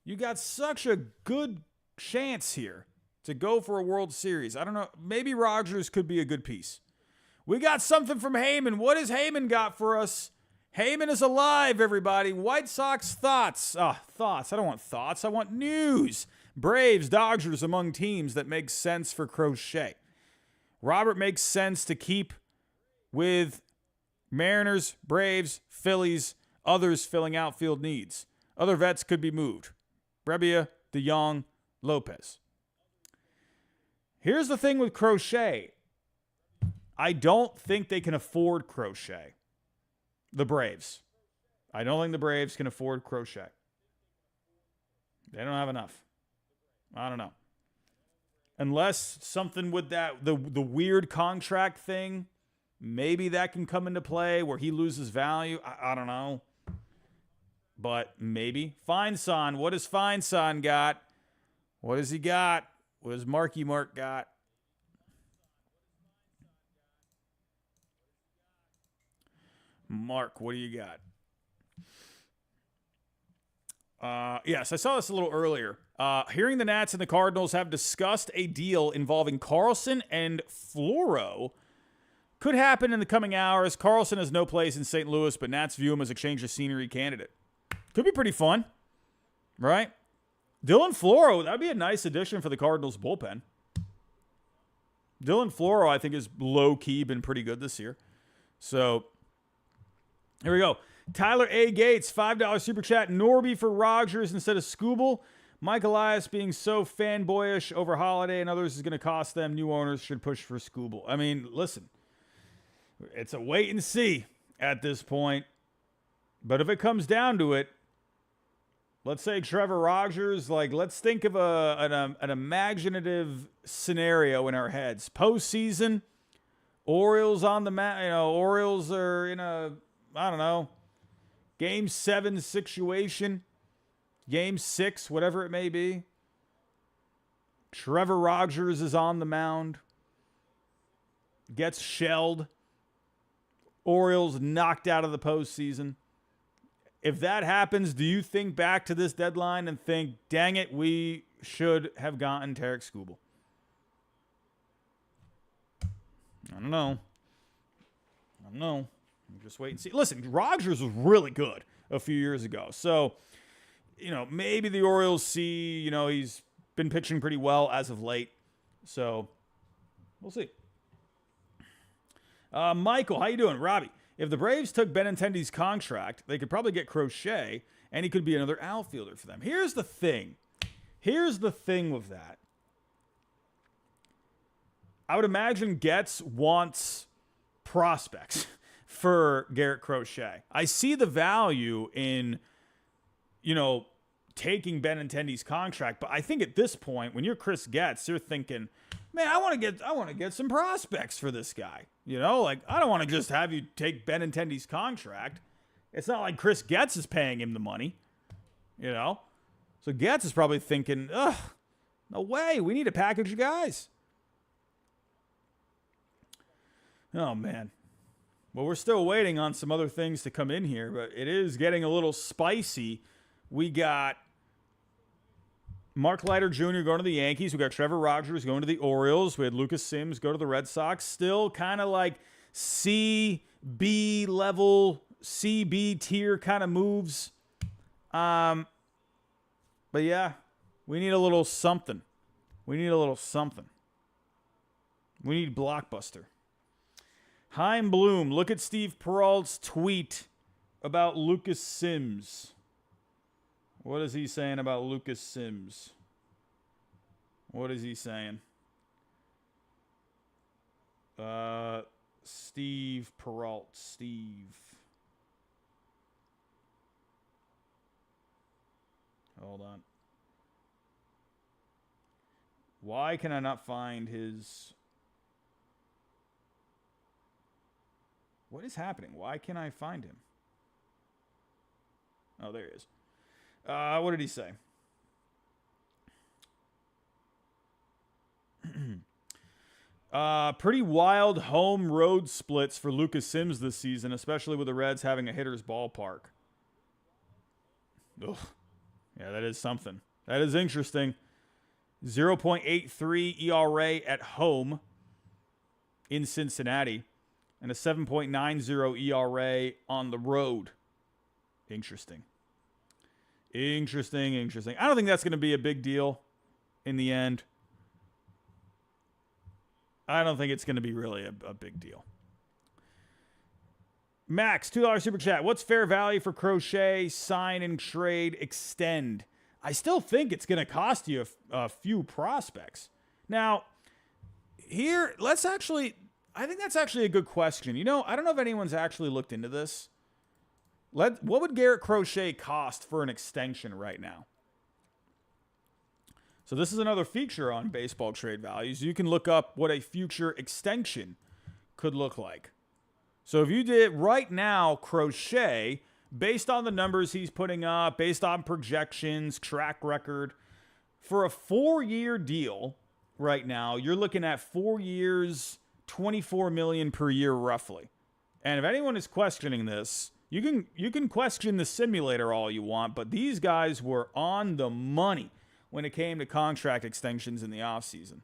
you got such a good chance here to go for a World Series. I don't know. Maybe Rogers could be a good piece. We got something from Heyman. What has Heyman got for us? Heyman is alive, everybody. White Sox thoughts. Thoughts. I don't want thoughts. I want news. Braves, Dodgers among teams that make sense for Crochet. Robert makes sense to keep with Mariners, Braves, Phillies, others filling outfield needs. Other vets could be moved. Brebbia, DeYoung, Lopez. Here's the thing with Crochet. I don't think they can afford Crochet. The Braves. I don't think the Braves can afford Crochet. They don't have enough. I don't know. Unless something with that, the weird contract thing, maybe that can come into play where he loses value. I don't know. But maybe. Feinstein. What has Feinstein got? What has he got? What has Marky Mark got? Mark, what do you got? Yes, I saw this a little earlier. Hearing the Nats and the Cardinals have discussed a deal involving Carlson and Floro could happen in the coming hours. Carlson has no place in St. Louis, but Nats view him as a change of scenery candidate. Could be pretty fun, right? Dylan Floro, that would be a nice addition for the Cardinals bullpen. Dylan Floro, I think, is low-key been pretty good this year. So, here we go. Tyler A. Gates, $5 super chat. Norby for Rogers instead of Skubal. Mike Elias being so fanboyish over Holiday and others is going to cost them. New owners should push for Skubal. I mean, listen. It's a wait and see at this point. But if it comes down to it, let's say Trevor Rogers, like, let's think of an imaginative scenario in our heads. Postseason, Orioles on the mat. You know, Orioles are in a, I don't know, Game 7 situation. Game 6, whatever it may be. Trevor Rogers is on the mound. Gets shelled. Orioles knocked out of the postseason. If that happens, do you think back to this deadline and think, dang it, we should have gotten Erceg Skubal? I don't know. Just wait and see. Listen, Rogers was really good a few years ago. So, maybe the Orioles see, he's been pitching pretty well as of late. So, we'll see. Michael, how you doing? Robbie, if the Braves took Benintendi's contract, they could probably get Crochet, and he could be another outfielder for them. Here's the thing with that. I would imagine Getz wants prospects for Garrett Crochet. I see the value in, taking Benintendi's contract, but I think at this point, when you're Chris Getz, you're thinking, man, I want to get some prospects for this guy. I don't want to just have you take Benintendi's contract. It's not like Chris Getz is paying him the money, So Getz is probably thinking, ugh, no way. We need to package guys. Oh, man. Well, we're still waiting on some other things to come in here, but it is getting a little spicy. We got Mark Leiter Jr. going to the Yankees. We got Trevor Rogers going to the Orioles. We had Lucas Sims go to the Red Sox. Still kind of like C-B level, C-B tier kind of moves. But yeah, we need a little something. We need Blockbuster. Heim Bloom, look at Steve Peralt's tweet about Lucas Sims. What is he saying about Lucas Sims? What is he saying? Steve Peralt. Steve. Hold on. Why can I not find his... What is happening? Why can't I find him? Oh, there he is. What did he say? Pretty wild home road splits for Lucas Sims this season, especially with the Reds having a hitter's ballpark. Ugh. Yeah, that is something. That is interesting. 0.83 ERA at home in Cincinnati and a 7.90 ERA on the road. Interesting. I don't think that's going to be a big deal in the end. I don't think it's going to be really a big deal. Max, $2 super chat. What's fair value for Crochet, sign and trade, extend? I still think it's going to cost you a few prospects. Now, here, I think that's actually a good question. I don't know if anyone's actually looked into this. What would Garrett Crochet cost for an extension right now? So this is another feature on Baseball Trade Values. You can look up what a future extension could look like. So if you did right now, Crochet, based on the numbers he's putting up, based on projections, track record, for a 4-year deal right now, you're looking at 4 years, $24 million per year roughly. And if anyone is questioning this, you can question the simulator all you want, but these guys were on the money when it came to contract extensions in the offseason.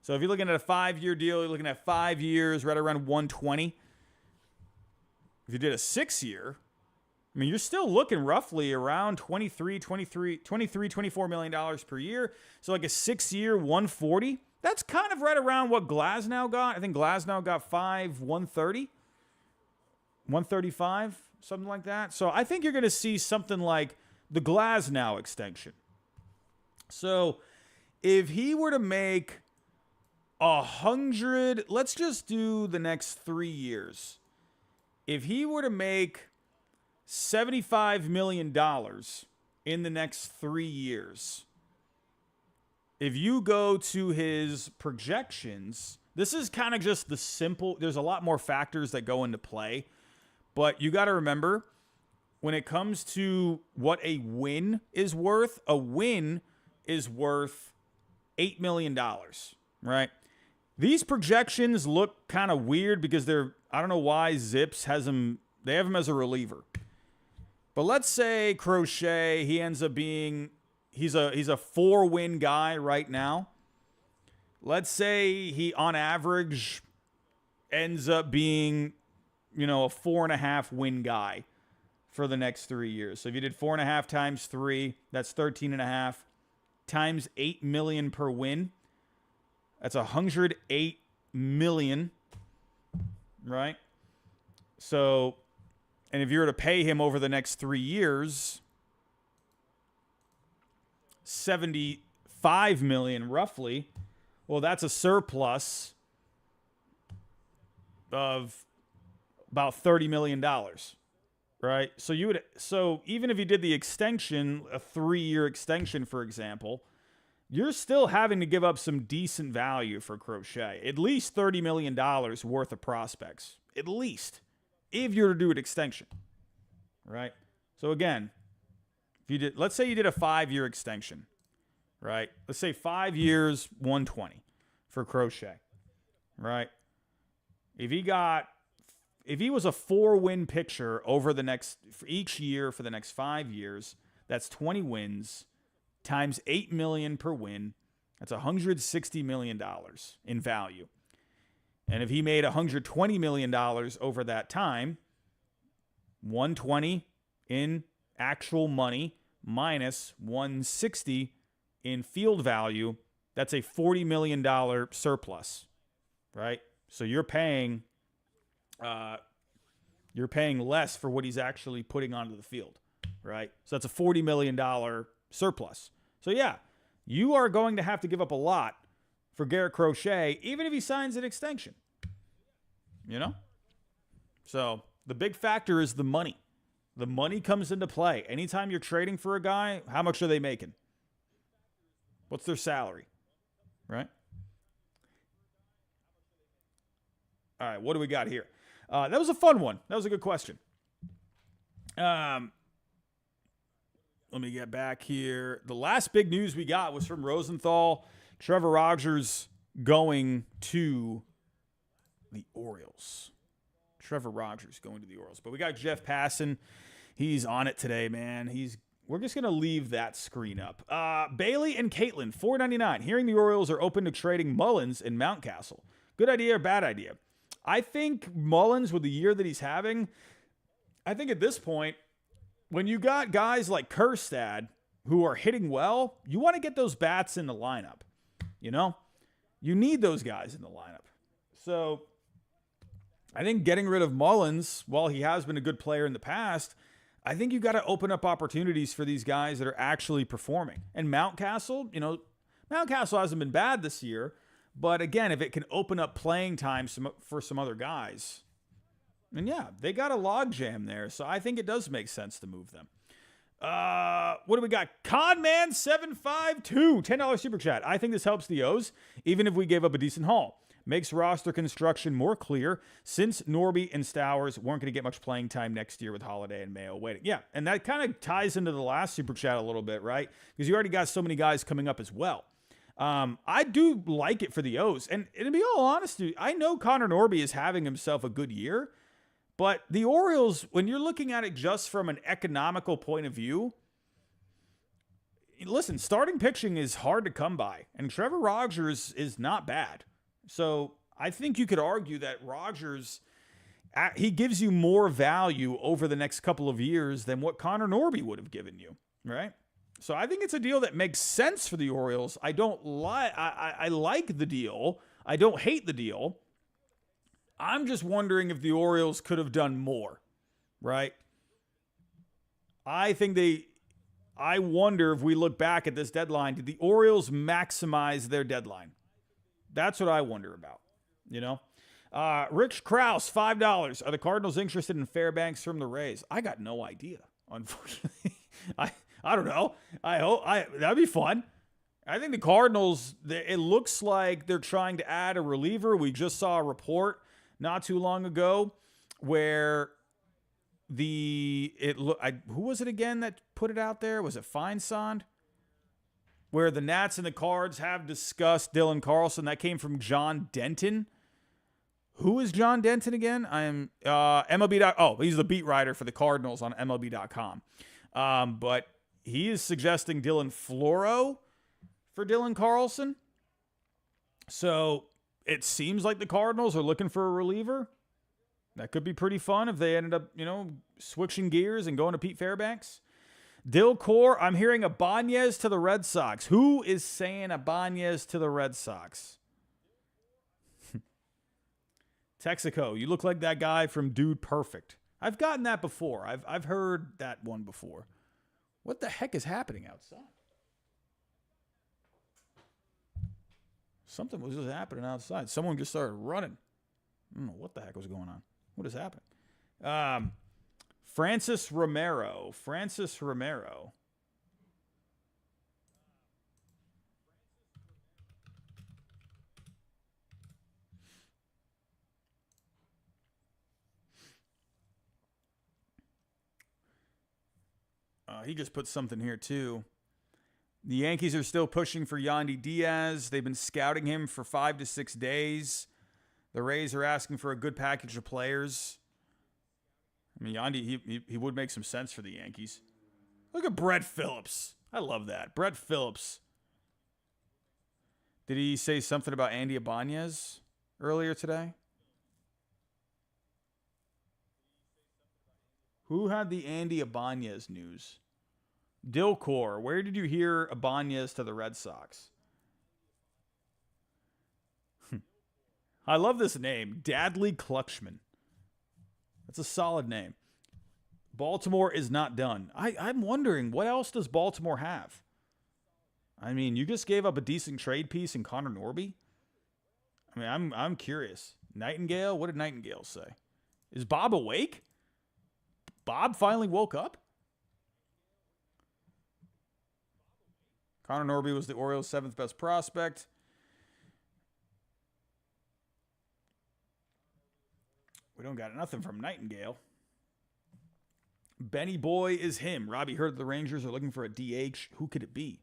So if you're looking at a 5-year deal, you're looking at 5 years, right around 120. If you did a 6-year, you're still looking roughly around $24 million per year. So like a 6-year, 140. That's kind of right around what Glasnow got. I think Glasnow got 130, 135, something like that. So I think you're going to see something like the Glasnow extension. So if he were to make 100, let's just do the next 3 years. If he were to make $75 million in the next 3 years, if you go to his projections, this is kind of just the simple, there's a lot more factors that go into play, but you got to remember, when it comes to what a win is worth $8 million, right? These projections look kind of weird because I don't know why Zips has him, they have him as a reliever. But let's say Crochet, he ends up being, he's a 4-win guy right now. Let's say he, on average, ends up being, a 4.5-win guy for the next 3 years. So if you did 4.5 times 3, that's 13.5 times $8 million per win. That's $108 million, right? So, and if you were to pay him over the next 3 years, $75 million roughly, well, that's a surplus of about $30 million, right? So even if you did the extension, a 3-year extension, for example, you're still having to give up some decent value for Crochet. At least $30 million worth of prospects. At least. If you were to do an extension. Right? So again, let's say you did a 5-year extension. Right? Let's say 5 years, 120 for Crochet. Right? If he was a 4-win pitcher for each year for the next 5 years, that's 20 wins. Times $8 million per win, that's $160 million in value. And if he made $120 million over that time, 120 in actual money minus 160 in field value, that's a $40 million surplus, right? So you're paying less for what he's actually putting onto the field, right? So that's a $40 million surplus. So yeah, you are going to have to give up a lot for Garrett Crochet, even if he signs an extension. So the big factor is the money. The money comes into play. Anytime you're trading for a guy, how much are they making? What's their salary? Right? All right, what do we got here? That was a fun one. That was a good question. Let me get back here. The last big news we got was from Rosenthal. Trevor Rogers going to the Orioles. Trevor Rogers going to the Orioles. But we got Jeff Passan. He's on it today, man. We're just going to leave that screen up. Bailey and Caitlin, $4.99. Hearing the Orioles are open to trading Mullins and Mountcastle. Good idea or bad idea? I think Mullins, with the year that he's having, I think at this point, when you got guys like Kjerstad who are hitting well, you want to get those bats in the lineup. You need those guys in the lineup. So I think getting rid of Mullins, while he has been a good player in the past, I think you got to open up opportunities for these guys that are actually performing. And Mountcastle, Mountcastle hasn't been bad this year, but again, if it can open up playing time for some other guys. And yeah, they got a logjam there, so I think it does make sense to move them. What do we got? Conman752, $10 super chat. I think this helps the O's, even if we gave up a decent haul. Makes roster construction more clear since Norby and Stowers weren't going to get much playing time next year with Holiday and Mayo waiting. Yeah, and that kind of ties into the last super chat a little bit, right? Because you already got so many guys coming up as well. I do like it for the O's. And to be all honest, I know Connor Norby is having himself a good year. But the Orioles, when you're looking at it just from an economical point of view, listen, starting pitching is hard to come by. And Trevor Rogers is not bad. So I think you could argue that Rogers, he gives you more value over the next couple of years than what Connor Norby would have given you, right? So I think it's a deal that makes sense for the Orioles. I like the deal. I don't hate the deal. I'm just wondering if the Orioles could have done more, right? I wonder if we look back at this deadline, did the Orioles maximize their deadline? That's what I wonder about, Rich Krause, $5. Are the Cardinals interested in Fairbanks from the Rays? I got no idea, unfortunately. I don't know. I hope that'd be fun. I think the Cardinals, it looks like they're trying to add a reliever. We just saw a report not too long ago where who was it again that put it out there? Was it Feinsand? where the Nats and the Cards have discussed Dylan Carlson. That came from John Denton. Who is John Denton again? I am MLB. Oh, he's the beat writer for the Cardinals on MLB.com. But he is suggesting Dylan Floro for Dylan Carlson. So it seems like the Cardinals are looking for a reliever. That could be pretty fun if they ended up, switching gears and going to Pete Fairbanks. Dill Core, I'm hearing Ibanez to the Red Sox. Who is saying Ibanez to the Red Sox? Texaco, you look like that guy from Dude Perfect. I've gotten that before. I've heard that one before. What the heck is happening outside? Something was just happening outside. Someone just started running. I don't know what the heck was going on. What is happening? Francis Romero. He just put something here, too. The Yankees are still pushing for Yandy Diaz. They've been scouting him for 5 to 6 days. The Rays are asking for a good package of players. I mean, Yandy, he would make some sense for the Yankees. Look at Brett Phillips. I love that. Brett Phillips. Did he say something about Andy Ibanez earlier today? Who had the Andy Ibanez news? Dilcor, where did you hear Ibanez to the Red Sox? I love this name, Dadley Klutchman. That's a solid name. Baltimore is not done. I'm wondering, what else does Baltimore have? I mean, you just gave up a decent trade piece in Connor Norby. I mean, I'm curious. Nightingale? What did Nightingale say? Is Bob awake? Bob finally woke up? Connor Norby was the Orioles' 7th best prospect. We don't got nothing from Nightingale. Benny Boy is him. Robbie heard the Rangers are looking for a DH. Who could it be?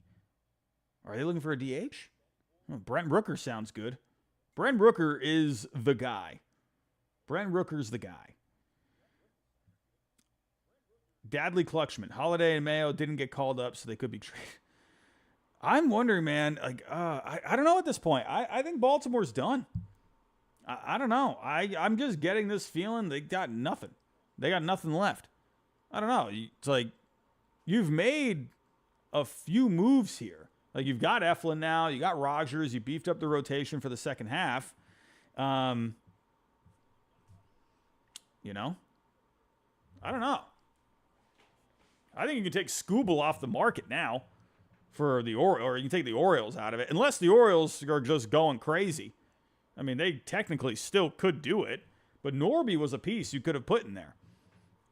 Are they looking for a DH? Oh, Brent Rooker sounds good. Brent Rooker is the guy. Brent Rooker's the guy. Dadley Klutchman. Holiday and Mayo didn't get called up, so they could be traded. I'm wondering, man. I don't know at this point. I think Baltimore's done. I don't know. I'm just getting this feeling they got nothing. They got nothing left. I don't know. It's like you've made a few moves here. Like you've got Eflin now. You got Rogers. You beefed up the rotation for the second half. I don't know. I think you can take Skubal off the market now for the Orioles, or you can take the Orioles out of it, unless the Orioles are just going crazy. I mean, they technically still could do it, but Norby was a piece you could have put in there.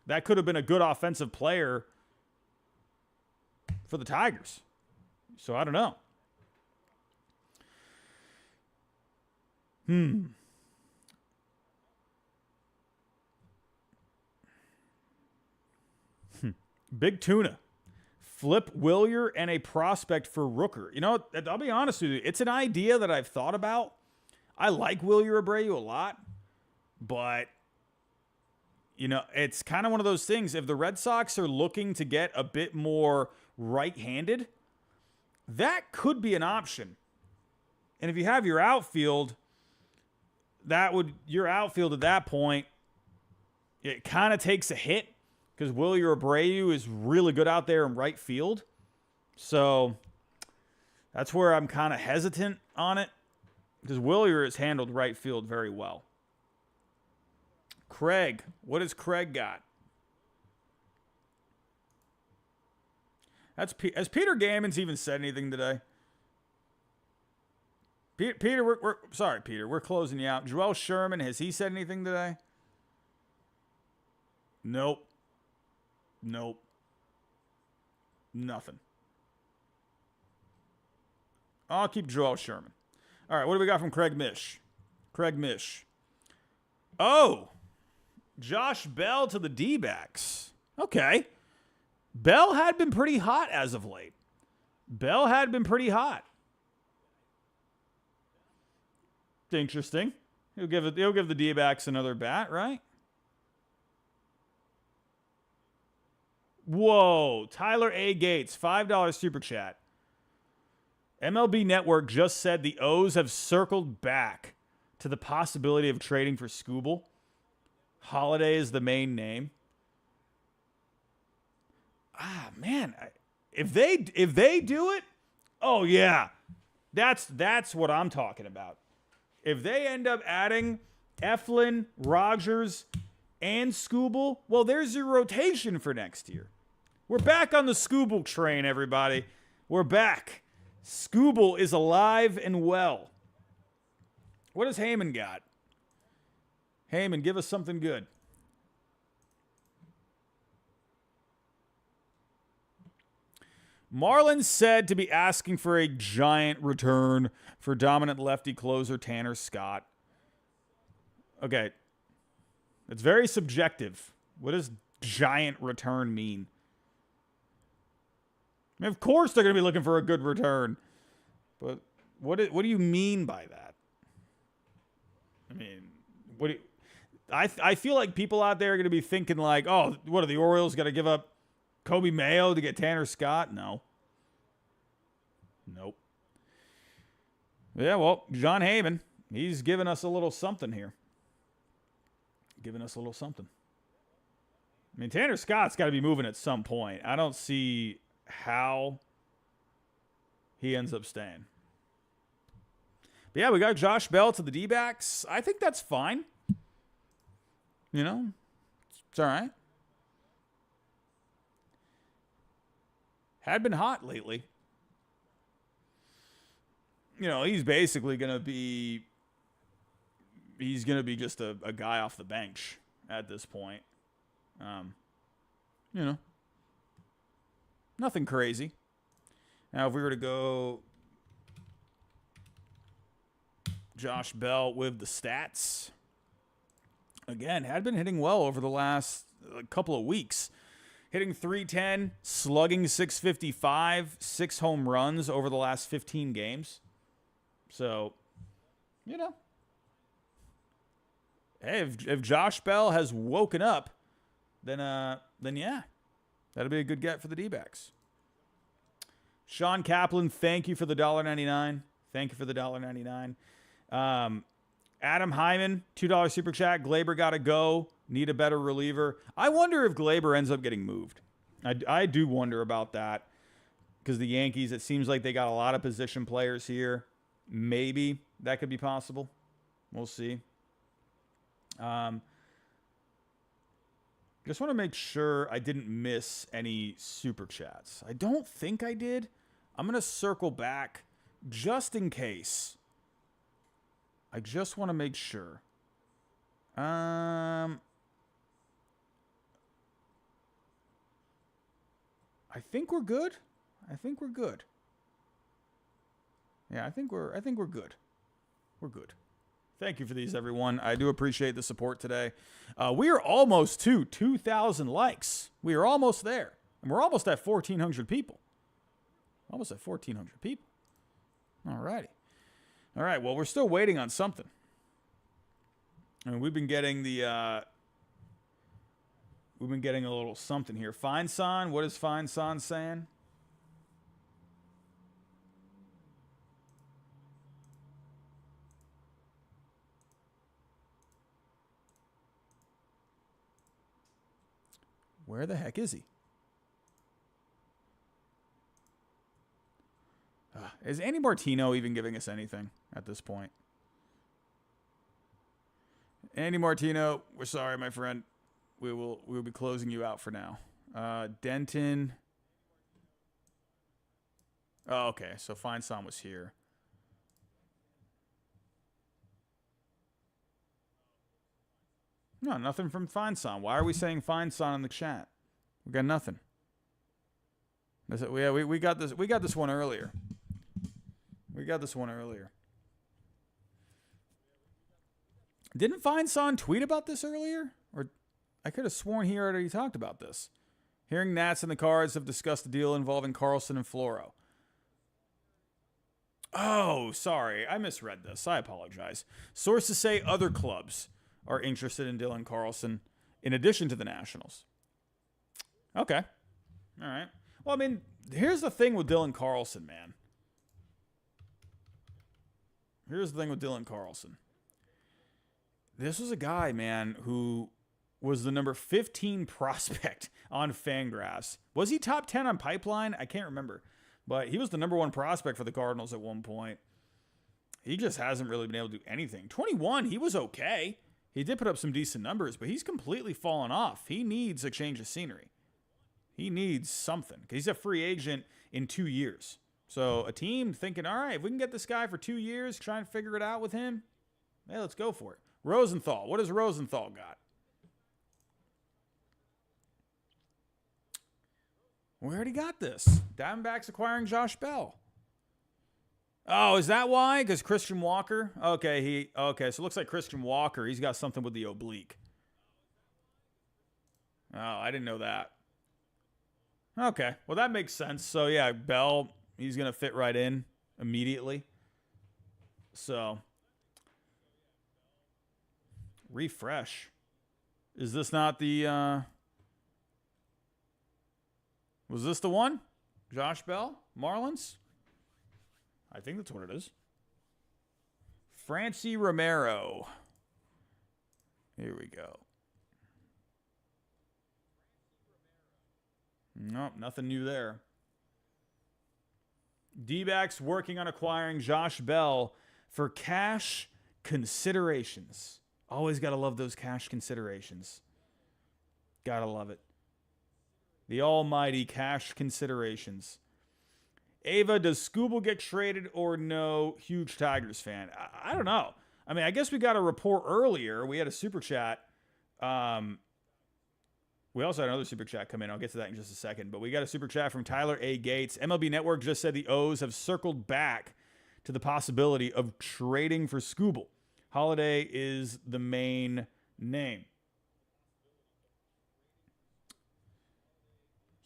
That could have been a good offensive player for the Tigers. So I don't know. Big Tuna. Flip Willier and a prospect for Rooker. You know, I'll be honest with you. It's an idea that I've thought about. I like Willier Abreu a lot, but, it's kind of one of those things. If the Red Sox are looking to get a bit more right-handed, that could be an option. And if you have your outfield, your outfield at that point, it kind of takes a hit because Willier Abreu is really good out there in right field. So that's where I'm kind of hesitant on it. Because Willier has handled right field very well. Craig. What has Craig got? Has Peter Gammons even said anything today? Peter, we're sorry, Peter. We're closing you out. Joel Sherman, has he said anything today? Nope. Nothing. I'll keep Joel Sherman. All right, what do we got from Craig Mish? Oh, Josh Bell to the D-backs. Okay. Bell had been pretty hot as of late. Bell had been pretty hot. Interesting. He'll give the D-backs another bat, right? Whoa. Tyler A. Gates, $5 super chat. MLB Network just said the O's have circled back to the possibility of trading for Skubal. Holiday is the main name. Ah, man. If they do it, oh yeah. That's what I'm talking about. If they end up adding Eflin, Rogers, and Skubal, well, there's your rotation for next year. We're back on the Skubal train, everybody. We're back. Skubal is alive and well. What does Heyman got? Heyman, give us something good. Marlins said to be asking for a giant return for dominant lefty closer Tanner Scott. Okay. It's very subjective. What does giant return mean? I mean, of course they're going to be looking for a good return. But what do you mean by that? I mean, I feel like people out there are going to be thinking like, oh, what are the Orioles going to give up Kobe Mayo to get Tanner Scott? No. Nope. Yeah, well, John Heyman, he's giving us a little something here. Giving us a little something. I mean, Tanner Scott's got to be moving at some point. I don't see how he ends up staying. But yeah, we got Josh Bell to the D-backs. I think that's fine. You know, it's all right. Had been hot lately. You know, he's basically going to be... He's going to be just a guy off the bench at this point. You know. Nothing crazy. Now, if we were to go Josh Bell with the stats. Again, had been hitting well over the last couple of weeks. Hitting .310, slugging .655, 6 home runs over the last 15 games. So, you know. Hey, if Josh Bell has woken up, then yeah, that'll be a good get for the D-backs. Sean Kaplan, thank you for the $1.99. Thank you for the $1.99. Adam Hyman, $2 super chat. Glaber got to go. Need a better reliever. I wonder if Glaber ends up getting moved. I do wonder about that because the Yankees, it seems like they got a lot of position players here. Maybe that could be possible. We'll see. Just want to make sure I didn't miss any super chats. I don't think I did. I'm going to circle back just in case. I just want to make sure. I think we're good. I think we're good. Yeah, I think we're good. We're good. Thank you for these, everyone. I do appreciate the support today. We are almost to 2,000 likes. We are almost there. And we're almost at 1,400 people. Almost at 1,400 people. All righty. All right, well, we're still waiting on something. I mean, we've been getting a little something here. Feinson, what is Feinson saying? Where the heck is he? Is Andy Martino even giving us anything at this point? Andy Martino, we're sorry, my friend. We'll be closing you out for now. Denton. Oh, okay. So Feinson was here. No, nothing from Feinson. Why are we saying Feinson in the chat? We got nothing. Yeah, we got this. We got this one earlier. Didn't Feinson tweet about this earlier? Or I could have sworn he already talked about this. Hearing Nats and the Cards have discussed the deal involving Carlson and Floro. Oh, sorry. I misread this. I apologize. Sources say other clubs are interested in Dylan Carlson in addition to the Nationals. Okay. All right. Well, I mean, here's the thing with Dylan Carlson, man. Here's the thing with Dylan Carlson. This was a guy, man, who was the number 15 prospect on Fangraphs. Was he top 10 on Pipeline? I can't remember. But he was the number 1 prospect for the Cardinals at one point. He just hasn't really been able to do anything. 21, he was okay. He did put up some decent numbers, but he's completely fallen off. He needs a change of scenery. He needs something. Because he's a free agent in 2 years. So a team thinking, all right, if we can get this guy for 2 years, try and figure it out with him, hey, let's go for it. Rosenthal. What has Rosenthal got? We already got this. Diamondbacks acquiring Josh Bell. Oh, is that why? Because Christian Walker? Okay, so it looks like Christian Walker, he's got something with the oblique. Oh, I didn't know that. Okay, well, that makes sense. So, yeah, Bell, he's going to fit right in immediately. So, refresh. Is this not the... Was this the one? Josh Bell? Marlins? I think that's what it is. Francie Romero. Here we go. Nope, nothing new there. D-backs working on acquiring Josh Bell for cash considerations. Always got to love those cash considerations. Got to love it. The almighty cash considerations. Ava, does Skubal get traded or no? Huge Tigers fan. I don't know. I mean, I guess we got a report earlier. We had a super chat. We also had another super chat come in. I'll get to that in just a second. But we got a super chat from Tyler A. Gates. MLB Network just said the O's have circled back to the possibility of trading for Skubal. Holiday is the main name.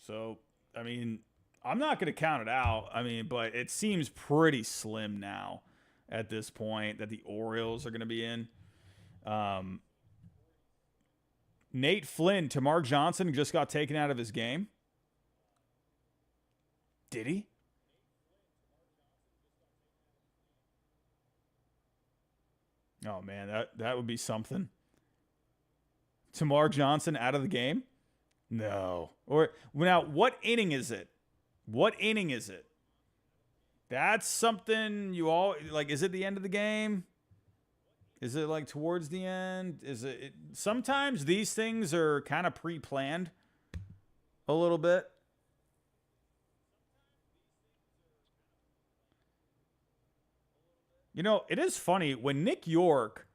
So, I mean, I'm not going to count it out. I mean, but it seems pretty slim now at this point that the Orioles are going to be in. Nate Flynn, Tamar Johnson just got taken out of his game. Did he? Oh, man, that would be something. Tamar Johnson out of the game? No. Or now, what inning is it? What inning is it? That's something you all like. Is it the end of the game? Is it like towards the end? Is it sometimes these things are kind of pre-planned a little bit. You know, it is funny when Nick York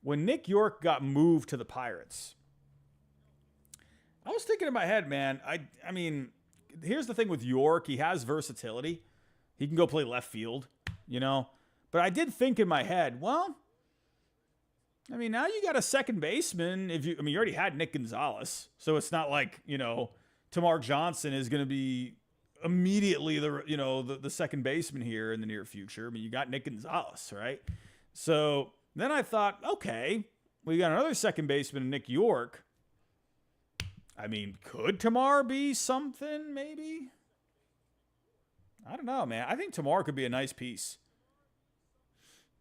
got moved to the Pirates. I was thinking in my head, man, I mean, here's the thing with York. He has versatility. He can go play left field, you know. But I did think in my head, well, I mean, now you got a second baseman. You already had Nick Gonzalez. So it's not like, you know, Tamar Johnson is going to be immediately the second baseman here in the near future. I mean, you got Nick Gonzalez, right? So then I thought, okay, we got another second baseman, Nick York. I mean, could Tamar be something, maybe? I don't know, man. I think Tamar could be a nice piece.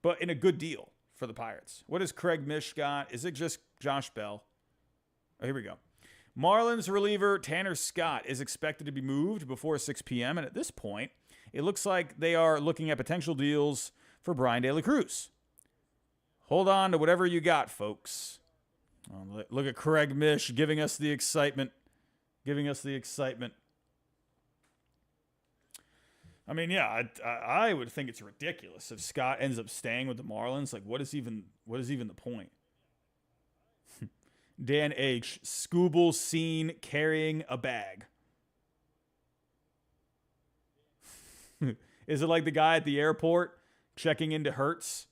But in a good deal for the Pirates. What has Craig Mish got? Is it just Josh Bell? Oh, here we go. Marlins reliever Tanner Scott is expected to be moved before 6 p.m. And at this point, it looks like they are looking at potential deals for Brian De La Cruz. Hold on to whatever you got, folks. Oh, look at Craig Mish giving us the excitement. I mean, yeah, I would think it's ridiculous if Scott ends up staying with the Marlins. Like, what is even the point? Dan H. Skubal seen carrying a bag. Is it like the guy at the airport checking into Hertz?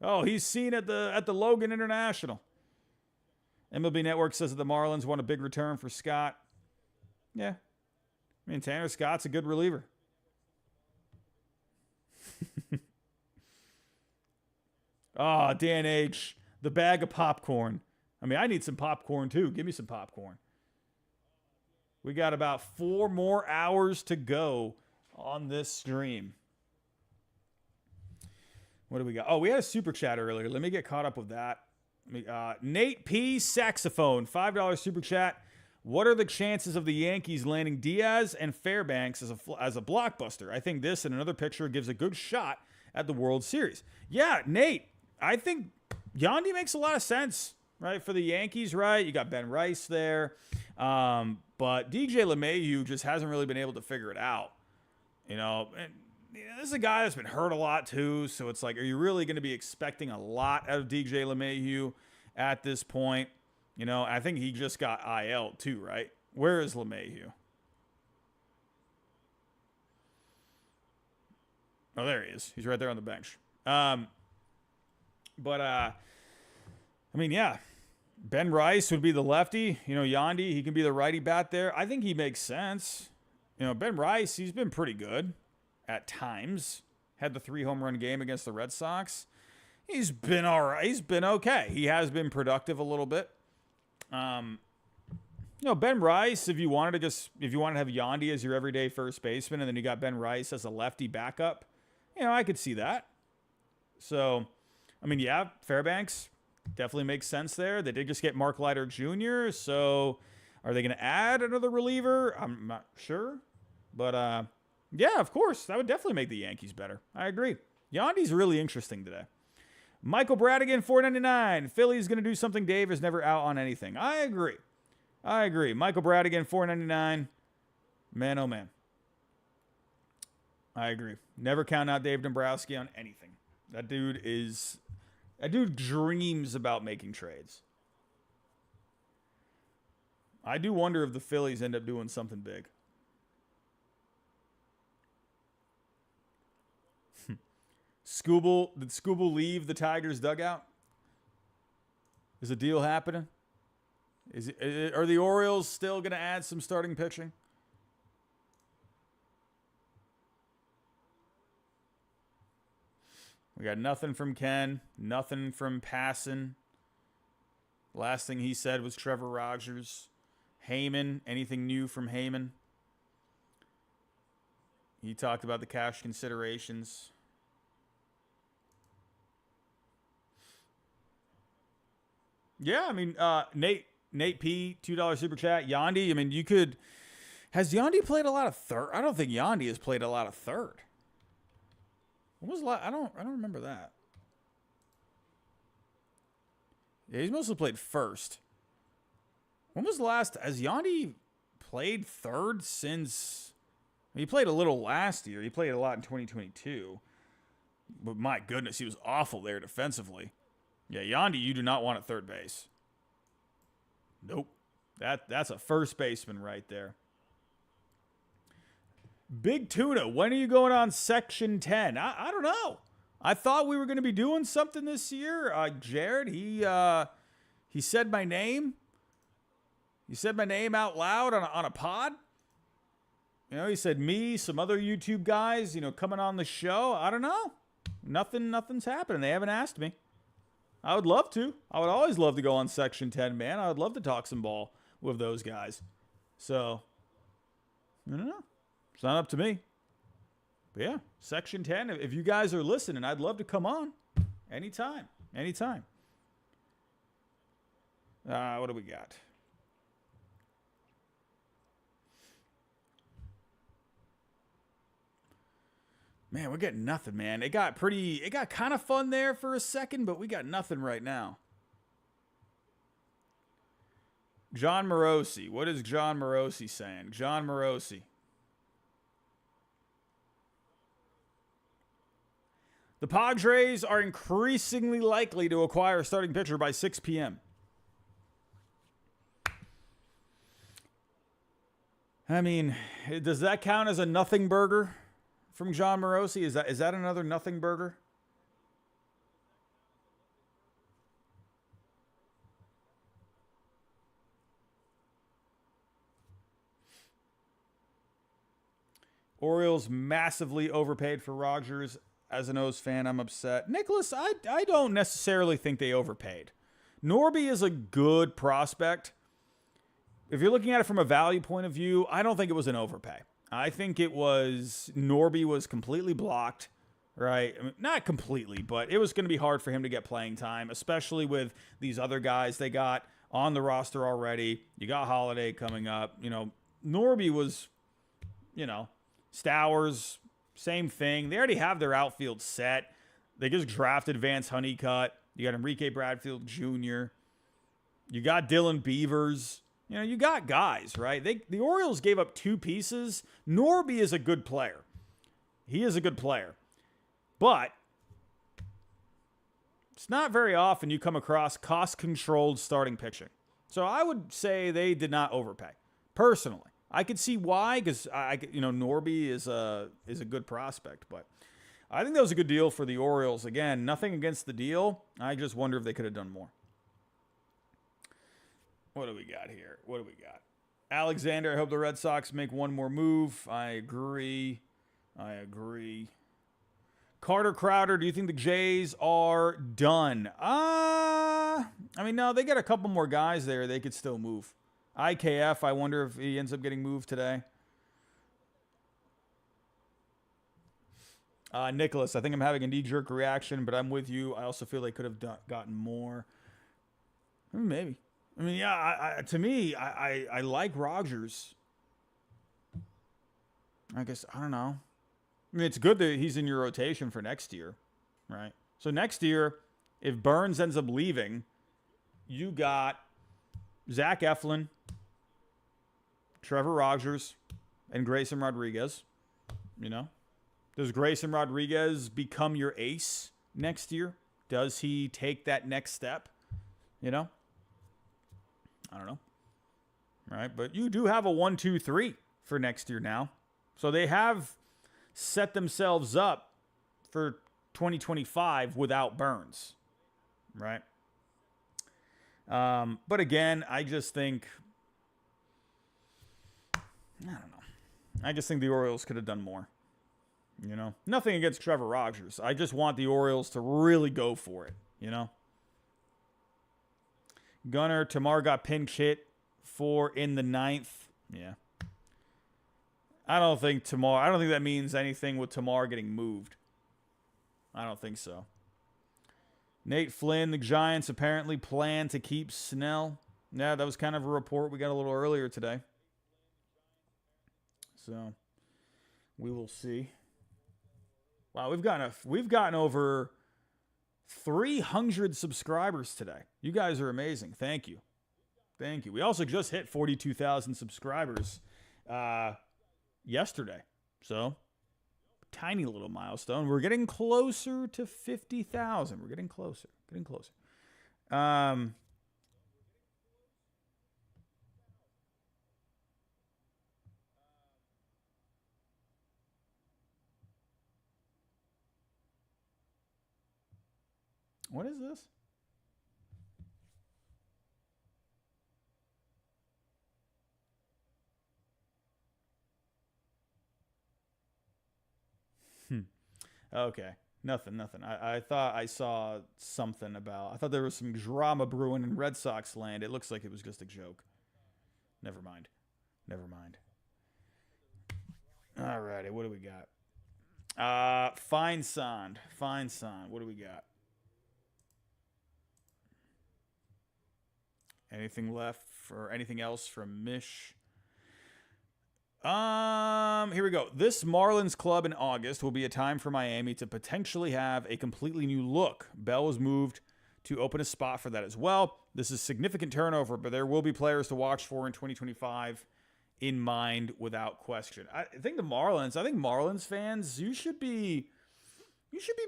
Oh, he's seen at the Logan International. MLB Network says that the Marlins want a big return for Scott. Yeah. I mean, Tanner Scott's a good reliever. Oh, Dan H. The bag of popcorn. I mean, I need some popcorn too. Give me some popcorn. We got about 4 more hours to go on this stream. What do we got? Oh, we had a super chat earlier. Let me get caught up with that. Nate P. Saxophone, $5 super chat. What are the chances of the Yankees landing Diaz and Fairbanks as a blockbuster? I think this and another picture gives a good shot at the World Series. Yeah, Nate, I think Yandy makes a lot of sense, right, for the Yankees, right? You got Ben Rice there. But DJ LeMahieu just hasn't really been able to figure it out. You know, and this is a guy that's been hurt a lot too, so it's like, are you really going to be expecting a lot out of DJ LeMahieu at this point? You know, I think he just got IL too, right? Where is LeMahieu? Oh, there he is. He's right there on the bench. I mean, yeah. Ben Rice would be the lefty. You know, Yandy, he can be the righty bat there. I think he makes sense. You know, Ben Rice, he's been pretty good at times. Had the 3 home run game against the Red Sox. He's been all right. He's been okay. He has been productive a little bit. You know, Ben Rice, if you wanted to have Yandy as your everyday first baseman, and then you got Ben Rice as a lefty backup, you know, I could see that. So, I mean, yeah, Fairbanks definitely makes sense there. They did just get Mark Leiter Jr., so are they going to add another reliever? I'm not sure. But, yeah, of course, that would definitely make the Yankees better. I agree. Yandy's really interesting today. Michael Bradigan, $4.99. Philly's going to do something Dave is never out on anything. I agree. Michael Bradigan, $4.99. Man, oh, man. I agree. Never count out Dave Dombrowski on anything. That dude dreams about making trades. I do wonder if the Phillies end up doing something big. Did Skubal leave the Tigers dugout? Is a deal happening? Are the Orioles still going to add some starting pitching? We got nothing from Ken, nothing from Passon. Last thing he said was Trevor Rogers. Heyman, anything new from Heyman? He talked about the cash considerations. Yeah, I mean, Nate P, $2 super chat. Yandy, I mean, has Yandy played a lot of third? I don't think Yandy has played a lot of third. When was I don't remember that. Yeah, he's mostly played first. When was the last? Has Yandy played third since? He played a little last year. He played a lot in 2022. But my goodness, he was awful there defensively. Yeah, Yandy, you do not want at third base. Nope. That's a first baseman right there. Big Tuna, when are you going on Section 10? I don't know. I thought we were going to be doing something this year. Jared, he said my name. He said my name out loud on a pod. You know, he said me, some other YouTube guys, you know, coming on the show. I don't know. Nothing's happening. They haven't asked me. I would love to. I would always love to go on Section 10, man. I would love to talk some ball with those guys. So, I don't know. It's not up to me. But yeah, Section 10. If you guys are listening, I'd love to come on. Anytime. What do we got? Man, we're getting nothing, man. It got kind of fun there for a second, but we got nothing right now. John Morosi. What is John Morosi saying? John Morosi. The Padres are increasingly likely to acquire a starting pitcher by 6 p.m. I mean, does that count as a nothing burger from John Morosi? Is that another nothing burger? Orioles massively overpaid for Rogers As an O's fan, I'm upset. Nicholas, I don't necessarily think they overpaid. Norby is a good prospect. If you're looking at it from a value point of view, I don't think it was an overpay. I think it was Norby was completely blocked, right? I mean, not completely, but it was going to be hard for him to get playing time, especially with these other guys they got on the roster already. You got Holiday coming up. You know, Norby was, you know, Stowers, same thing. They already have their outfield set. They just drafted Vance Honeycutt. You got Enrique Bradfield Jr. You got Dylan Beavers. You know, you got guys, right? The Orioles gave up 2 pieces. Norby is a good player. He is a good player. But it's not very often you come across cost-controlled starting pitching. So I would say they did not overpay. Personally, I could see why, because Norby is a good prospect, but I think that was a good deal for the Orioles. Again, nothing against the deal. I just wonder if they could have done more. What do we got here? What do we got? Alexander, I hope the Red Sox make one more move. I agree. Carter Crowder, do you think the Jays are done? No, they got a couple more guys there. They could still move. IKF, I wonder if he ends up getting moved today. Nicholas, I think I'm having a knee-jerk reaction, but I'm with you. I also feel they could have gotten more. Maybe. I mean, yeah, to me, I like Rogers. I guess, I don't know. I mean, it's good that he's in your rotation for next year, right? So next year, if Burns ends up leaving, you got Zach Eflin, Trevor Rogers, and Grayson Rodriguez. You know? Does Grayson Rodriguez become your ace next year? Does he take that next step? You know? I don't know. All right, but you do have a 1-2-3 for next year now. So they have set themselves up for 2025 without Burns. Right? But again, I just think, I don't know. I just think the Orioles could have done more. You know, nothing against Trevor Rogers. I just want the Orioles to really go for it, you know. Gunner, Tamar got pinch hit in the 9th. Yeah. I don't think that means anything with Tamar getting moved. I don't think so. Nate Flynn, the Giants apparently plan to keep Snell. Yeah, that was kind of a report we got a little earlier today. So, we will see. Wow, we've gotten over 300 subscribers today. You guys are amazing. Thank you. Thank you. We also just hit 42,000 subscribers yesterday. So, tiny little milestone. We're getting closer to 50,000. We're getting closer. What is this? Okay. Nothing. I thought I saw something about... I thought there was some drama brewing in Red Sox land. It looks like it was just a joke. Never mind. Alrighty, what do we got? Fine Sand. What do we got? Anything left for anything else from Mish? Here we go. This Marlins club in August will be a time for Miami to potentially have a completely new look. Bell was moved to open a spot for that as well. This is significant turnover, but there will be players to watch for in 2025 in mind without question. I think Marlins fans, you should be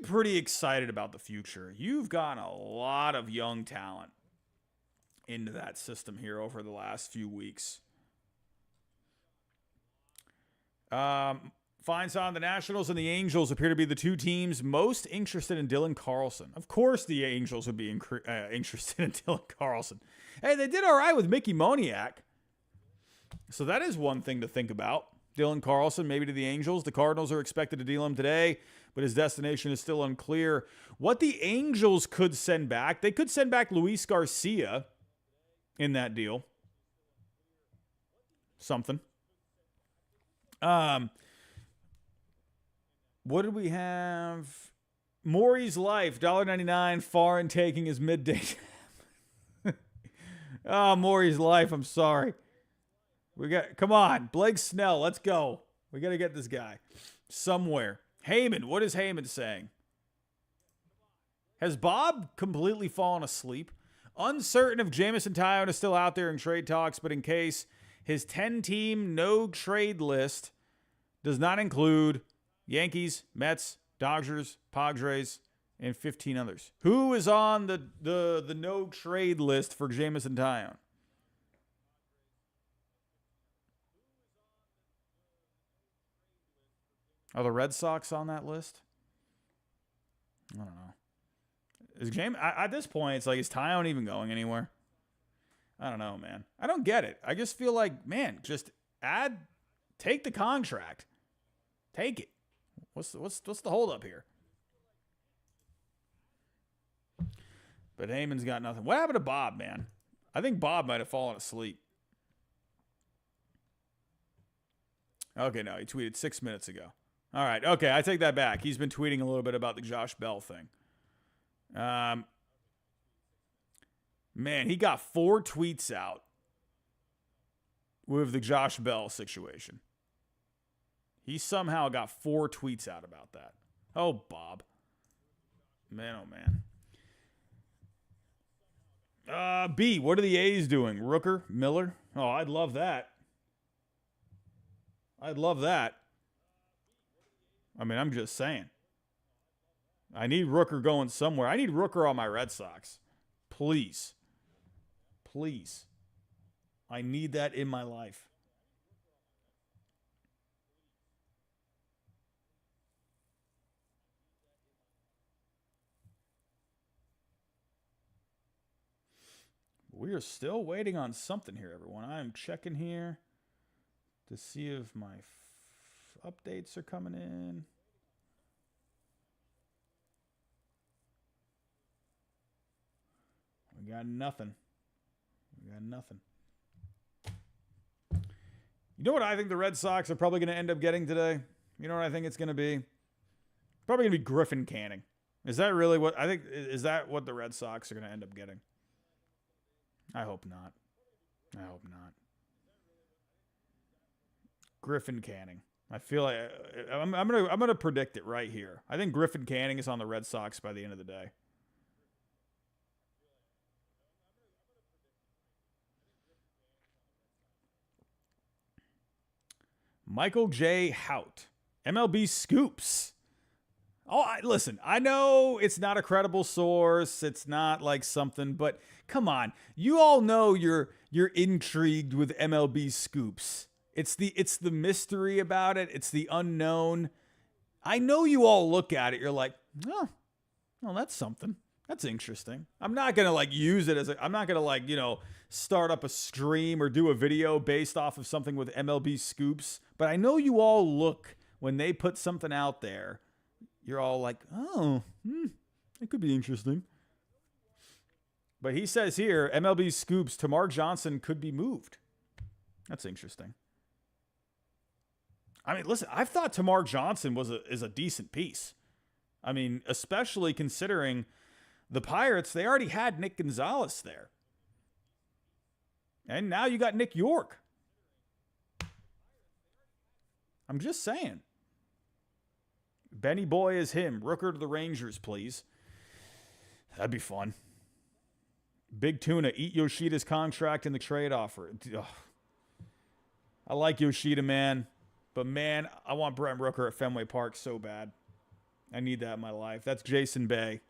pretty excited about the future. You've gotten a lot of young talent into that system here over the last few weeks. Finds on the Nationals and the Angels appear to be the two teams most interested in Dylan Carlson. Of course the Angels would be interested in Dylan Carlson. Hey, they did all right with Mickey Moniak. So that is one thing to think about. Dylan Carlson, maybe to the Angels. The Cardinals are expected to deal him today, but his destination is still unclear. What the Angels could send back, they could send back Luis Garcia in that deal. Something. What did we have? Maury's Life, $1.99, foreign taking his midday. Oh, Maury's Life, I'm sorry. Come on, Blake Snell, let's go. We got to get this guy somewhere. Heyman, what is Heyman saying? Has Bob completely fallen asleep? Uncertain if Jameson Taillon is still out there in trade talks, but in case, his 10-team no-trade list does not include Yankees, Mets, Dodgers, Padres, and 15 others. Who is on the no-trade list for Jameson Taillon? Are the Red Sox on that list? I don't know. Is at this point, it's like, is Taillon even going anywhere? I don't know, man. I don't get it. I just feel like, man, just take the contract. Take it. What's the holdup here? But Heyman's got nothing. What happened to Bob, man? I think Bob might have fallen asleep. Okay, no, he tweeted 6 minutes ago. All right, okay, I take that back. He's been tweeting a little bit about the Josh Bell thing. Man, he got 4 tweets out with the Josh Bell situation. He somehow got 4 tweets out about that. Oh, Bob. Man, oh, man. B, what are the A's doing? Rooker? Miller? Oh, I'd love that. I'd love that. I mean, I'm just saying. I need Rooker going somewhere. I need Rooker on my Red Sox. Please. Please. I need that in my life. We are still waiting on something here, everyone. I'm checking here to see if my updates are coming in. We got nothing. We got nothing. You know what I think the Red Sox are probably going to end up getting today? You know what I think it's going to be? Probably going to be Griffin Canning. Is that really what I think? Is that what the Red Sox are going to end up getting? I hope not. I hope not. Griffin Canning. I feel like I'm gonna predict it right here. I think Griffin Canning is on the Red Sox by the end of the day. Michael J. Hout. MLB Scoops. Oh, listen, I know it's not a credible source. It's not like something, but come on. You all know you're intrigued with MLB Scoops. It's the mystery about it. It's the unknown. I know you all look at it. You're like, oh, well, that's something. That's interesting. I'm not going to use it I'm not going to start up a stream or do a video based off of something with MLB Scoops. But I know you all look when they put something out there. You're all like, oh, it could be interesting. But he says here, MLB Scoops, Tamar Johnson could be moved. That's interesting. I mean, listen, I've thought Tamar Johnson is a decent piece. I mean, especially considering the Pirates, they already had Nick Gonzalez there. And now you got Nick York. I'm just saying. Benny Boy is him. Rooker to the Rangers, please. That'd be fun. Big Tuna, eat Yoshida's contract in the trade offer. Ugh. I like Yoshida, man. But, man, I want Brent Rooker at Fenway Park so bad. I need that in my life. That's Jason Bay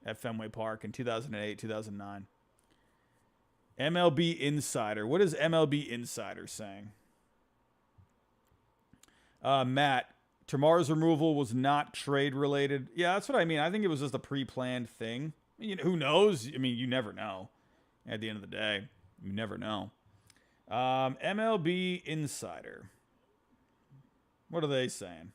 at Fenway Park in 2008, 2009. MLB Insider. What is MLB Insider saying? Matt, Tamar's removal was not trade-related. Yeah, that's what I mean. I think it was just a pre-planned thing. Who knows? I mean, you never know. At the end of the day, you never know. MLB Insider. What are they saying?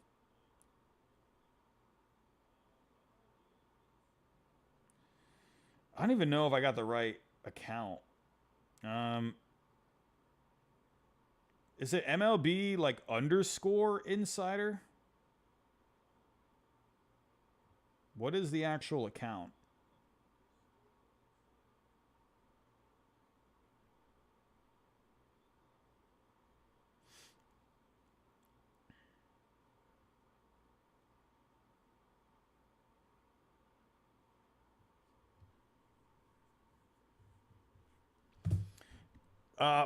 don't even know if I got the right account. Is it MLB like underscore insider? What is the actual account?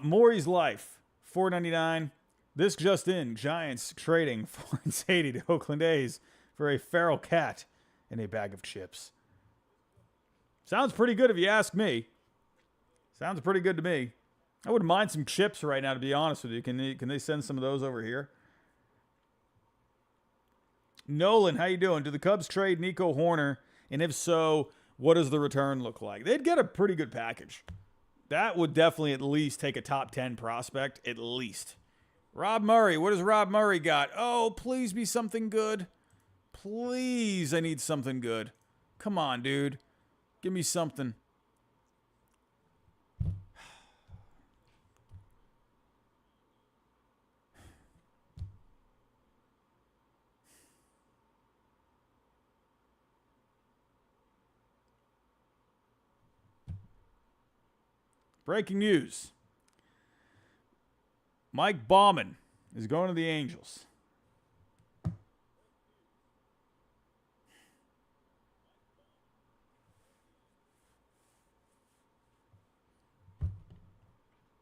Maury's Life, $4.99. This just in, Giants trading $480 to Oakland A's for a feral cat and a bag of chips. Sounds pretty good if you ask me. Sounds pretty good to me. I wouldn't mind some chips right now, to be honest with you. Can they send some of those over here? Nolan, how you doing? Do the Cubs trade Nico Horner? And if so, what does the return look like? They'd get a pretty good package. That would definitely at least take a top 10 prospect, at least. Rob Murray, what does Rob Murray got? Oh, please be something good. Please, I need something good. Come on, dude. Give me something. Breaking news. Mike Bauman is going to the Angels.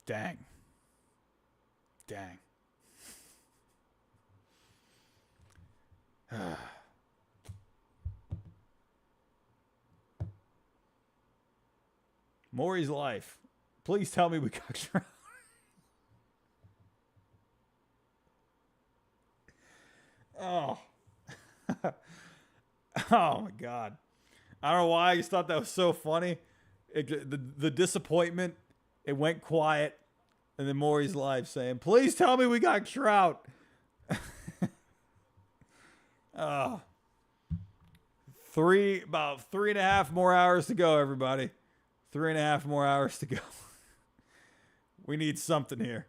Dang. Maury's Life. Please tell me we got Trout. Oh. Oh, my God. I don't know why I just thought that was so funny. The disappointment, it went quiet. And then Maury's Live saying, please tell me we got Trout. Oh. About 3.5 more hours to go, everybody. 3.5 more hours to go. We need something here.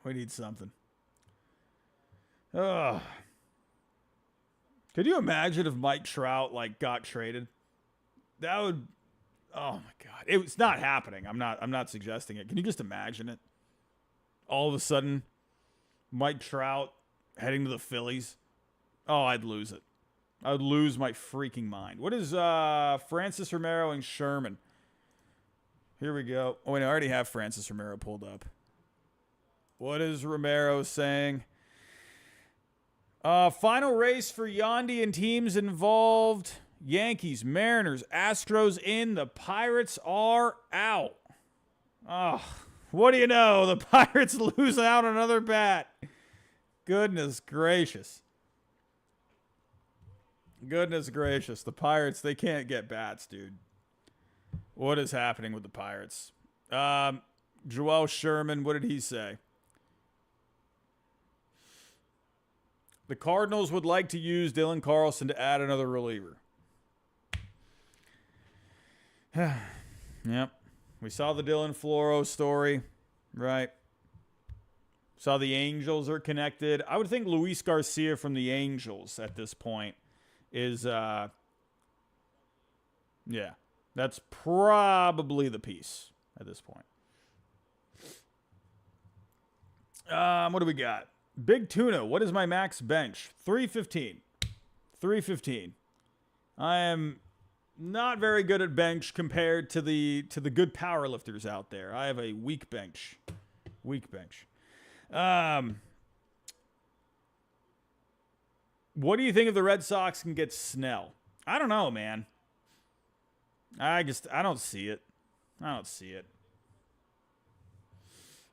We need something. Oh. Could you imagine if Mike Trout got traded? That would. Oh my God! It's not happening. I'm not suggesting it. Can you just imagine it? All of a sudden, Mike Trout heading to the Phillies. Oh, I'd lose it. I'd lose my freaking mind. What is Francis Romero and Sherman? Here we go. Oh, wait, I already have Francis Romero pulled up. What is Romero saying? Final race for Yandy and teams involved. Yankees, Mariners, Astros in. The Pirates are out. Oh, what do you know? The Pirates lose out on another bat. Goodness gracious. Goodness gracious. The Pirates, they can't get bats, dude. What is happening with the Pirates? Joel Sherman, what did he say? The Cardinals would like to use Dylan Carlson to add another reliever. Yep. We saw the Dylan Floro story, right? Saw the Angels are connected. I would think Luis Garcia from the Angels at this point is, yeah, that's probably the piece at this point. What do we got? Big Tuna, what is my max bench? 315. 315. I am not very good at bench compared to the good power lifters out there. I have a weak bench. Weak bench. What do you think if the Red Sox can get Snell? I don't know, man. I don't see it. I don't see it.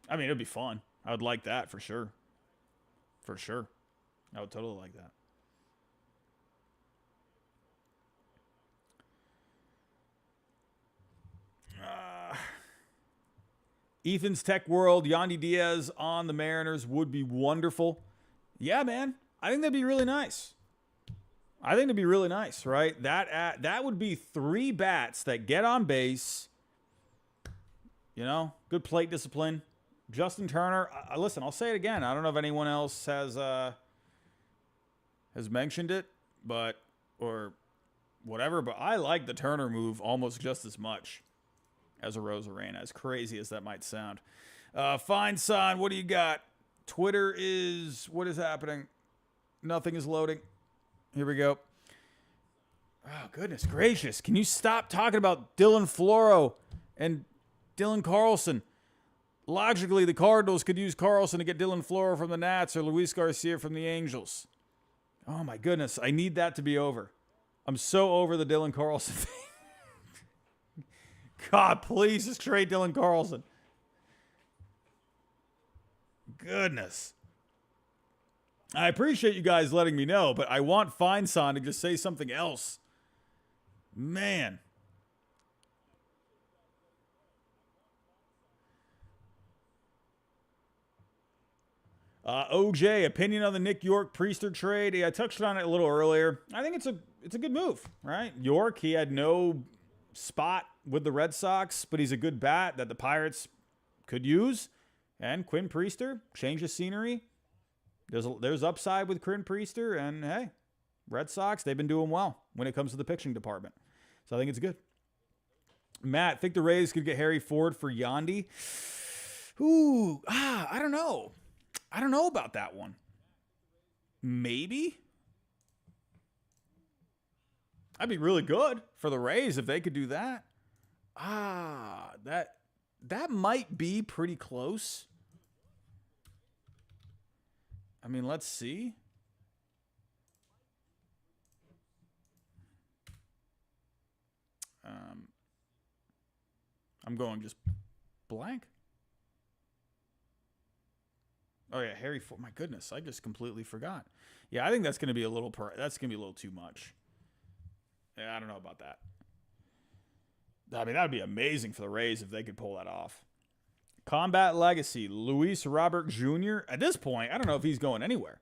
I mean, it'd be fun. I would like that for sure. For sure. I would totally like that. Ethan's Tech World, Yandy Diaz on the Mariners would be wonderful. Yeah, man. I think that'd be really nice. I think it'd be really nice, right? That would be 3 bats that get on base. You know, good plate discipline. Justin Turner. Listen, I'll say it again. I don't know if anyone else has mentioned it, or whatever. But I like the Turner move almost just as much as a Rosarena, as crazy as that might sound. Fine, son. What do you got? Twitter is, what is happening? Nothing is loading. Here we go. Oh, goodness gracious. Can you stop talking about Dylan Floro and Dylan Carlson? Logically, the Cardinals could use Carlson to get Dylan Floro from the Nats or Luis Garcia from the Angels. Oh, my goodness. I need that to be over. I'm so over the Dylan Carlson thing. God, please just trade Dylan Carlson. Goodness. I appreciate you guys letting me know, but I want Feinson to just say something else. Man. OJ, opinion on the Nick York Priester trade. Yeah, I touched on it a little earlier. I think it's a good move, right? York, he had no spot with the Red Sox, but he's a good bat that the Pirates could use. And Quinn Priester, change of scenery. There's upside with Quinn Priester, and hey, Red Sox, they've been doing well when it comes to the pitching department. So I think it's good. Matt, think the Rays could get Harry Ford for Yandy? Ooh, I don't know. I don't know about that one. Maybe. That'd be really good for the Rays if they could do that. That might be pretty close. I mean, let's see. I'm going just blank. Oh yeah, Harry Ford. My goodness, I just completely forgot. Yeah, I think that's going to be a little too much. Yeah, I don't know about that. I mean, that would be amazing for the Rays if they could pull that off. Combat Legacy, Luis Robert Jr. At this point, I don't know if he's going anywhere.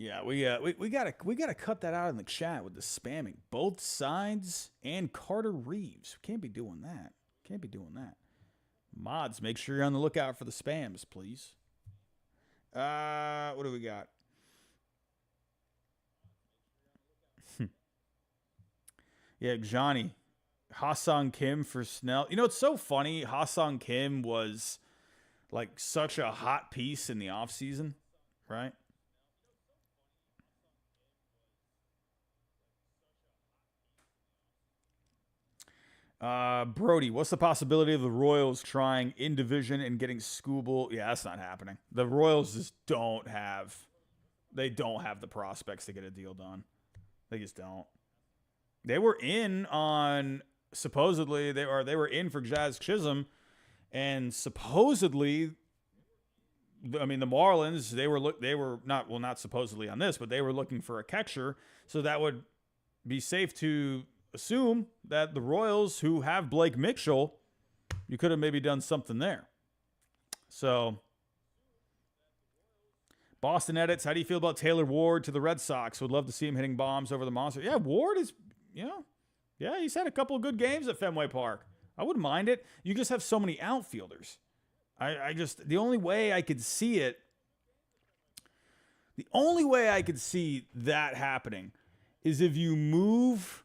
Yeah, we gotta cut that out in the chat with the spamming. Both sides and Carter Reeves. Can't be doing that. Mods, make sure you're on the lookout for the spams, please. What do we got? Yeah, Johnny. Ha-Sung Kim for Snell. You know, it's so funny. Ha-Sung Kim was like such a hot piece in the offseason, right? Brody, what's the possibility of the Royals trying in division and getting Skubal? Yeah, that's not happening. The Royals just don't have the prospects to get a deal done. They just don't. They were in on supposedly they were in for Jazz Chisholm, and supposedly, I mean, the Marlins, they were not supposedly on this, but they were looking for a catcher, so that would be safe to assume that the Royals, who have Blake Mitchell, you could have maybe done something there. So, Boston Edits, how do you feel about Taylor Ward to the Red Sox? Would love to see him hitting bombs over the monster. Yeah, Ward is, yeah, he's had a couple of good games at Fenway Park. I wouldn't mind it. You just have so many outfielders. The only way I could see that happening is if you move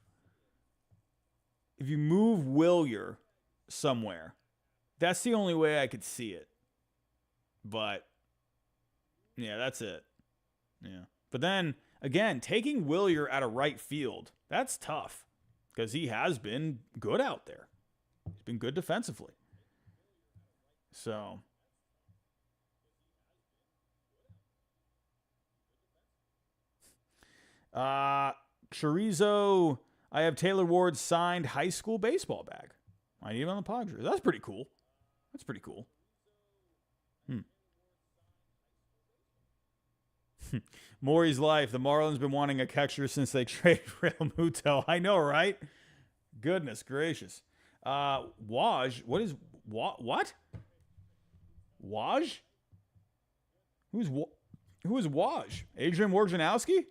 Willier somewhere. That's the only way I could see it. But yeah, that's it. Yeah. But then again, taking Willier out of right field, that's tough because he has been good out there. He's been good defensively. So Chorizo, I have Taylor Ward's signed high school baseball bag. I need him on the Padres. That's pretty cool. Maury's life. The Marlins been wanting a catcher since they traded Real Muto. I know, right? Goodness gracious. Waj. What is what? Waj? Who is Waj? Adrian Wojnarowski?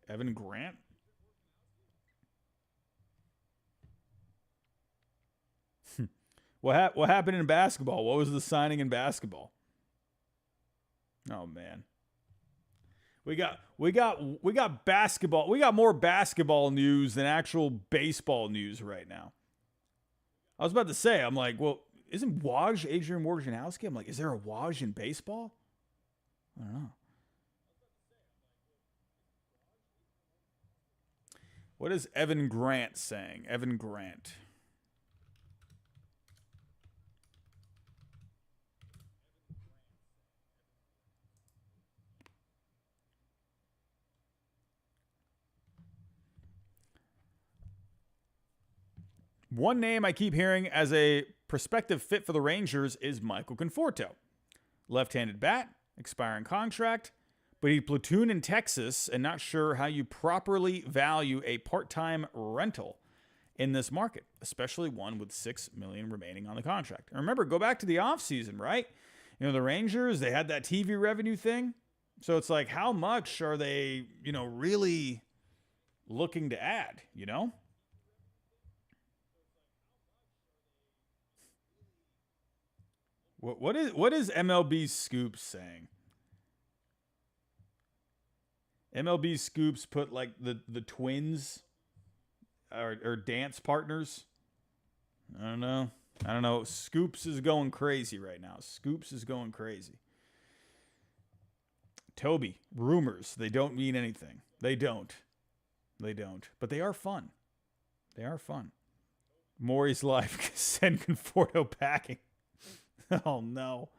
Evan Grant? What happened in basketball? What was the signing in basketball? Oh man. We got basketball. We got more basketball news than actual baseball news right now. I was about to say, I'm like, well, isn't Waj Adrian Wojnarowski? I'm like, is there a Waj in baseball? I don't know. What is Evan Grant saying? Evan Grant. One name I keep hearing as a prospective fit for the Rangers is Michael Conforto. Left-handed bat, expiring contract, but he platooned in Texas and not sure how you properly value a part-time rental in this market, especially one with $6 million remaining on the contract. And remember, go back to the offseason, right? You know, the Rangers, they had that TV revenue thing. So it's like, how much are they, really looking to add, What is MLB Scoops saying? MLB Scoops put like the Twins or dance partners. I don't know. Scoops is going crazy right now. Scoops is going crazy. Toby, rumors. They don't mean anything. They don't. But they are fun. Maury's life. Send Conforto packing. Oh, no.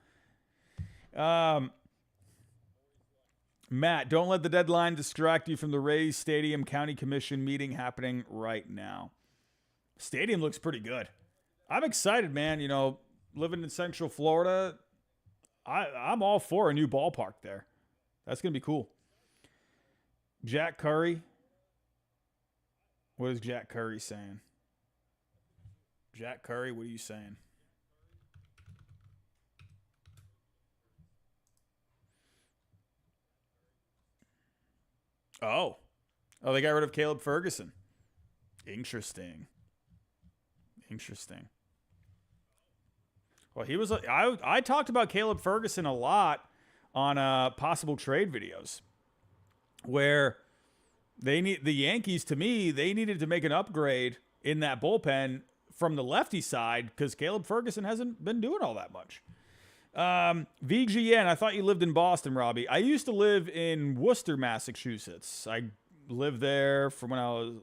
Matt, don't let the deadline distract you from the Rays Stadium County Commission meeting happening right now. Stadium looks pretty good. I'm excited, man. Living in Central Florida, I'm all for a new ballpark there. That's going to be cool. Jack Curry. What is Jack Curry saying? Jack Curry, what are you saying? Oh, they got rid of Caleb Ferguson. Interesting. Well, he was. I talked about Caleb Ferguson a lot on possible trade videos, where the Yankees, to me, they needed to make an upgrade in that bullpen from the lefty side because Caleb Ferguson hasn't been doing all that much. VGN, I thought you lived in Boston, Robbie. I used to live in Worcester, Massachusetts. I lived there from when I was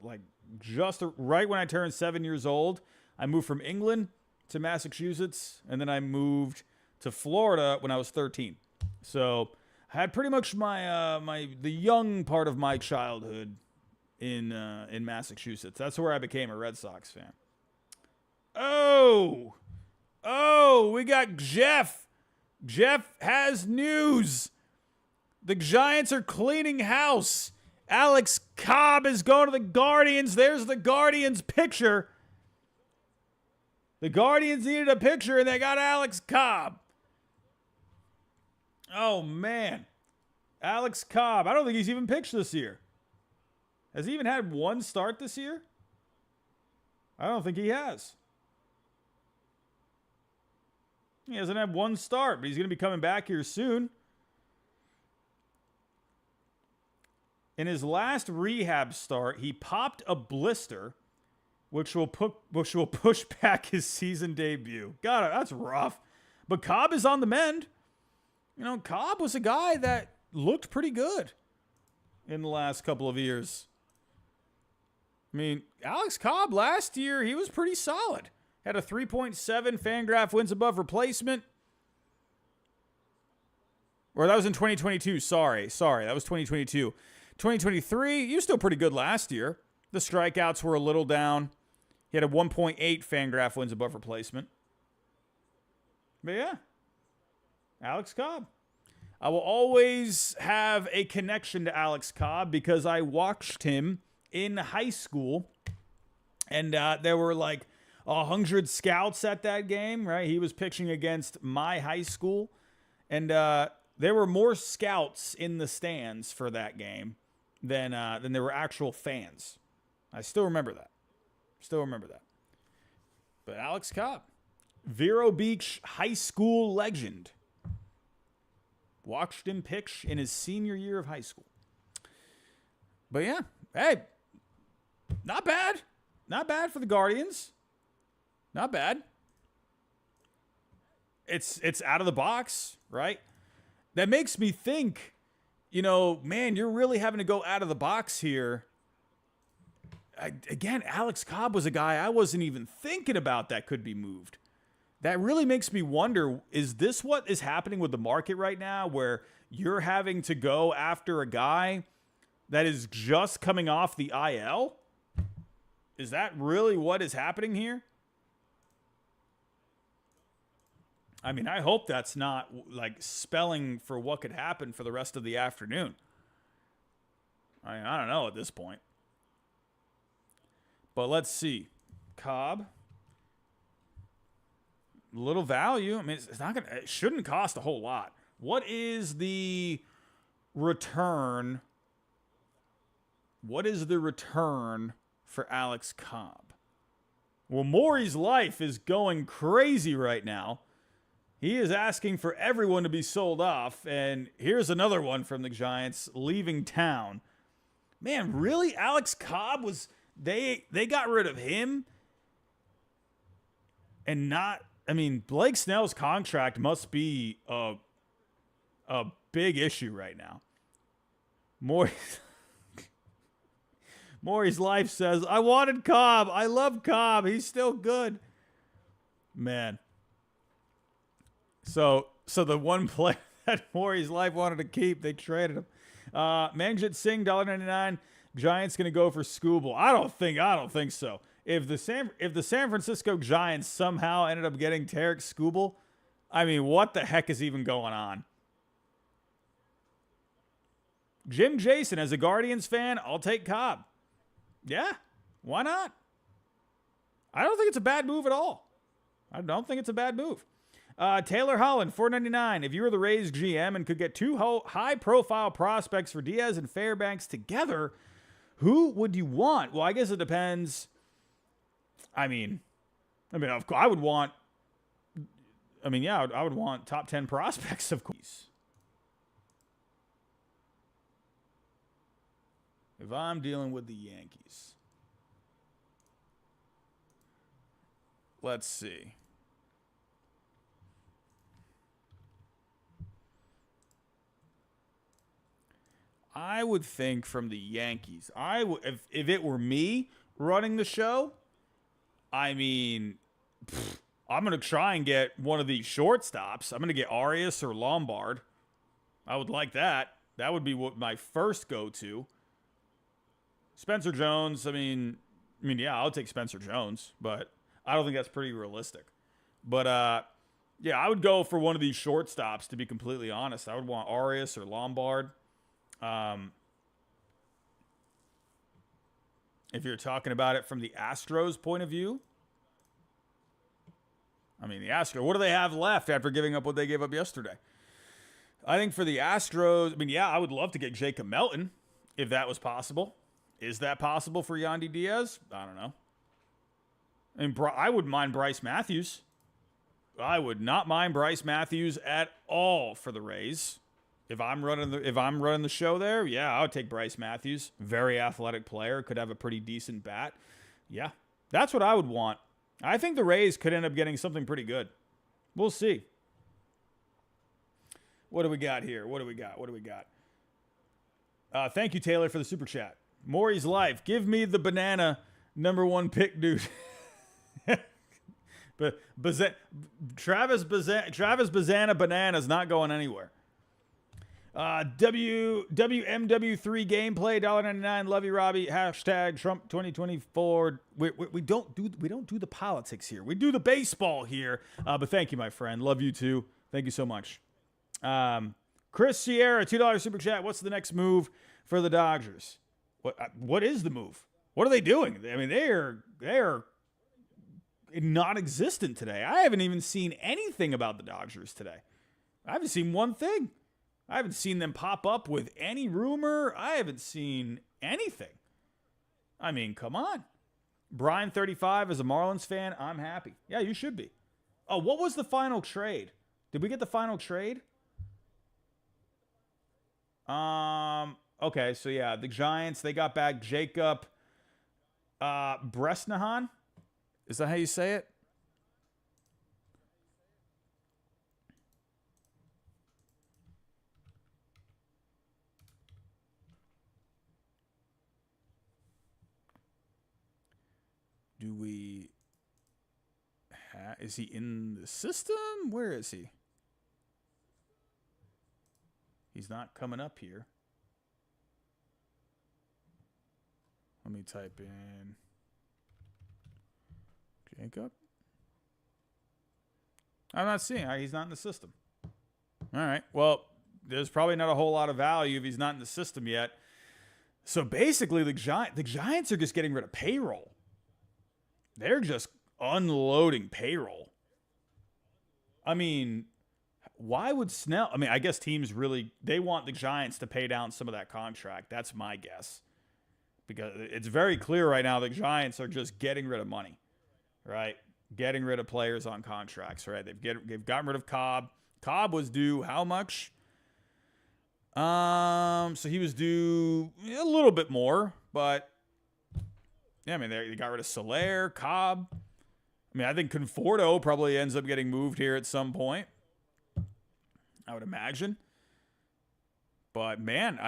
just right when I turned 7 years old. I moved from England to Massachusetts, and then I moved to Florida when I was 13. So I had pretty much the young part of my childhood in Massachusetts. That's where I became a Red Sox fan. Oh, we got Jeff. Jeff has news. The Giants are cleaning house. Alex Cobb is going to the Guardians. There's the Guardians picture. The Guardians needed a picture, and they got Alex Cobb. Oh, man. Alex Cobb. I don't think he's even pitched this year. Has he even had one start this year? I don't think he has. He hasn't had one start, but he's going to be coming back here soon. In his last rehab start, he popped a blister, which will push back his season debut. God, that's rough. But Cobb is on the mend. Cobb was a guy that looked pretty good in the last couple of years. I mean, Alex Cobb last year, he was pretty solid. Had a 3.7 Fangraph wins above replacement. Or that was in 2022. Sorry. That was 2022. 2023, he was still pretty good last year. The strikeouts were a little down. He had a 1.8 Fangraph wins above replacement. But yeah, Alex Cobb. I will always have a connection to Alex Cobb because I watched him in high school, and there were like 100 scouts at that game, right? He was pitching against my high school, and there were more scouts in the stands for that game than there were actual fans. I still remember that. But Alex Cobb, Vero Beach high school legend. Watched him pitch in his senior year of high school. But yeah, hey, not bad. Not bad for the Guardians. Not bad. It's out of the box, right? That makes me think, man, you're really having to go out of the box here. Again, Alex Cobb was a guy I wasn't even thinking about that could be moved. That really makes me wonder, is this what is happening with the market right now, where you're having to go after a guy that is just coming off the IL? Is that really what is happening here? I mean, I hope that's not like spelling for what could happen for the rest of the afternoon. I don't know at this point. But let's see. Cobb. Little value. I mean, it shouldn't cost a whole lot. What is the return? What is the return for Alex Cobb? Well, Maury's life is going crazy right now. He is asking for everyone to be sold off, and here's another one from the Giants leaving town. Man, really? Alex Cobb was... They got rid of him and not... I mean, Blake Snell's contract must be a big issue right now. Maury's life says, I wanted Cobb. I love Cobb. He's still good. Man. So the one player that Maury's life wanted to keep, they traded him. Manjit Singh, $1.99. Giants going to go for Skubal. I don't think so. If the San Francisco Giants somehow ended up getting Tarek Skubal, I mean, what the heck is even going on? Jim Jason, as a Guardians fan, I'll take Cobb. Yeah, why not? I don't think it's a bad move at all. I don't think it's a bad move. Taylor Holland, $4.99. If you were the Rays GM and could get two high-profile prospects for Diaz and Fairbanks together, who would you want? Well, I guess it depends. I mean, I would want. I would want top 10 prospects, of course. If I'm dealing with the Yankees, let's see. I would think from the Yankees, if it were me running the show, I mean, I'm going to try and get one of these shortstops. I'm going to get Arias or Lombard. I would like that. That would be what my first go-to. Spencer Jones, yeah, I'll take Spencer Jones, but I don't think that's pretty realistic. But, yeah, I would go for one of these shortstops, to be completely honest. I would want Arias or Lombard. If you're talking about it from the Astros point of view, the Astros, what do they have left after giving up what they gave up yesterday? I think for the Astros, I would love to get Jacob Melton if that was possible. Is that possible for Yandy Diaz? I don't know. I wouldn't mind Bryce Matthews. I would not mind Bryce Matthews at all for the Rays. If I'm running the show there, yeah, I would take Bryce Matthews. Very athletic player, could have a pretty decent bat. Yeah, that's what I would want. I think the Rays could end up getting something pretty good. We'll see. What do we got here? What do we got? Thank you, Taylor, for the super chat. Maury's life. Give me the banana #1 pick, dude. But Travis Bazana Banana's not going anywhere. WMW3 gameplay $1.99. Love you, Robbie. Hashtag Trump 2024. We don't do the politics here. We do the baseball here. But thank you, my friend. Love you too. Thank you so much. Chris Sierra, $2 super chat. What's the next move for the Dodgers? What is the move? What are they doing? I mean, they are non-existent today. I haven't even seen anything about the Dodgers today. I haven't seen one thing. I haven't seen them pop up with any rumor. I haven't seen anything. I mean, come on. Brian 35 as a Marlins fan, I'm happy. Yeah, you should be. Oh, what was the final trade? Did we get the final trade? Okay, so yeah, the Giants, they got back Jacob Bresnahan. Is that how you say it? Do we is he in the system? Where is he? He's not coming up here. Let me type in Jacob. I'm not seeing. He's not in the system. All right. Well, there's probably not a whole lot of value if he's not in the system yet. So basically, the Giants are just getting rid of payroll. They're just unloading payroll. I mean, why would Snell? I mean, I guess teams they want the Giants to pay down some of that contract. That's my guess. Because it's very clear right now the Giants are just getting rid of money, right? Getting rid of players on contracts, right? They've gotten rid of Cobb. Cobb was due how much? So he was due a little bit more, but yeah, I mean, they got rid of Soler, Cobb. I mean, I think Conforto probably ends up getting moved here at some point. I would imagine. But man,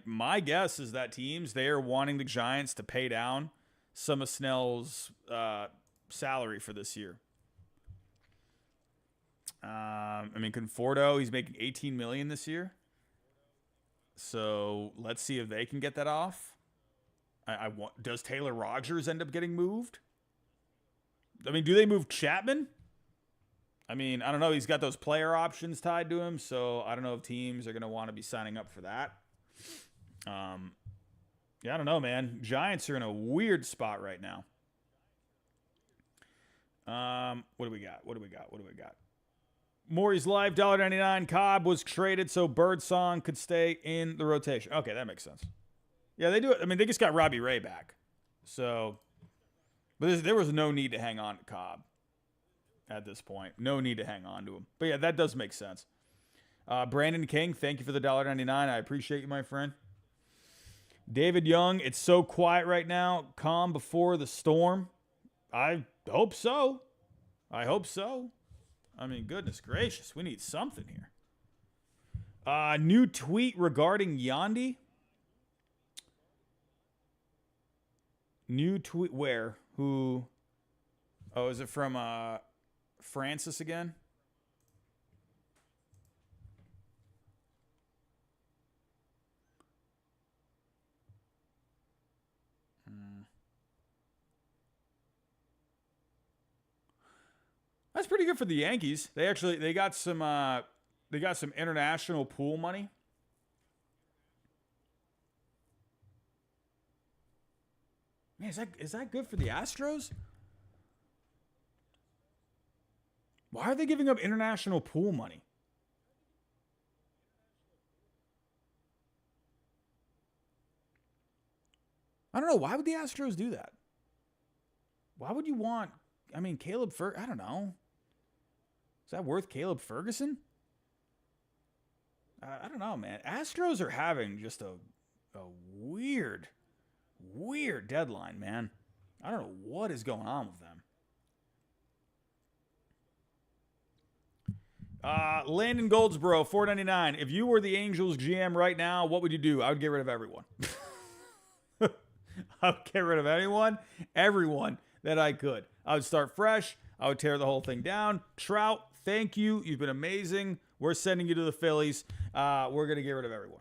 my guess is that teams, they are wanting the Giants to pay down some of Snell's salary for this year. I mean, Conforto, he's making $18 million this year. So let's see if they can get that off. Does Taylor Rogers end up getting moved? I mean, do they move Chapman? I mean, I don't know. He's got those player options tied to him, so I don't know if teams are going to want to be signing up for that. Yeah, I don't know, man. Giants are in a weird spot right now. What do we got? Maury's Live, $1.99. Cobb was traded so Birdsong could stay in the rotation. Okay, that makes sense. Yeah, they do it. I mean, they just got Robbie Ray back. So, but there was no need to hang on to Cobb at this point. No need to hang on to him. But yeah, that does make sense. Brandon King, thank you for the $1.99. I appreciate you, my friend. David Young, it's so quiet right now. Calm before the storm. I hope so. I mean, goodness gracious, we need something here. New tweet regarding Yandy. New tweet where? Who? Oh, is it from Francis again? That's pretty good for the Yankees. They got some international pool money. Man, is that good for the Astros? Why are they giving up international pool money? I don't know. Why would the Astros do that? Why would you want, I mean, Caleb Ferguson? I don't know. Is that worth Caleb Ferguson? I don't know, man. Astros are having just a weird deadline, man. I don't know what is going on with them. Landon Goldsboro, $4.99. If you were the Angels GM right now, what would you do? I would get rid of everyone. I would get rid of everyone that I could. I would start fresh. I would tear the whole thing down. Trout, thank you. You've been amazing. We're sending you to the Phillies. We're going to get rid of everyone.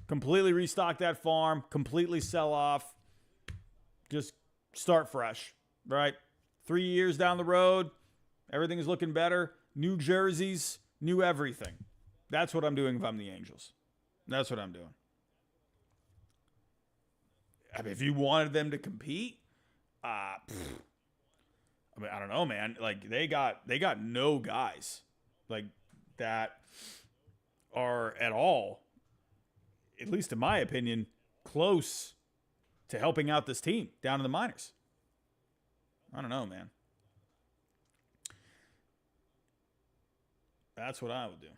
Completely restock that farm. Completely sell off. Just start fresh, right? 3 years down the road, everything is looking better. New jerseys, new everything. That's what I'm doing if I'm the Angels. That's what I'm doing. I mean, if you wanted them to compete, I mean, I don't know, man. Like they got no guys like that are at all, at least in my opinion, close to helping out this team down in the minors. I don't know, man. That's what I would do.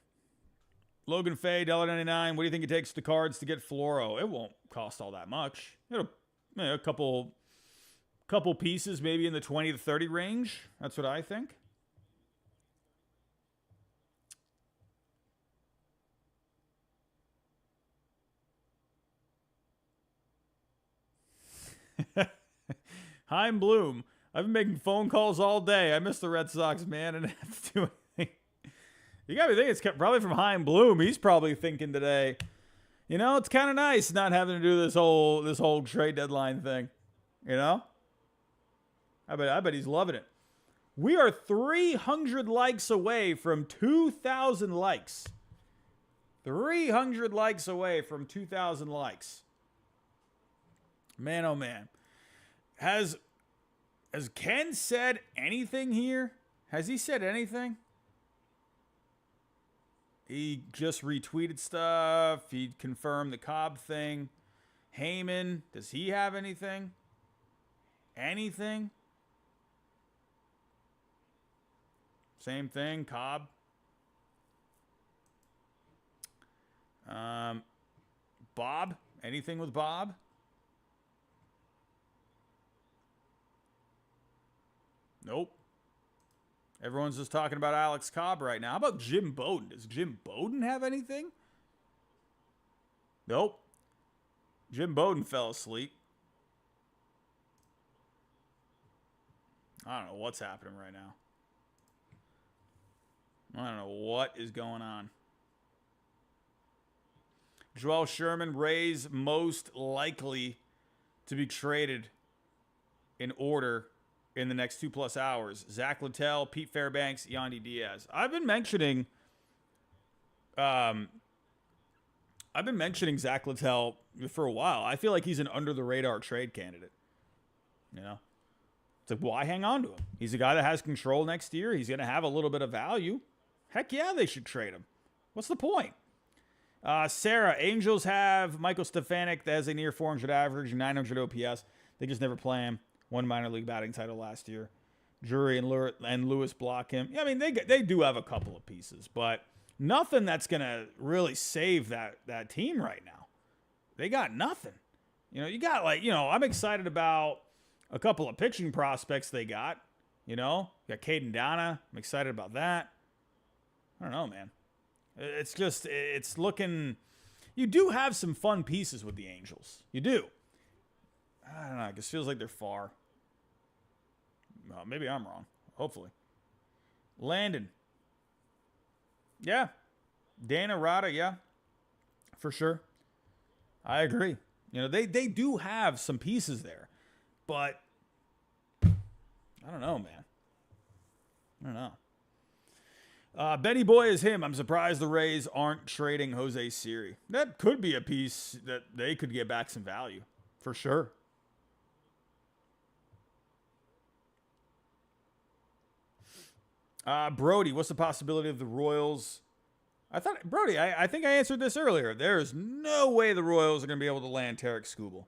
Logan Fay, $1.99. What do you think it takes the Cards to get Floro? It won't cost all that much. It'll, a couple pieces, maybe in the 20 to 30 range. That's what I think. Heim Bloom. I've been making phone calls all day. I miss the Red Sox, man, and I have to do anything. You got me thinking it's probably from Heim Bloom. He's probably thinking today, you know, it's kind of nice not having to do this whole trade deadline thing. You know? I bet he's loving it. We are 300 likes away from 2,000 likes. 300 likes away from 2,000 likes. Man, oh man. Has Ken said anything here? Has he said anything? He just retweeted stuff. He confirmed the Cobb thing. Heyman, does he have anything? Anything? Same thing, Cobb. Bob? Anything with Bob? Nope. Everyone's just talking about Alex Cobb right now. How about Jim Bowden? Does Jim Bowden have anything? Nope. Jim Bowden fell asleep. I don't know what's happening right now. I don't know what is going on. Joel Sherman, Rays most likely to be traded in order in the next 2+ hours. Zach Littell, Pete Fairbanks, Yandy Diaz. I've been mentioning Zach Littell for a while. I feel like he's an under-the-radar trade candidate. You know? It's like, why hang on to him? He's a guy that has control next year. He's going to have a little bit of value. Heck yeah, they should trade him. What's the point? Sarah, Angels have Michael Stefanik that has a near 400 average, 900 OPS. They just never play him. Won minor league batting title last year. Drury and Lewis block him. Yeah, I mean, they do have a couple of pieces, but nothing that's going to really save that team right now. They got nothing. You know, you got I'm excited about a couple of pitching prospects they got. You know, you got Caden Donna. I'm excited about that. I don't know, man. It's looking, you do have some fun pieces with the Angels. You do. I don't know. It just feels like they're far. Well, maybe I'm wrong. Hopefully. Landon. Yeah. Dana Rada, yeah. For sure. I agree. You know, they do have some pieces there. But I don't know, man. I don't know. Benny Boy is him. I'm surprised the Rays aren't trading Jose Siri. That could be a piece that they could get back some value. For sure. Brody, what's the possibility of the Royals? I think I answered this earlier. There's no way the Royals are going to be able to land Tarek Skubal.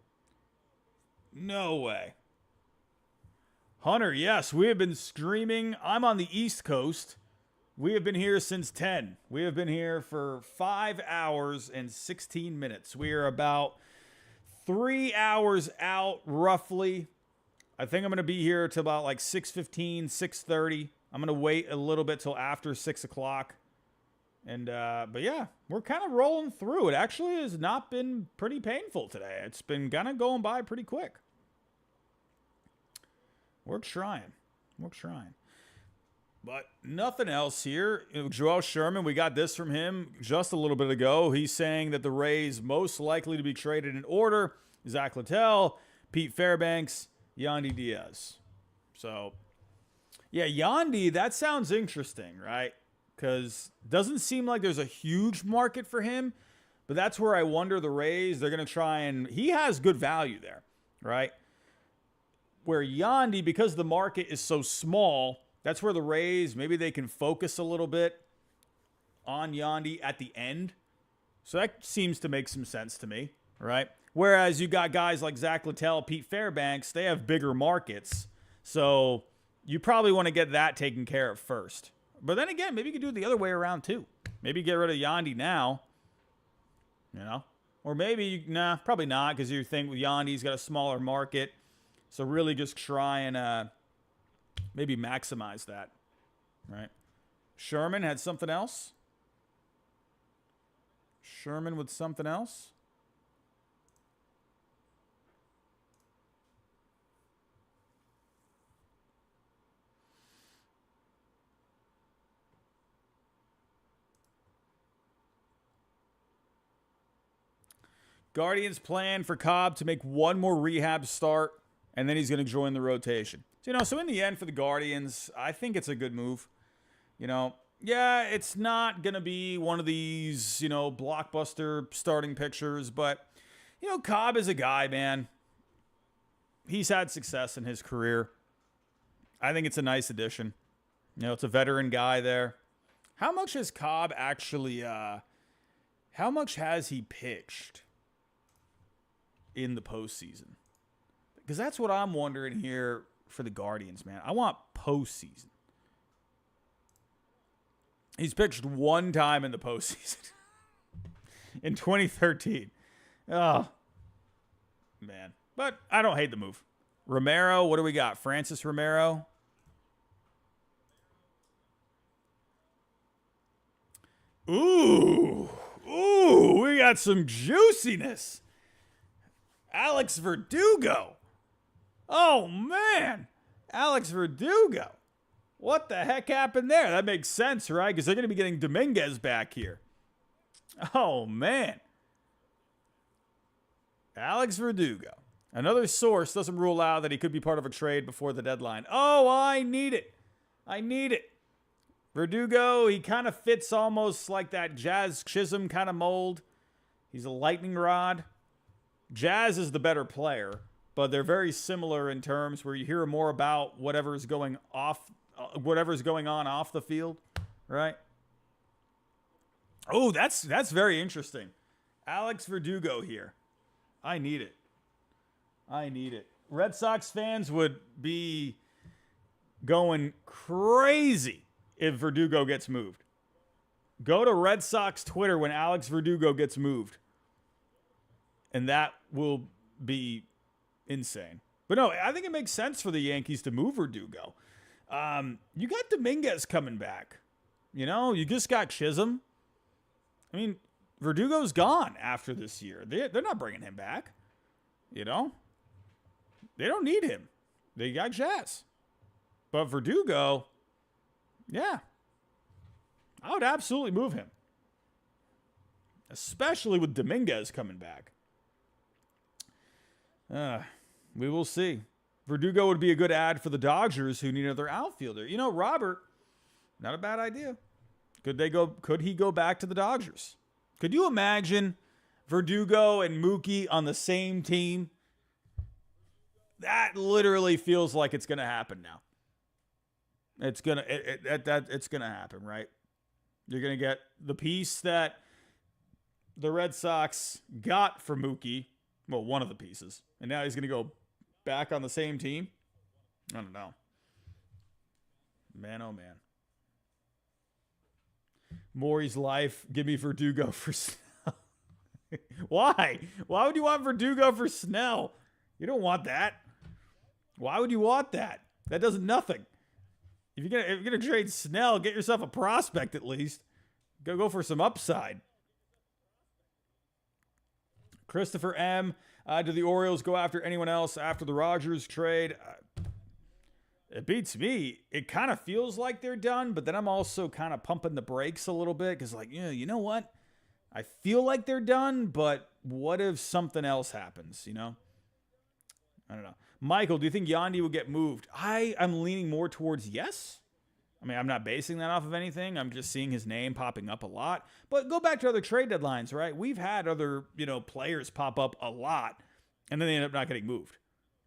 No way. Hunter, yes, we have been streaming. I'm on the East Coast. We have been here since 10. We have been here for 5 hours and 16 minutes. We are about 3 hours out, roughly. I think I'm going to be here till about like 6:15, 6:30. I'm going to wait a little bit till after 6 o'clock. And, but yeah, we're kind of rolling through. It actually has not been pretty painful today. It's been kind of going by pretty quick. We're trying. But nothing else here. Joel Sherman, we got this from him just a little bit ago. He's saying that the Rays most likely to be traded in order: Zach Littell, Pete Fairbanks, Yandy Diaz. So, yeah, Yandy, that sounds interesting, right? Because doesn't seem like there's a huge market for him. But that's where I wonder the Rays, they're going to try and... He has good value there. right? Where Yandy, because the market is so small, that's where the Rays, maybe they can focus a little bit on Yandy at the end. So that seems to make some sense to me, right? Whereas you got guys like Zach Littell, Pete Fairbanks, they have bigger markets. So you probably want to get that taken care of first. But then again, maybe you could do it the other way around too. Maybe get rid of Yandy now, you know? Or maybe, probably not, because you think with Yandy's got a smaller market. So really just try and maybe maximize that, right? Sherman had something else. Sherman with something else. Guardians plan for Cobb to make one more rehab start, and then he's going to join the rotation. So in the end for the Guardians, I think it's a good move. Yeah, it's not going to be one of these, blockbuster starting pitchers, but, Cobb is a guy, man. He's had success in his career. I think it's a nice addition. It's a veteran guy there. How much has Cobb actually, how much has he pitched in the postseason? Because that's what I'm wondering here for the Guardians, man. I want postseason. He's pitched one time in the postseason in 2013. Oh, man. But I don't hate the move. Romero, what do we got? Francis Romero. Ooh, we got some juiciness. Alex Verdugo. Oh, man. Alex Verdugo. What the heck happened there? That makes sense, right? Because they're going to be getting Dominguez back here. Oh, man. Alex Verdugo. Another source doesn't rule out that he could be part of a trade before the deadline. Oh, I need it. Verdugo, he kind of fits almost like that Jazz Chisholm kind of mold. He's a lightning rod. Jazz is the better player, but they're very similar in terms where you hear more about whatever's going on off the field, right? Oh, that's very interesting. Alex Verdugo here. I need it. Red Sox fans would be going crazy if Verdugo gets moved. Go to Red Sox Twitter when Alex Verdugo gets moved. And that will be insane. But no, I think it makes sense for the Yankees to move Verdugo. You got Dominguez coming back. You just got Chisholm. I mean, Verdugo's gone after this year. They're not bringing him back. They don't need him. They got Jazz. But Verdugo, yeah, I would absolutely move him. Especially with Dominguez coming back. We will see. Verdugo would be a good ad for the Dodgers who need another outfielder. Robert, not a bad idea. Could he go back to the Dodgers? Could you imagine Verdugo and Mookie on the same team? That literally feels like it's going to happen now. It's going to happen, right? You're going to get the piece that the Red Sox got for Mookie. Well, one of the pieces. And now he's going to go back on the same team? I don't know. Man, oh man. Maury's life. Give me Verdugo for Snell. Why? Why would you want Verdugo for Snell? You don't want that. Why would you want that? That does nothing. If you're gonna trade Snell, get yourself a prospect at least. Go for some upside. Christopher M. Do the Orioles go after anyone else after the Rogers trade? It beats me. It kind of feels like they're done, but then I'm also kind of pumping the brakes a little bit because, you know what? I feel like they're done, but what if something else happens, I don't know. Michael, do you think Yandy will get moved? I'm leaning more towards yes. I mean, I'm not basing that off of anything. I'm just seeing his name popping up a lot. But go back to other trade deadlines, right? We've had other, players pop up a lot, and then they end up not getting moved,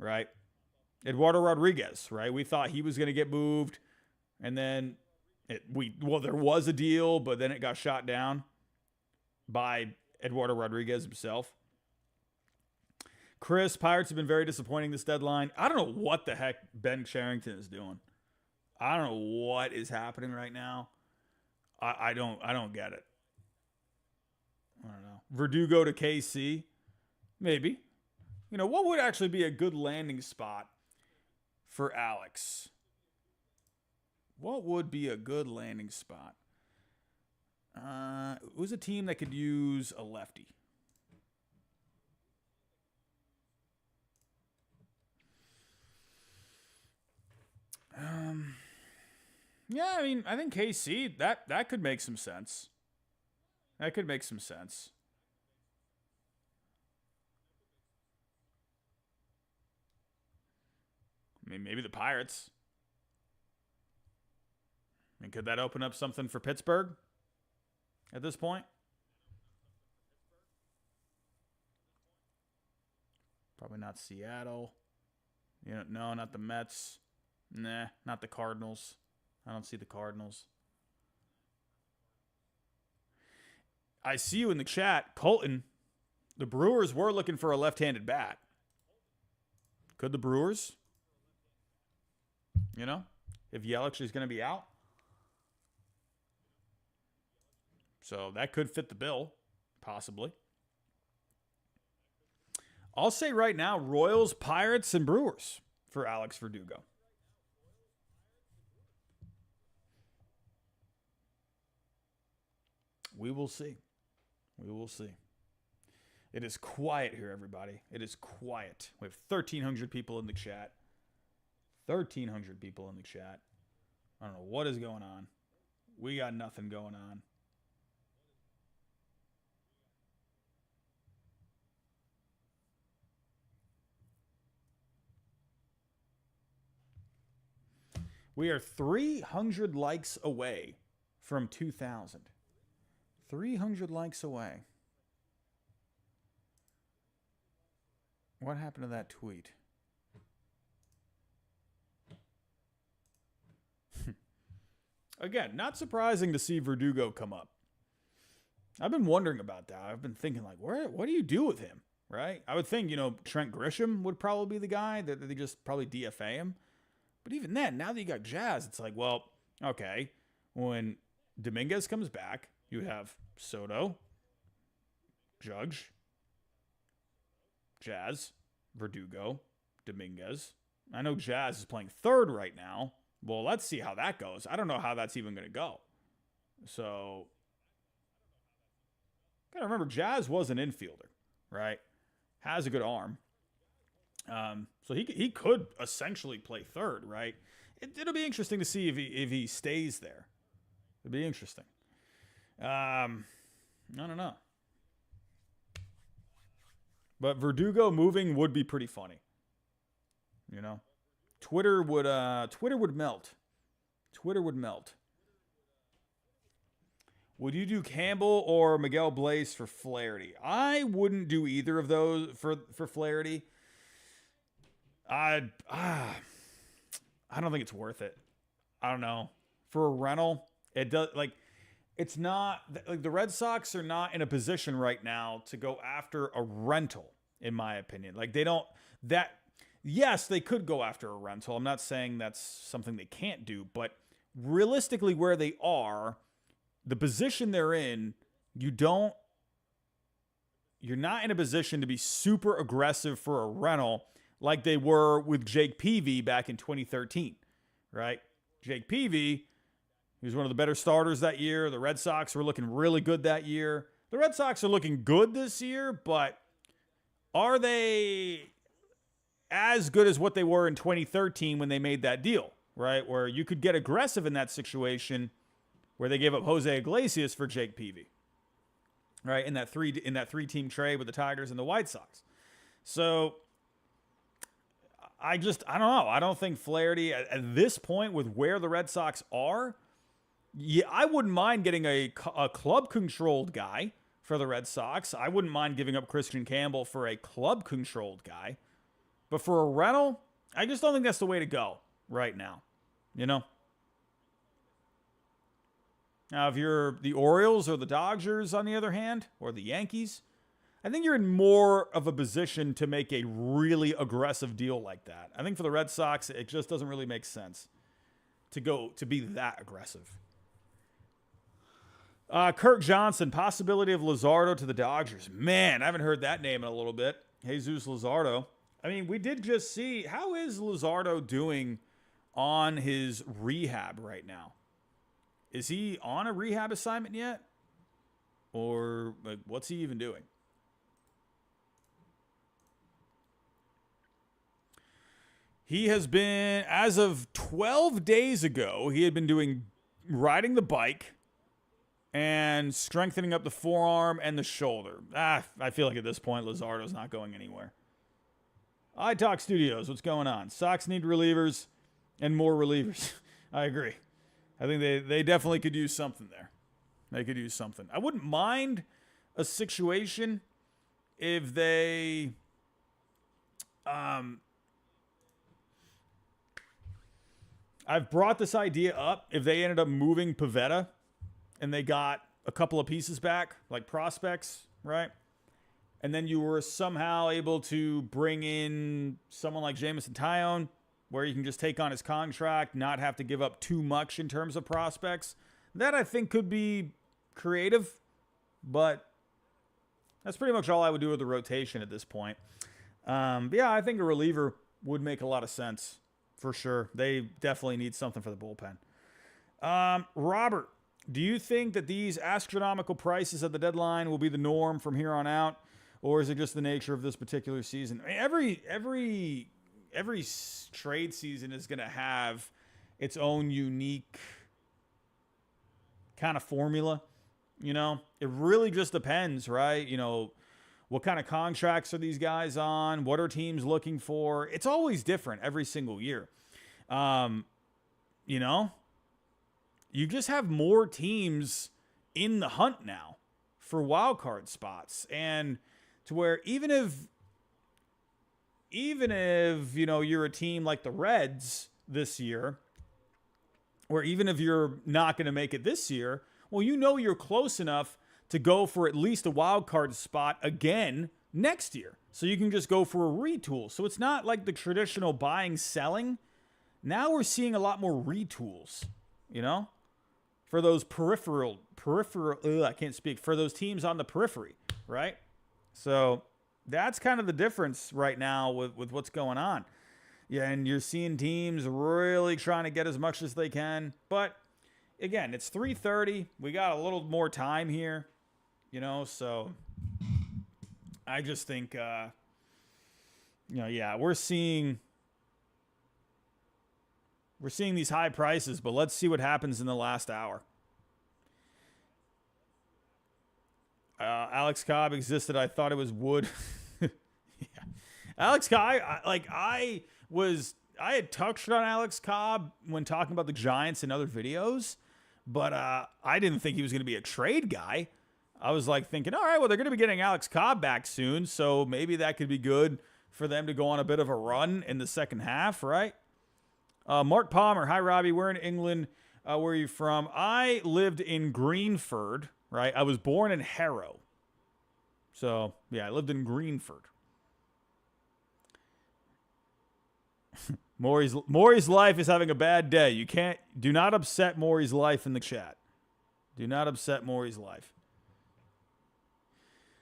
right? Eduardo Rodriguez, right? We thought he was going to get moved, and then there was a deal, but then it got shot down by Eduardo Rodriguez himself. Chris, Pirates have been very disappointing this deadline. I don't know what the heck Ben Cherington is doing. I don't know what is happening right now. I don't get it. I don't know. Verdugo to KC, maybe. You know, what would actually be a good landing spot for Alex? What would be a good landing spot? It was a team that could use a lefty. Yeah, I mean, I think KC, that could make some sense. That could make some sense. I mean, maybe the Pirates. I mean, could that open up something for Pittsburgh at this point? Probably not Seattle. You know, no, not the Mets. Nah, not the Cardinals. I don't see the Cardinals. I see you in the chat. Colton, the Brewers were looking for a left-handed bat. Could the Brewers? You know, if Yelich is going to be out. So that could fit the bill, possibly. I'll say right now, Royals, Pirates, and Brewers for Alex Verdugo. We will see. We will see. It is quiet here, everybody. It is quiet. We have 1,300 people in the chat. 1,300 people in the chat. I don't know what is going on. We got nothing going on. We are 300 likes away from 2,000. 300 likes away. What happened to that tweet? Again, not surprising to see Verdugo come up. I've been wondering about that. I've been thinking, like, what do you do with him, right? I would think, you know, Trent Grisham would probably be the guy that they just probably DFA him. But even then, now that you got Jazz, it's like, well, okay, when Dominguez comes back, you have Soto, Judge, Jazz, Verdugo, Dominguez. I know Jazz is playing third right now. Well, let's see how that goes. I don't know how that's even going to go. So, gotta remember, Jazz was an infielder, right? Has a good arm. So he could essentially play third, right? It'll be interesting to see if he stays there. It'll be interesting. I don't know. But Verdugo moving would be pretty funny. You know? Twitter would melt. Twitter would melt. Would you do Campbell or Miguel Blaze for Flaherty? I wouldn't do either of those for Flaherty. I don't think it's worth it. I don't know. For a rental, it does, like, it's not, like, the Red Sox are not in a position right now to go after a rental, in my opinion. Like, they don't, yes, they could go after a rental. I'm not saying that's something they can't do, but realistically where they are, the position they're in, you're not in a position to be super aggressive for a rental like they were with Jake Peavy back in 2013, right? Jake Peavy, he was one of the better starters that year. The Red Sox were looking really good that year. The Red Sox are looking good this year, but are they as good as what they were in 2013 when they made that deal, right? Where you could get aggressive in that situation where they gave up Jose Iglesias for Jake Peavy, right? In that three-team trade with the Tigers and the White Sox. So I don't know. I don't think Flaherty at this point with where the Red Sox are, yeah, I wouldn't mind getting a club-controlled guy for the Red Sox. I wouldn't mind giving up Christian Campbell for a club-controlled guy. But for a rental, I just don't think that's the way to go right now. You know? Now, if you're the Orioles or the Dodgers, on the other hand, or the Yankees, I think you're in more of a position to make a really aggressive deal like that. I think for the Red Sox, it just doesn't really make sense to be that aggressive. Kirk Johnson, possibility of Luzardo to the Dodgers. Man, I haven't heard that name in a little bit. Jesus Luzardo. I mean, we did just see, how is Luzardo doing on his rehab right now? Is he on a rehab assignment yet? Or like, what's he even doing? He has been, as of 12 days ago, he had been riding the bike and strengthening up the forearm and the shoulder. I feel like at this point, Luzardo's not going anywhere. iTalk Studios, what's going on? Sox need relievers and more relievers. I agree. I think they definitely could use something there. They could use something. I wouldn't mind a situation if they... I've brought this idea up. If they ended up moving Pivetta and they got a couple of pieces back, like prospects, right? And then you were somehow able to bring in someone like Jameson Taillon, where you can just take on his contract, not have to give up too much in terms of prospects. That, I think, could be creative, but that's pretty much all I would do with the rotation at this point. But yeah, I think a reliever would make a lot of sense, for sure. They definitely need something for the bullpen. Robert, do you think that these astronomical prices at the deadline will be the norm from here on out, or is it just the nature of this particular season? I mean, every trade season is going to have its own unique kind of formula. You know, it really just depends, right? You know, what kind of contracts are these guys on? What are teams looking for? It's always different every single year. You know, you just have more teams in the hunt now for wild card spots, and to where even if, you know, you're a team like the Reds this year, or even if you're not going to make it this year, well, you know you're close enough to go for at least a wild card spot again next year. So you can just go for a retool. So it's not like the traditional buying, selling. Now we're seeing a lot more retools, you know, for those peripheral, I can't speak, for those teams on the periphery, right? So that's kind of the difference right now with what's going on. Yeah, and you're seeing teams really trying to get as much as they can. But again, it's 3:30. We got a little more time here, you know, so I just think, you know, yeah, we're seeing these high prices, but let's see what happens in the last hour. Alex Cobb existed. I thought it was Wood. Yeah. Alex Cobb, I had touched on Alex Cobb when talking about the Giants in other videos, but I didn't think he was going to be a trade guy. I was like thinking, all right, well, they're going to be getting Alex Cobb back soon, so maybe that could be good for them to go on a bit of a run in the second half, right? Mark Palmer, hi, Robbie. We're in England. Where are you from? I lived in Greenford, right? I was born in Harrow. So, yeah, I lived in Greenford. Maury's life is having a bad day. Do not upset Maury's life in the chat. Do not upset Maury's life.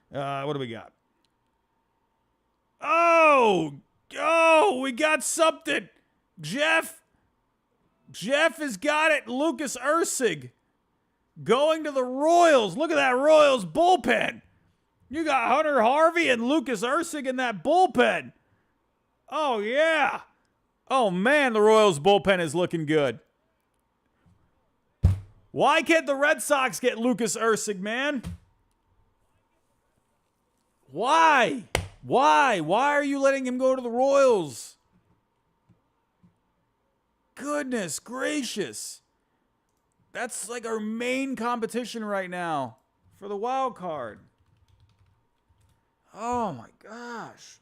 What do we got? Oh, we got something. Jeff has got it. Lucas Erceg going to the Royals. Look at that Royals bullpen. You got Hunter Harvey and Lucas Erceg in that bullpen. Oh, yeah. Oh, man, the Royals bullpen is looking good. Why can't the Red Sox get Lucas Erceg, man? Why? Why are you letting him go to the Royals? Goodness gracious. That's like our main competition right now for the wild card. Oh my gosh.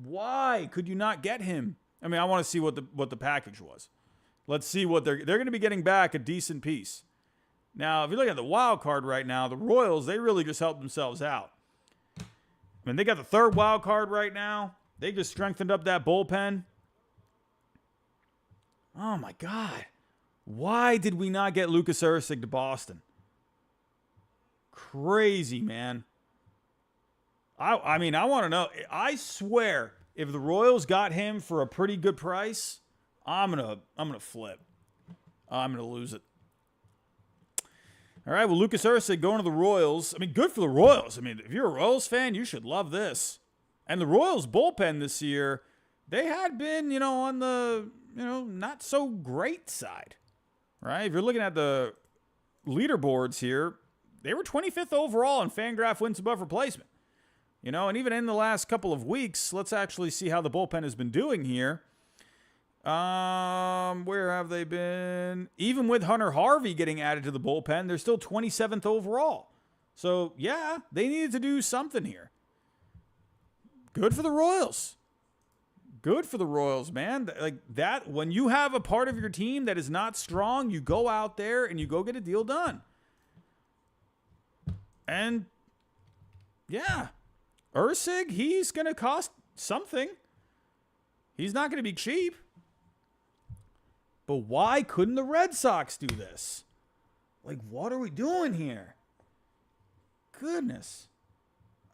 Why could you not get him? I mean, I want to see what the package was. Let's see what they're going to be getting back a decent piece. Now, if you look at the wild card right now, the Royals, they really just helped themselves out. I mean, they got the third wild card right now. They just strengthened up that bullpen. Oh, my God. Why did we not get Lucas Erceg to Boston? Crazy, man. I mean, I want to know. I swear, if the Royals got him for a pretty good price, I'm gonna flip. I'm gonna lose it. All right, well, Lucas Erceg going to the Royals. I mean, good for the Royals. I mean, if you're a Royals fan, you should love this. And the Royals bullpen this year, they had been, on the, not so great side, right? If you're looking at the leaderboards here, they were 25th overall in Fangraph wins above replacement. And even in the last couple of weeks, let's actually see how the bullpen has been doing here. Where have they been? Even with Hunter Harvey getting added to the bullpen, they're still 27th overall. So, yeah, they needed to do something here. Good for the Royals. Good for the Royals, man. Like that, when you have a part of your team that is not strong, you go out there and you go get a deal done. And, yeah, Erceg, he's going to cost something. He's not going to be cheap. But why couldn't the Red Sox do this? Like, what are we doing here? Goodness.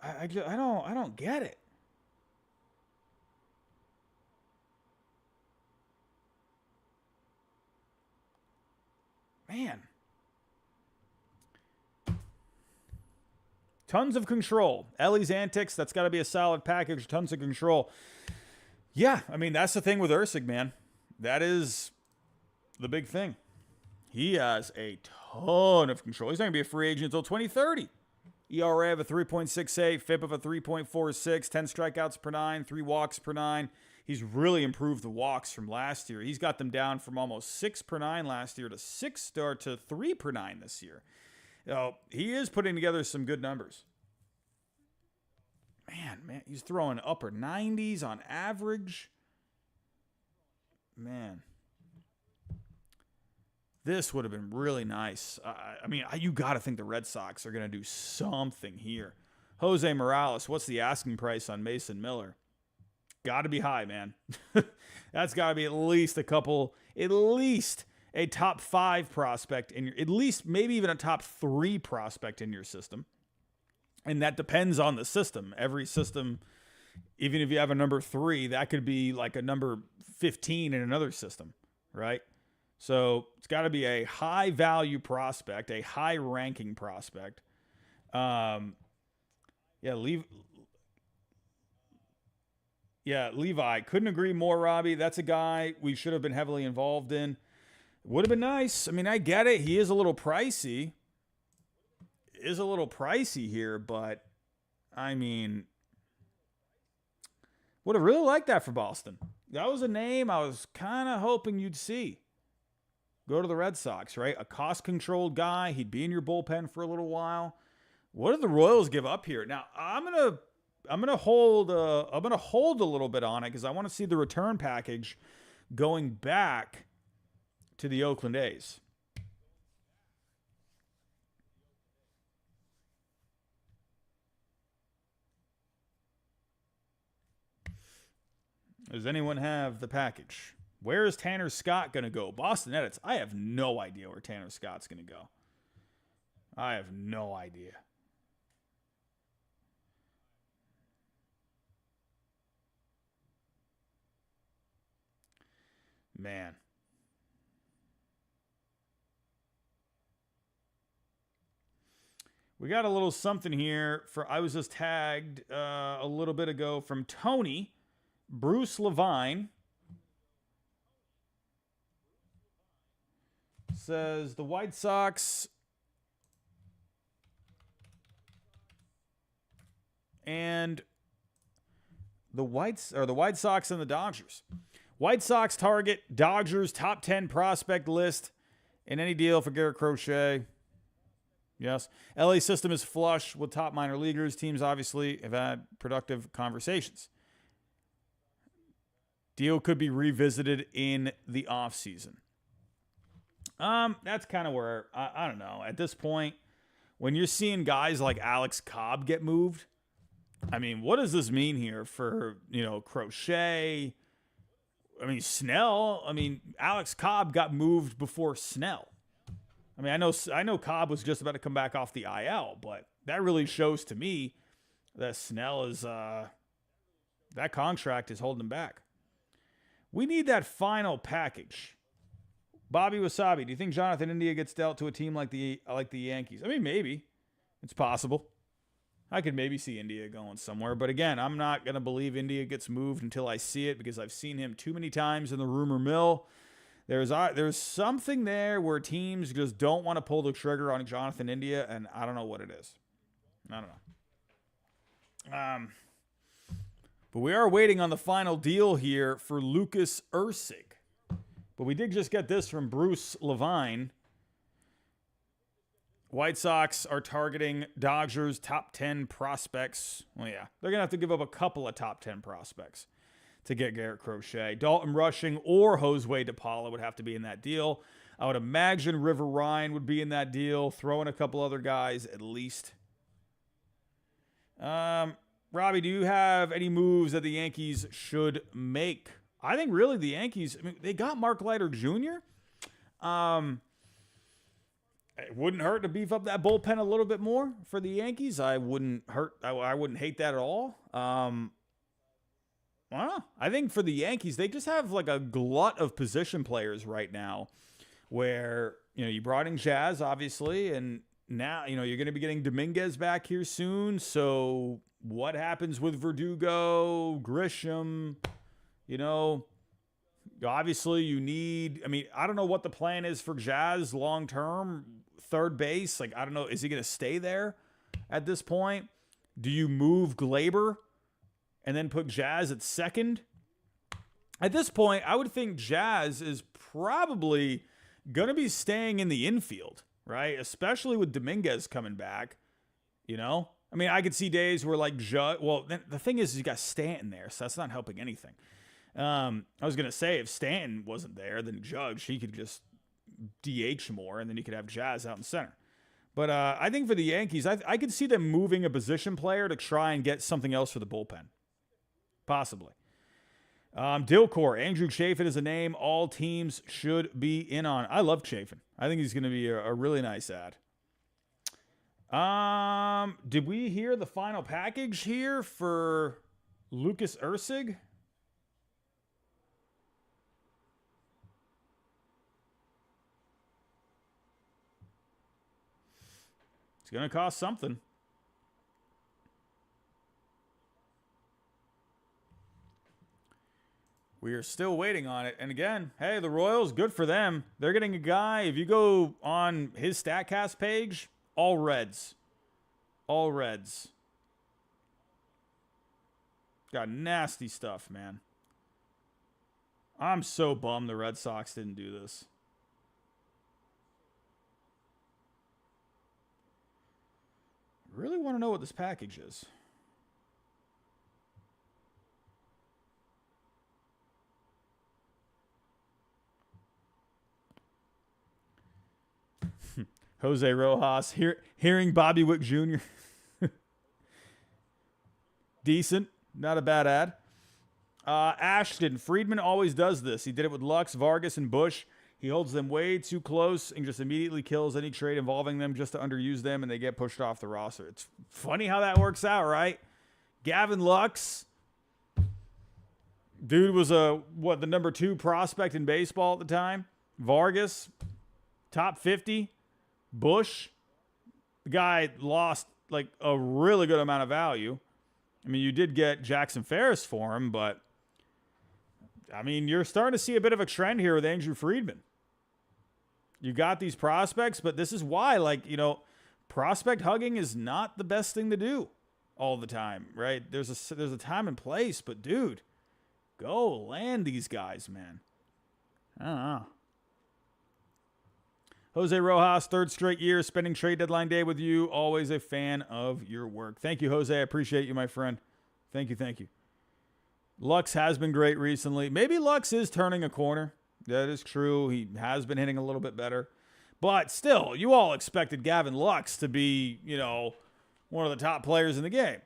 I don't get it. Man. Tons of control. Ellie's Antics, that's got to be a solid package. Tons of control. Yeah, I mean, that's the thing with Erceg, man. That is the big thing. He has a ton of control. He's not going to be a free agent until 2030. ERA of a 3.68, FIP of a 3.46, 10 strikeouts per 9, 3 walks per 9. He's really improved the walks from last year. He's got them down from almost 6 per 9 last year to 3 per 9 this year. He is putting together some good numbers. Man, he's throwing upper 90s on average. Man. This would have been really nice. I mean, you got to think the Red Sox are going to do something here. Jose Morales, what's the asking price on Mason Miller? Got to be high, man. That's got to be at least a top 5 prospect at least maybe even a top 3 prospect in your system. And that depends on the system. Every system, even if you have a number 3, that could be like a number 15 in another system, right? So it's got to be a high value prospect, a high ranking prospect. Levi, couldn't agree more, Robbie. That's a guy we should have been heavily involved in. Would have been nice. I mean, I get it. He is a little pricey. Here, but I mean, would have really liked that for Boston. That was a name I was kind of hoping you'd see. Go to the Red Sox, right? A cost-controlled guy. He'd be in your bullpen for a little while. What did the Royals give up here? Now, I'm gonna hold a little bit on it because I want to see the return package going back to the Oakland A's. Does anyone have the package? Where is Tanner Scott going to go? Boston Edits. I have no idea where Tanner Scott's going to go. I have no idea. Man. We got a little something here. I was just tagged a little bit ago from Tony. Bruce Levine says the White Sox and the White Sox and the Dodgers. White Sox target Dodgers top 10 prospect list in any deal for Garrett Crochet. Yes. LA system is flush with top minor leaguers. Teams obviously have had productive conversations. Deal could be revisited in the offseason. That's kind of where, I don't know. At this point, when you're seeing guys like Alex Cobb get moved, I mean, what does this mean here for, Crochet? I mean, Snell. I mean, Alex Cobb got moved before Snell. I mean, I know Cobb was just about to come back off the IL, but that really shows to me that Snell is, that contract is holding him back. We need that final package. Bobby Wasabi, do you think Jonathan India gets dealt to a team like the Yankees? I mean, maybe. It's possible. I could maybe see India going somewhere. But again, I'm not going to believe India gets moved until I see it because I've seen him too many times in the rumor mill. There's something there where teams just don't want to pull the trigger on Jonathan India, and I don't know what it is. I don't know. But we are waiting on the final deal here for Lucas Erceg. But we did just get this from Bruce Levine. White Sox are targeting Dodgers top 10 prospects. Well, yeah, they're going to have to give up a couple of top 10 prospects to get Garrett Crochet. Dalton Rushing or Josue DePaula would have to be in that deal. I would imagine River Ryan would be in that deal. Throw in a couple other guys at least. Robbie, do you have any moves that the Yankees should make? I think really the Yankees, I mean, they got Mark Leiter Jr. It wouldn't hurt to beef up that bullpen a little bit more for the Yankees. I wouldn't hate that at all. I don't know. I think for the Yankees, they just have like a glut of position players right now where, you brought in Jazz, obviously, and now, you're going to be getting Dominguez back here soon. So what happens with Verdugo, Grisham, obviously you need, I don't know what the plan is for Jazz long-term, third base. Like, I don't know. Is he going to stay there at this point? Do you move Glaber and then put Jazz at second? At this point, I would think Jazz is probably going to be staying in the infield, right? Especially with Dominguez coming back, I could see days where like the thing is you got Stanton there, so that's not helping anything. I was going to say if Stanton wasn't there, then Judge, he could just DH more, and then you could have Jazz out in center. But I think for the Yankees, I could see them moving a position player to try and get something else for the bullpen. Possibly. Dilcor, Andrew Chafin is a name all teams should be in on. I love Chafin. I think he's going to be a really nice ad. Did we hear the final package here for Lucas Erceg? It's going to cost something. We are still waiting on it. And again, hey, the Royals, good for them. They're getting a guy, if you go on his StatCast page, all Reds. All Reds. Got nasty stuff, man. I'm so bummed the Red Sox didn't do this. Really want to know what this package is. Jose Rojas, hearing Bobby Wick Jr. Decent. Not a bad ad. Ashton, Friedman always does this. He did it with Lux, Vargas, and Bush. He holds them way too close and just immediately kills any trade involving them just to underuse them, and they get pushed off the roster. It's funny how that works out, right? Gavin Lux. Dude was the number 2 prospect in baseball at the time. Vargas, top 50. Bush, the guy lost like a really good amount of value. You did get Jackson Ferris for him, but you're starting to see a bit of a trend here with Andrew Friedman. You got these prospects, but this is why, prospect hugging is not the best thing to do all the time, right? There's a time and place, but dude, go land these guys, man. I don't know. Jose Rojas, 3rd straight year, spending trade deadline day with you. Always a fan of your work. Thank you, Jose. I appreciate you, my friend. Thank you. Lux has been great recently. Maybe Lux is turning a corner. That is true. He has been hitting a little bit better. But still, you all expected Gavin Lux to be, one of the top players in the game.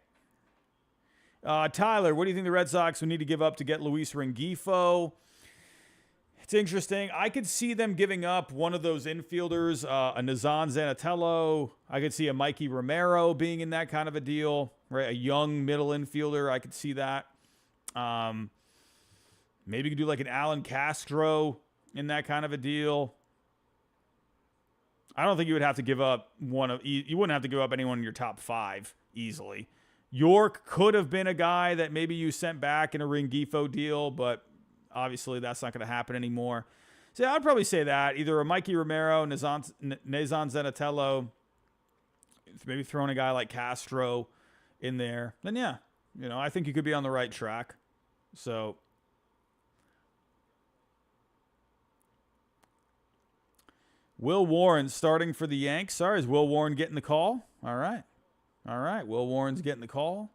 Tyler, what do you think the Red Sox would need to give up to get Luis Rengifo? It's interesting. I could see them giving up one of those infielders, a Nazan Zanatello. I could see a Mikey Romero being in that kind of a deal, right? A young middle infielder. I could see that. Maybe you could do like an Alan Castro in that kind of a deal. I don't think you would have to give up you wouldn't have to give up anyone in your top 5 easily. York could have been a guy that maybe you sent back in a Rengifo deal, but obviously that's not going to happen anymore. So yeah, I'd probably say that. Either a Mikey Romero, Nazan Zanatello, maybe throwing a guy like Castro in there. Then yeah, I think you could be on the right track. So Will Warren starting for the Yanks. Sorry, is Will Warren getting the call? All right. Will Warren's getting the call.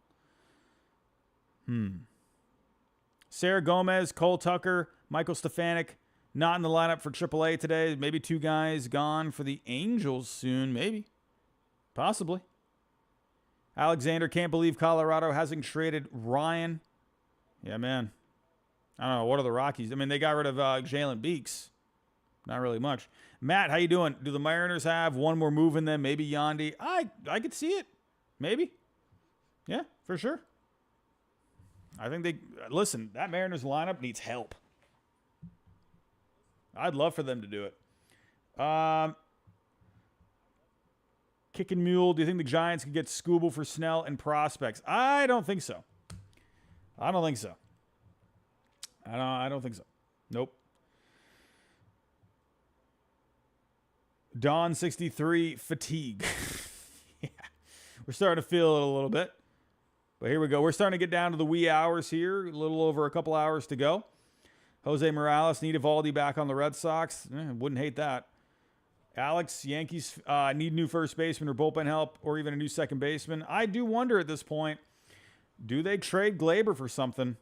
Sarah Gomez, Cole Tucker, Michael Stefanik, not in the lineup for AAA today. Maybe 2 guys gone for the Angels soon. Maybe. Possibly. Alexander, can't believe Colorado hasn't traded Ryan. Yeah, man. I don't know. What are the Rockies? I mean, they got rid of Jalen Beeks. Not really much. Matt, how you doing? Do the Mariners have one more move in them? Maybe Yandy. I could see it. Maybe. Yeah, for sure. I think listen, that Mariners lineup needs help. I'd love for them to do it. Kicking Mule, do you think the Giants could get Skubal for Snell and prospects? I don't think so. I don't think so. Nope. Dawn 63 fatigue. Yeah. We're starting to feel it a little bit. But here we go. We're starting to get down to the wee hours here. A little over a couple hours to go. Jose Morales, need Evaldi back on the Red Sox. Wouldn't hate that. Alex, Yankees need new first baseman or bullpen help or even a new second baseman. I do wonder at this point, do they trade Glaber for something?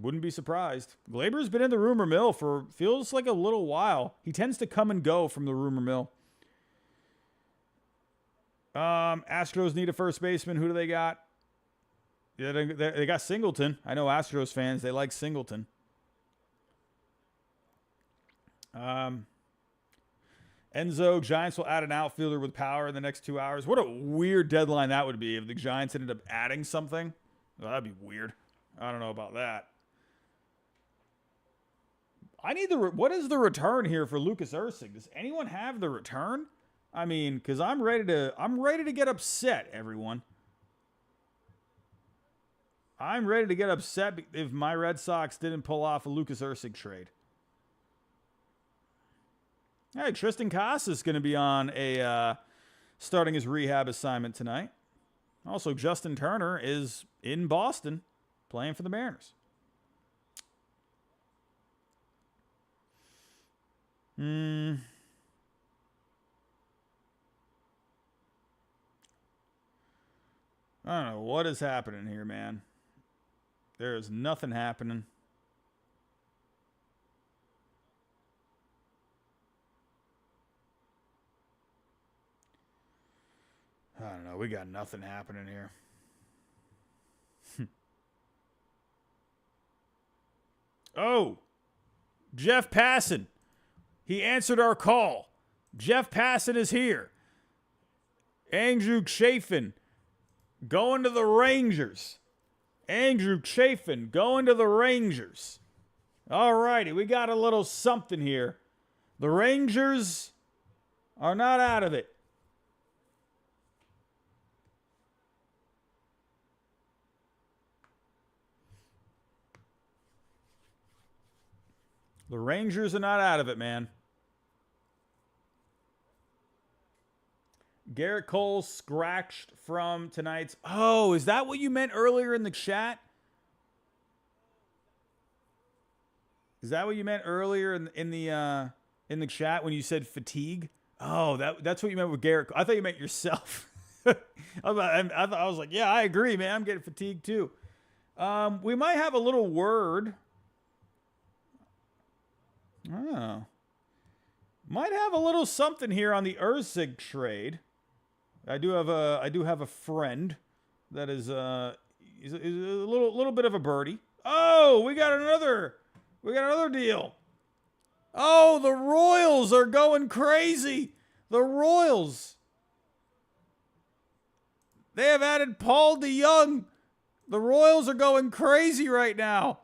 Wouldn't be surprised. Glaber's been in the rumor mill for feels like a little while. He tends to come and go from the rumor mill. Astros need a first baseman. Who do they got? Yeah, they got Singleton. I know Astros fans, they like Singleton. Enzo, Giants will add an outfielder with power in the next 2 hours. What a weird deadline that would be if the Giants ended up adding something. Well, that'd be weird. I don't know about that. I need what is the return here for Lucas Erceg? Does anyone have the return? I mean, because I'm ready to get upset, everyone. I'm ready to get upset if my Red Sox didn't pull off a Lucas Erceg trade. Hey, Tristan Casas is going to be on starting his rehab assignment tonight. Also, Justin Turner is in Boston playing for the Mariners. I don't know what is happening here, man. There is nothing happening. I don't know. We got nothing happening here. Oh, Jeff Passan. He answered our call. Jeff Passan is here. Andrew Chafin going to the Rangers. Andrew Chafin going to the Rangers. All righty, we got a little something here. The Rangers are not out of it. The Rangers are not out of it, man. Garrett Cole scratched from tonight's... Oh, is that what you meant earlier in the chat? Is that what you meant earlier in the chat when you said fatigue? Oh, that's what you meant with Garrett Cole. I thought you meant yourself. I was like, yeah, I agree, man. I'm getting fatigued too. We might have a little word. Oh. Might have a little something here on the Erceg trade. I do have a friend that is is a little bit of a birdie. Oh, we got another deal. Oh, the Royals are going crazy. The Royals. They have added Paul DeYoung. The Royals are going crazy right now.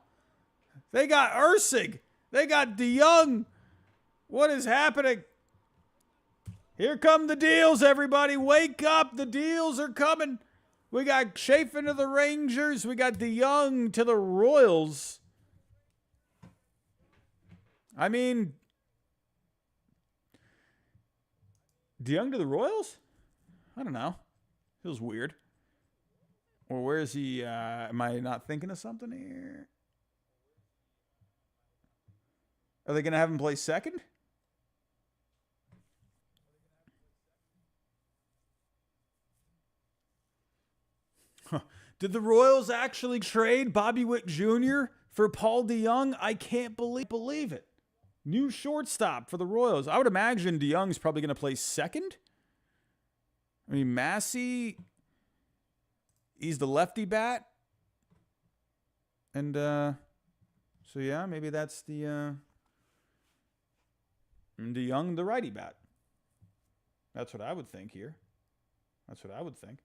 They got Erceg. They got DeYoung. What is happening? Here come the deals, everybody. Wake up. The deals are coming. We got Chafin to the Rangers. We got DeYoung to the Royals. I mean, DeYoung to the Royals? I don't know. Feels weird. Or where is he? Am I not thinking of something here? Are they going to have him play second? Huh. Did the Royals actually trade Bobby Wick Jr. for Paul DeYoung? I can't believe it. New shortstop for the Royals. I would imagine DeYoung's probably going to play second. I mean, Massey, he's the lefty bat. And, so yeah, maybe that's the, DeYoung, the righty bat. That's what I would think here. That's what I would think.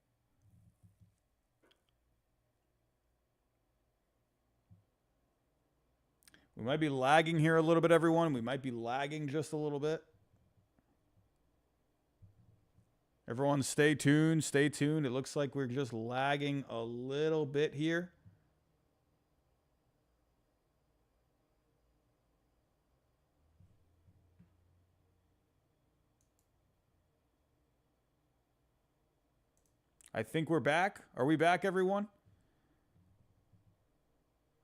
We might be lagging here a little bit, everyone. We might be lagging just a little bit. Everyone stay tuned, stay tuned. It looks like we're just lagging a little bit here. I think we're back. Are we back, everyone?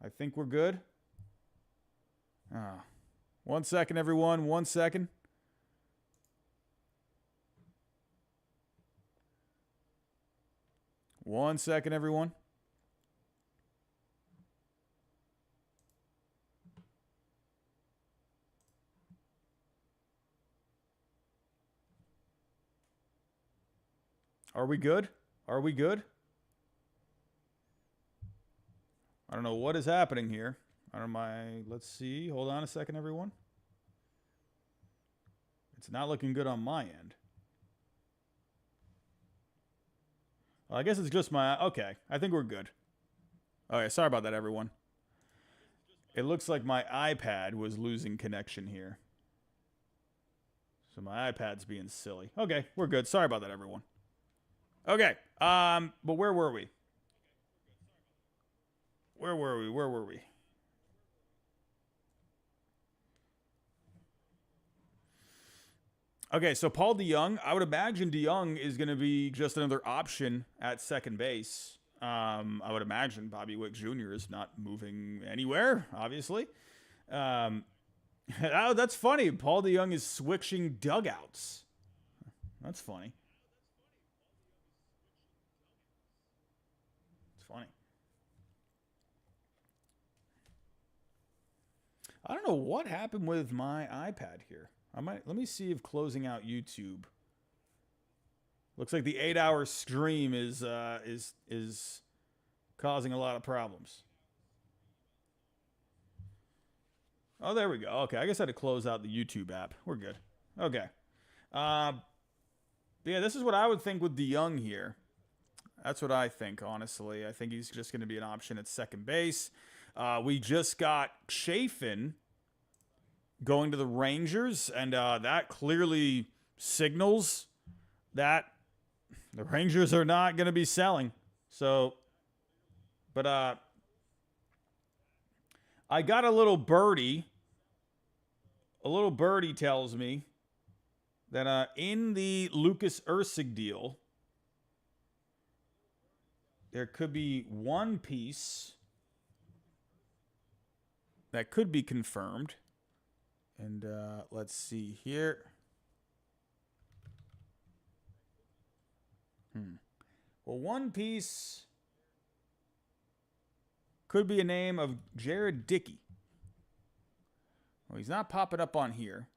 I think we're good. 1 second, everyone. 1 second. One second, everyone. Are we good? Are we good? I don't know what is happening here. I don't know let's see. Hold on a second, everyone. It's not looking good on my end. Well, I guess it's just my... Okay, I think we're good. Okay, sorry about that, everyone. It looks like my iPad was losing connection here. So my iPad's being silly. Okay, we're good. Sorry about that, everyone. Okay, but where were we? Where were we? Okay, so Paul DeYoung, I would imagine DeYoung is going to be just another option at second base. I would imagine Bobby Wick Jr. is not moving anywhere, obviously. Oh, that's funny. Paul DeYoung is switching dugouts. That's funny. It's funny. I don't know what happened with my iPad here. Let me see if closing out YouTube. Looks like the 8-hour stream is causing a lot of problems. Oh, there we go. Okay, I guess I had to close out the YouTube app. We're good. Okay. Yeah, this is what I would think with DeYoung here. That's what I think, honestly. I think he's just going to be an option at second base. We just got Chafin going to the Rangers, and that clearly signals that the Rangers are not going to be selling. So, but I got a little birdie. A little birdie tells me that in the Lucas Erceg deal, there could be one piece that could be confirmed. And let's see here. Well, one piece could be a name of Jared Dickey. Well, he's not popping up on here.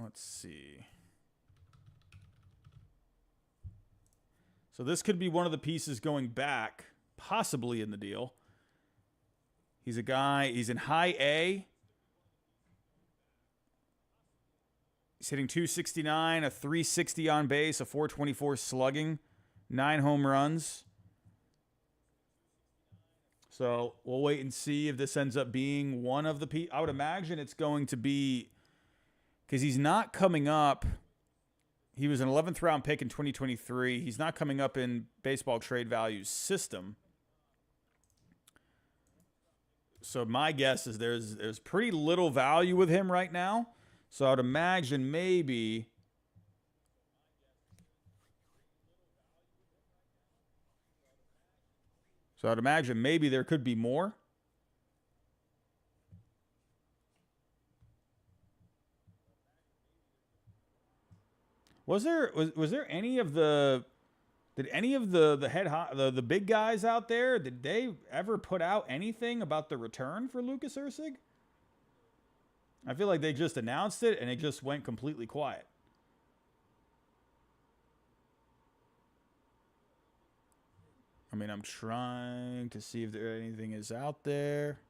Let's see. So this could be one of the pieces going back, possibly in the deal. He's a guy, he's in high A. He's hitting 269, a 360 on base, a 424 slugging, 9 home runs. So we'll wait and see if this ends up being one of the I would imagine it's going to be, because he's not coming up. He was an 11th round pick in 2023. He's not coming up in baseball trade values system. So my guess is there's pretty little value with him right now. So I would imagine maybe there could be more. Was there any of the the big guys out there, did they ever put out anything about the return for Lucas Erceg? I feel like they just announced it and it just went completely quiet. I mean, I'm trying to see if there anything is out there.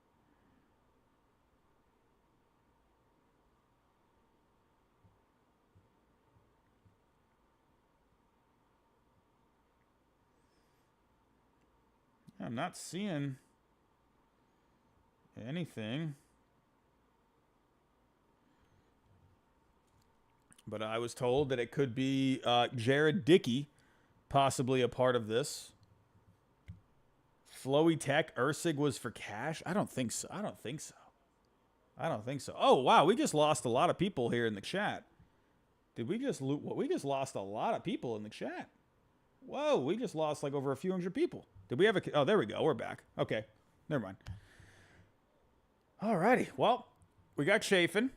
I'm not seeing anything. But I was told that it could be Jared Dickey, possibly a part of this. Flowy Tech, Erceg was for cash? I don't think so. I don't think so. Oh, wow. We just lost a lot of people here in the chat. Did we just loot? We just lost a lot of people in the chat. Whoa, we just lost like over a few hundred people. Did we have a... Oh, there we go. We're back. Okay. Never mind. All righty. Well, we got Chafin.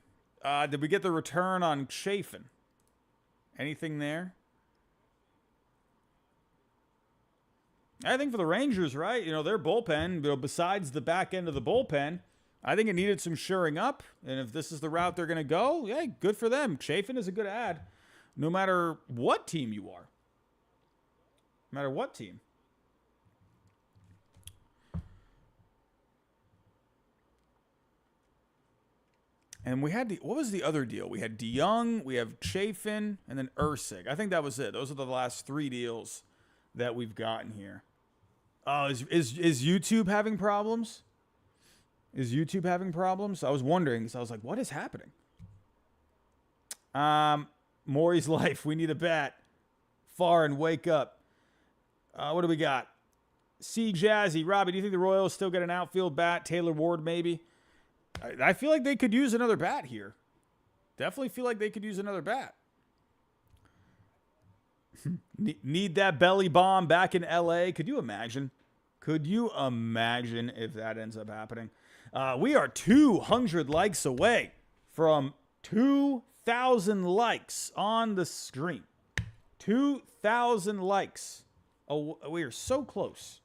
Did we get the return on Chafin? Anything there? I think for the Rangers, right? You know, their bullpen, you know, besides the back end of the bullpen, I think it needed some shoring up. And if this is the route they're going to go, yeah, good for them. Chafin is a good ad, no matter what team you are. No matter what team. And we had what was the other deal? We had DeYoung, we have Chafin, and then Erceg. I think that was it. Those are the last 3 deals that we've gotten here. Oh, is YouTube having problems? Is YouTube having problems? I was wondering, because I was like, what is happening? Maury's Life, we need a bat. Far and wake up. What do we got? C. Jazzy, Robbie, do you think the Royals still get an outfield bat? Taylor Ward, maybe? I feel like they could use another bat here. Definitely feel like they could use another bat. Need that belly bomb back in LA. Could you imagine? Could you imagine if that ends up happening? We are 200 likes away from 2,000 likes on the screen. 2,000 likes. Oh, we are so close.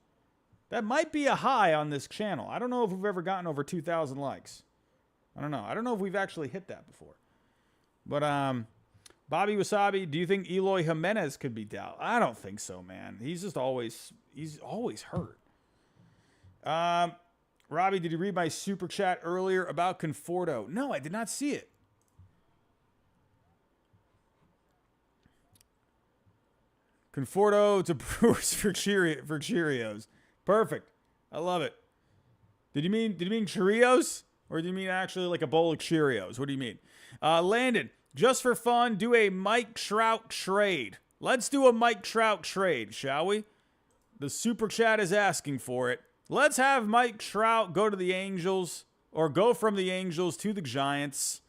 That might be a high on this channel. I don't know if we've ever gotten over 2,000 likes. I don't know. I don't know if we've actually hit that before. But, Bobby Wasabi, do you think Eloy Jimenez could be dealt? I don't think so, man. He's always hurt. Robbie, did you read my super chat earlier about Conforto? No, I did not see it. Conforto to Brewers for Cheerios. Perfect. I love it. Did you mean Cheerios? Or do you mean actually like a bowl of Cheerios? What do you mean? Landon, just for fun, do a Mike Trout trade. Let's do a Mike Trout trade, shall we? The super chat is asking for it. Let's have Mike Trout go to the Angels, or go from the Angels to the Giants.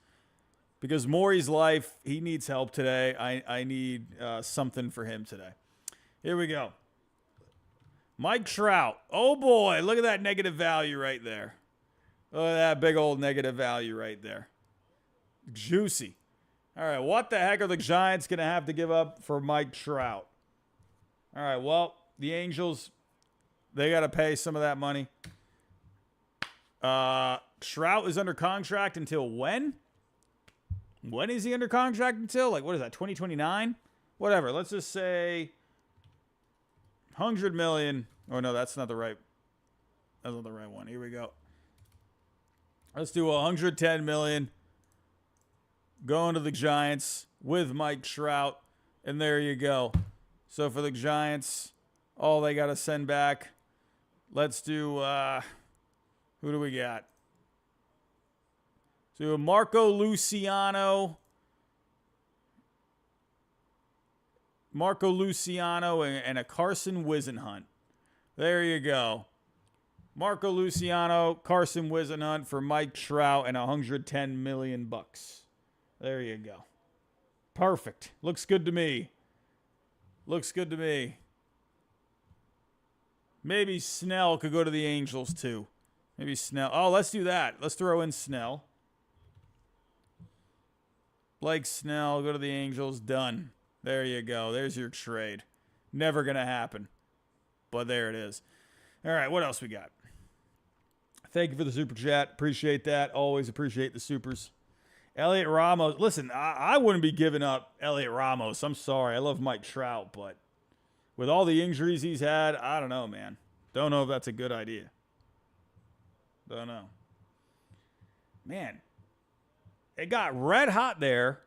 Because Maury's Life, he needs help today. I need something for him today. Here we go. Mike Trout. Oh, boy. Look at that negative value right there. Look at that big old negative value right there. Juicy. All right, what the heck are the Giants going to have to give up for Mike Trout? All right, well, the Angels, they got to pay some of that money. Trout is under contract until when? When is he under contract until? Like, what is that, 2029? Whatever. Let's just say 100 million. Oh, no, that's not the right. That's not the right one. Here we go. Let's do 110 million. Going to the Giants with Mike Trout. And there you go. So for the Giants, all they got to send back. Let's do, who do we got? So Marco Luciano. And a Carson Wisenhunt. There you go. Marco Luciano, Carson Wisenhunt for Mike Trout and 110 million bucks. There you go. Perfect. Looks good to me. Looks good to me. Maybe Snell could go to the Angels too. Maybe Snell. Oh, let's do that. Let's throw in Snell. Blake Snell, go to the Angels. Done. There you go. There's your trade. Never going to happen. But there it is. All right, what else we got? Thank you for the super chat. Appreciate that. Always appreciate the supers. Elliot Ramos. Listen, I wouldn't be giving up Elliot Ramos. I'm sorry. I love Mike Trout, but with all the injuries he's had, I don't know, man. Don't know if that's a good idea. Don't know. Man, it got red hot there.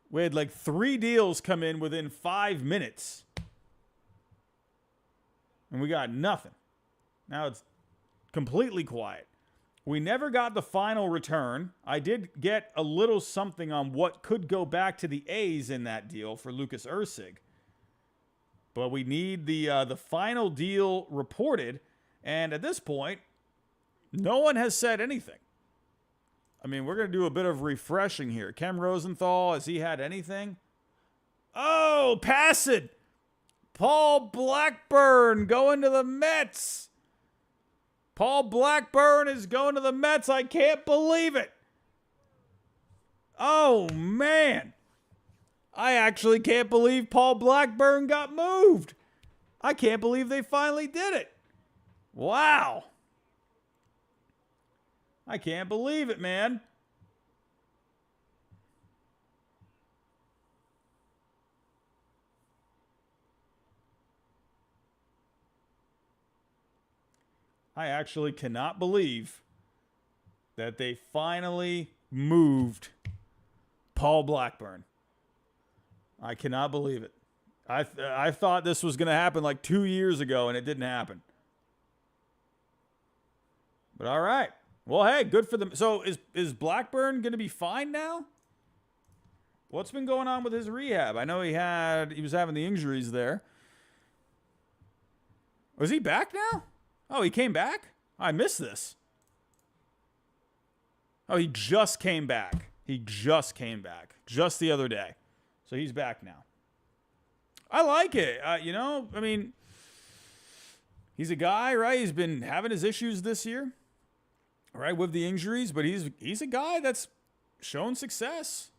We had like 3 deals come in within 5 minutes. And we got nothing. Now it's completely quiet. We never got the final return. I did get a little something on what could go back to the A's in that deal for Lucas Erceg. But we need the final deal reported. And at this point, no one has said anything. I mean, we're going to do a bit of refreshing here. Kem Rosenthal, has he had anything? Oh, pass it. Paul Blackburn going to the Mets. Paul Blackburn is going to the Mets. I can't believe it. Oh, man. I actually can't believe Paul Blackburn got moved. I can't believe they finally did it. Wow. I can't believe it, man. I actually cannot believe that they finally moved Paul Blackburn. I cannot believe it. I thought this was going to happen like 2 years ago, and it didn't happen. But all right. Well, hey, good for them. So is Blackburn going to be fine now? What's been going on with his rehab? I know he was having the injuries there. Was he back now? Oh, he came back? I missed this. Oh, he just came back. He just came back. Just the other day. So he's back now. I like it. I mean, he's a guy, right? He's been having his issues this year, right, with the injuries, but he's a guy that's shown success.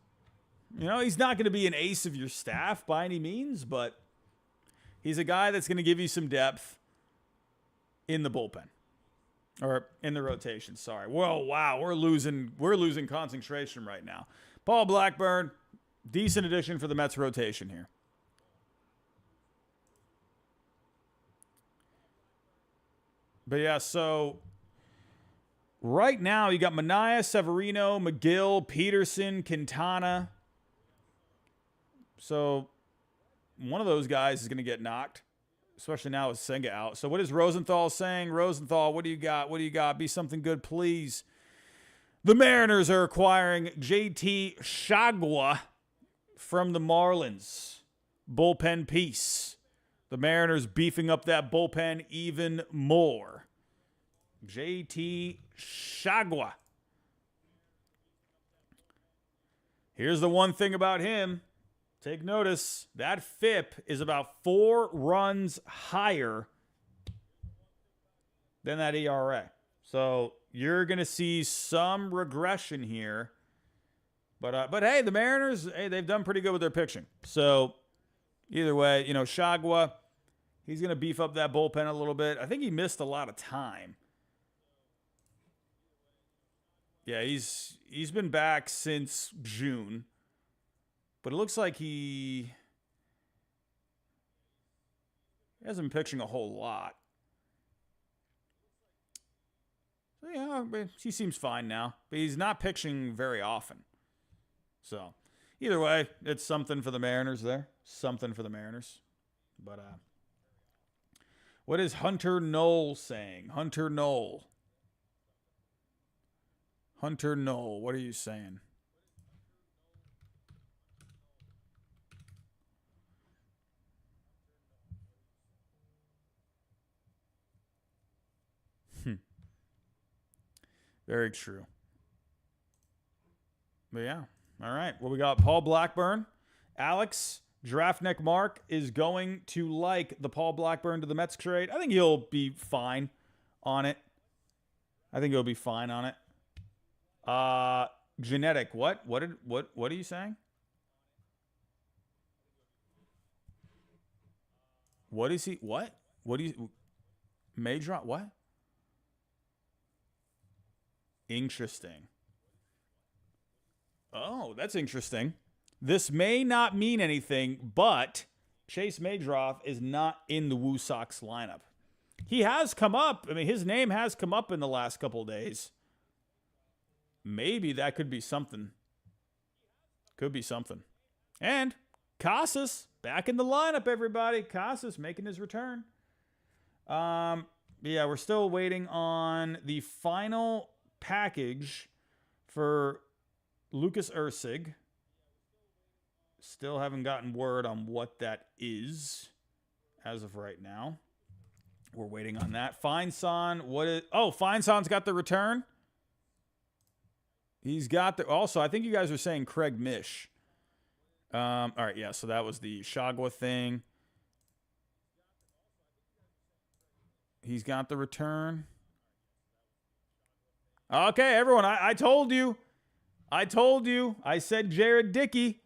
He's not going to be an ace of your staff by any means, but he's a guy that's going to give you some depth in the bullpen or in the rotation. Sorry. Whoa, wow, we're losing concentration right now. Paul Blackburn, decent addition for the Mets rotation here. But yeah, so right now you got Manaea, Severino, McGill, Peterson, Quintana. So one of those guys is going to get knocked, especially now with Senga out. So what is Rosenthal saying? Rosenthal, what do you got? What do you got? Be something good, please. The Mariners are acquiring JT Chagua from the Marlins. Bullpen piece. The Mariners beefing up that bullpen even more. JT Chagua. Here's the one thing about him. Take notice. That FIP is about 4 runs higher than that ERA. So you're going to see some regression here. But hey, the Mariners, they've done pretty good with their pitching. So either way, Chagua, He's going to beef up that bullpen a little bit. I think he missed a lot of time. Yeah, he's been back since June. But it looks like he hasn't been pitching a whole lot. So, yeah, he seems fine now. But he's not pitching very often. So, either way, it's something for the Mariners there. Something for the Mariners. But, what is Hunter Knoll saying? Hunter Knoll. Hunter Knoll, what are you saying? Very true. But yeah. All right. Well, we got Paul Blackburn. Alex, Draftneck Mark is going to like the Paul Blackburn to the Mets trade. I think he'll be fine on it. Genetic. What are you saying? What is he? What do you? Major? What? Interesting. Oh, that's interesting. This may not mean anything, but Chase Majdroff is not in the Woo Sox lineup. He has come up. I mean, his name has come up in the last couple of days. Maybe that could be something. Could be something. And Casas back in the lineup, everybody. Casas making his return. Yeah, we're still waiting on the final package for Lucas Erceg. Still haven't gotten word on what that is as of right now. We're waiting on that. Feinson, Feinson's got the return. He's got the... Also, I think you guys are saying Craig Mish. All right, yeah, so that was the Chagua thing. He's got the return. Okay, everyone, I told you. I said Jared Dickey.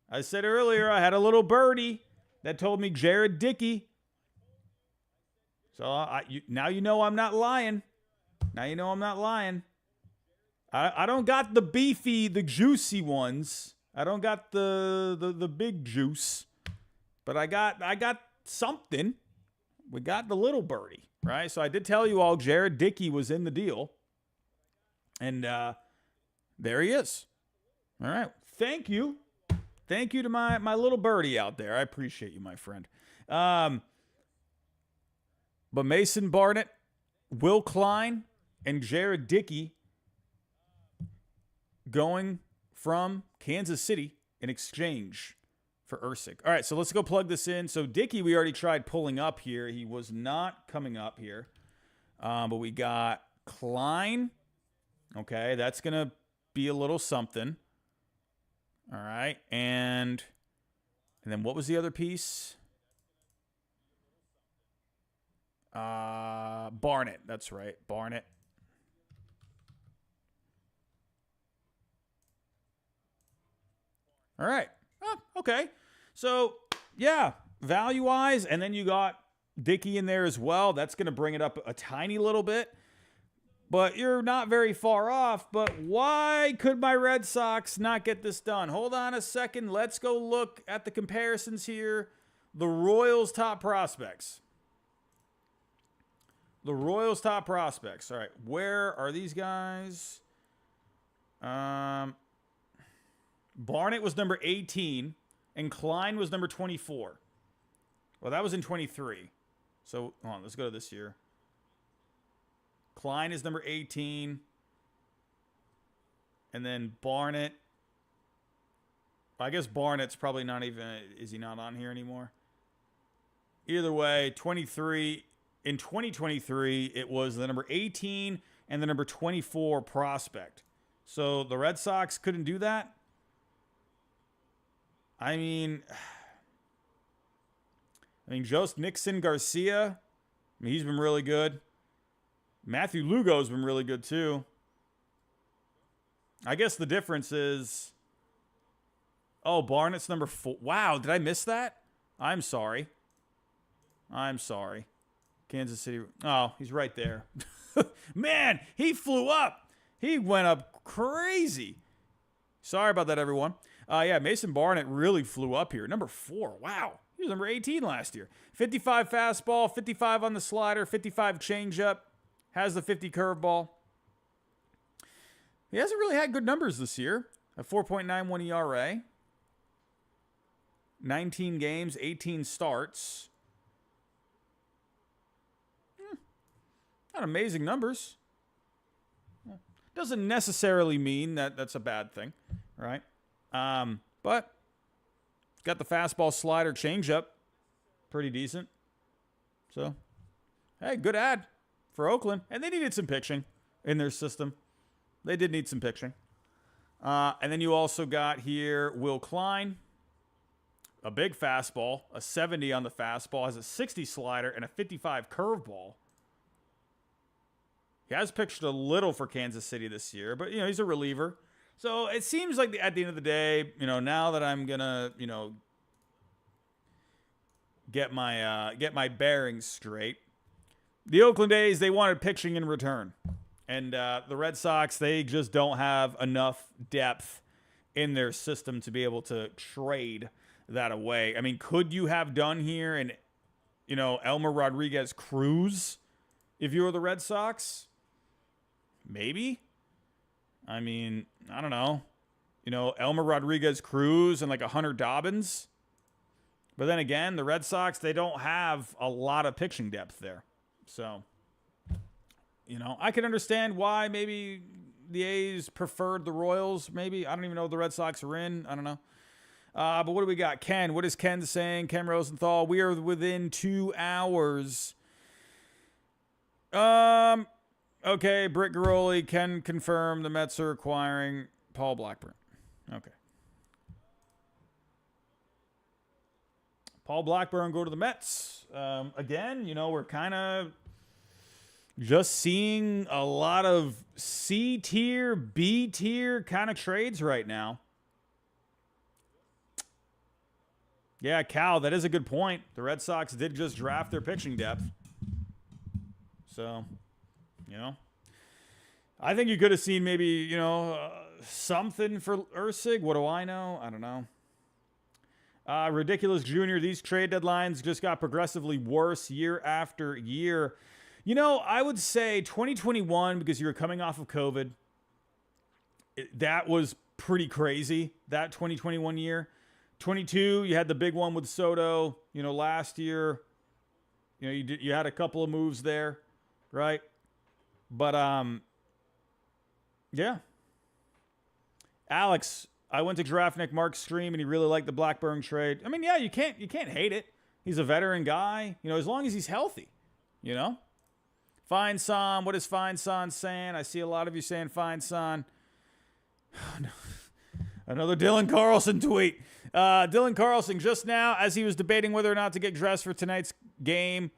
I said earlier I had a little birdie that told me Jared Dickey. So now you know I'm not lying. I don't got the beefy, the juicy ones. I don't got the big juice. But I got something. We got the little birdie, right? So I did tell you all Jared Dickey was in the deal. And there he is. All right. Thank you. Thank you to my little birdie out there. I appreciate you, my friend. But Mason Barnett, Will Klein, and Jared Dickey going from Kansas City in exchange for Erceg. All right, so let's go plug this in. So Dickey, we already tried pulling up here. He was not coming up here. But we got Klein. Okay, that's going to be a little something. All right, and then what was the other piece? Barnett, that's right, Barnett. All right, okay. So, yeah, value-wise, and then you got Dickey in there as well. That's going to bring it up a tiny little bit. But you're not very far off. But why could my Red Sox not get this done? Hold on a second. Let's go look at the comparisons here. The Royals' top prospects. All right, where are these guys? Barnett was number 18, and Klein was number 24. Well, that was in 23. So, hold on, let's go to this year. Klein is number 18. And then Barnett. I guess Barnett's probably not even... Is he not on here anymore? Either way, 23. In 2023, it was the number 18 and the number 24 prospect. So the Red Sox couldn't do that? I mean, Jost Nixon Garcia, he's been really good. Matthew Lugo's been really good too. I guess the difference is... Oh, Barnett's number 4. Wow, did I miss that? I'm sorry. I'm sorry. Kansas City. Oh, he's right there. Man, he flew up. He went up crazy. Sorry about that, everyone. Yeah, Mason Barnett really flew up here. Number 4. Wow. He was number 18 last year. 55 fastball, 55 on the slider, 55 changeup. Has the 50 curveball. He hasn't really had good numbers this year. A 4.91 ERA. 19 games, 18 starts. Not amazing numbers. Doesn't necessarily mean that that's a bad thing, right? But got the fastball, slider, changeup. Pretty decent. So, hey, good ad for Oakland. And they needed some pitching in their system. They did need some pitching. And then you also got here Will Klein. A big fastball, a 70 on the fastball, has a 60 slider, and a 55 curveball. He has pitched a little for Kansas City this year, but, you know, he's a reliever. So it seems like at the end of the day, you know, now that I'm going to, you know, get my bearings straight, the Oakland A's, they wanted pitching in return. And the Red Sox, they just don't have enough depth in their system to be able to trade that away. I mean, could you have done here and, you know, Elmer Rodriguez Cruz if you were the Red Sox? Maybe. I mean, I don't know. You know, Elmer Rodriguez Cruz and like a Hunter Dobbins. But then again, the Red Sox, they don't have a lot of pitching depth there. So, you know, I can understand why maybe the A's preferred the Royals. Maybe. I don't even know if the Red Sox are in. I don't know. But what do we got? Ken. What is Ken saying? Ken Rosenthal. We are within 2 hours. Okay, Britt Garoli can confirm the Mets are acquiring Paul Blackburn. Okay. Paul Blackburn go to the Mets. Again, you know, we're kind of just seeing a lot of C tier, B tier kind of trades right now. Yeah, Cal, that is a good point. The Red Sox did just draft their pitching depth. So, you know, I think you could have seen maybe, you know, something for Erceg. What do I know? I don't know. Ridiculous Jr., these trade deadlines just got progressively worse year after year. You know, I would say 2021, because you were coming off of COVID, that was pretty crazy, that 2021 year. 22, you had the big one with Soto. You know, last year, you know, you had a couple of moves there, right? But yeah. Alex, I went to Draftnik Mark's stream and he really liked the Blackburn trade. I mean, yeah, you can't hate it. He's a veteran guy, you know, as long as he's healthy, you know. Fine Son, what is Fine Son saying? I see a lot of you saying Fine Son. Another Dylan Carlson tweet. Dylan Carlson, just now, as he was debating whether or not to get dressed for tonight's game,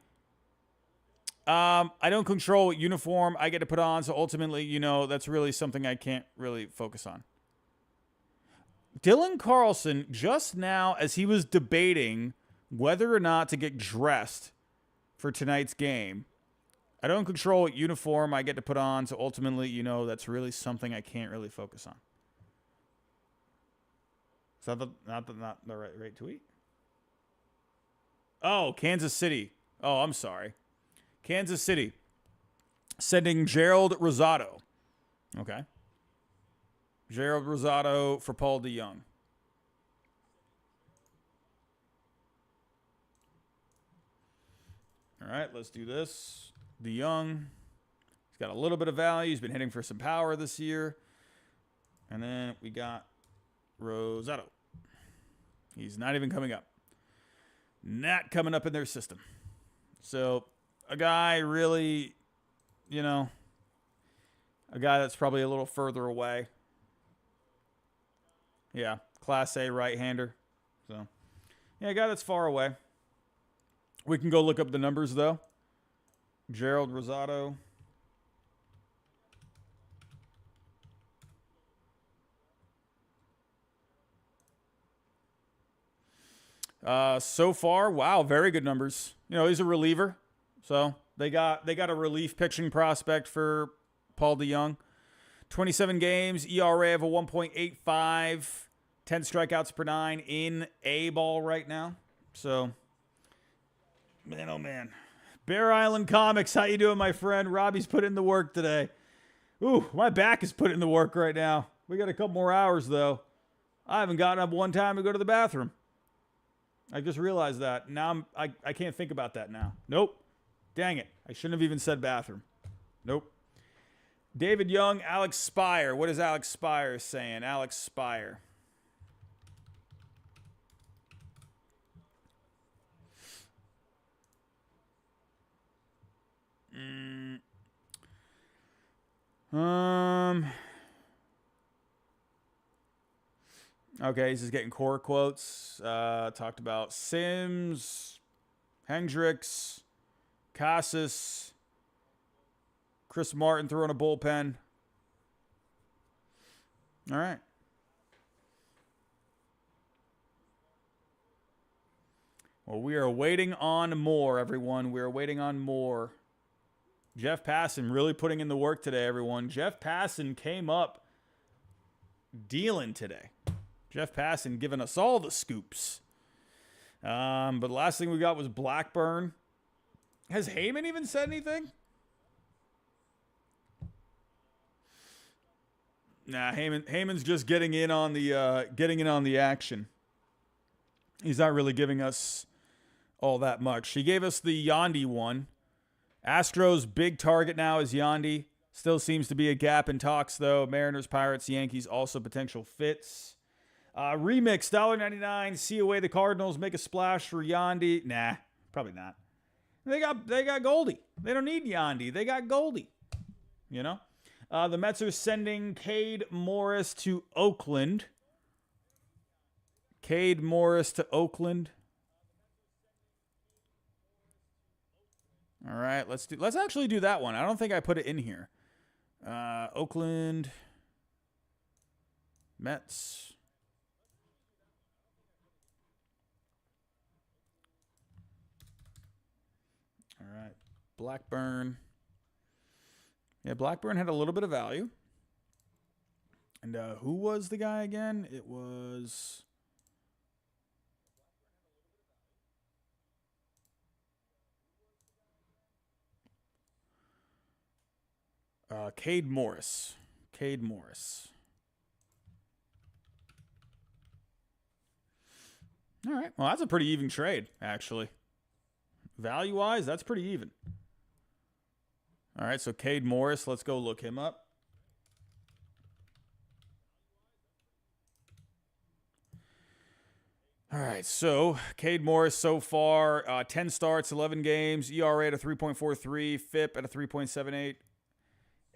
I don't control what uniform I get to put on, so ultimately, you know, that's really something I can't really focus on. Dylan Carlson, just now, as he was debating whether or not to get dressed for tonight's game, I don't control what uniform I get to put on, so ultimately, you know, that's really something I can't really focus on. Is that not the right tweet? Oh, Kansas City. Oh, I'm sorry. Kansas City sending Gerald Rosado. Okay. Gerald Rosado for Paul DeYoung. All right, let's do this. DeYoung. He's got a little bit of value. He's been hitting for some power this year. And then we got Rosado. He's not even coming up. Not coming up in their system. So a guy really, you know, a guy that's probably a little further away. Yeah, Class A right-hander. So, yeah, a guy that's far away. We can go look up the numbers, though. Gerald Rosado. So far, wow, very good numbers. You know, he's a reliever, so they got a relief pitching prospect for Paul DeJong. 27 games, ERA of a 1.85, 10 strikeouts per 9 in A ball right now. So, man, oh man. Bear Island Comics, how you doing, my friend? Robbie's put in the work today. Ooh, my back is put in the work right now. We got a couple more hours, though. I haven't gotten up one time to go to the bathroom. I just realized that. Now I can't think about that now. Nope. Dang it. I shouldn't have even said bathroom. Nope. David Young, Alex Spire. What is Alex Spire saying? Alex Spire. Okay, he's just getting core quotes. Talked about Sims, Hendricks, Casas, Chris Martin throwing a bullpen. All right. Well, we are waiting on more, everyone. We are waiting on more. Jeff Passan really putting in the work today, everyone. Jeff Passan came up dealing today. Jeff Passan giving us all the scoops. But the last thing we got was Blackburn. Has Heyman even said anything? Nah, Heyman's just getting in on the action. He's not really giving us all that much. He gave us the Yandy one. Astros' big target now is Yandy. Still seems to be a gap in talks, though. Mariners, Pirates, Yankees, also potential fits. Remix, $1.99. COA, the Cardinals make a splash for Yandy. Nah, probably not. They got Goldie. They don't need Yandy. They got Goldie. You know? The Mets are sending Cade Morris to Oakland. Cade Morris to Oakland. All right, let's actually do that one. I don't think I put it in here. Oakland Mets. All right, Blackburn. Yeah, Blackburn had a little bit of value. And who was the guy again? It was Cade Morris. Cade Morris. All right. Well, that's a pretty even trade, actually. Value-wise, that's pretty even. All right, so Cade Morris, let's go look him up. All right, so Cade Morris so far, 10 starts, 11 games, ERA at a 3.43, FIP at a 3.78,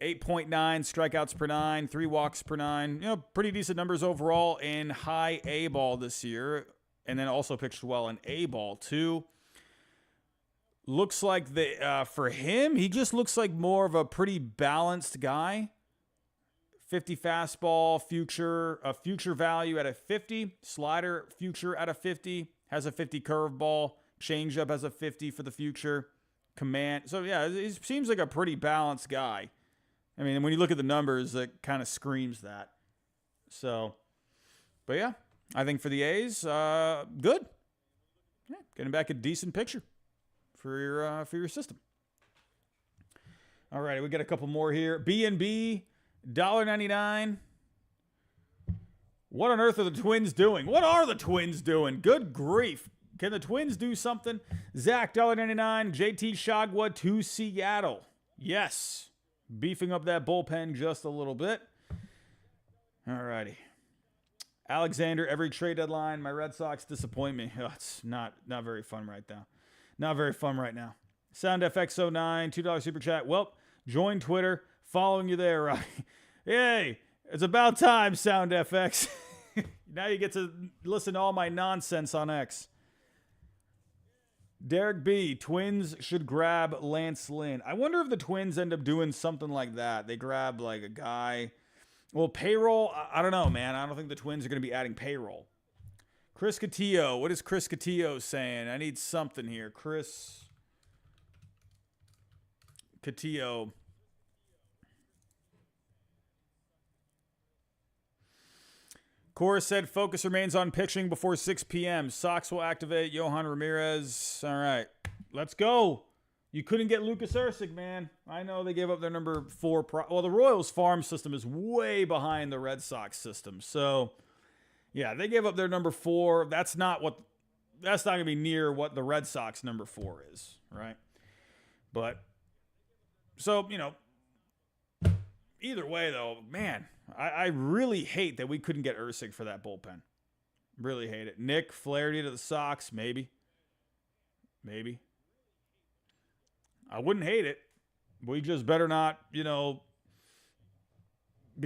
8.9 strikeouts per 9, 3 walks per 9. You know, pretty decent numbers overall in high A ball this year, and then also pitched well in A ball too. Looks like for him, he just looks like more of a pretty balanced guy. 50 fastball, future value at a 50. Slider, future at a 50. Has a 50 curveball. Changeup has a 50 for the future. Command. So, yeah, he seems like a pretty balanced guy. I mean, when you look at the numbers, it kind of screams that. So, but yeah, I think for the A's, good. Yeah, getting back a decent picture for your system. All right, we got a couple more here. B&B, $1.99. What on earth are the Twins doing? What are the Twins doing? Good grief. Can the Twins do something? Zach, $1.99. JT Shagwa to Seattle. Yes. Beefing up that bullpen just a little bit. All righty. Alexander, every trade deadline. My Red Sox disappoint me. Oh, it's not very fun right now. Not very fun right now. SoundFX09, $2 super chat. Well, join Twitter. Following you there, Robbie. Hey, it's about time, SoundFX. Now you get to listen to all my nonsense on X. Derek B, Twins should grab Lance Lynn. I wonder if the Twins end up doing something like that. They grab like a guy. Well, payroll, I don't know, man. I don't think the Twins are going to be adding payroll. Chris Cotillo. What is Chris Cotillo saying? I need something here. Chris Cotillo. Cora said focus remains on pitching before 6 p.m. Sox will activate Johan Ramirez. All right, let's go. You couldn't get Lucas Erceg, man. I know they gave up their number 4. Well, the Royals farm system is way behind the Red Sox system. So, yeah, they gave up their number 4. That's not going to be near what the Red Sox number 4 is, right? But, so, either way, though, man, I really hate that we couldn't get Erceg for that bullpen. Really hate it. Nick, Flaherty to the Sox, maybe. Maybe. I wouldn't hate it. We just better not, be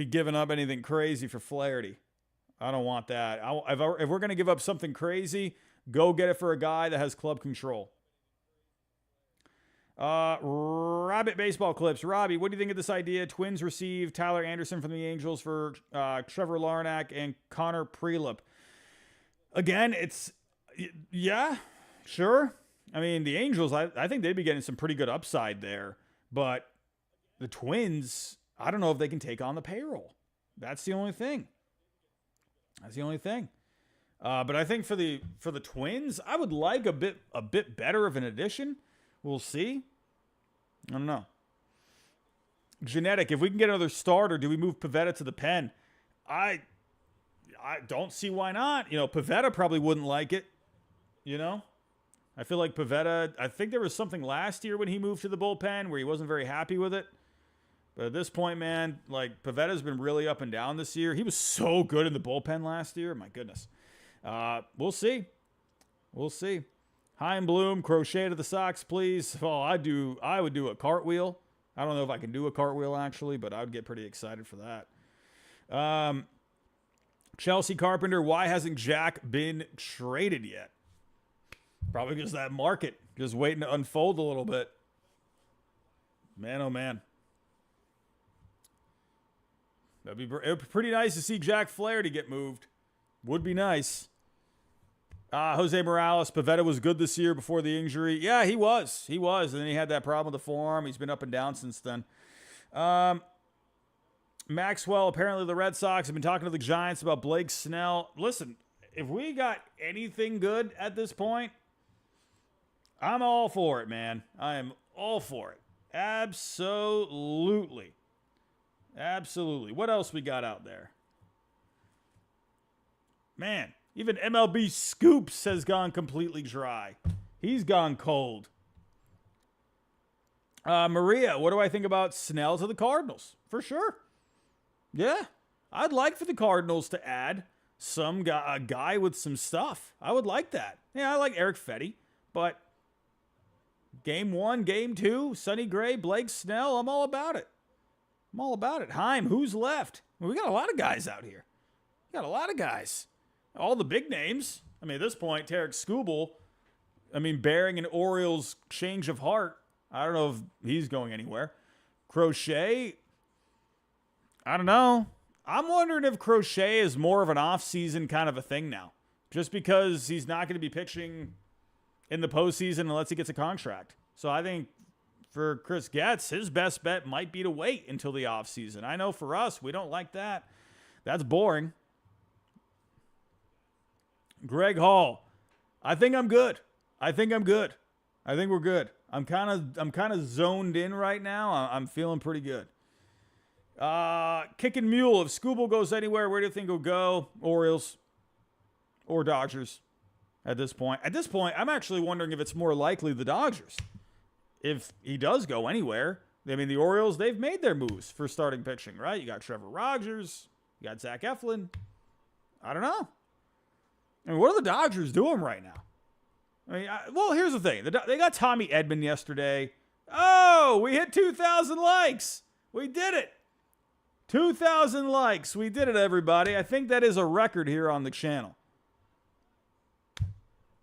giving up anything crazy for Flaherty. I don't want that. If we're going to give up something crazy, go get it for a guy that has club control. Rabbit Baseball Clips. Robbie, what do you think of this idea? Twins receive Tyler Anderson from the Angels for Trevor Larnack and Connor Prelip. Again, yeah, sure. I mean, the Angels, I think they'd be getting some pretty good upside there. But the Twins, I don't know if they can take on the payroll. That's the only thing. But I think for the Twins, I would like a bit better of an addition. We'll see. I don't know. Genetic, if we can get another starter, do we move Pivetta to the pen? I don't see why not. Pivetta probably wouldn't like it. I feel like Pivetta, I think there was something last year when he moved to the bullpen where he wasn't very happy with it. But at this point, man, Pivetta's been really up and down this year. He was so good in the bullpen last year. My goodness. We'll see. Heim Bloom, Crochet to the Sox, please. Oh, I would do a cartwheel. I don't know if I can do a cartwheel, actually, but I would get pretty excited for that. Chelsea Carpenter, why hasn't Jack been traded yet? Probably because that market just waiting to unfold a little bit. Man, oh man. It would be pretty nice to see Jack Flaherty get moved. Would be nice. Jose Morales, Pivetta was good this year before the injury. Yeah, he was. And then he had that problem with the forearm. He's been up and down since then. Maxwell, apparently the Red Sox have been talking to the Giants about Blake Snell. Listen, if we got anything good at this point, I'm all for it, man. I am all for it. Absolutely. What else we got out there? Man, even MLB Scoops has gone completely dry. He's gone cold. Maria, what do I think about Snell to the Cardinals? For sure. Yeah. I'd like for the Cardinals to add a guy with some stuff. I would like that. Yeah, I like Eric Fetty, but Game 1, Game 2, Sonny Gray, Blake Snell, I'm all about it. Heim, who's left? Well, we got a lot of guys out here. All the big names. I mean, at this point, Tarek Skubal, bearing an Orioles change of heart. I don't know if he's going anywhere. Crochet, I don't know. I'm wondering if Crochet is more of an off-season kind of a thing now. Just because he's not going to be pitching in the postseason unless he gets a contract. So I think for Chris Getz, his best bet might be to wait until the offseason. I know for us, we don't like that. That's boring. Greg Hall, I think I'm good. I think we're good. I'm kind of zoned in right now. I'm feeling pretty good. Kicking Mule, if Skubal goes anywhere, where do you think he'll go? Orioles or Dodgers at this point? At this point, I'm actually wondering if it's more likely the Dodgers. If he does go anywhere, the Orioles, they've made their moves for starting pitching, right? You got Trevor Rogers. You got Zach Eflin. I don't know. What are the Dodgers doing right now? Well, here's the thing. They got Tommy Edman yesterday. Oh, we hit 2,000 likes. We did it. 2,000 likes. We did it, everybody. I think that is a record here on the channel.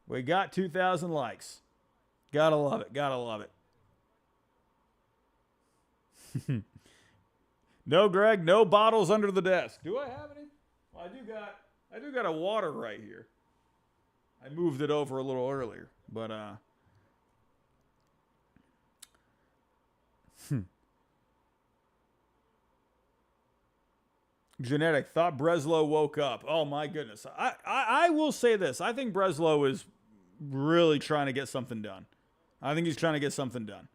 We got 2,000 likes. Gotta love it. No, Greg, no bottles under the desk. Do I have any? Well, I do got a water right here. I moved it over a little earlier, but Genetic thought Breslow woke up. Oh my goodness. I will say this. I think Breslow is really trying to get something done. I think he's trying to get something done.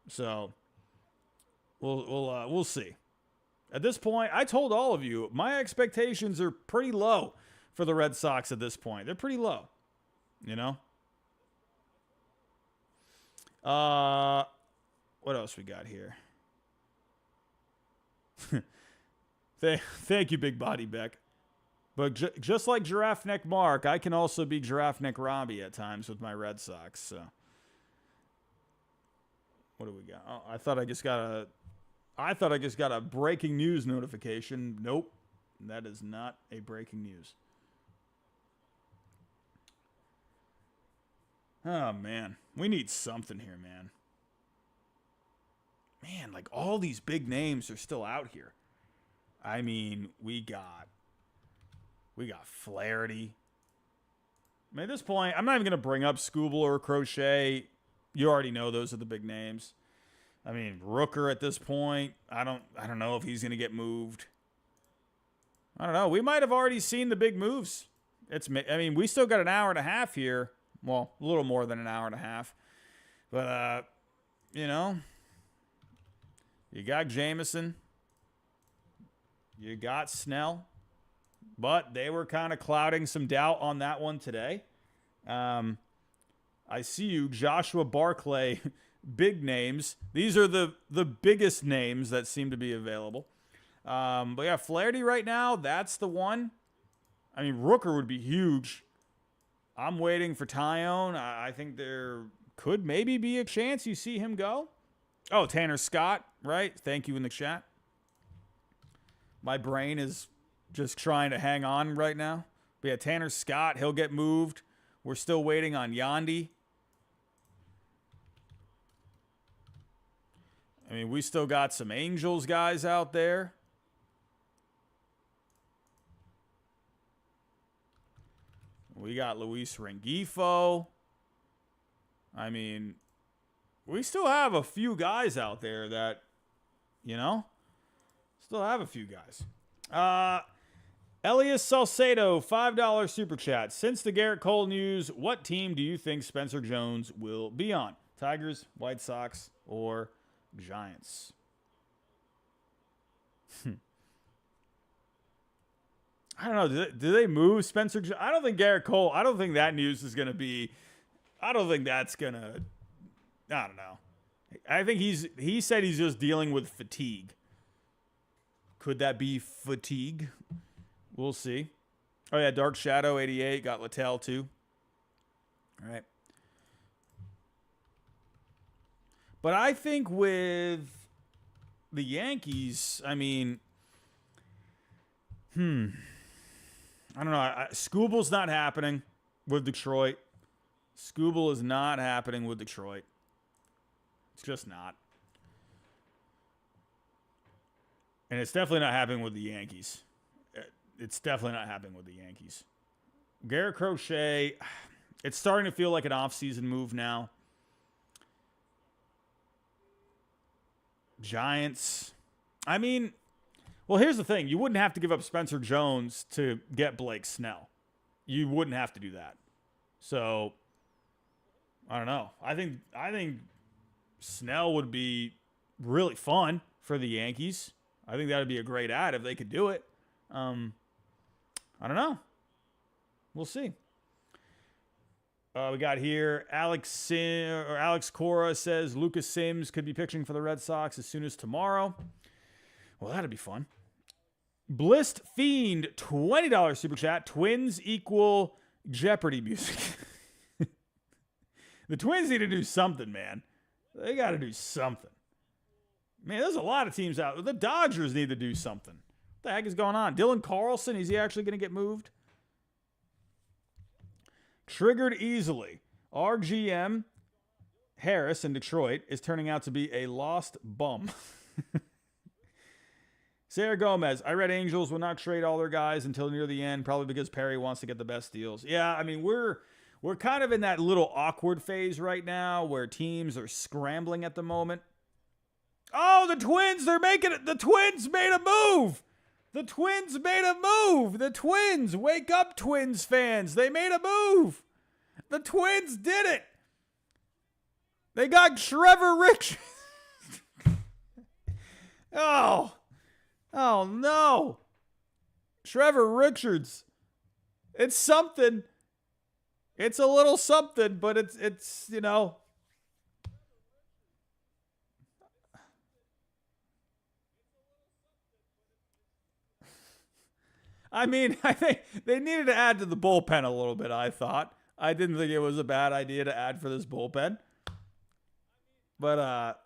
So we'll see. At this point, I told all of you, my expectations are pretty low for the Red Sox at this point. They're pretty low. You know? What else we got here? Thank you, Big Body Beck. But just like Giraffe Neck Mark, I can also be Giraffe Neck Robbie at times with my Red Sox. So, what do we got? Oh, I thought I just got a breaking news notification. Nope, that is not a breaking news. Oh man, we need something here, man. Man, like all these big names are still out here. I mean, we got Flaherty. I mean, at this point, I'm not even going to bring up Skubal or Crochet. You already know those are the big names. I mean, Rooker at this point, I don't know if he's going to get moved. I don't know. We might have already seen the big moves. We still got an hour and a half here. Well, a little more than an hour and a half. But, you got Jameson. You got Snell, but they were kind of clouding some doubt on that one today. I see you, Joshua Barclay, big names. These are the biggest names that seem to be available. But yeah, Flaherty right now, that's the one. I mean, Rooker would be huge. I'm waiting for Tyone. I think there could maybe be a chance you see him go. Oh, Tanner Scott, right? Thank you in the chat. My brain is just trying to hang on right now. But yeah, Tanner Scott, he'll get moved. We're still waiting on Yandy. I mean, we still got some Angels guys out there. We got Luis Rengifo. I mean, we still have a few guys out there that, still have a few guys. Elias Salcedo, $5 super chat. Since the Garrett Cole news, what team do you think Spencer Jones will be on? Tigers, White Sox, or Giants? I don't know. Do they move Spencer Jones? I don't think Garrett Cole. I don't think that news is going to be. I don't think that's going to. I don't know. I think he said he's just dealing with fatigue. Could that be fatigue? We'll see. Oh, yeah, Dark Shadow 88 got Littell, too. All right. But I think with the Yankees, I mean, I don't know. Skubal's not happening with Detroit. Skubal is not happening with Detroit. It's just not. And it's definitely not happening with the Yankees. It's definitely not happening with the Yankees. Garrett Crochet, it's starting to feel like an off-season move now. Giants. I mean, well, here's the thing. You wouldn't have to give up Spencer Jones to get Blake Snell. You wouldn't have to do that. So, I don't know. I think Snell would be really fun for the Yankees. I think that would be a great ad if they could do it. I don't know. We'll see. We got here Alex Cora says Lucas Sims could be pitching for the Red Sox as soon as tomorrow. Well, that'd be fun. Blissed Fiend, $20 super chat. Twins equal Jeopardy music. The Twins need to do something, man. They got to do something. Man, there's a lot of teams out. The Dodgers need to do something. What the heck is going on? Dylan Carlson, is he actually going to get moved? Triggered easily. RGM Harris in Detroit is turning out to be a lost bum. Sarah Gomez, I read Angels will not trade all their guys until near the end, probably because Perry wants to get the best deals. Yeah, I mean, we're we're kind of in that little awkward phase right now where teams are scrambling at the moment. Oh, the Twins, they're making it. The Twins made a move. The Twins made a move. The Twins, wake up, Twins fans. They made a move. The Twins did it. They got Trevor Richards. Oh no. Trevor Richards. It's something. It's a little something, but it's you know. I mean, I think they needed to add to the bullpen a little bit, I thought. I didn't think it was a bad idea to add for this bullpen. But,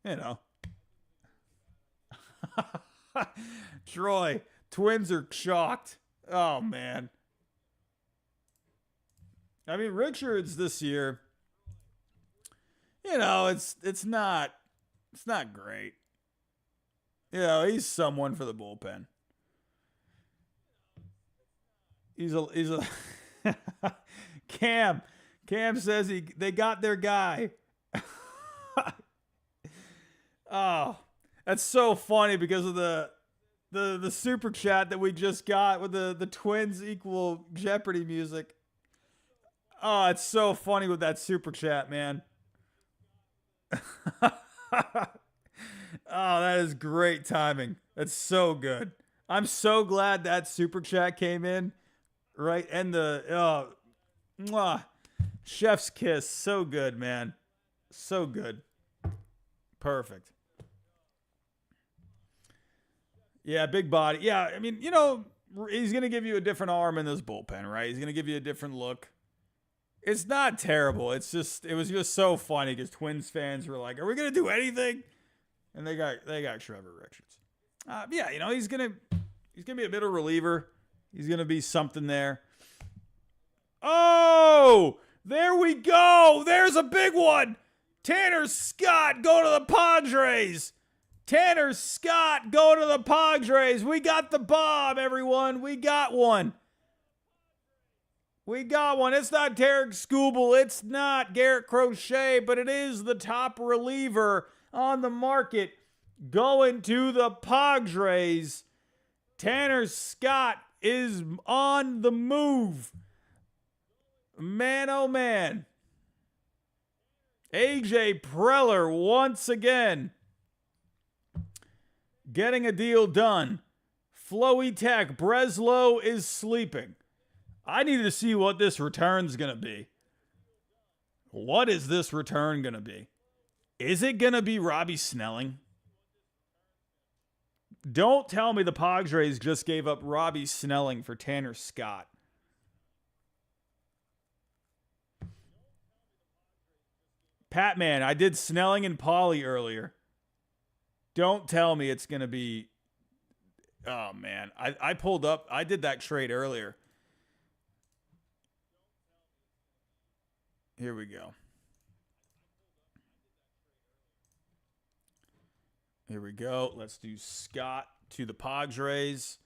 you know. Troy, Twins are shocked. Oh, man. I mean, Richards this year, you know, it's not great. You know, he's someone for the bullpen. He's a Cam says they got their guy. Oh, that's so funny because of the super chat that we just got with the Twins equal Jeopardy music. Oh, it's so funny with that super chat, man. Oh, that is great timing. That's so good. I'm so glad that super chat came in. Right, and the chef's kiss. So good, man. So good. Perfect. Yeah, big body. Yeah, I mean, you know, he's going to give you a different arm in this bullpen, right? He's going to give you a different look. It's not terrible. It was just so funny because Twins fans were like, "Are we going to do anything?" And they got Trevor Richards. Yeah, you know, he's going to be a bit of reliever. He's going to be something there. Oh, there we go. There's a big one. Tanner Scott go to the Padres. Tanner Scott go to the Padres. We got the bomb, everyone. We got one. We got one. It's not Derek Skubal. It's not Garrett Crochet, but it is the top reliever on the market going to the Padres. Tanner Scott is on the move. Man, oh man. AJ Preller once again getting a deal done. Flowy Tech, Breslow is sleeping. I need to see what this return's going to be. What is this return going to be? Is it going to be Robbie Snelling? Don't tell me the Padres just gave up Robbie Snelling for Tanner Scott. Patman, I did Snelling and Pauly earlier. Don't tell me it's going to be... Oh, man. I pulled up. I did that trade earlier. Here we go. Here we go. Let's do Scott to the Padres.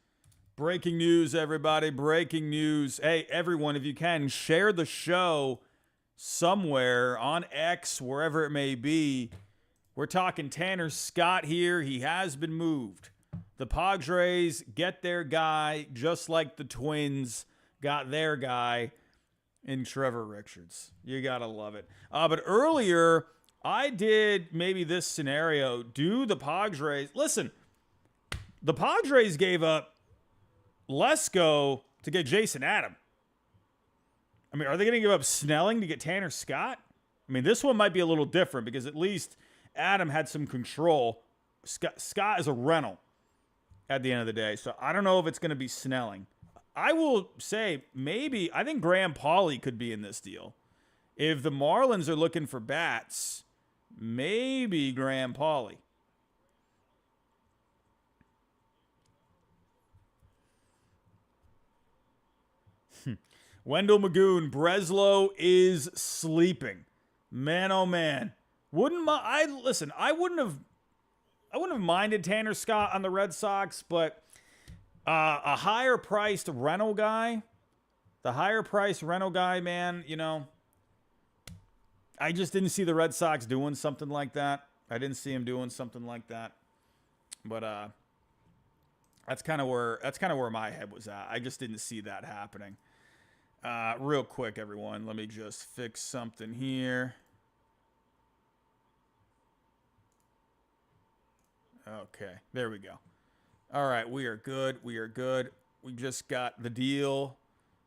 Breaking news, everybody. Breaking news. Hey, everyone, if you can, share the show somewhere on X, wherever it may be. We're talking Tanner Scott here. He has been moved. The Padres get their guy just like the Twins got their guy in Trevor Richards. You got to love it. But earlier, I did maybe this scenario. Do the Padres... Listen, the Padres gave up Lesko to get Jason Adam. I mean, are they going to give up Snelling to get Tanner Scott? I mean, this one might be a little different because at least Adam had some control. Scott is a rental at the end of the day. So I don't know if it's going to be Snelling. I will say maybe, I think Graham Pauley could be in this deal. If the Marlins are looking for bats, maybe Graham Pauley. Wendell Magoon, Breslow is sleeping. Man, oh man. I wouldn't have minded Tanner Scott on the Red Sox, but a higher priced rental guy The higher price rental guy, man, you know, I just didn't see the Red Sox doing something like that. I didn't see him doing something like that. But that's kind of where my head was at. I just didn't see that happening. Real quick, everyone, let me just fix something here. Okay, there we go. All right, we are good. We are good. We just got the deal.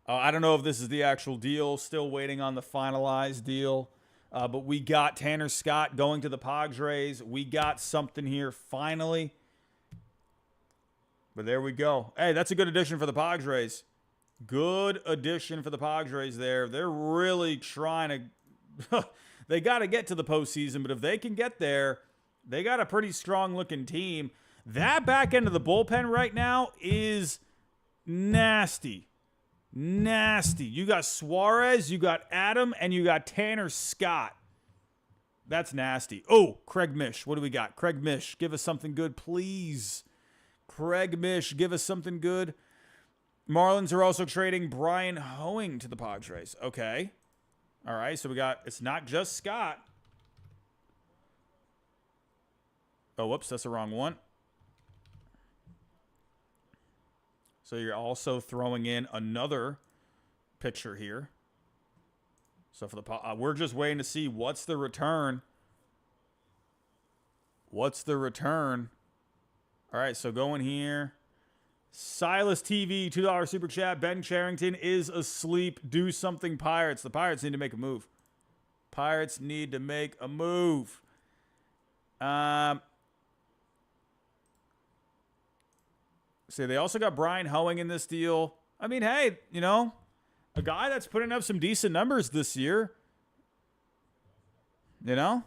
I don't know if this is the actual deal. Still waiting on the finalized deal. But we got Tanner Scott going to the Padres. We got something here finally. But there we go. Hey, that's a good addition for the Padres. Good addition for the Padres there. They're really trying to... they got to get to the postseason, but if they can get there, they got a pretty strong-looking team. That back end of the bullpen right now is nasty. Nasty. You got Suarez, you got Adam, and you got Tanner Scott. That's nasty. Oh, Craig Mish. What do we got? Craig Mish, give us something good, please. Craig Mish, give us something good. Marlins are also trading Brian Hoeing to the Padres. Okay. All right, so we got, it's not just Scott. Oh, whoops, that's the wrong one. So you're also throwing in another pitcher here. So for the we're just waiting to see what's the return. What's the return? All right, so going here. Silas TV, $2 super chat. Ben Charrington is asleep. Do something, Pirates. The Pirates need to make a move. Pirates need to make a move. See, they also got Brian Hoeing in this deal. I mean, hey, you know, a guy that's putting up some decent numbers this year. You know?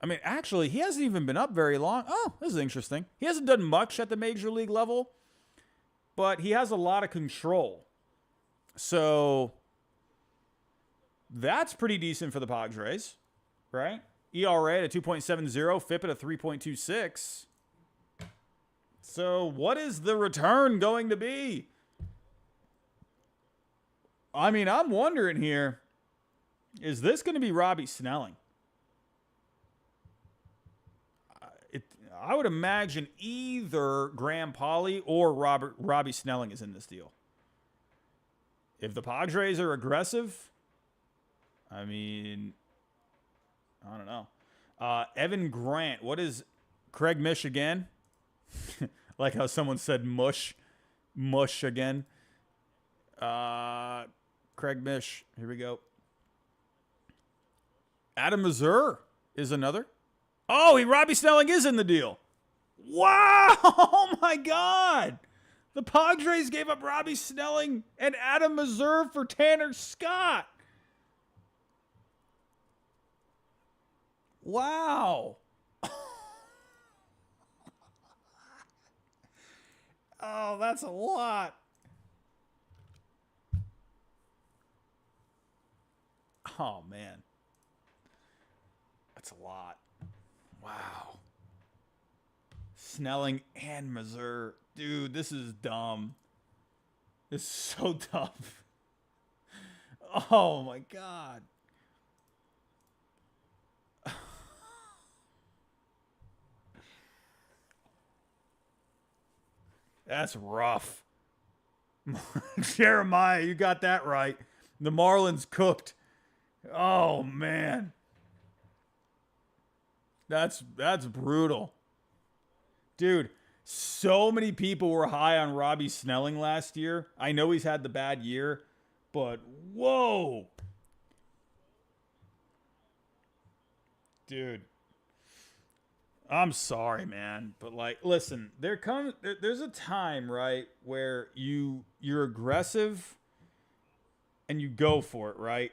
I mean, actually, he hasn't even been up very long. Oh, this is interesting. He hasn't done much at the major league level, but he has a lot of control. So that's pretty decent for the Padres, right? ERA at a 2.70, FIP at a 3.26. So what is the return going to be? I mean, I'm wondering here, is this going to be Robbie Snelling? I would imagine either Graham Pauley or Robbie Snelling is in this deal. If the Padres are aggressive, I mean, I don't know. Evan Grant, what is Craig Mish again? Like how someone said mush again. Craig Mish, here we go. Adam Mazur is another. Oh, Robbie Snelling is in the deal. Wow! Oh my God! The Padres gave up Robbie Snelling and Adam Mazur for Tanner Scott. Wow! Oh, that's a lot. Oh man, that's a lot. Wow. Snelling and Mazur. Dude, this is dumb. This is so dumb. Oh, my God. That's rough. Jeremiah, you got that right. The Marlins cooked. Oh, man. That's brutal. Dude, so many people were high on Robbie Snelling last year. I know he's had the bad year, but whoa. Dude. I'm sorry, man, but like, listen, there's a time, right, where you're aggressive and you go for it, right?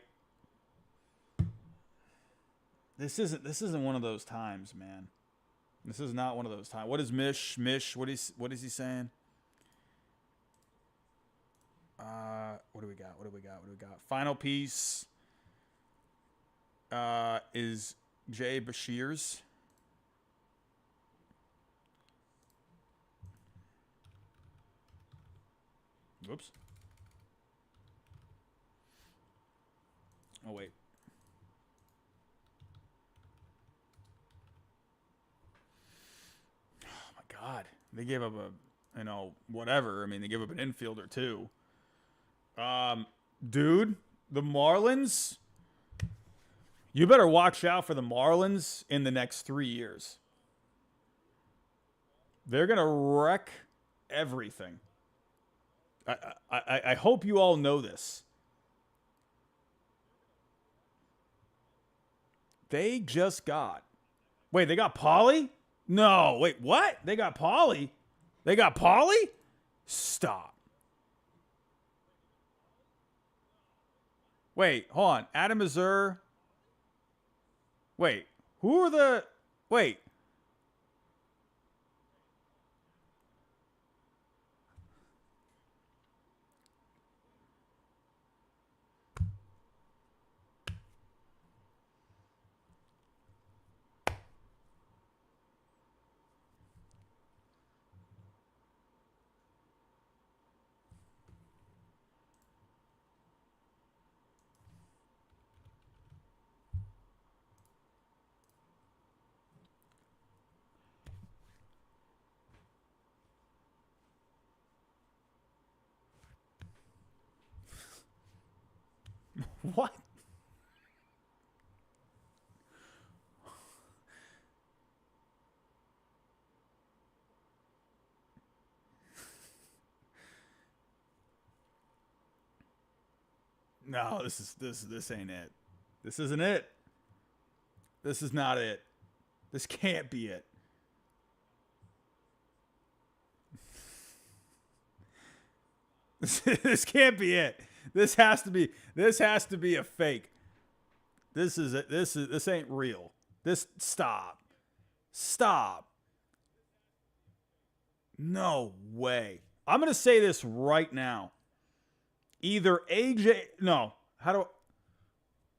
This isn't one of those times, man. This is not one of those times. What is Mish? What is he saying? What do we got? Final piece is Jay Bashir's. Whoops. Oh, wait. Oh, my God. They gave up whatever. I mean, they gave up an infielder, too. Dude, the Marlins, you better watch out for the Marlins in the next 3 years. They're going to wreck everything. I hope you all know this. They just got... Wait, they got Pauly? No, wait, what? They got Pauly? They got Pauly? Stop. Wait, hold on. Adam Azur. Wait, who are the... Wait. What? No, this ain't it. This isn't it. This is not it. This can't be it. This can't be it. This has to be a fake. This ain't real. Stop. No way. I'm going to say this right now. Either AJ, no,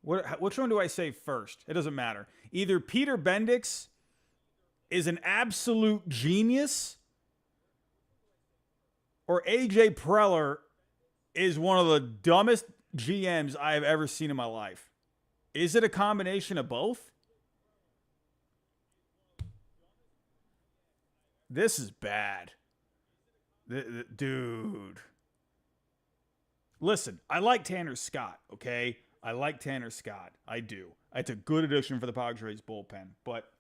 which one do I say first? It doesn't matter. Either Peter Bendix is an absolute genius, or AJ Preller is one of the dumbest GMs I have ever seen in my life. Is it a combination of both? This is bad. Dude. Listen, I like Tanner Scott, okay? I like Tanner Scott. I do. It's a good addition for the Padres bullpen, but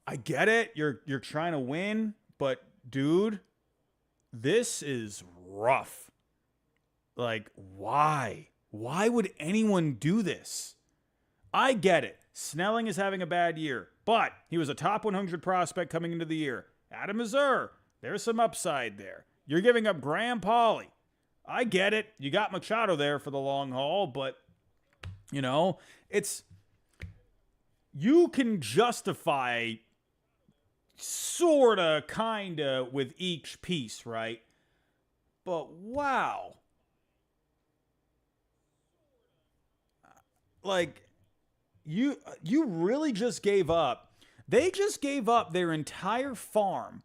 I get it. You're trying to win, but dude, this is rough. Like, why? Why would anyone do this? I get it. Snelling is having a bad year, but he was a top 100 prospect coming into the year. Adam Azur, there's some upside there. You're giving up Graham Pauly. I get it. You got Machado there for the long haul, but, you can justify sorta, kinda with each piece, right? But wow. Like, you really just gave up. They just gave up their entire farm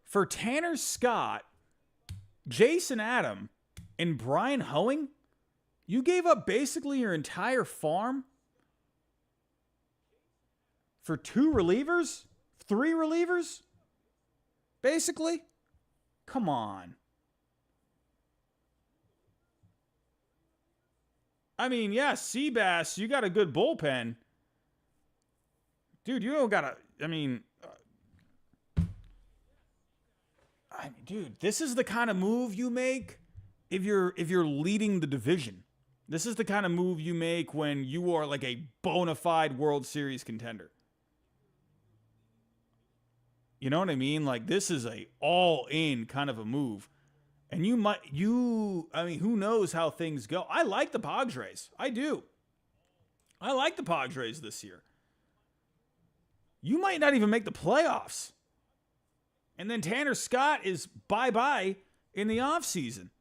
for Tanner Scott, Jason Adam, and Brian Hoeing. You gave up basically your entire farm for 2 relievers? 3 relievers? Basically? Come on. I mean, yeah, Seabass, you got a good bullpen. Dude, you don't got dude, this is the kind of move you make if you're leading the division. This is the kind of move you make when you are like a bona fide World Series contender. You know what I mean? Like, this is a all-in kind of a move. And who knows how things go? I like the Padres. I do. I like the Padres this year. You might not even make the playoffs. And then Tanner Scott is bye-bye in the offseason.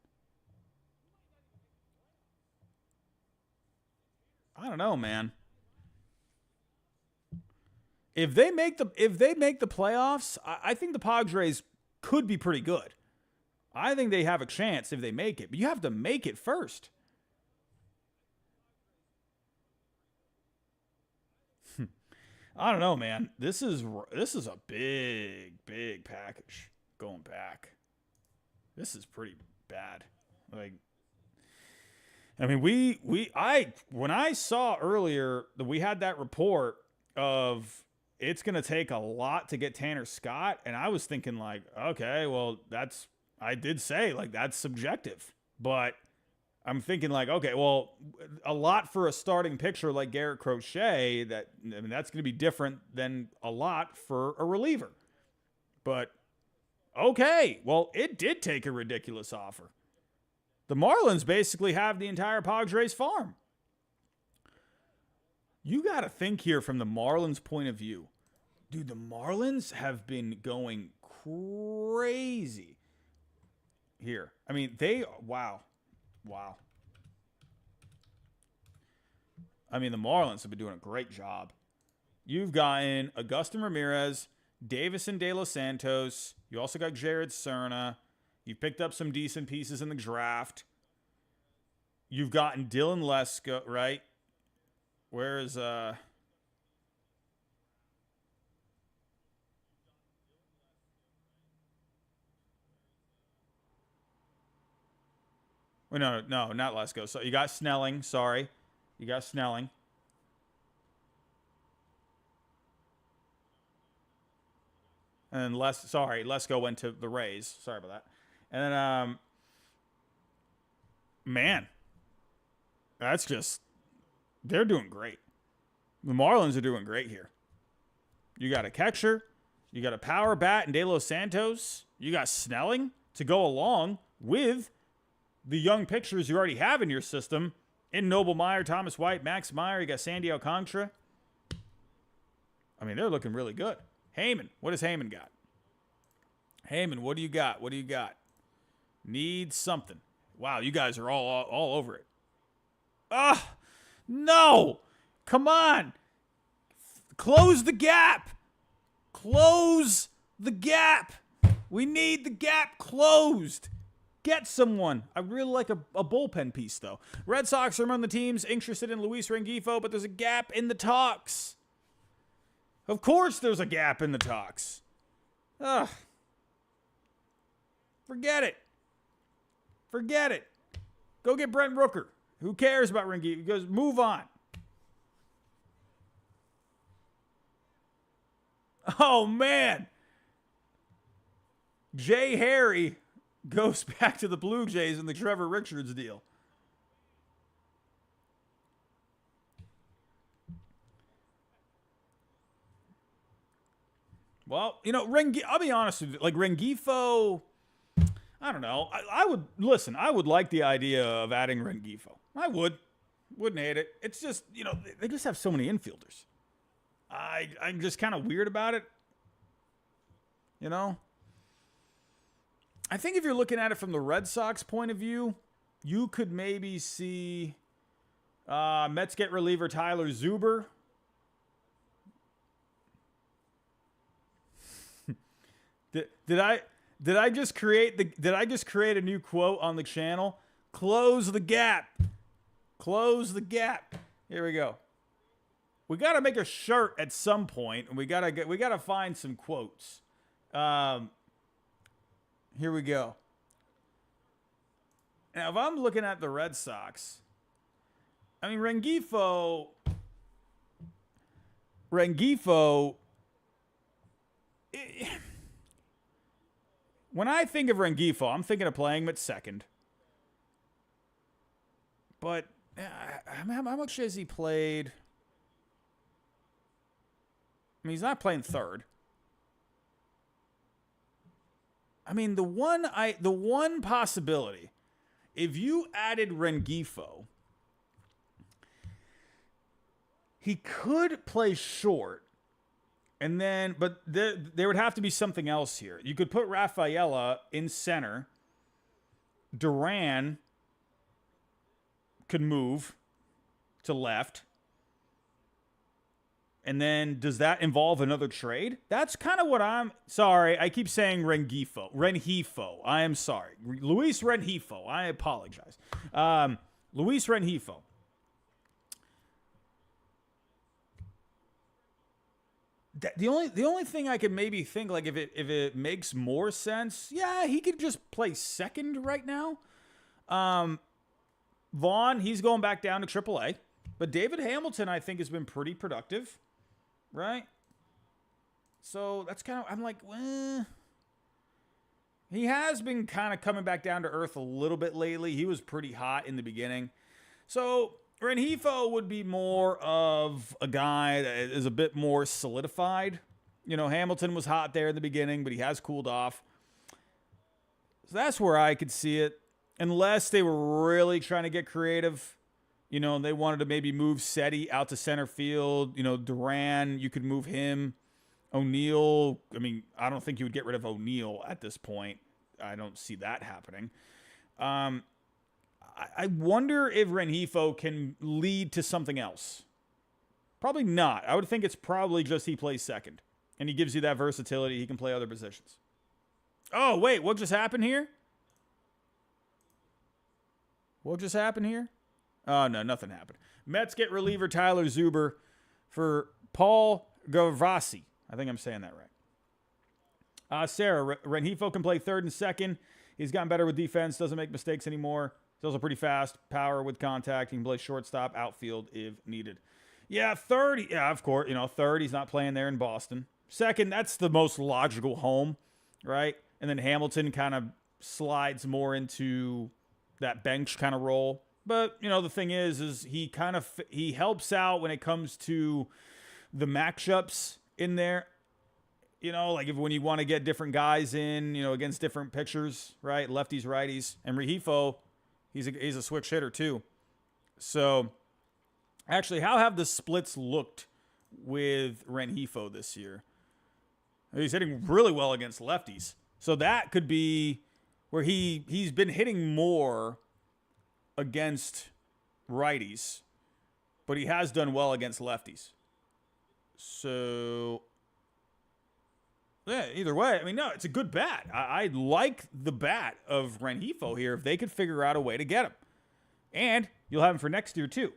I don't know, man. If they make the playoffs, I think the Padres could be pretty good. I think they have a chance if they make it, but you have to make it first. I don't know, man. This is a big package going back. This is pretty bad. Like, I mean, when I saw earlier that we had that report of it's going to take a lot to get Tanner Scott, and I was thinking like, okay, well, I did say like that's subjective, but I'm thinking like, okay, well, a lot for a starting pitcher like Garrett Crochet, that's going to be different than a lot for a reliever. But okay, well, it did take a ridiculous offer. The Marlins basically have the entire Padres farm. You got to think here from the Marlins' point of view. Dude, the Marlins have been going crazy here. I mean, wow. I mean, the Marlins have been doing a great job. You've gotten Agustin Ramirez, Davison De Los Santos. You also got Jared Cerna. You've picked up some decent pieces in the draft. You've gotten Dylan Lesko, right? Where is Well, no, not Lesko. So you got Snelling. Sorry, you got Snelling. And Lesko went to the Rays. Sorry about that. And then, man, that's just, they're doing great. The Marlins are doing great here. You got a catcher, you got a power bat in De Los Santos, you got Snelling to go along with the young pitchers you already have in your system in Noble Meyer, Thomas White, Max Meyer. You got Sandy Alcantara. I mean, they're looking really good. Heyman, what has Heyman got? Heyman, what do you got? What do you got? Need something. Wow, you guys are all over it. Ah, no! Come on! Close the gap! Close the gap! We need the gap closed. Get someone. I really like a bullpen piece, though. Red Sox are among the teams interested in Luis Rengifo, but there's a gap in the talks. Of course there's a gap in the talks. Ugh. Forget it. Forget it. Go get Brent Rooker. Who cares about Rengifo? He goes, move on. Oh, man. Jay Harry goes back to the Blue Jays in the Trevor Richards deal. Well, you know, I'll be honest with you. Like, Rengifo, I don't know. I would like the idea of adding Rengifo. I would. Wouldn't hate it. It's just, you know, they just have so many infielders. I'm just kind of weird about it. You know? I think if you're looking at it from the Red Sox point of view, you could maybe see Mets get reliever Tyler Zuber. Did I just create a new quote on the channel? Close the gap. Close the gap. Here we go. We got to make a shirt at some point, and we got to find some quotes. Here we go. Now, if I'm looking at the Red Sox, I mean, Rengifo, when I think of Rengifo, I'm thinking of playing him at second. But how much has he played? I mean, he's not playing third. I mean, the one possibility, if you added Rengifo, he could play short, and then, but there would have to be something else here. You could put Rafaela in center. Duran could move to left. And then does that involve another trade? That's kind of what I'm... Sorry, I keep saying Rengifo. I am sorry. Luis Rengifo. I apologize. Luis Rengifo. The only thing I could maybe think, like, if it makes more sense, yeah, he could just play second right now. Vaughn, he's going back down to AAA. But David Hamilton, I think, has been pretty productive. Right? So that's kind of, I'm like, well, he has been kind of coming back down to earth a little bit lately. He was pretty hot in the beginning. So Rengifo would be more of a guy that is a bit more solidified. You know, Hamilton was hot there in the beginning, but he has cooled off. So that's where I could see it. Unless they were really trying to get creative. You know, they wanted to maybe move Seti out to center field. You know, Duran, you could move him. O'Neill, I mean, I don't think you would get rid of O'Neill at this point. I don't see that happening. I wonder if Rengifo can lead to something else. Probably not. I would think it's probably just he plays second. And he gives you that versatility. He can play other positions. Oh, wait, what just happened here? What just happened here? Oh, no, nothing happened. Mets get reliever Tyler Zuber for Paul Gavassi. I think I'm saying that right. Sarah, Rengifo can play third and second. He's gotten better with defense, doesn't make mistakes anymore. He's also pretty fast, power with contact. He can play shortstop, outfield if needed. Yeah, third. Yeah, of course. You know, third, he's not playing there in Boston. Second, that's the most logical home, right? And then Hamilton kind of slides more into that bench kind of role. But, you know, the thing is he helps out when it comes to the matchups in there. You know, like when you want to get different guys in, you know, against different pitchers, right? Lefties, righties. And Rengifo, he's a switch hitter too. So, actually, how have the splits looked with Rengifo this year? He's hitting really well against lefties. So that could be where he's been hitting more against righties, but he has done well against lefties. So, yeah, either way, I mean, no, it's a good bat. I like the bat of Rengifo here if they could figure out a way to get him. And you'll have him for next year, too.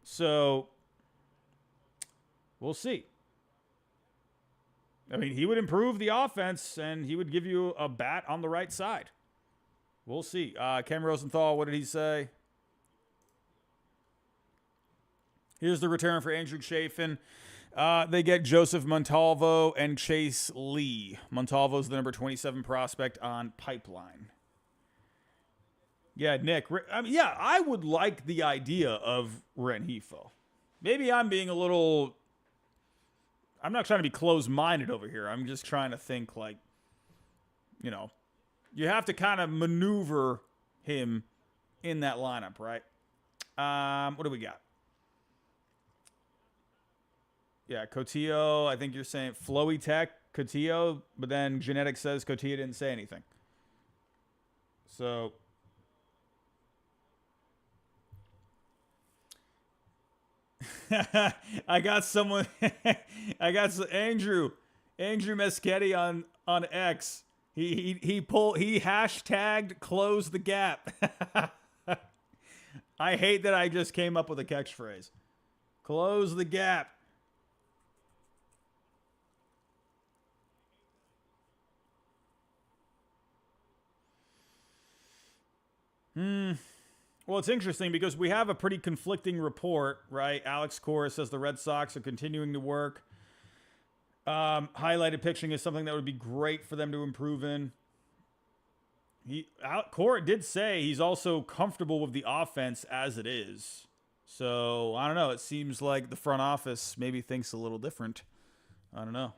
So, we'll see. I mean, he would improve the offense, and he would give you a bat on the right side. We'll see. Ken Rosenthal, what did he say? Here's the return for Andrew Chafin. They get Joseph Montalvo and Chase Lee. Montalvo's the number 27 prospect on Pipeline. Yeah, Nick. I mean, yeah, I would like the idea of Rengifo. Maybe I'm being a little... I'm not trying to be closed-minded over here. I'm just trying to think like, you know, you have to kind of maneuver him in that lineup, right? What do we got? Yeah, Cotillo, I think you're saying Flowy Tech, Cotillo, but then Genetics says Cotillo didn't say anything. So, I got someone, Andrew Meschetti on X. He hashtagged close the gap. I hate that I just came up with a catchphrase. Close the gap. Well, it's interesting because we have a pretty conflicting report, right? Alex Cora says the Red Sox are continuing to work. Highlighted pitching is something that would be great for them to improve in. Cora did say he's also comfortable with the offense as it is. So, I don't know. It seems like the front office maybe thinks a little different. I don't know.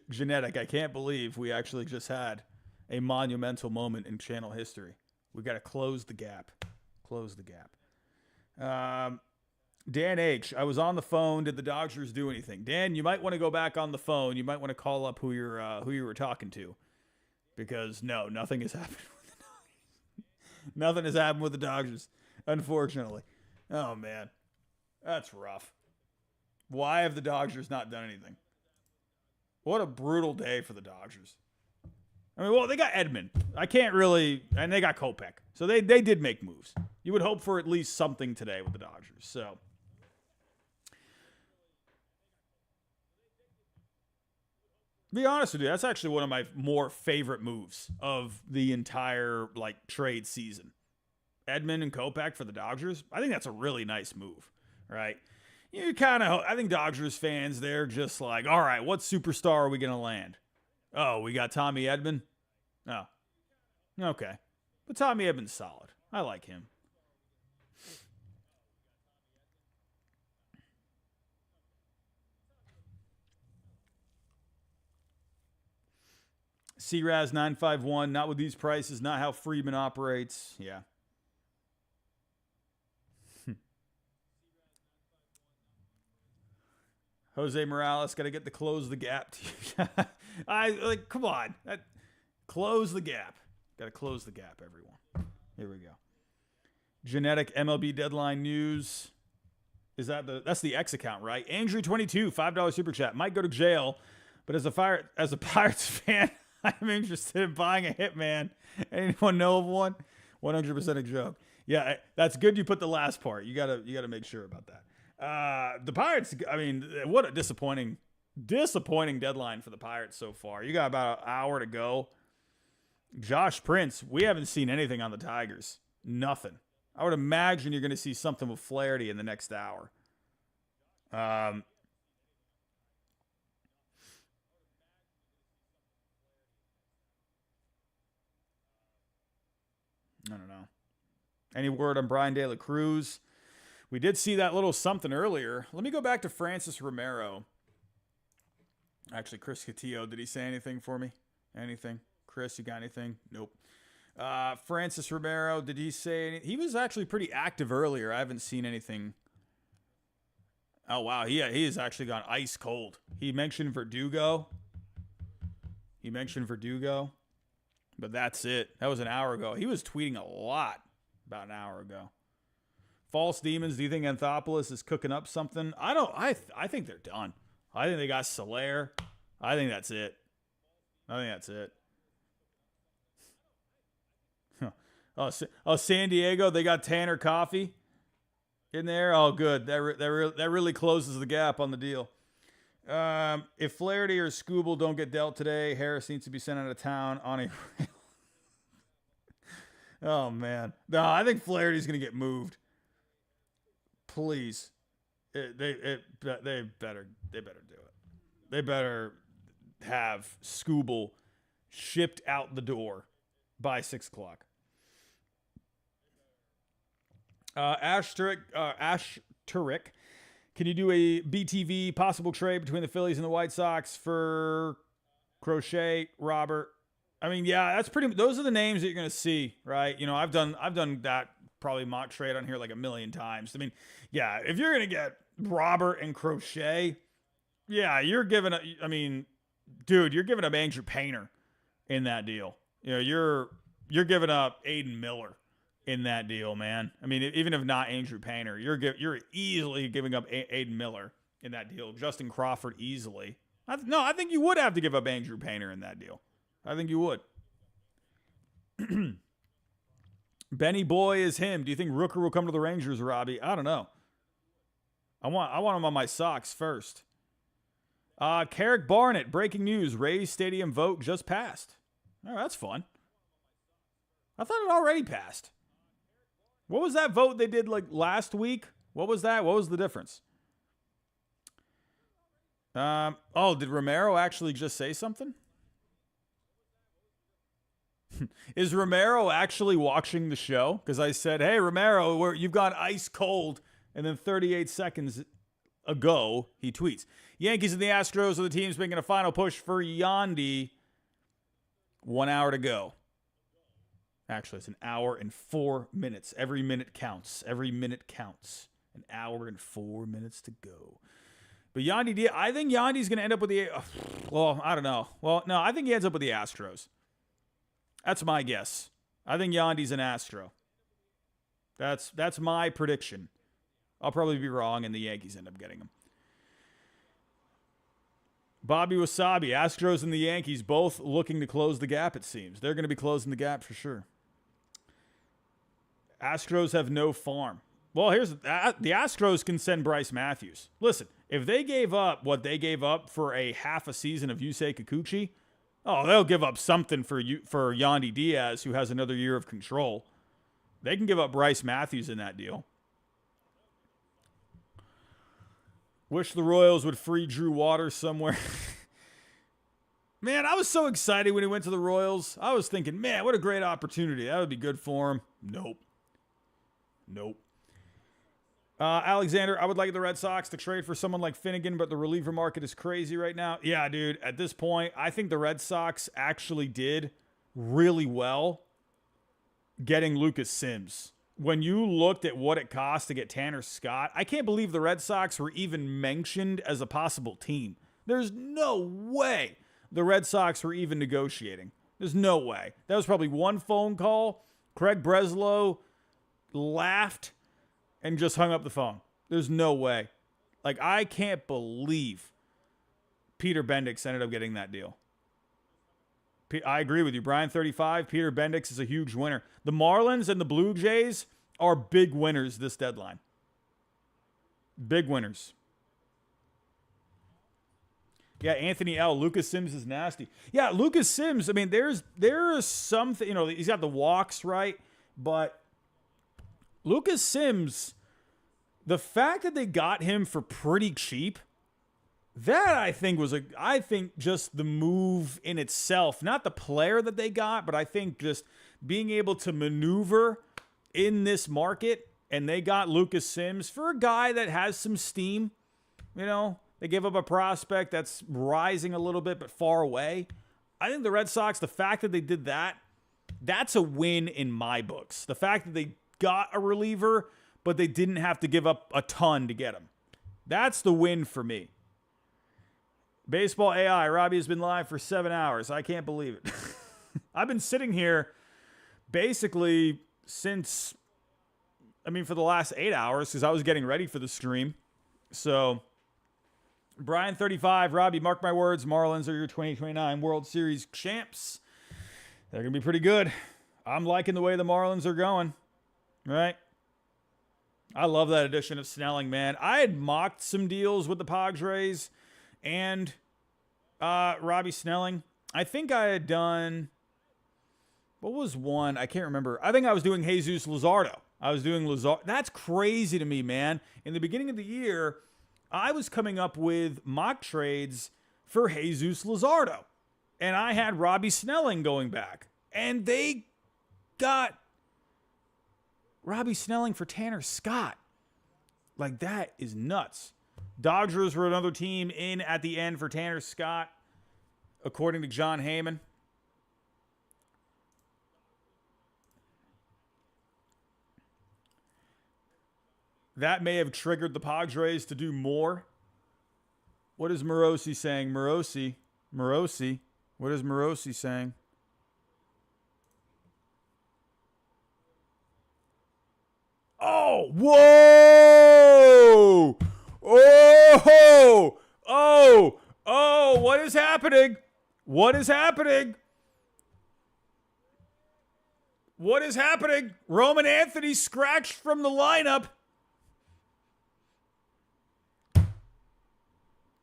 Genetic, I can't believe we actually just had a monumental moment in channel history. We got to close the gap. Dan H., I was on the phone. Did the Dodgers do anything? Dan, you might want to go back on the phone. You might want to call up who you were talking to, because no, nothing has happened with the Dodgers. Nothing has happened with the Dodgers, unfortunately. Oh, man. That's rough. Why have the Dodgers not done anything? What a brutal day for the Dodgers. I mean, well, they got Edman. I can't really, and they got Kopech. So they did make moves. You would hope for at least something today with the Dodgers. So, be honest with you, that's actually one of my more favorite moves of the entire trade season. Edman and Kopech for the Dodgers. I think that's a really nice move, right? You kind of, I think Dodgers fans, they're just like, all right, what superstar are we going to land? Oh, we got Tommy Edman? Oh, okay. But Tommy Edman's solid. I like him. CRAS 951, not with these prices, not how Friedman operates. Yeah. Jose Morales, got to get the close the gap. Come on. Close the gap. Got to close the gap, everyone. Here we go. Genetic MLB deadline news. That's the X account, right? Andrew22, $5 super chat. Might go to jail, but as a Pirates fan, I'm interested in buying a Hitman. Anyone know of one? 100% a joke. Yeah, that's good you put the last part. You gotta make sure about that. The Pirates, I mean, what a disappointing deadline for the Pirates so far. You got about an hour to go. Josh Prince, we haven't seen anything on the Tigers. Nothing. I would imagine you're going to see something with Flaherty in the next hour. I don't know. Any word on Brian De La Cruz? We did see that little something earlier. Let me go back to Francis Romero. Actually, Chris Castillo, did he say anything for me? Anything? Chris, you got anything? Nope. Francis Romero, did he say anything? He was actually pretty active earlier. I haven't seen anything. Oh, wow. He has actually gone ice cold. He mentioned Verdugo. But that's it. That was an hour ago. He was tweeting a lot about an hour ago. False Demons, do you think Anthopoulos is cooking up something? I think they're done. I think they got Soler. I think that's it. Oh, San Diego, they got Tanner Coffey in there. Oh, good. That really closes the gap on the deal. If Flaherty or Skubal don't get dealt today, Harris needs to be sent out of town on a Oh, man. No, I think Flaherty's going to get moved. Please. They better do it. They better have Skubal shipped out the door by 6 o'clock. Ash Turek, can you do a BTV possible trade between the Phillies and the White Sox for Crochet, Robert? I mean, yeah, those are the names that you're going to see, right? You know, I've done that probably mock trade on here like a million times. I mean, yeah, if you're going to get Robert and Crochet, yeah, you're giving up Andrew Painter in that deal. You know, you're giving up Aiden Miller in that deal, man. I mean, even if not Andrew Painter, you're easily giving up Aiden Miller in that deal. Justin Crawford easily. I think you would have to give up Andrew Painter in that deal. I think you would. Benny Boy is him. Do you think Rooker will come to the Rangers, Robbie? I don't know. I want him on my socks first. Carrick Barnett, breaking news. Rays Stadium vote just passed. Oh, that's fun. I thought it already passed. What was that vote they did like last week? What was that? What was the difference? Did Romero actually just say something? Is Romero actually watching the show? Because I said, hey, Romero, you've gone ice cold. And then 38 seconds ago, he tweets, Yankees and the Astros are the teams making a final push for Yandy. 1 hour to go. Actually, it's an hour and 4 minutes. Every minute counts. An hour and 4 minutes to go. But Yandy, I think Yandy's going to end up with the... well, I don't know. Well, no, I think he ends up with the Astros. That's my guess. I think Yandy's an Astro. That's my prediction. I'll probably be wrong, and the Yankees end up getting him. Bobby Wasabi, Astros and the Yankees both looking to close the gap, it seems. They're going to be closing the gap for sure. Astros have no farm. Well, here's the Astros can send Bryce Matthews. Listen, if they gave up what they gave up for a half a season of Yusei Kikuchi, they'll give up something for Yandy Diaz, who has another year of control. They can give up Bryce Matthews in that deal. Wish the Royals would free Drew Waters somewhere. Man, I was so excited when he went to the Royals. I was thinking, man, what a great opportunity. That would be good for him. Nope. Alexander, I would like the Red Sox to trade for someone like Finnegan, but the reliever market is crazy right now. Yeah, dude, at this point, I think the Red Sox actually did really well getting Lucas Sims. When you looked at what it cost to get Tanner Scott, I can't believe the Red Sox were even mentioned as a possible team. There's no way the Red Sox were even negotiating. There's no way. That was probably one phone call. Craig Breslow laughed and just hung up the phone. There's no way. Like, I can't believe Peter Bendix ended up getting that deal. I agree with you. Brian 35, Peter Bendix is a huge winner. The Marlins and the Blue Jays are big winners this deadline. Big winners. Yeah, Anthony L. Lucas Sims is nasty. Yeah, Lucas Sims, I mean, there's something, he's got the walks, right? But Lucas Sims, the fact that they got him for pretty cheap, that I think just the move in itself, not the player that they got, but I think just being able to maneuver in this market, and they got Lucas Sims for a guy that has some steam. They gave up a prospect that's rising a little bit but far away. I think the Red Sox, the fact that they did that, that's a win in my books. The fact that they got a reliever, but they didn't have to give up a ton to get him. That's the win for me. Baseball AI, Robbie has been live for 7 hours. I can't believe it. I've been sitting here basically since, for the last 8 hours because I was getting ready for the stream. So, Brian 35, Robbie, mark my words, Marlins are your 2029 World Series champs. They're going to be pretty good. I'm liking the way the Marlins are going, right? I love that addition of Snelling, man. I had mocked some deals with the Padres and Robbie Snelling. I think I had done, what was one? I can't remember. I think I was doing Jesus Luzardo. That's crazy to me, man. In the beginning of the year, I was coming up with mock trades for Jesus Luzardo. And I had Robbie Snelling going back. And they got Robbie Snelling for Tanner Scott. Like, that is nuts. Dodgers were another team in at the end for Tanner Scott, according to John Heyman. That may have triggered the Padres to do more. What is Morosi saying? Morosi. What is Morosi saying? Oh, whoa! Oh, what is happening? What is happening? Roman Anthony scratched from the lineup.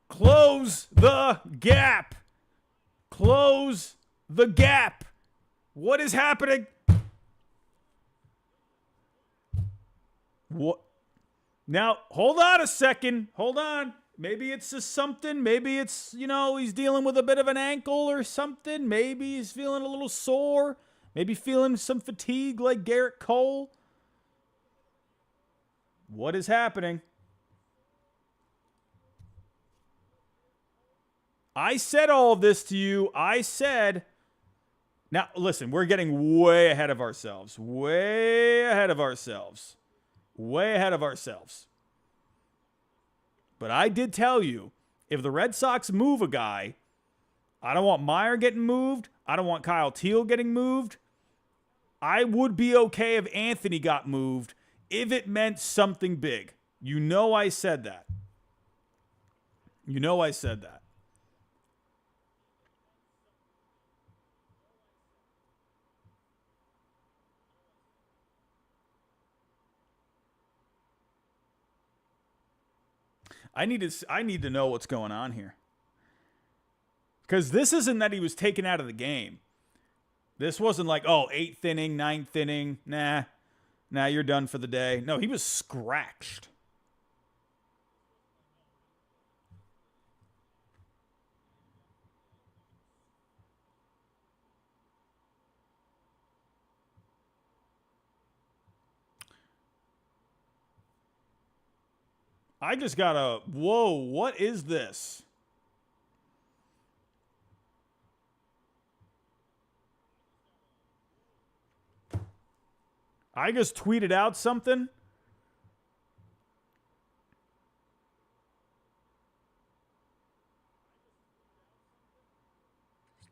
Close the gap. What is happening? What? Now, hold on a second. Hold on. Maybe it's just something. Maybe it's, he's dealing with a bit of an ankle or something. Maybe he's feeling a little sore. Maybe feeling some fatigue like Garrett Cole. What is happening? I said all of this to you. Now, listen, we're getting way ahead of ourselves. But I did tell you, if the Red Sox move a guy, I don't want Meyer getting moved. I don't want Kyle Teal getting moved. I would be okay if Anthony got moved if it meant something big. You know I said that. You know I said that. I need to know what's going on here. Because this isn't that he was taken out of the game. This wasn't like, oh, 8th inning, 9th inning. Nah, you're done for the day. No, he was scratched. I just got a, whoa, what is this? I just tweeted out something.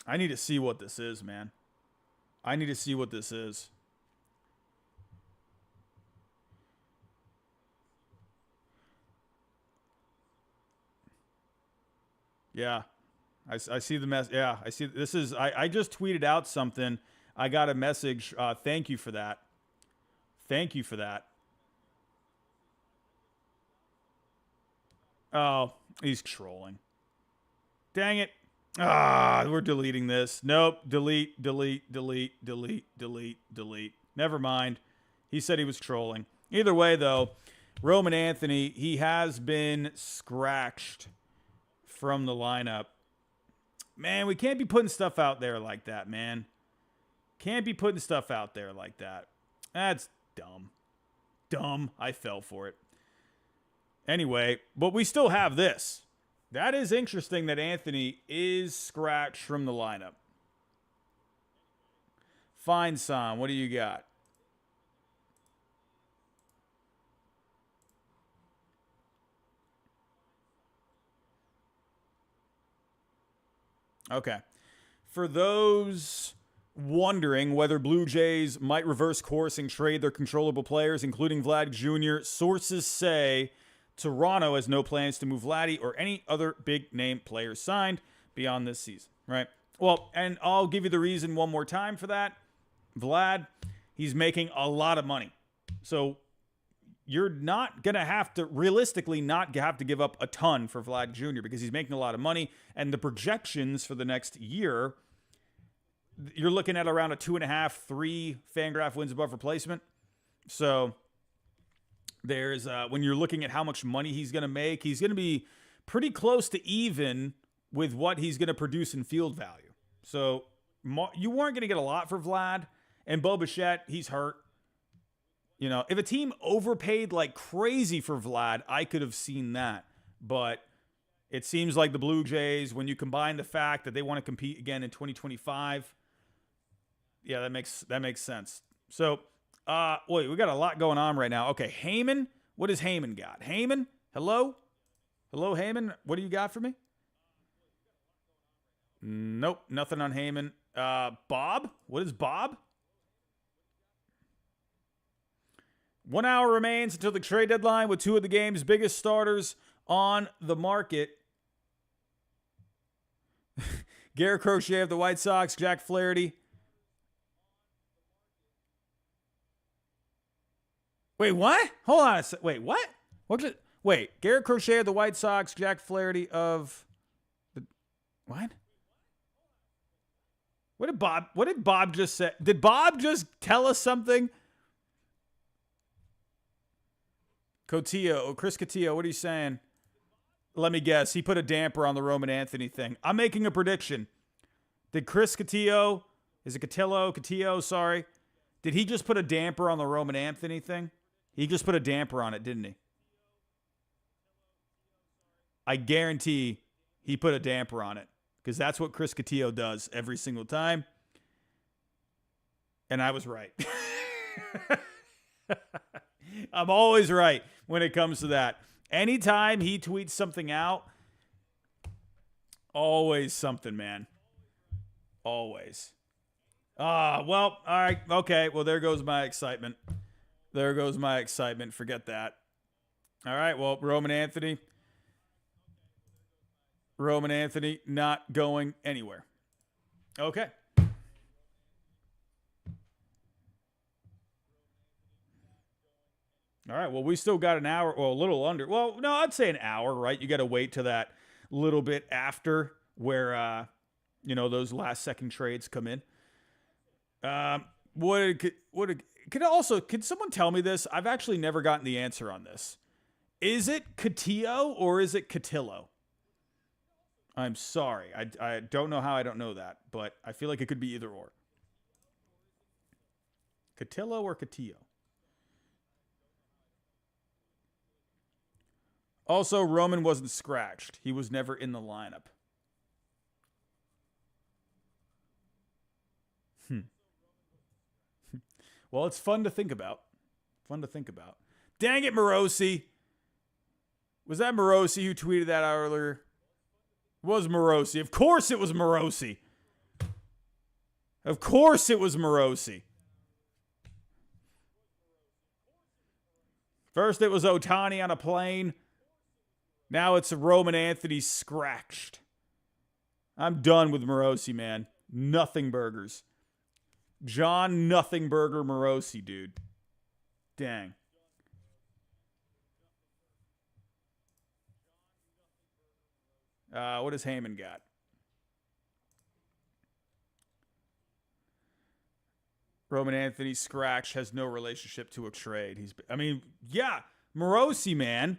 I need to see what this is, man. I need to see what this is. Yeah. I see the mess. Yeah, I see. This is, I just tweeted out something. I got a message. Thank you for that. Thank you for that. Oh, he's trolling. Dang it. We're deleting this. Nope. Delete. Never mind. He said he was trolling. Either way, though, Roman Anthony, he has been scratched from the lineup. Man, we can't be putting stuff out there like that, man. Can't be putting stuff out there like that. That's dumb. Dumb. I fell for it. Anyway, but we still have this. That is interesting that Anthony is scratched from the lineup. Fine, Sam. What do you got? Okay. For those wondering whether Blue Jays might reverse course and trade their controllable players, including Vlad Jr., sources say Toronto has no plans to move Vladdy or any other big-name players signed beyond this season, right? Well, and I'll give you the reason one more time for that. Vlad, he's making a lot of money. So you're not going to have to, realistically, not have to give up a ton for Vlad Jr. because he's making a lot of money. And the projections for the next year, you're looking at around a 2.5, 3 Fangraph wins above replacement. So there's, when you're looking at how much money he's going to make, he's going to be pretty close to even with what he's going to produce in field value. So you weren't going to get a lot for Vlad. And Bo Bichette, he's hurt. You know, if a team overpaid like crazy for Vlad, I could have seen that. But it seems like the Blue Jays, when you combine the fact that they want to compete again in 2025, yeah, that makes sense. So, wait, we got a lot going on right now. Okay, Heyman, what does Heyman got? Heyman, hello? Hello, Heyman, what do you got for me? Nope, nothing on Heyman. Bob, what is Bob? 1 hour remains until the trade deadline with 2 of the game's biggest starters on the market. Garrett Crochet of the White Sox, Jack Flaherty. Wait, what? Hold on a sec. Wait, what? Wait, Garrett Crochet of the White Sox, Jack Flaherty of the... What? What did Bob just say? Did Bob just tell us something? Chris Cotillo, what are you saying? Let me guess. He put a damper on the Roman Anthony thing. I'm making a prediction. Did Chris Cotillo, is it Cotillo, sorry. Did he just put a damper on the Roman Anthony thing? He just put a damper on it, didn't he? I guarantee he put a damper on it because that's what Chris Cotillo does every single time. And I was right. I'm always right when it comes to that. Anytime he tweets something out, always something, man. Always. Well, all right. Okay. Well, there goes my excitement. There goes my excitement. Forget that. All right. Well, Roman Anthony not going anywhere. Okay. All right. Well, we still got an hour. Well, a little under. Well, no, I'd say an hour, right? You got to wait to that little bit after where, those last second trades come in. Can someone tell me this? I've actually never gotten the answer on this. Is it Cotillo or is it Cotillo? I'm sorry. I don't know how I don't know that, but I feel like it could be either or. Cotillo or Cotillo? Also, Roman wasn't scratched. He was never in the lineup. Well, it's fun to think about. Dang it, Morosi. Was that Morosi who tweeted that earlier? It was Morosi. Of course it was Morosi. First it was Ohtani on a plane. Now it's Roman Anthony scratched. I'm done with Morosi, man. Nothing burgers. John Nothing Burger Morosi, dude. Dang. What does Heyman got? Roman Anthony scratch has no relationship to a trade. Morosi, man.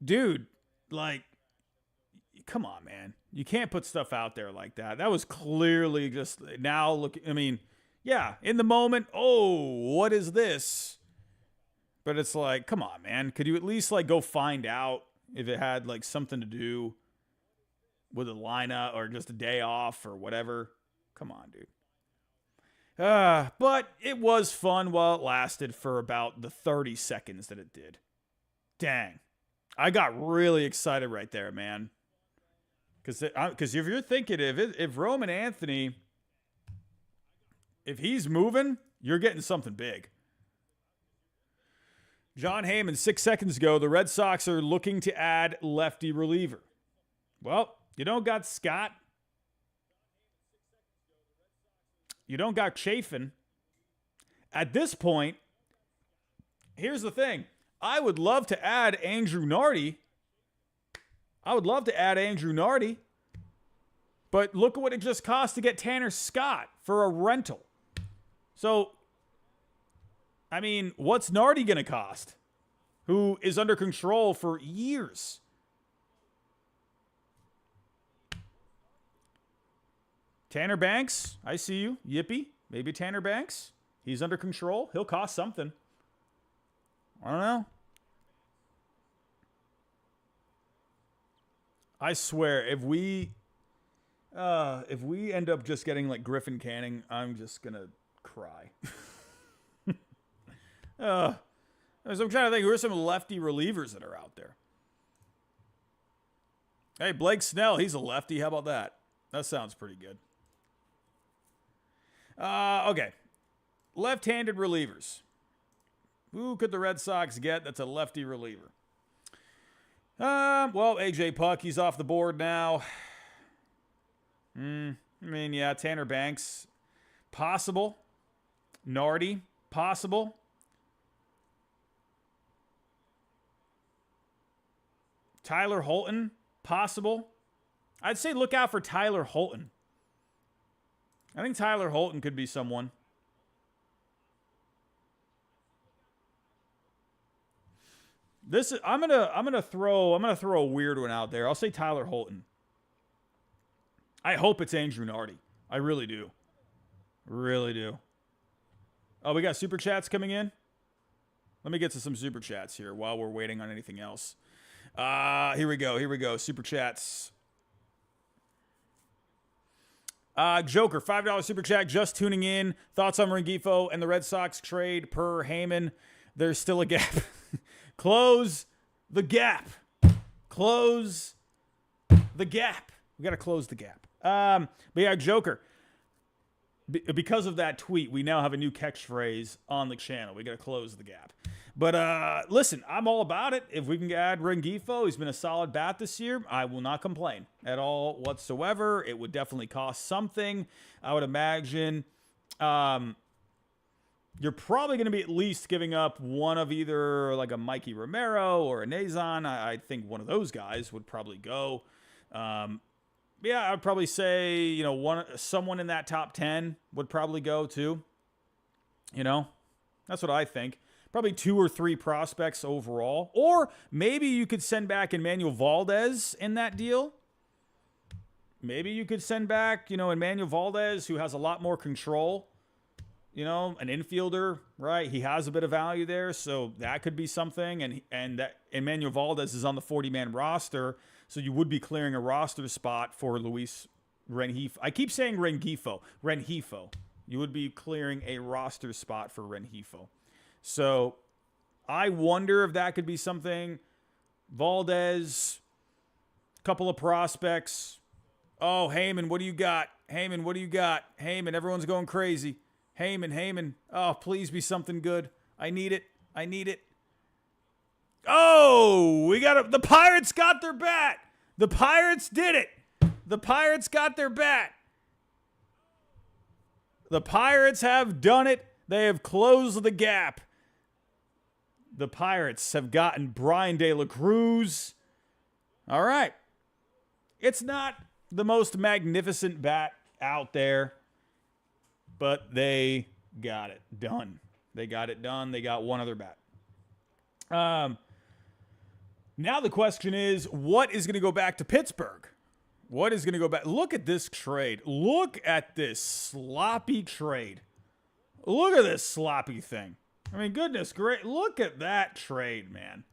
Dude, come on, man. You can't put stuff out there like that. That was clearly just now look. In the moment, what is this? But it's like, come on, man. Could you at least go find out if it had something to do with a lineup or just a day off or whatever? Come on, dude. But it was fun while it lasted for about the 30 seconds that it did. Dang. I got really excited right there, man. Because if you're thinking, if Roman Anthony, if he's moving, you're getting something big. John Heyman, 6 seconds ago, the Red Sox are looking to add lefty reliever. Well, you don't got Scott. You don't got Chafin. At this point, here's the thing. I would love to add Andrew Nardi. But look at what it just cost to get Tanner Scott for a rental. So, what's Nardi going to cost? Who is under control for years. Tanner Banks, I see you. Yippee. Maybe Tanner Banks. He's under control. He'll cost something. I don't know. I swear, if we end up just getting Griffin Canning, I'm just gonna cry. So I'm trying to think, who are some lefty relievers that are out there? Hey, Blake Snell, he's a lefty. How about that? That sounds pretty good. Okay. Left-handed relievers. Who could the Red Sox get that's a lefty reliever? AJ Puck, he's off the board now. Tanner Banks, possible. Nardi, possible. Tyler Holton, possible. I'd say look out for Tyler Holton. I think Tyler Holton could be someone. I'm gonna throw a weird one out there. I'll say Tyler Holton. I hope it's Andrew Nardi. I really do. Really do. Oh, we got super chats coming in. Let me get to some super chats here while we're waiting on anything else. Here we go. Super chats. Joker, $5 super chat, just tuning in. Thoughts on Rengifo and the Red Sox trade per Heyman. There's still a gap. Close the gap. We got to close the gap. But yeah, Joker. Because of that tweet, we now have a new catchphrase on the channel. We got to close the gap. But listen, I'm all about it. If we can add Rengifo, he's been a solid bat this year. I will not complain at all whatsoever. It would definitely cost something. I would imagine you're probably going to be at least giving up one of either like a Mikey Romero or a Nazon. I think one of those guys would probably go. Yeah, I'd probably say, you know, someone in that top 10 would probably go too. You know, that's what I think. Probably 2 or 3 prospects overall. Or maybe you could send back Emmanuel Valdez in that deal. Maybe you could send back, you know, Emmanuel Valdez, who has a lot more control. You know, an infielder, right? He has a bit of value there, so that could be something. And that Emmanuel Valdez is on the 40-man roster, so you would be clearing a roster spot for Luis Rengifo. I keep saying Rengifo. You would be clearing a roster spot for Rengifo. So I wonder if that could be something. Valdez, couple of prospects. Oh, Heyman, what do you got? Heyman, everyone's going crazy. Heyman. Oh, please be something good. I need it. Oh, the Pirates got their bat. The Pirates did it. The Pirates got their bat. The Pirates have done it. They have closed the gap. The Pirates have gotten Brian De La Cruz. All right. It's not the most magnificent bat out there, but they got it done. They got one other bat. Now the question is, what is going to go back to Pittsburgh? What is going to go back? Look at this trade. Look at this sloppy trade. Look at this sloppy thing. I mean, goodness, great. Look at that trade, man.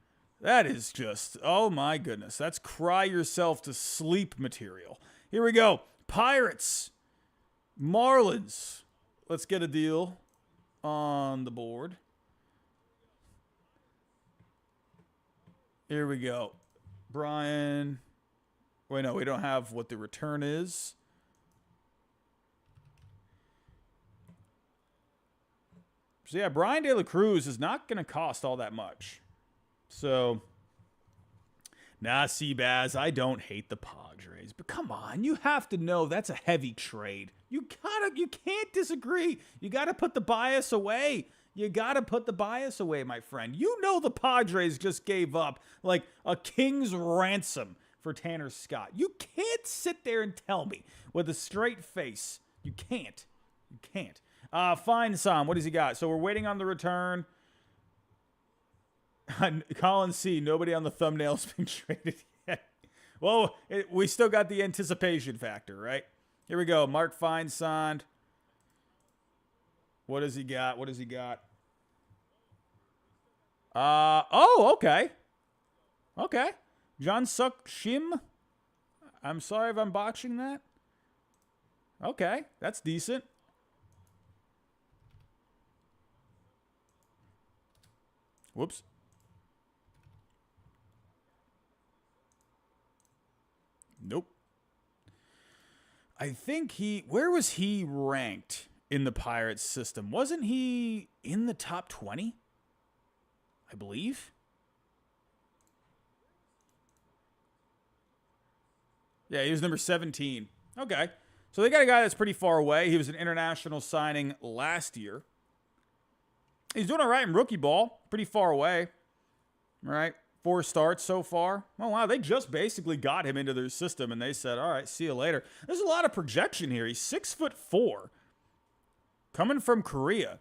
That is just, oh my goodness. That's cry yourself to sleep material. Here we go. Pirates, Marlins. Let's get a deal on the board. Here we go. Brian. Wait, no, we don't have what the return is. So, yeah, Brian De La Cruz is not going to cost all that much. So, nah, Seabaz, I don't hate the Padres. But come on, you have to know that's a heavy trade. You can't disagree. You got to put the bias away. My friend. You know the Padres just gave up like a king's ransom for Tanner Scott. You can't sit there and tell me with a straight face. You can't. Fine, Sam. What does he got? So we're waiting on the return. Colin C. Nobody on the thumbnail's been traded yet. Well, we still got the anticipation factor, right? Here we go. Mark Feinsand. What does he got? Okay. John Suk Shim. I'm sorry if I'm botching that. Okay, that's decent. Whoops. Nope. I think where was he ranked in the Pirates system? Wasn't he in the top 20? I believe. Yeah, he was number 17. Okay. So they got a guy that's pretty far away. He was an international signing last year. He's doing all right in rookie ball. Pretty far away. All right. 4 starts so far. Oh, wow. They just basically got him into their system, and they said, all right, see you later. There's a lot of projection here. He's 6'4", coming from Korea.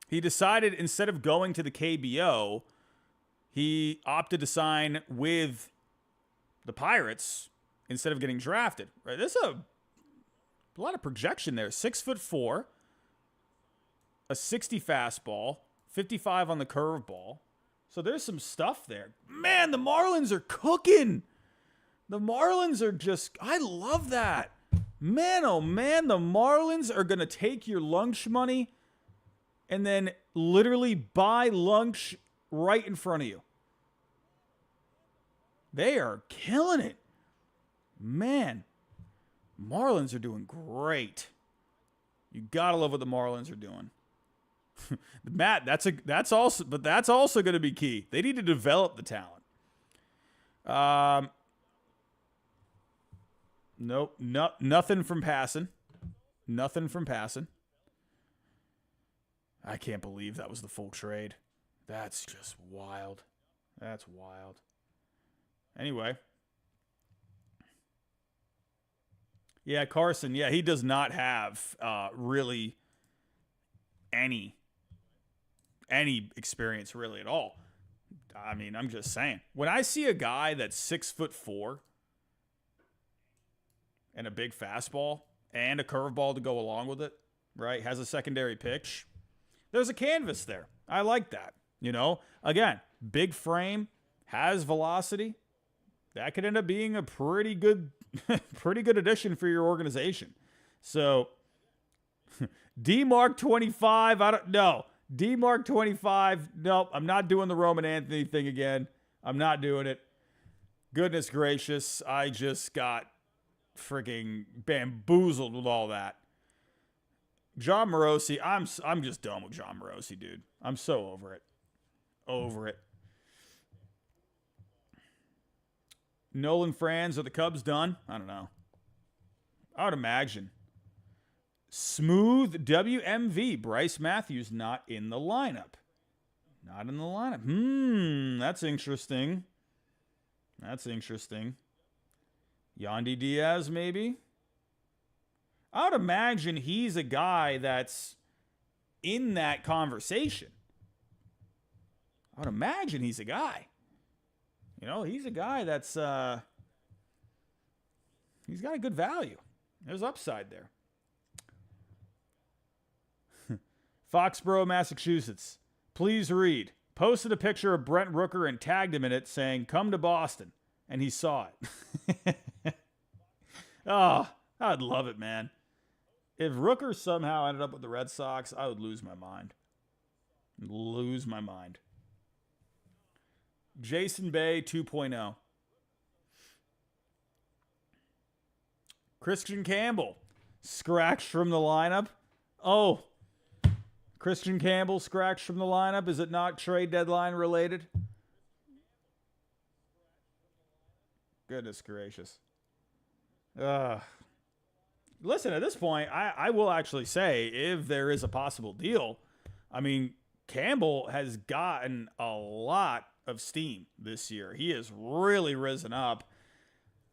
He decided instead of going to the KBO, he opted to sign with the Pirates instead of getting drafted. Right? There's a lot of projection there. 6'4", a 60 fastball, 55 on the curveball. So there's some stuff there. Man, the Marlins are cooking. The Marlins are just, I love that. Man, oh man, the Marlins are going to take your lunch money and then literally buy lunch right in front of you. They are killing it. Man, Marlins are doing great. You gotta love what the Marlins are doing. Matt, that's also going to be key. They need to develop the talent. Nope, nothing from passing. Nothing from passing. I can't believe that was the full trade. That's just wild. That's wild. Anyway. Yeah, Carson. Yeah, he does not have really any experience really at all. I mean, I'm just saying. When I see a guy that's 6'4" and a big fastball and a curveball to go along with it, right? Has a secondary pitch. There's a canvas there. I like that. You know, again, big frame, has velocity. That could end up being a pretty good addition for your organization. So, D-Mark 25, I don't know. D-Mark 25, nope, I'm not doing the Roman Anthony thing again. I'm not doing it. Goodness gracious, I just got freaking bamboozled with all that. John Morosi, I'm just done with John Morosi, dude. I'm so over it. Over it. Nolan Franz, are the Cubs done? I don't know. I would imagine. Smooth WMV. Bryce Matthews not in the lineup. Not in the lineup. That's interesting. That's interesting. Yandy Diaz, maybe? I would imagine he's a guy that's in that conversation. I would imagine he's a guy. You know, he's a guy that's, he's got a good value. There's upside there. Foxborough, Massachusetts. Please read. Posted a picture of Brent Rooker and tagged him in it saying, "Come to Boston." And he saw it. Oh, I'd love it, man. If Rooker somehow ended up with the Red Sox, I would lose my mind. Lose my mind. Jason Bay 2.0. Christian Campbell, scratched from the lineup. Oh, Christian Campbell scratched from the lineup. Is it not trade deadline related? Goodness gracious. Listen, at this point, I will actually say, if there is a possible deal, I mean, Campbell has gotten a lot of steam this year. He has really risen up.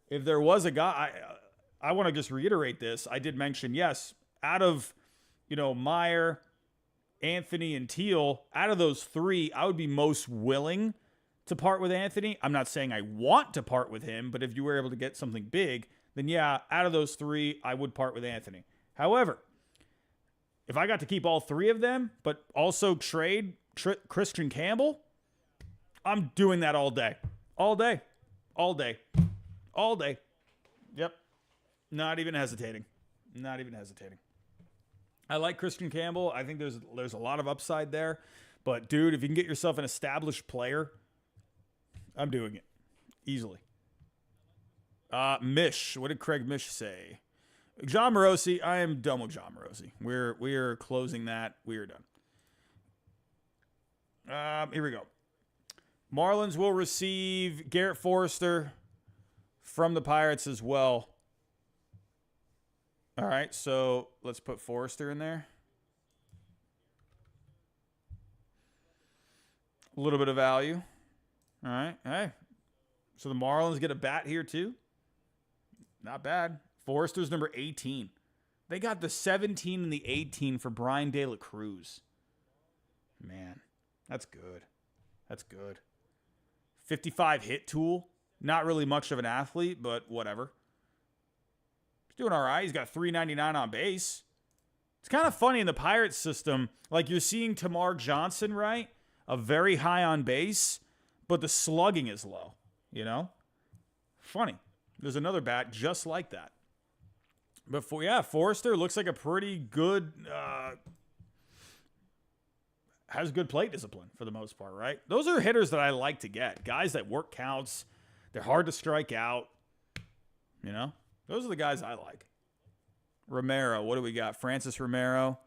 If there was a guy, I want to just reiterate this. I did mention, yes, out of, Meyer, Anthony, and Teal, out of those three, I would be most willing to part with Anthony. I'm not saying I want to part with him, but if you were able to get something big, then yeah, out of those three, I would part with Anthony. However, if I got to keep all three of them, but also trade Christian Campbell, I'm doing that all day. All day. All day. All day. Yep. Not even hesitating. Not even hesitating. I like Christian Campbell. I think there's a lot of upside there. But, dude, if you can get yourself an established player, I'm doing it. Easily. Mish. What did Craig Mish say? John Morosi. I am done with John Morosi. We are closing that. We are done. Here we go. Marlins will receive Garrett Forrester from the Pirates as well. All right, so let's put Forrester in there. A little bit of value. All right, hey. So the Marlins get a bat here too. Not bad. Forrester's number 18. They got the 17 and the 18 for Brian De La Cruz. Man, that's good. That's good. 55 hit tool. Not really much of an athlete, but whatever. He's doing all right. He's got 399 on base. It's kind of funny in the Pirates system. Like you're seeing Tamar Johnson, right? A very high on base, but the slugging is low. Funny. There's another bat just like that. But Forrester looks like a pretty good, has good plate discipline for the most part, right? Those are hitters that I like to get. Guys that work counts, They're hard to strike out. You know? Those are the guys I like. Romero. What do we got? Francis Romero.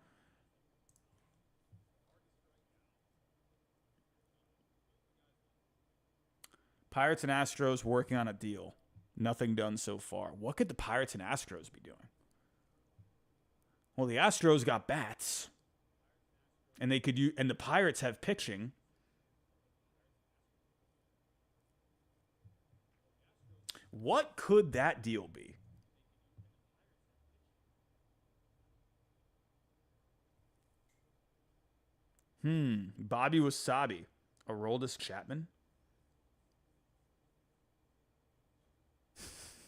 Pirates and Astros working on a deal. Nothing done so far. What could the Pirates and Astros be doing? Well, the Astros got bats. And and the Pirates have pitching. What could that deal be? Bobby Wasabi. Aroldis Chapman.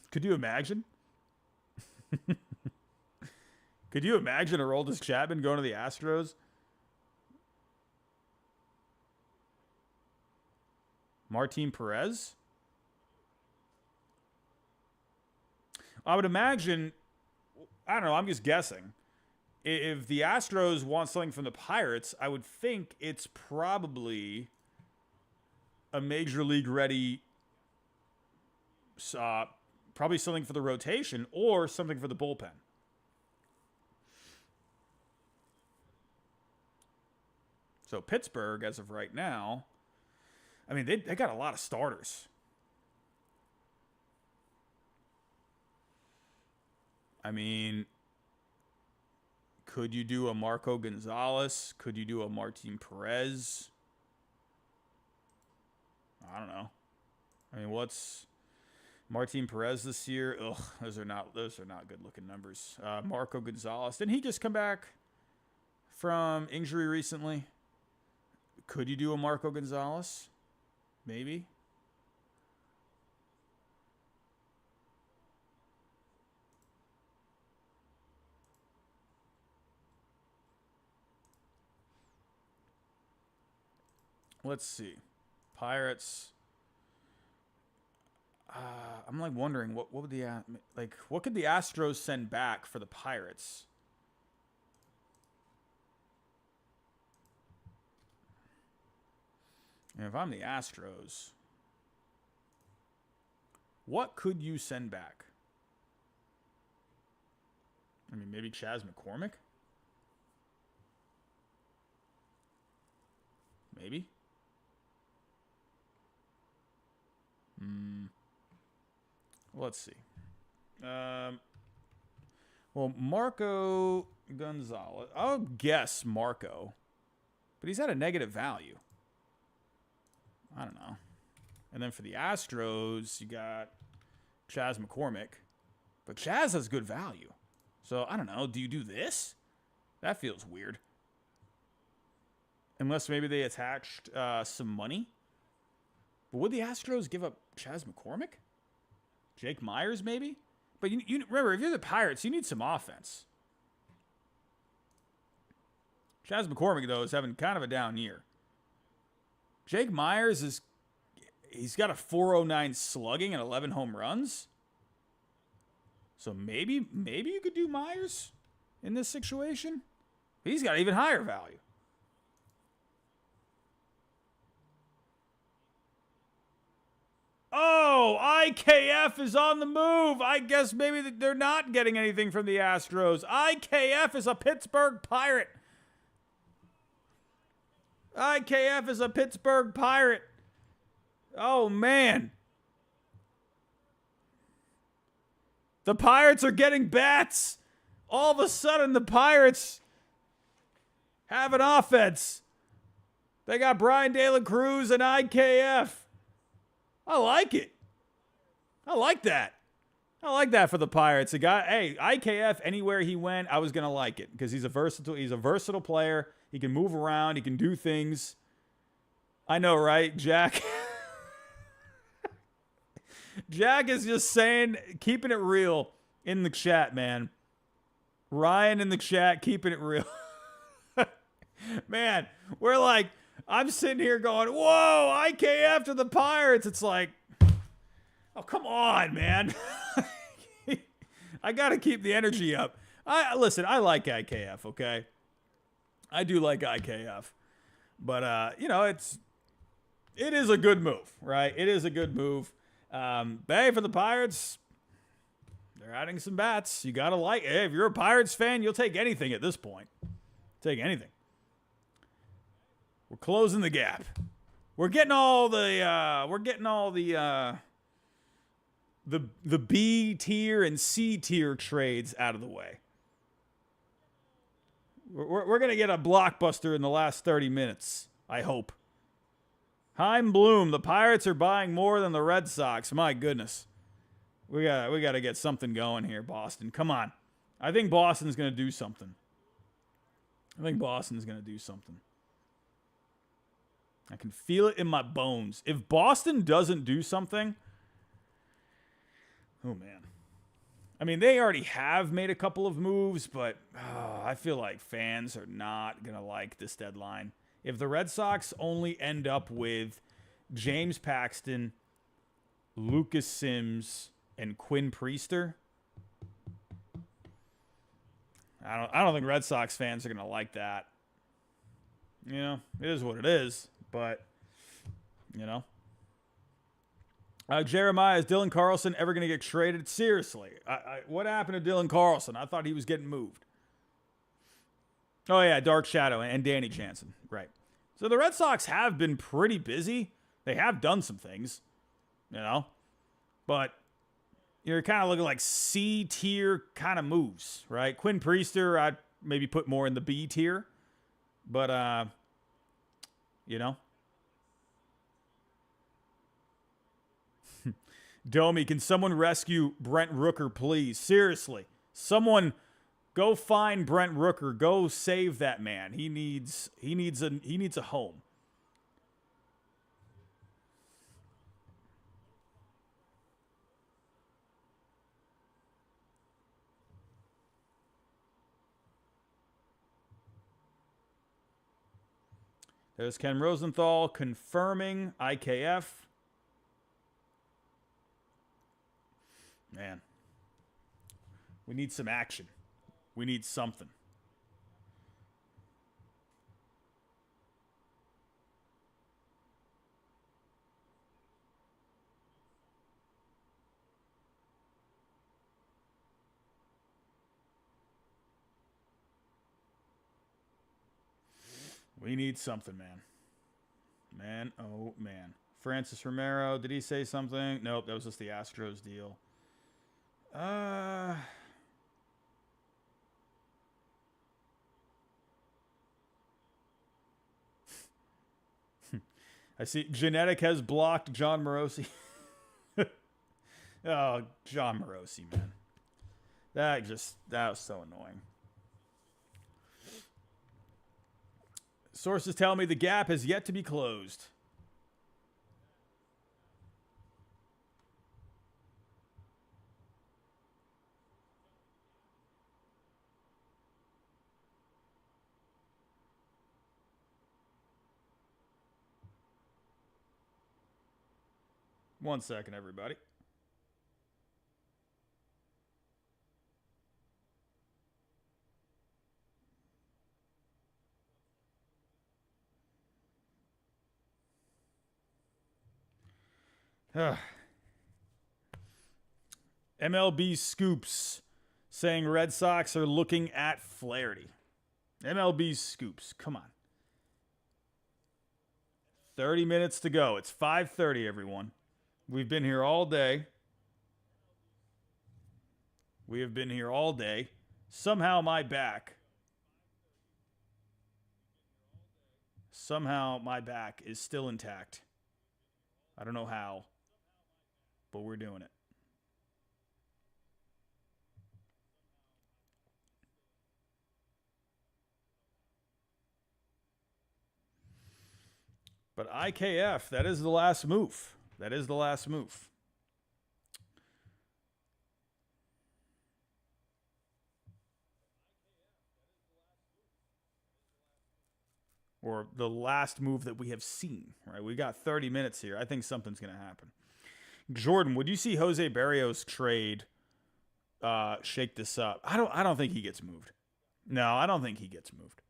Could you imagine? Could you imagine Aroldis Chapman going to the Astros? Martin Perez? I would imagine, I don't know, I'm just guessing. If the Astros want something from the Pirates, I would think it's probably a major league ready, probably something for the rotation or something for the bullpen. So Pittsburgh, as of right now, I mean, they got a lot of starters. I mean, could you do a Marco Gonzalez? Could you do a Martin Perez? I don't know. I mean, what's Martin Perez this year? Ugh, those are not good looking numbers. Marco Gonzalez, didn't he just come back from injury recently? Could you do a Marco Gonzalez? Maybe. Let's see. Pirates. I'm like wondering what would what could the Astros send back for the Pirates? And if I'm the Astros, what could you send back? I mean, maybe Chas McCormick? Maybe. Let's see. Well, Marco Gonzalez. I'll guess Marco, but he's at a negative value. I don't know. And then for the Astros, you got Chas McCormick, but Chas has good value. So I don't know. Do you do this? That feels weird. Unless maybe they attached some money. But would the Astros give up Chas McCormick? Jake Myers, maybe? But you remember, if you're the Pirates, you need some offense. Chas McCormick, though, is having kind of a down year. Jake Myers he's got a 409 slugging and 11 home runs. So maybe you could do Myers in this situation. He's got even higher value. Oh, IKF is on the move. I guess maybe they're not getting anything from the Astros. IKF is a Pittsburgh Pirate. IKF is a Pittsburgh Pirate. Oh, man. The Pirates are getting bats. All of a sudden, the Pirates have an offense. They got Brian De La Cruz and IKF. I like it. I like that. I like that for the Pirates. IKF, anywhere he went, I was going to like it because he's a versatile player. He can move around. He can do things. I know, right, Jack? Jack is just saying, keeping it real in the chat, man. Ryan in the chat, keeping it real. Man, we're like, I'm sitting here going, whoa, IKF to the Pirates. It's like, oh, come on, man. I got to keep the energy up. Listen, I like IKF, okay? I do like IKF. But, it is a good move, right? It is a good move. Hey, for the Pirates, they're adding some bats. You got to like, hey, if you're a Pirates fan, you'll take anything at this point. Take anything. We're closing the gap. We're getting all the B tier and C tier trades out of the way. We're going to get a blockbuster in the last 30 minutes, I hope. Heim Bloom, the Pirates are buying more than the Red Sox. My goodness. We got to get something going here, Boston. Come on. I think Boston's going to do something. I can feel it in my bones. If Boston doesn't do something, oh man. I mean, they already have made a couple of moves, but I feel like fans are not going to like this deadline. If the Red Sox only end up with James Paxton, Lucas Sims, and Quinn Priester, I don't think Red Sox fans are going to like that. You know, it is what it is, but, you know. Jeremiah, is Dylan Carlson ever going to get traded? Seriously, what happened to Dylan Carlson? I thought he was getting moved. Oh, yeah, Dark Shadow and Danny Jansen. Right. So the Red Sox have been pretty busy. They have done some things, you know. But you're kind of looking like C-tier kind of moves, right? Quinn Priester, I'd maybe put more in the B tier. But, you know. Domi, can someone rescue Brent Rooker, please? Seriously. Someone go find Brent Rooker. Go save that man. He needs a home. There's Ken Rosenthal confirming IKF. Man, we need some action. We need something. We need something, man. Man, oh man. Francis Romero, did he say something? Nope, that was just the Astros deal. I see Genetic has blocked John Morosi. Oh, John Morosi, man. That was so annoying. Sources tell me the gap has yet to be closed. One second, everybody. MLB Scoops saying Red Sox are looking at Flaherty. MLB Scoops, come on. 30 minutes to go. It's 5:30, everyone. We've been here all day. We have been here all day. Somehow my back is still intact. I don't know how, but we're doing it. But IKF, that is the last move. That is the last move. Or the last move that we have seen, right? We got 30 minutes here. I think something's going to happen. Jordan, would you see Jose Barrios trade shake this up? I don't think he gets moved. No, I don't think he gets moved.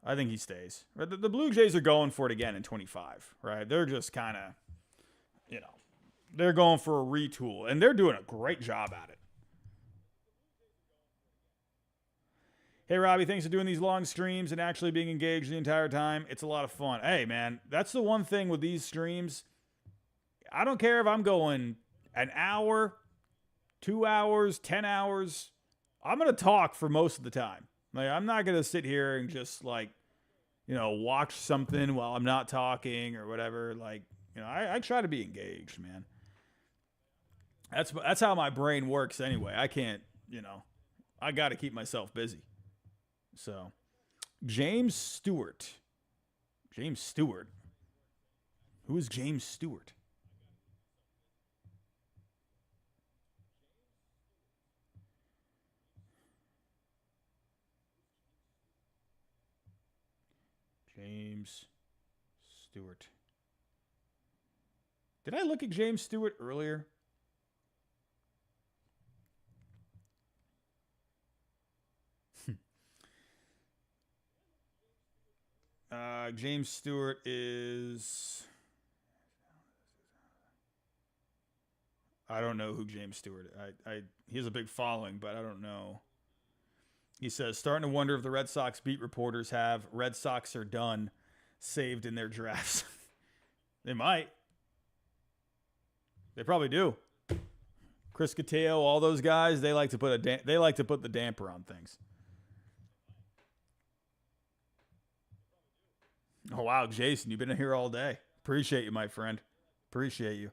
I think he stays. The Blue Jays are going for it again in 25, right? They're just kind of, you know, they're going for a retool, and they're doing a great job at it. Hey, Robbie, thanks for doing these long streams and actually being engaged the entire time. It's a lot of fun. Hey, man, that's the one thing with these streams. I don't care if I'm going an hour, 2 hours, 10 hours. I'm going to talk for most of the time. Like, I'm not going to sit here and just, like, you know, watch something while I'm not talking or whatever. Like, you know, I try to be engaged, man. That's how my brain works anyway. I can't, you know, I got to keep myself busy. So, James Stewart. James Stewart. Who is James Stewart? James Stewart. Did I look at James Stewart earlier? James Stewart is... I don't know who James Stewart is. He has a big following, but I don't know. He says, starting to wonder if the Red Sox beat reporters have Red Sox are done saved in their drafts. They might. They probably do. Chris Cateo, all those guys, they like to put the damper on things. Oh, wow, Jason, you've been here all day. Appreciate you, my friend. Appreciate you.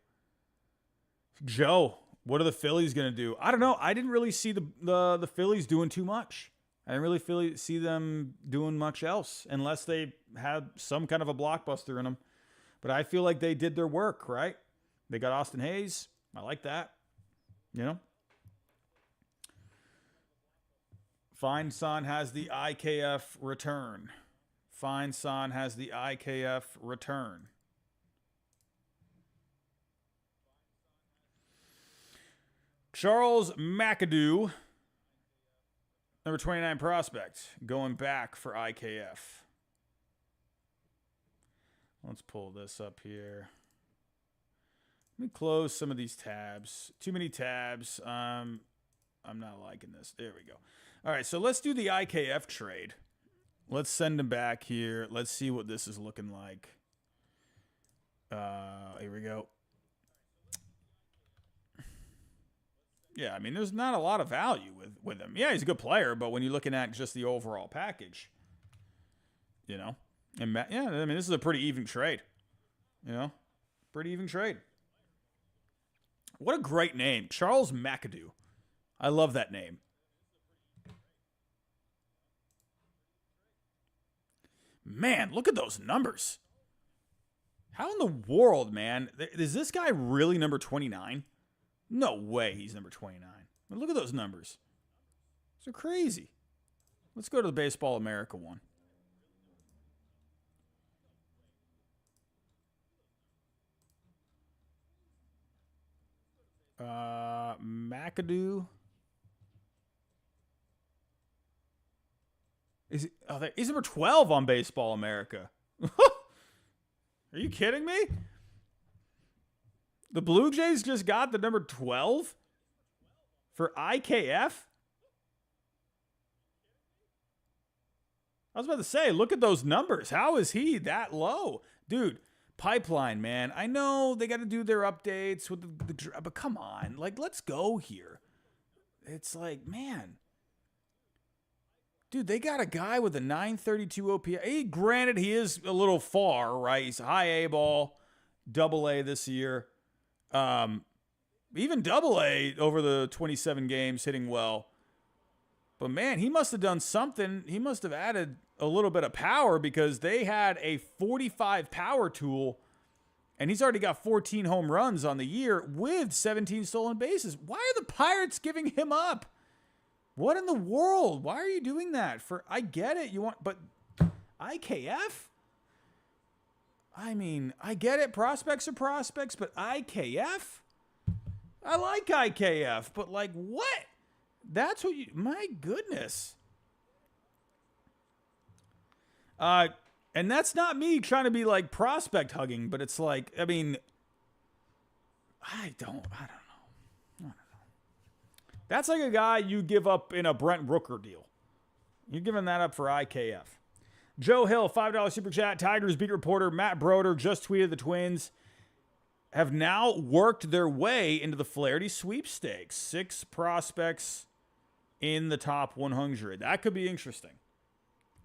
Joe, what are the Phillies going to do? I don't know. I didn't really see the Phillies doing too much. I didn't really see them doing much else unless they had some kind of a blockbuster in them. But I feel like they did their work, right? They got Austin Hayes. I like that. You know? Feinstein has the IKF return. Feinstein has the IKF return. Charles McAdoo, number 29 prospect, going back for IKF. Let's pull this up here. Let me close some of these tabs. Too many tabs. I'm not liking this. There we go. All right, so let's do the IKF trade. Let's send him back here. Let's see what this is looking like. Here we go. Yeah, I mean, there's not a lot of value with him. Yeah, he's a good player, but when you're looking at just the overall package, you know. And yeah, I mean, this is a pretty even trade. You know, pretty even trade. What a great name, Charles McAdoo. I love that name. Man, look at those numbers. How in the world, man? Is this guy really number 29? No way he's number 29. But look at those numbers. Those are crazy. Let's go to the Baseball America one. McAdoo. He's number 12 on Baseball America. Are you kidding me? The Blue Jays just got the number 12 for IKF? I was about to say, look at those numbers. How is he that low? Dude, Pipeline, man. I know they got to do their updates with the but come on. Like, let's go here. It's like, man. Dude, they got a guy with a 932 OPS. Granted, he is a little far, right? He's a high A ball, double A this year. Even double A over the 27 games hitting well. But man, he must have done something. He must have added a little bit of power because they had a 45 power tool and he's already got 14 home runs on the year with 17 stolen bases. Why are the Pirates giving him up? What in the world? Why are you doing that? I get it. But IKF? I mean, I get it. Prospects are prospects, but IKF? I like IKF, but like what? That's what you, my goodness. And that's not me trying to be like prospect hugging, but it's like, I mean, I don't know. That's like a guy you give up in a Brent Rooker deal. You're giving that up for IKF. Joe Hill, $5 super chat. Tigers beat reporter Matt Broder just tweeted the Twins have now worked their way into the Flaherty sweepstakes. 6 prospects in the top 100. That could be interesting.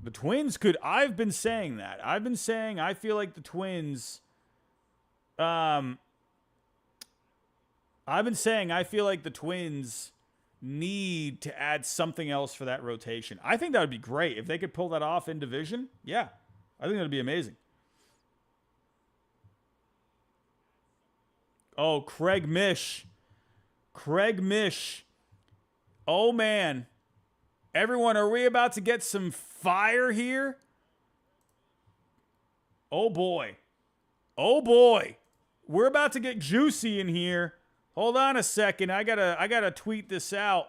The Twins could... I've been saying that. I've been saying I feel like the Twins... I've been saying I feel like the Twins need to add something else for that rotation. I think that would be great. If they could pull that off in division, yeah. I think that would be amazing. Oh, Craig Mish. Craig Mish. Oh, man. Everyone, are we about to get some fire here? Oh, boy. Oh, boy. We're about to get juicy in here. Hold on a second. I gotta tweet this out.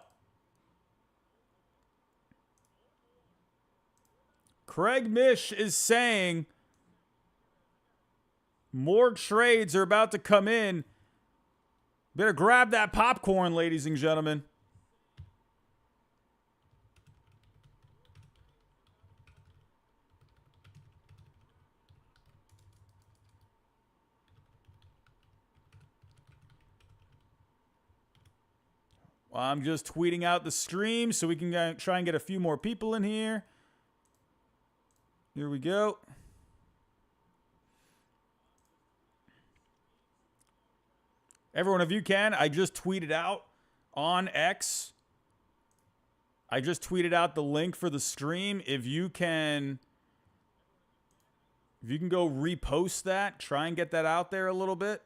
Craig Mish is saying more trades are about to come in. Better grab that popcorn, ladies and gentlemen. Well, I'm just tweeting out the stream so we can try and get a few more people in here. Here we go. Everyone, if you can, I just tweeted out on X. I just tweeted out the link for the stream. If you can go repost that, try and get that out there a little bit.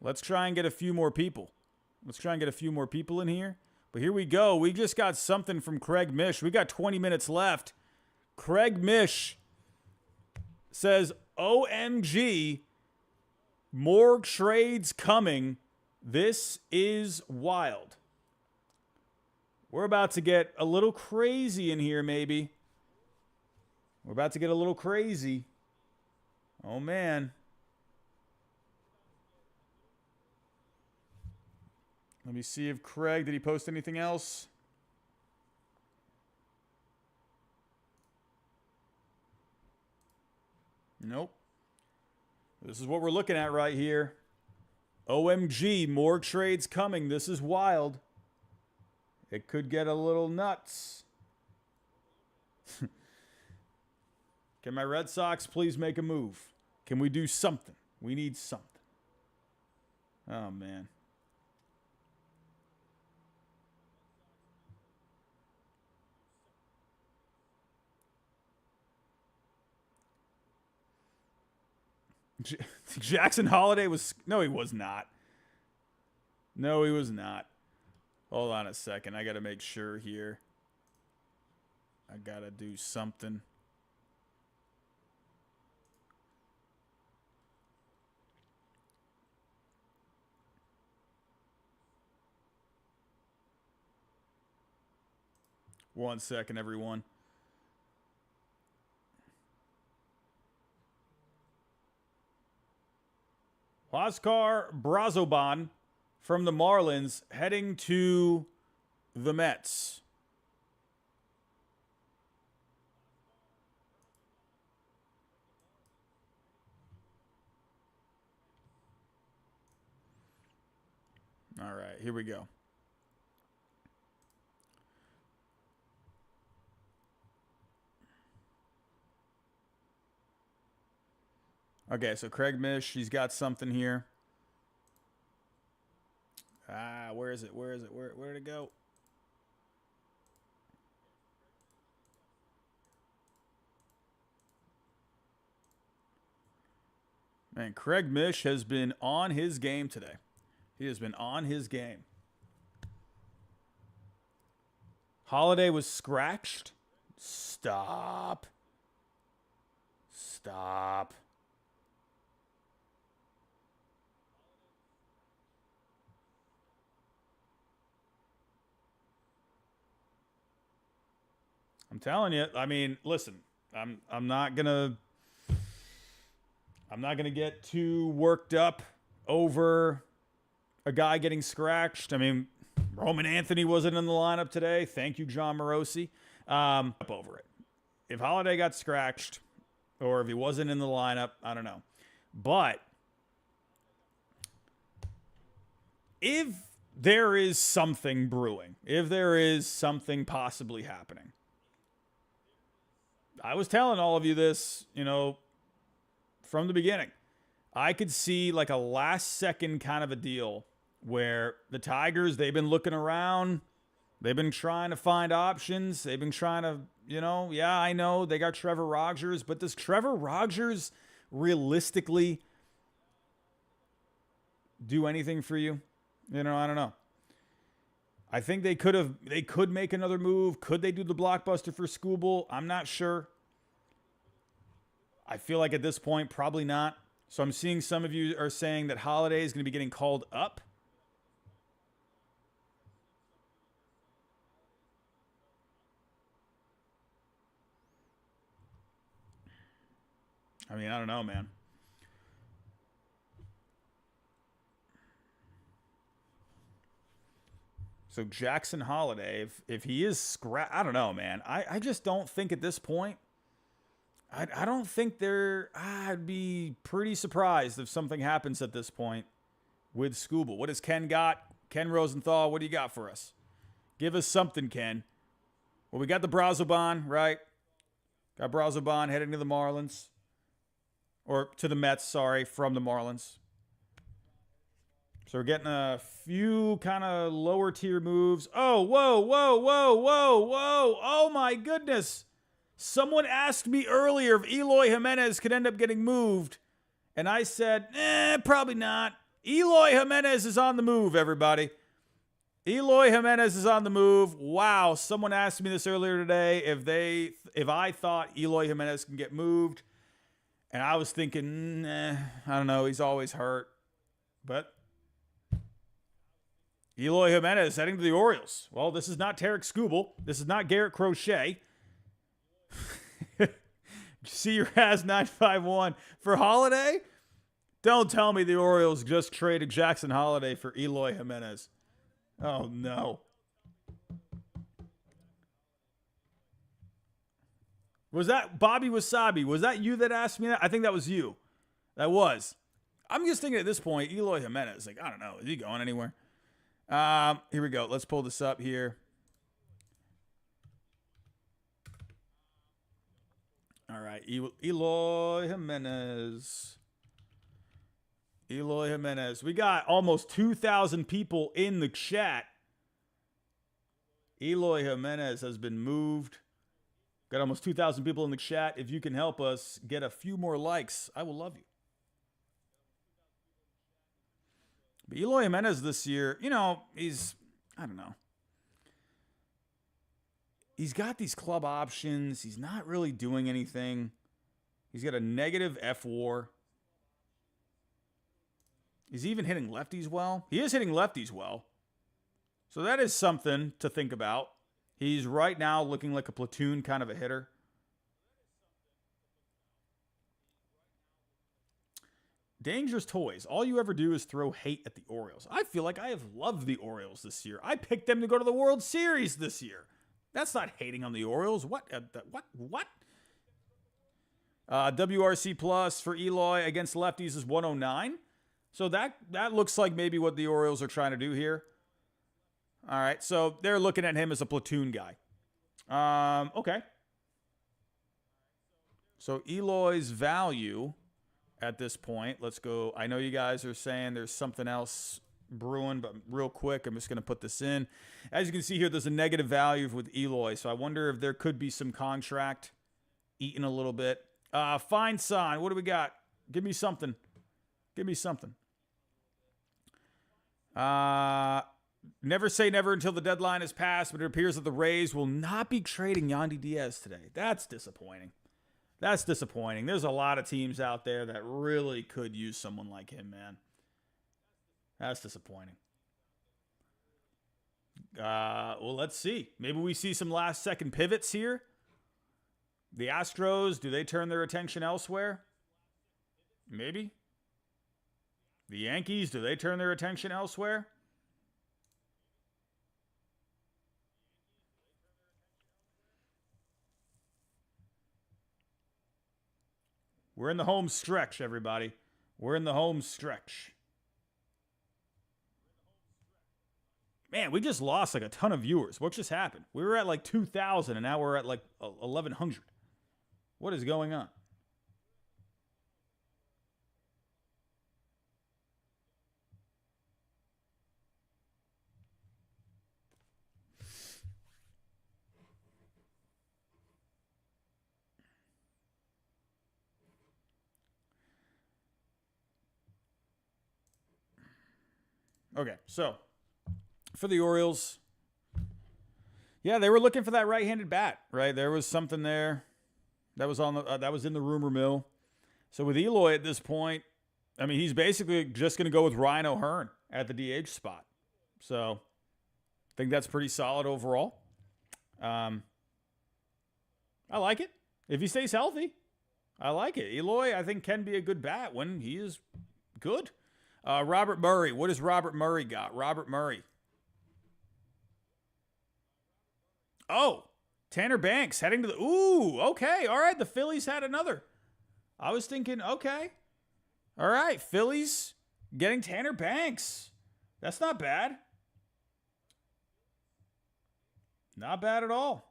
Let's try and get a few more people. Let's try and get a few more people in here. But here we go. We just got something from Craig Mish. We got 20 minutes left. Craig Mish says, OMG, more trades coming. This is wild. We're about to get a little crazy in here, maybe. We're about to get a little crazy. Oh, man. Let me see if Craig, did he post anything else? Nope. This is what we're looking at right here. OMG, more trades coming. This is wild. It could get a little nuts. Can my Red Sox please make a move? Can we do something? We need something. Oh, man. Jackson Holiday was... No, he was not. No, he was not. Hold on a second. I got to make sure here. I got to do something. One second, everyone. Huascar Brazoban from the Marlins heading to the Mets. All right, here we go. Okay, so Craig Mish, he's got something here. Where is it? Where is it? Where did it go? Man, Craig Mish has been on his game today. He has been on his game. Holiday was scratched. Stop. Stop. I'm telling you, I mean, listen, I'm not gonna get too worked up over a guy getting scratched. I mean, Roman Anthony wasn't in the lineup today. Thank you, John Morosi. Up over it. If Holiday got scratched or if he wasn't in the lineup, I don't know. But if there is something brewing, if there is something possibly happening, I was telling all of you this, from the beginning. I could see like a last second kind of a deal where the Tigers, they've been looking around. They've been trying to find options. They've been trying to, yeah, I know they got Trevor Rogers, but does Trevor Rogers realistically do anything for you? I don't know. I think they could make another move. Could they do the blockbuster for Skubal? I'm not sure. I feel like at this point, probably not. So I'm seeing some of you are saying that Holiday is going to be getting called up. I mean, I don't know, man. So Jackson Holiday, if he is I don't know, man. I just don't think at this point, I don't think I'd be pretty surprised if something happens at this point with Skubal. What has Ken got? Ken Rosenthal, what do you got for us? Give us something, Ken. Well, we got the Brazoban, right? Got Brazoban heading to the Marlins. Or to the Mets, sorry, from the Marlins. So we're getting a few kind of lower tier moves. Oh, whoa. Oh, my goodness. Someone asked me earlier if Eloy Jimenez could end up getting moved. And I said, probably not. Eloy Jimenez is on the move, everybody. Eloy Jimenez is on the move. Wow. Someone asked me this earlier today if I thought Eloy Jimenez can get moved. And I was thinking, I don't know. He's always hurt. But Eloy Jimenez heading to the Orioles. Well, this is not Tarek Skubal. This is not Garrett Crochet. See your ass 951 for Holiday? Don't tell me the Orioles just traded Jackson Holiday for Eloy Jimenez. Oh, no. Was that Bobby Wasabi? Was that you that asked me that? I think that was you. That was. I'm just thinking at this point, Eloy Jimenez, like, I don't know. Is he going anywhere? Here we go. Let's pull this up here. All right. Eloy Jimenez. Eloy Jimenez. We got almost 2,000 people in the chat. Eloy Jimenez has been moved. Got almost 2,000 people in the chat. If you can help us get a few more likes, I will love you. But Eloy Jimenez this year, I don't know. He's got these club options. He's not really doing anything. He's got a negative F-WAR. He's even hitting lefties well. He is hitting lefties well. So that is something to think about. He's right now looking like a platoon kind of a hitter. Dangerous Toys. All you ever do is throw hate at the Orioles. I feel like I have loved the Orioles this year. I picked them to go to the World Series this year. That's not hating on the Orioles. What? WRC plus for Eloy against lefties is 109. So that looks like maybe what the Orioles are trying to do here. All right, so they're looking at him as a platoon guy. Okay. So Eloy's value at this point, let's go. I know you guys are saying there's something else brewing, but real quick, I'm just going to put this in. As you can see here, there's a negative value with Eloy, so I wonder if there could be some contract eating a little bit. Fine sign. What do we got? Give me something. Give me something. Never say never until the deadline is passed, but it appears that the Rays will not be trading Yandy Diaz today. That's disappointing. That's disappointing. There's a lot of teams out there that really could use someone like him, man. That's disappointing. Well, let's see. Maybe we see some last-second pivots here. The Astros, do they turn their attention elsewhere? Maybe. The Yankees, do they turn their attention elsewhere? We're in the home stretch, everybody. We're in the home stretch. Man, we just lost like a ton of viewers. What just happened? We were at like 2,000 and now we're at like 1,100. What is going on? Okay, so for the Orioles, yeah, they were looking for that right-handed bat, right? There was something there that was on the that was in the rumor mill. So with Eloy at this point, I mean, he's basically just going to go with Ryan O'Hearn at the DH spot. So I think that's pretty solid overall. I like it. If he stays healthy, I like it. Eloy, I think, can be a good bat when he is good. Robert Murray. What does Robert Murray got? Robert Murray. Oh, Tanner Banks heading to the... Ooh, okay. All right, the Phillies had another. I was thinking, okay. All right, Phillies getting Tanner Banks. That's not bad. Not bad at all.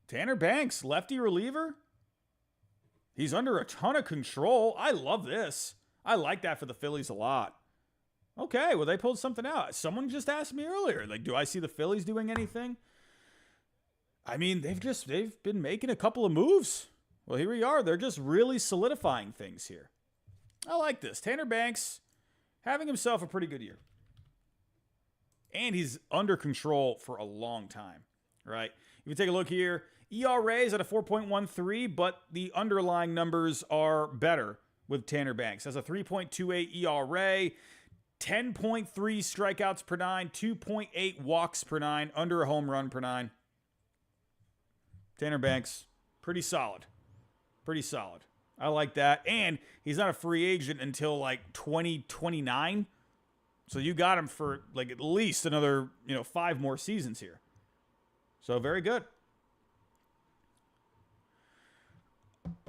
Tanner Banks, lefty reliever. He's under a ton of control. I love this. I like that for the Phillies a lot. Okay, well, they pulled something out. Someone just asked me earlier, like, do I see the Phillies doing anything? I mean, they've been making a couple of moves. Well, here we are. They're just really solidifying things here. I like this. Tanner Banks having himself a pretty good year. And he's under control for a long time, right? If you take a look here, ERA is at a 4.13, but the underlying numbers are better with Tanner Banks. Has a 3.28 ERA, 10.3 strikeouts per nine, 2.8 walks per nine, under a home run per nine. Tanner Banks, pretty solid. Pretty solid. I like that. And he's not a free agent until like 2029. So you got him for like at least another, 5 more seasons here. So very good.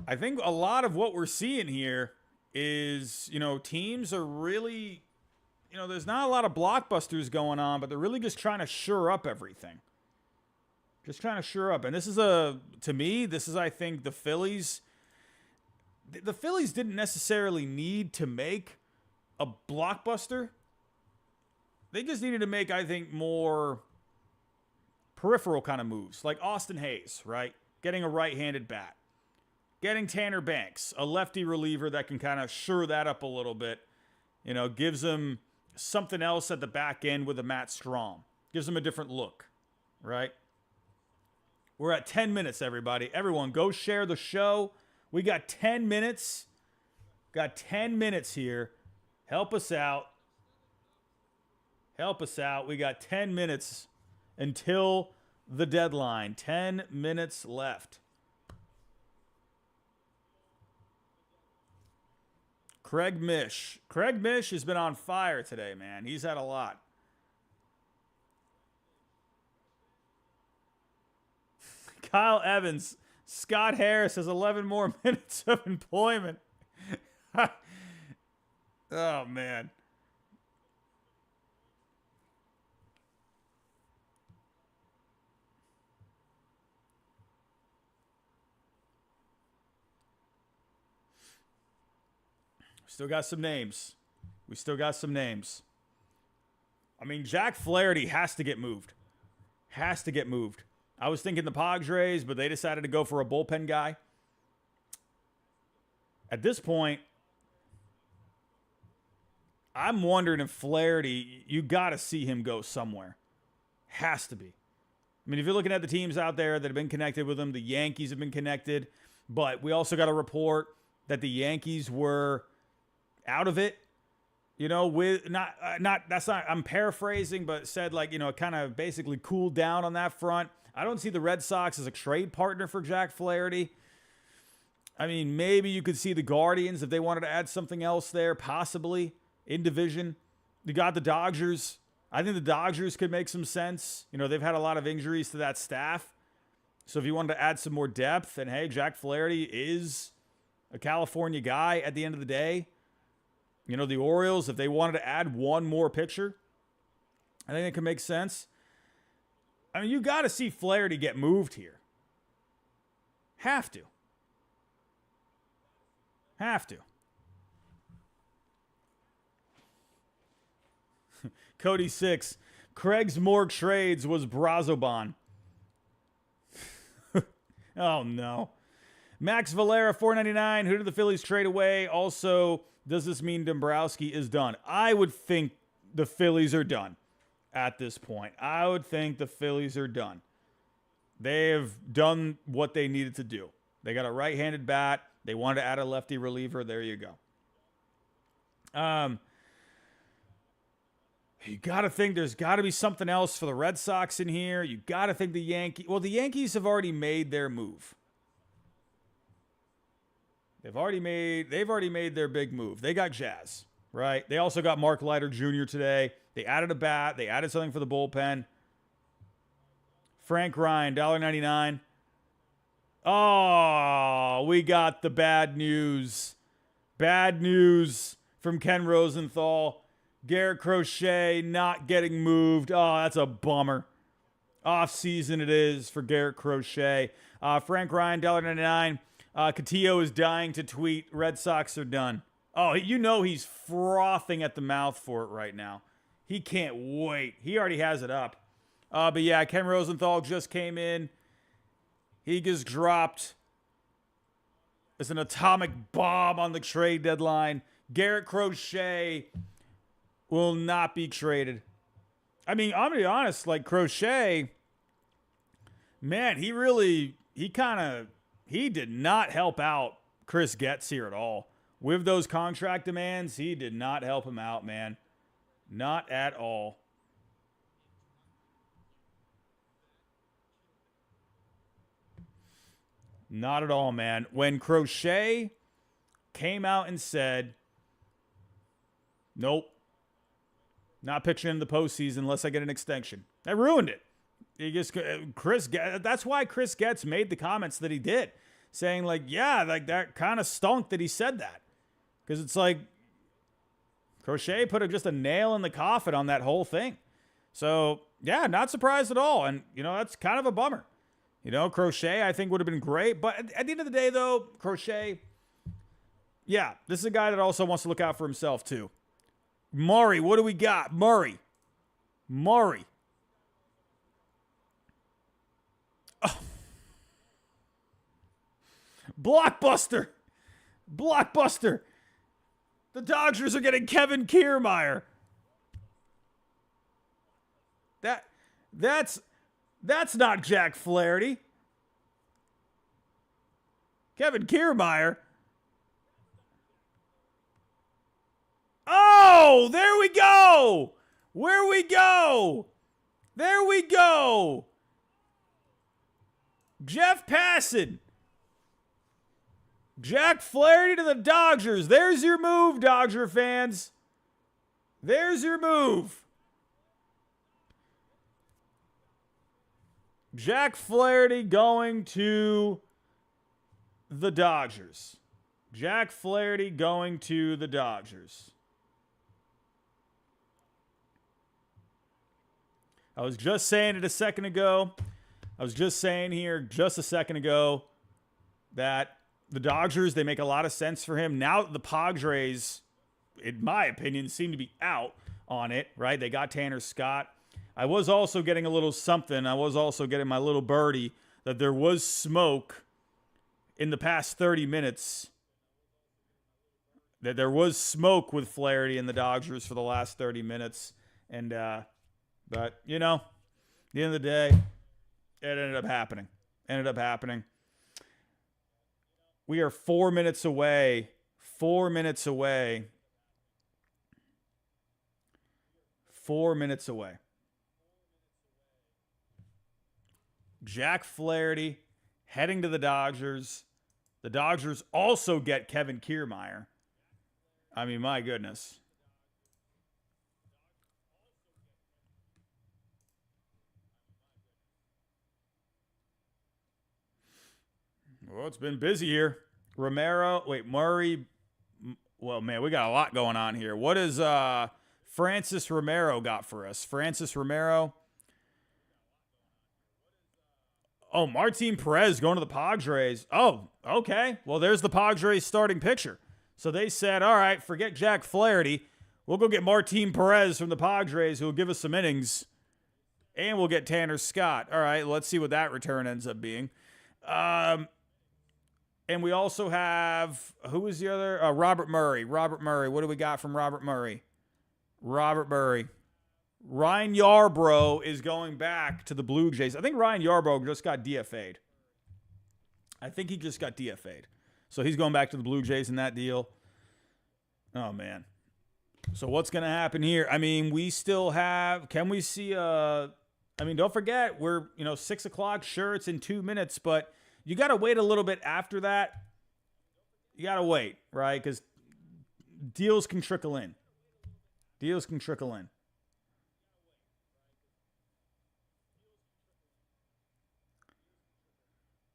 I think a lot of what we're seeing here is, teams are really, there's not a lot of blockbusters going on, but they're really just trying to shore up everything. Just trying to shore up. And this is I think, the Phillies. The Phillies didn't necessarily need to make a blockbuster. They just needed to make, I think, more peripheral kind of moves, like Austin Hayes, right? Getting a right-handed bat. Getting Tanner Banks, a lefty reliever that can kind of shore that up a little bit. Gives him something else at the back end with a Matt Strom. Gives him a different look, right? We're at 10 minutes, everybody. Everyone, go share the show. We got 10 minutes. Got 10 minutes here. Help us out. Help us out. We got 10 minutes until the deadline. 10 minutes left. Craig Mish. Craig Mish has been on fire today, man. He's had a lot. Kyle Evans. Scott Harris has 11 more minutes of employment. Oh, man. Still got some names. We still got some names. I mean, Jack Flaherty has to get moved. Has to get moved. I was thinking the Padres, but they decided to go for a bullpen guy. At this point, I'm wondering if Flaherty, you got to see him go somewhere. Has to be. I mean, if you're looking at the teams out there that have been connected with him, the Yankees have been connected, but we also got a report that the Yankees were out of it, with I'm paraphrasing, but said kind of basically cooled down on that front. I don't see the Red Sox as a trade partner for Jack Flaherty. I mean, maybe you could see the Guardians if they wanted to add something else there, possibly in division. You got the Dodgers. I think the Dodgers could make some sense. You know, they've had a lot of injuries to that staff. So if you wanted to add some more depth, and hey, Jack Flaherty is a California guy at the end of the day. You know, the Orioles, if they wanted to add one more pitcher, I think it could make sense. I mean, you got to see Flaherty get moved here. Have to. Have to. Cody 6. Craig's more trades was Brazoban. Oh, no. Max Valera, $4.99. Who did the Phillies trade away? Also, does this mean Dombrowski is done? I would think the Phillies are done at this point. I would think the Phillies are done. They have done what they needed to do. They got a right-handed bat. They wanted to add a lefty reliever. There you go. You got to think there's got to be something else for the Red Sox in here. You got to think the Yankees. Well, the Yankees have already made their move. They've already made their big move. They got Jazz, right? They also got Mark Leiter Jr. today. They added a bat. They added something for the bullpen. Frank Ryan, $1.99. Oh, we got the bad news. Bad news from Ken Rosenthal. Garrett Crochet not getting moved. Oh, that's a bummer. Off season it is for Garrett Crochet. Frank Ryan, $1.99. Catillo is dying to tweet, Red Sox are done. Oh, you know he's frothing at the mouth for it right now. He can't wait. He already has it up. But yeah, Ken Rosenthal just came in. He just dropped as an atomic bomb on the trade deadline. Garrett Crochet will not be traded. I mean, I'm going to be honest, like Crochet, man, he did not help out Chris Getz here at all. With those contract demands, he did not help him out, man. Not at all. Not at all, man. When Crochet came out and said, nope, not pitching in the postseason unless I get an extension, that ruined it. That's why Chris Getz made the comments that he did, saying like, yeah, like that kind of stunk that he said that. Because it's like Crochet put just a nail in the coffin on that whole thing. So, yeah, not surprised at all. And, you know, that's kind of a bummer. You know, Crochet, I think, would have been great. But at the end of the day, though, Crochet, yeah, this is a guy that also wants to look out for himself, too. Murray, what do we got? Murray. Oh. Blockbuster. The Dodgers are getting Kevin Kiermaier. That's not Jack Flaherty. Kevin Kiermaier. Oh, there we go. There we go. Jeff Passan. Jack Flaherty to the Dodgers. There's your move, Dodger fans. There's your move. Jack Flaherty going to the Dodgers. Jack Flaherty going to the Dodgers. I was just saying it a second ago. I was just saying here just a second ago that the Dodgers, they make a lot of sense for him. Now the Padres, in my opinion, seem to be out on it, right? They got Tanner Scott. I was also getting a little something. I was also getting my little birdie that there was smoke in the past 30 minutes. That there was smoke with Flaherty and the Dodgers for the last 30 minutes. And, but, you know, at the end of the day, it ended up happening. We are 4 minutes away. 4 minutes away. 4 minutes away. Jack Flaherty heading to the Dodgers. The Dodgers also get Kevin Kiermaier. I mean, my goodness. Well, it's been busy here. Murray. Well, man, we got a lot going on here. What does Francis Romero got for us? Francis Romero. Oh, Martin Perez going to the Padres. Oh, okay. Well, there's the Padres starting pitcher. So they said, all right, forget Jack Flaherty. We'll go get Martin Perez from the Padres, who will give us some innings. And we'll get Tanner Scott. All right, let's see what that return ends up being. And we also have, who was the other? Robert Murray. Robert Murray. What do we got from Robert Murray? Robert Murray. Ryan Yarbrough is going back to the Blue Jays. I think Ryan Yarbrough just got DFA'd. I think he just got DFA'd. So he's going back to the Blue Jays in that deal. Oh, man. So what's going to happen here? I mean, we still have, can we see, I mean, don't forget, we're, 6 o'clock. Sure, it's in 2 minutes, but you got to wait a little bit after that. You got to wait, right? Because deals can trickle in. Deals can trickle in.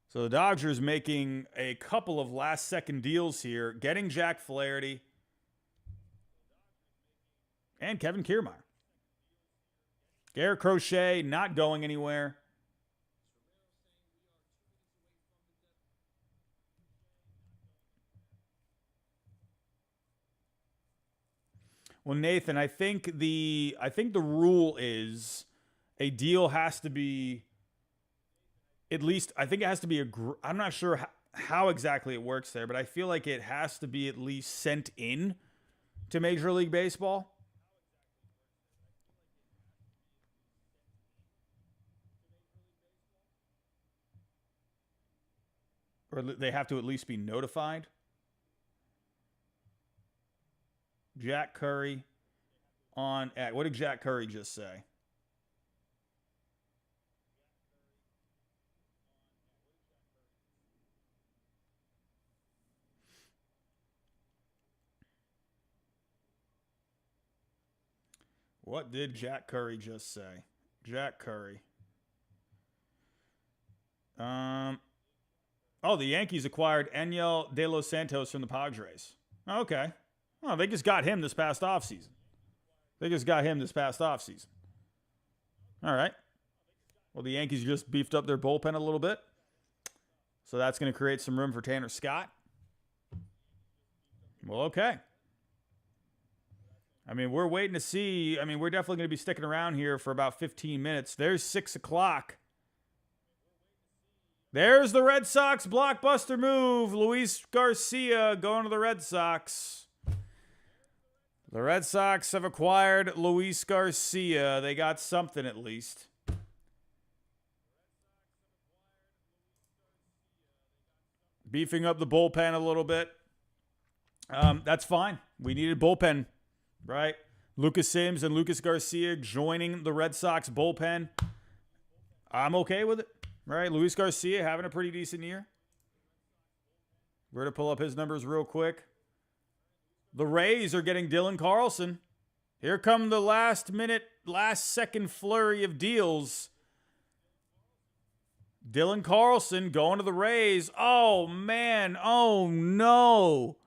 So the Dodgers making a couple of last-second deals here, getting Jack Flaherty and Kevin Kiermaier. Garrett Crochet not going anywhere. Well, Nathan, I think the rule is a deal has to be at least, I think it has to be I'm not sure how exactly it works there, but I feel like it has to be at least sent in to Major League Baseball. Or they have to at least be notified. Jack Curry on, what did Jack Curry just say? What did Jack Curry just say? Jack Curry. Oh, the Yankees acquired Enyel De Los Santos from the Padres. Okay. Oh, they just got him this past offseason. All right. Well, the Yankees just beefed up their bullpen a little bit. So that's going to create some room for Tanner Scott. Well, okay. I mean, we're waiting to see. I mean, we're definitely going to be sticking around here for about 15 minutes. There's 6 o'clock. There's the Red Sox blockbuster move. Luis Garcia going to the Red Sox. The Red Sox have acquired Luis Garcia. They got something at least. Beefing up the bullpen a little bit. That's fine. We needed bullpen, right? Lucas Sims and Lucas Garcia joining the Red Sox bullpen. I'm okay with it, right? Luis Garcia having a pretty decent year. We're going to pull up his numbers real quick. The Rays are getting Dylan Carlson. Here come the last second flurry of deals. Dylan Carlson going to the Rays. Oh, man. Oh, no.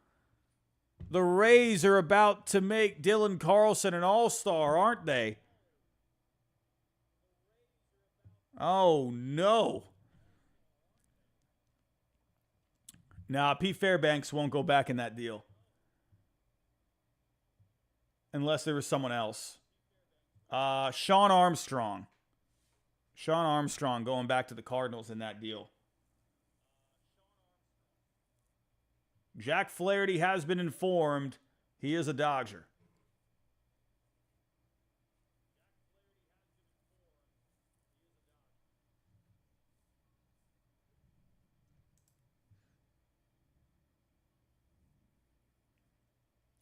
The Rays are about to make Dylan Carlson an all-star, aren't they? Oh, no. Nah, Pete Fairbanks won't go back in that deal. Unless there was someone else. Sean Armstrong. Sean Armstrong going back to the Cardinals in that deal. Jack Flaherty has been informed he is a Dodger.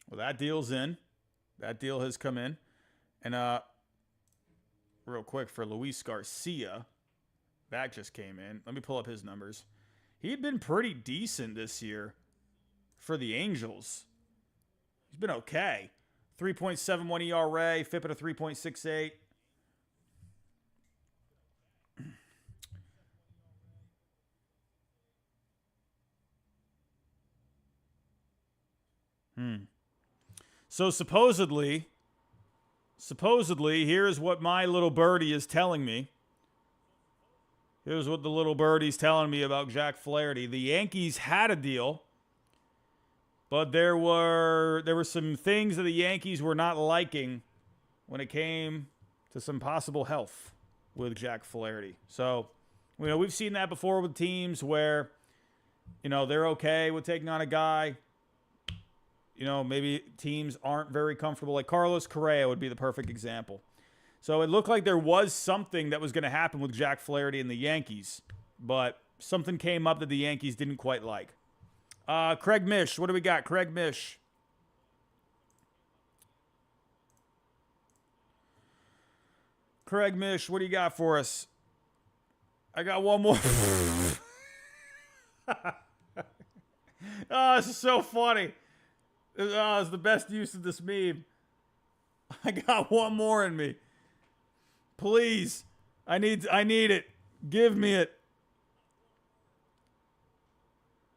Well, that deal's in. That deal has come in. And real quick for Luis Garcia, that just came in. Let me pull up his numbers. He had been pretty decent this year for the Angels. He's been okay. 3.71 ERA, FIP at a 3.68. So supposedly, here's what my little birdie is telling me. Here's what the little birdie's telling me about Jack Flaherty. The Yankees had a deal, but there were some things that the Yankees were not liking when it came to some possible health with Jack Flaherty. So, we've seen that before with teams where, they're okay with taking on a guy. Maybe teams aren't very comfortable. Like Carlos Correa would be the perfect example. So it looked like there was something that was going to happen with Jack Flaherty and the Yankees, but something came up that the Yankees didn't quite like. Craig Mish, what do we got? Craig Mish. Craig Mish, what do you got for us? I got one more. Oh, this is so funny. Oh, it's the best use of this meme. I got one more in me. Please. I need it. Give me it.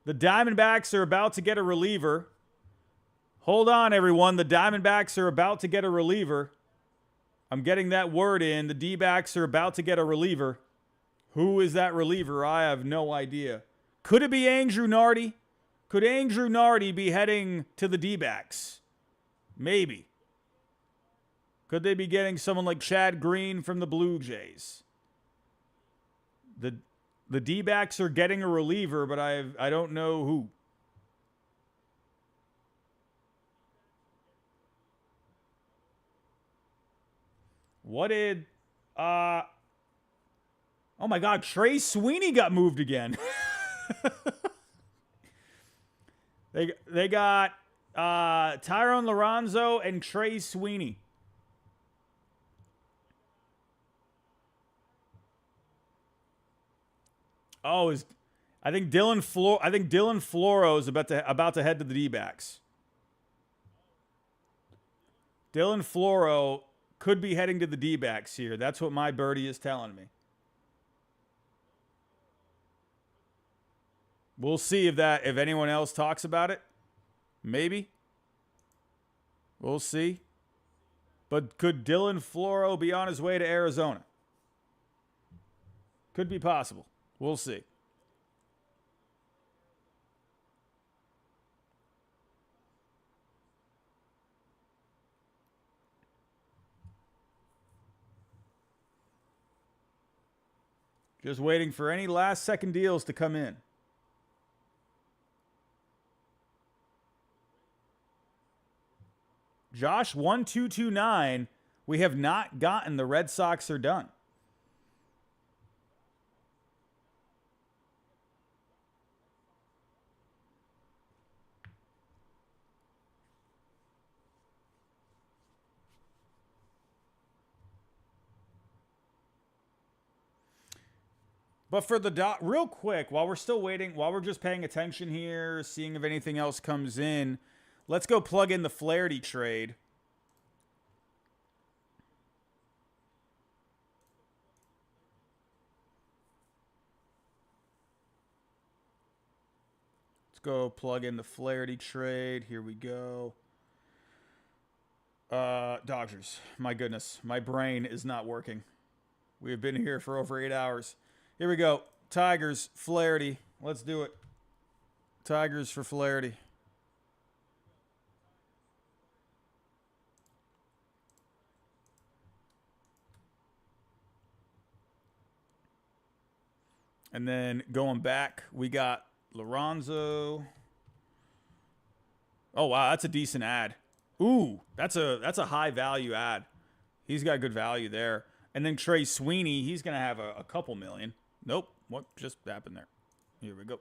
The Diamondbacks are about to get a reliever. Hold on, everyone. The Diamondbacks are about to get a reliever. I'm getting that word in. The D-backs are about to get a reliever. Who is that reliever? I have no idea. Could it be Andrew Nardi? Could Andrew Nardi be heading to the D-backs? Maybe. Could they be getting someone like Chad Green from the Blue Jays? The D-backs are getting a reliever, but I don't know who. What did oh my God, Trey Sweeney got moved again. They got Tyrone Lorenzo and Trey Sweeney. Oh, I think Dylan Floro is about to head to the D-backs. Dylan Floro could be heading to the D-backs here. That's what my birdie is telling me. We'll see if anyone else talks about it. Maybe. We'll see. But could Dylan Floro be on his way to Arizona? Could be possible. We'll see. Just waiting for any last second deals to come in. Josh 1229. We have not gotten the Red Sox are done. But for the real quick, while we're still waiting, while we're just paying attention here, seeing if anything else comes in, let's go plug in the Flaherty trade. Let's go plug in the Flaherty trade. Here we go. Dodgers. My goodness. My brain is not working. We have been here for over 8 hours. Here we go. Tigers, Flaherty. Let's do it. Tigers for Flaherty. And then going back, we got Lorenzo. Oh, wow. That's a decent ad. Ooh, that's a high value ad. He's got good value there. And then Trey Sweeney, he's going to have a couple million. Nope. What just happened there? Here we go.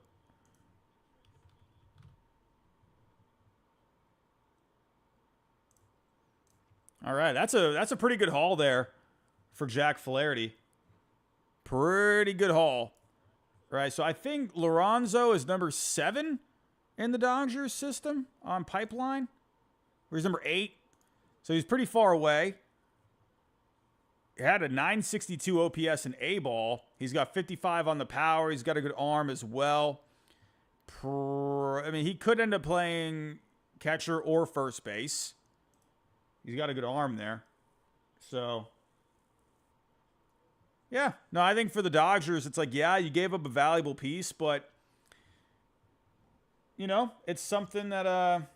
All right. That's a pretty good haul there for Jack Flaherty. Pretty good haul. right? So I think Lorenzo is number 7 in the Dodgers system on Pipeline. Or he's number 8. So he's pretty far away. He had a 962 OPS in A-ball. He's got 55 on the power. He's got a good arm as well. I mean, he could end up playing catcher or first base. He's got a good arm there. So, yeah. No, I think for the Dodgers, it's like, yeah, you gave up a valuable piece, but, you know, it's something that,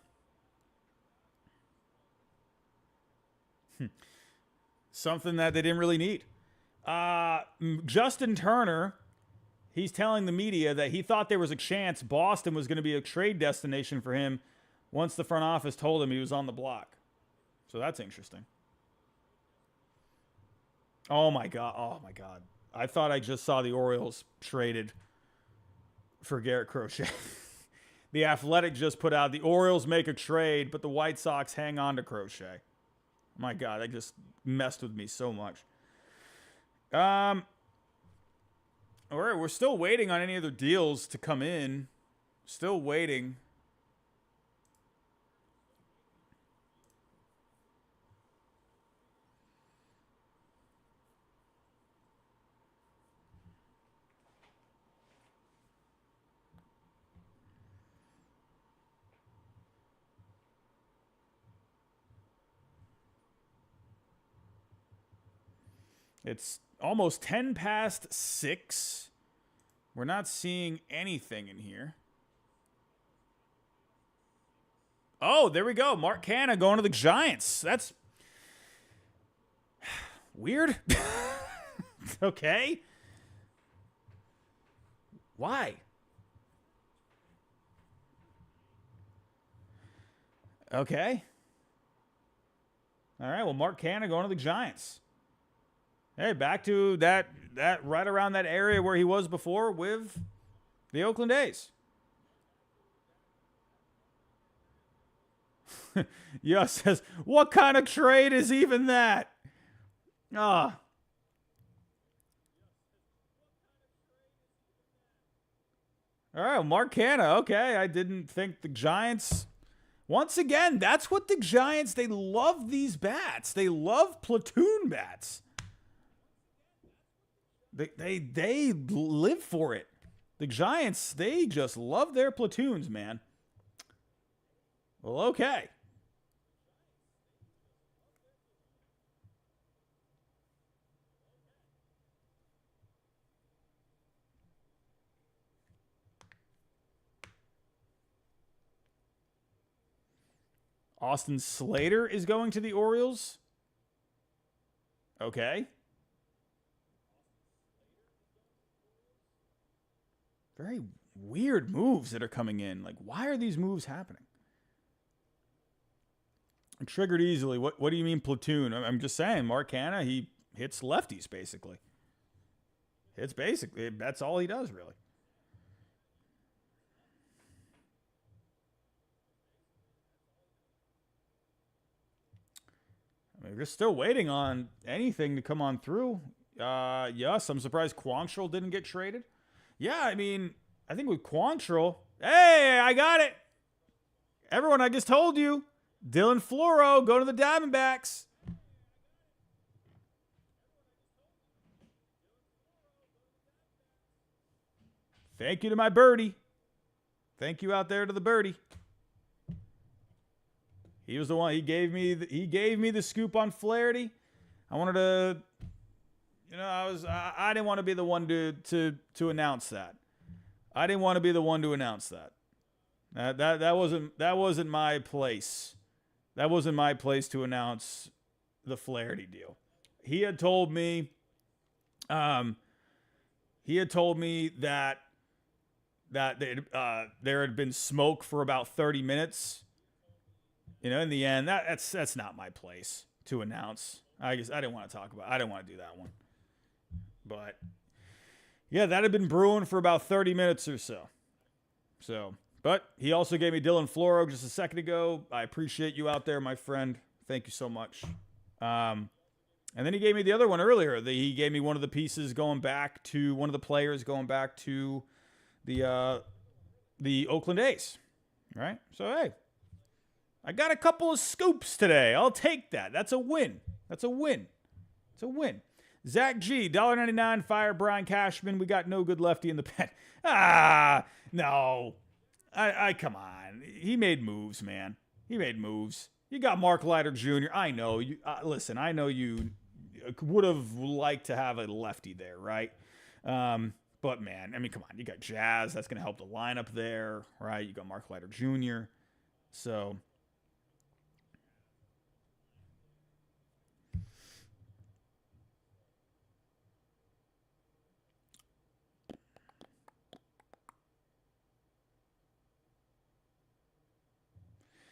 something that they didn't really need. Justin Turner, he's telling the media that he thought there was a chance Boston was going to be a trade destination for him once the front office told him he was on the block. So that's interesting. Oh my God. Oh my God. I thought I just saw the Orioles traded for Garrett Crochet. The Athletic just put out the Orioles make a trade, but the White Sox hang on to Crochet. My God, that just messed with me so much. All right, we're still waiting on any other deals to come in. Still waiting. It's almost 10 past 6. We're not seeing anything in here. Oh, there we go. Mark Canha going to the Giants. That's weird. Okay. Why? Okay. All right, well, Mark Canha going to the Giants. Hey, back to that right around that area where he was before with the Oakland A's. Yes, says, what kind of trade is even that? Ah. All right, well, Mark Canha. Okay, I didn't think the Giants. Once again, that's what the Giants, they love these bats. They love platoon bats. They live for it. The Giants, they just love their platoons, man. Well, okay. Austin Slater is going to the Orioles. Okay. Very weird moves that are coming in. Like, why are these moves happening? I'm triggered easily. What do you mean platoon? I'm just saying, Mark Canha, he hits lefties, basically. It's basically, that's all he does, really. I mean, we're still waiting on anything to come on through. Yes, I'm surprised Quantrill didn't get traded. Yeah, I mean, I think with Quantrill, hey, I got it. Everyone, I just told you. Dylan Floro, go to the Diamondbacks. Thank you to my birdie. Thank you out there to the birdie. He was the one. He gave me the scoop on Flaherty. I wanted to, you know, I didn't want to be the one to announce that. I didn't want to be the one to announce that. That wasn't my place. That wasn't my place to announce the Flaherty deal. He had told me that there had been smoke for about 30 minutes. You know, in the end, that's not my place to announce. I didn't want to talk about. I didn't want to do that one. But yeah, that had been brewing for about 30 minutes or so. But he also gave me Dylan Floro just a second ago. I appreciate you out there, my friend. Thank you so much. And then he gave me the other one earlier. He gave me one of the pieces going back to one of the players going back to the Oakland A's. Right? So, hey, I got a couple of scoops today. I'll take that. That's a win. That's a win. It's a win. Zach G, $1.99, fire Brian Cashman. We got no good lefty in the pen. No. I come on. He made moves, man. He made moves. You got Mark Leiter Jr. I know you. Listen, I know you would have liked to have a lefty there, right? But man, I mean, come on. You got Jazz. That's going to help the lineup there, right? You got Mark Leiter Jr. So.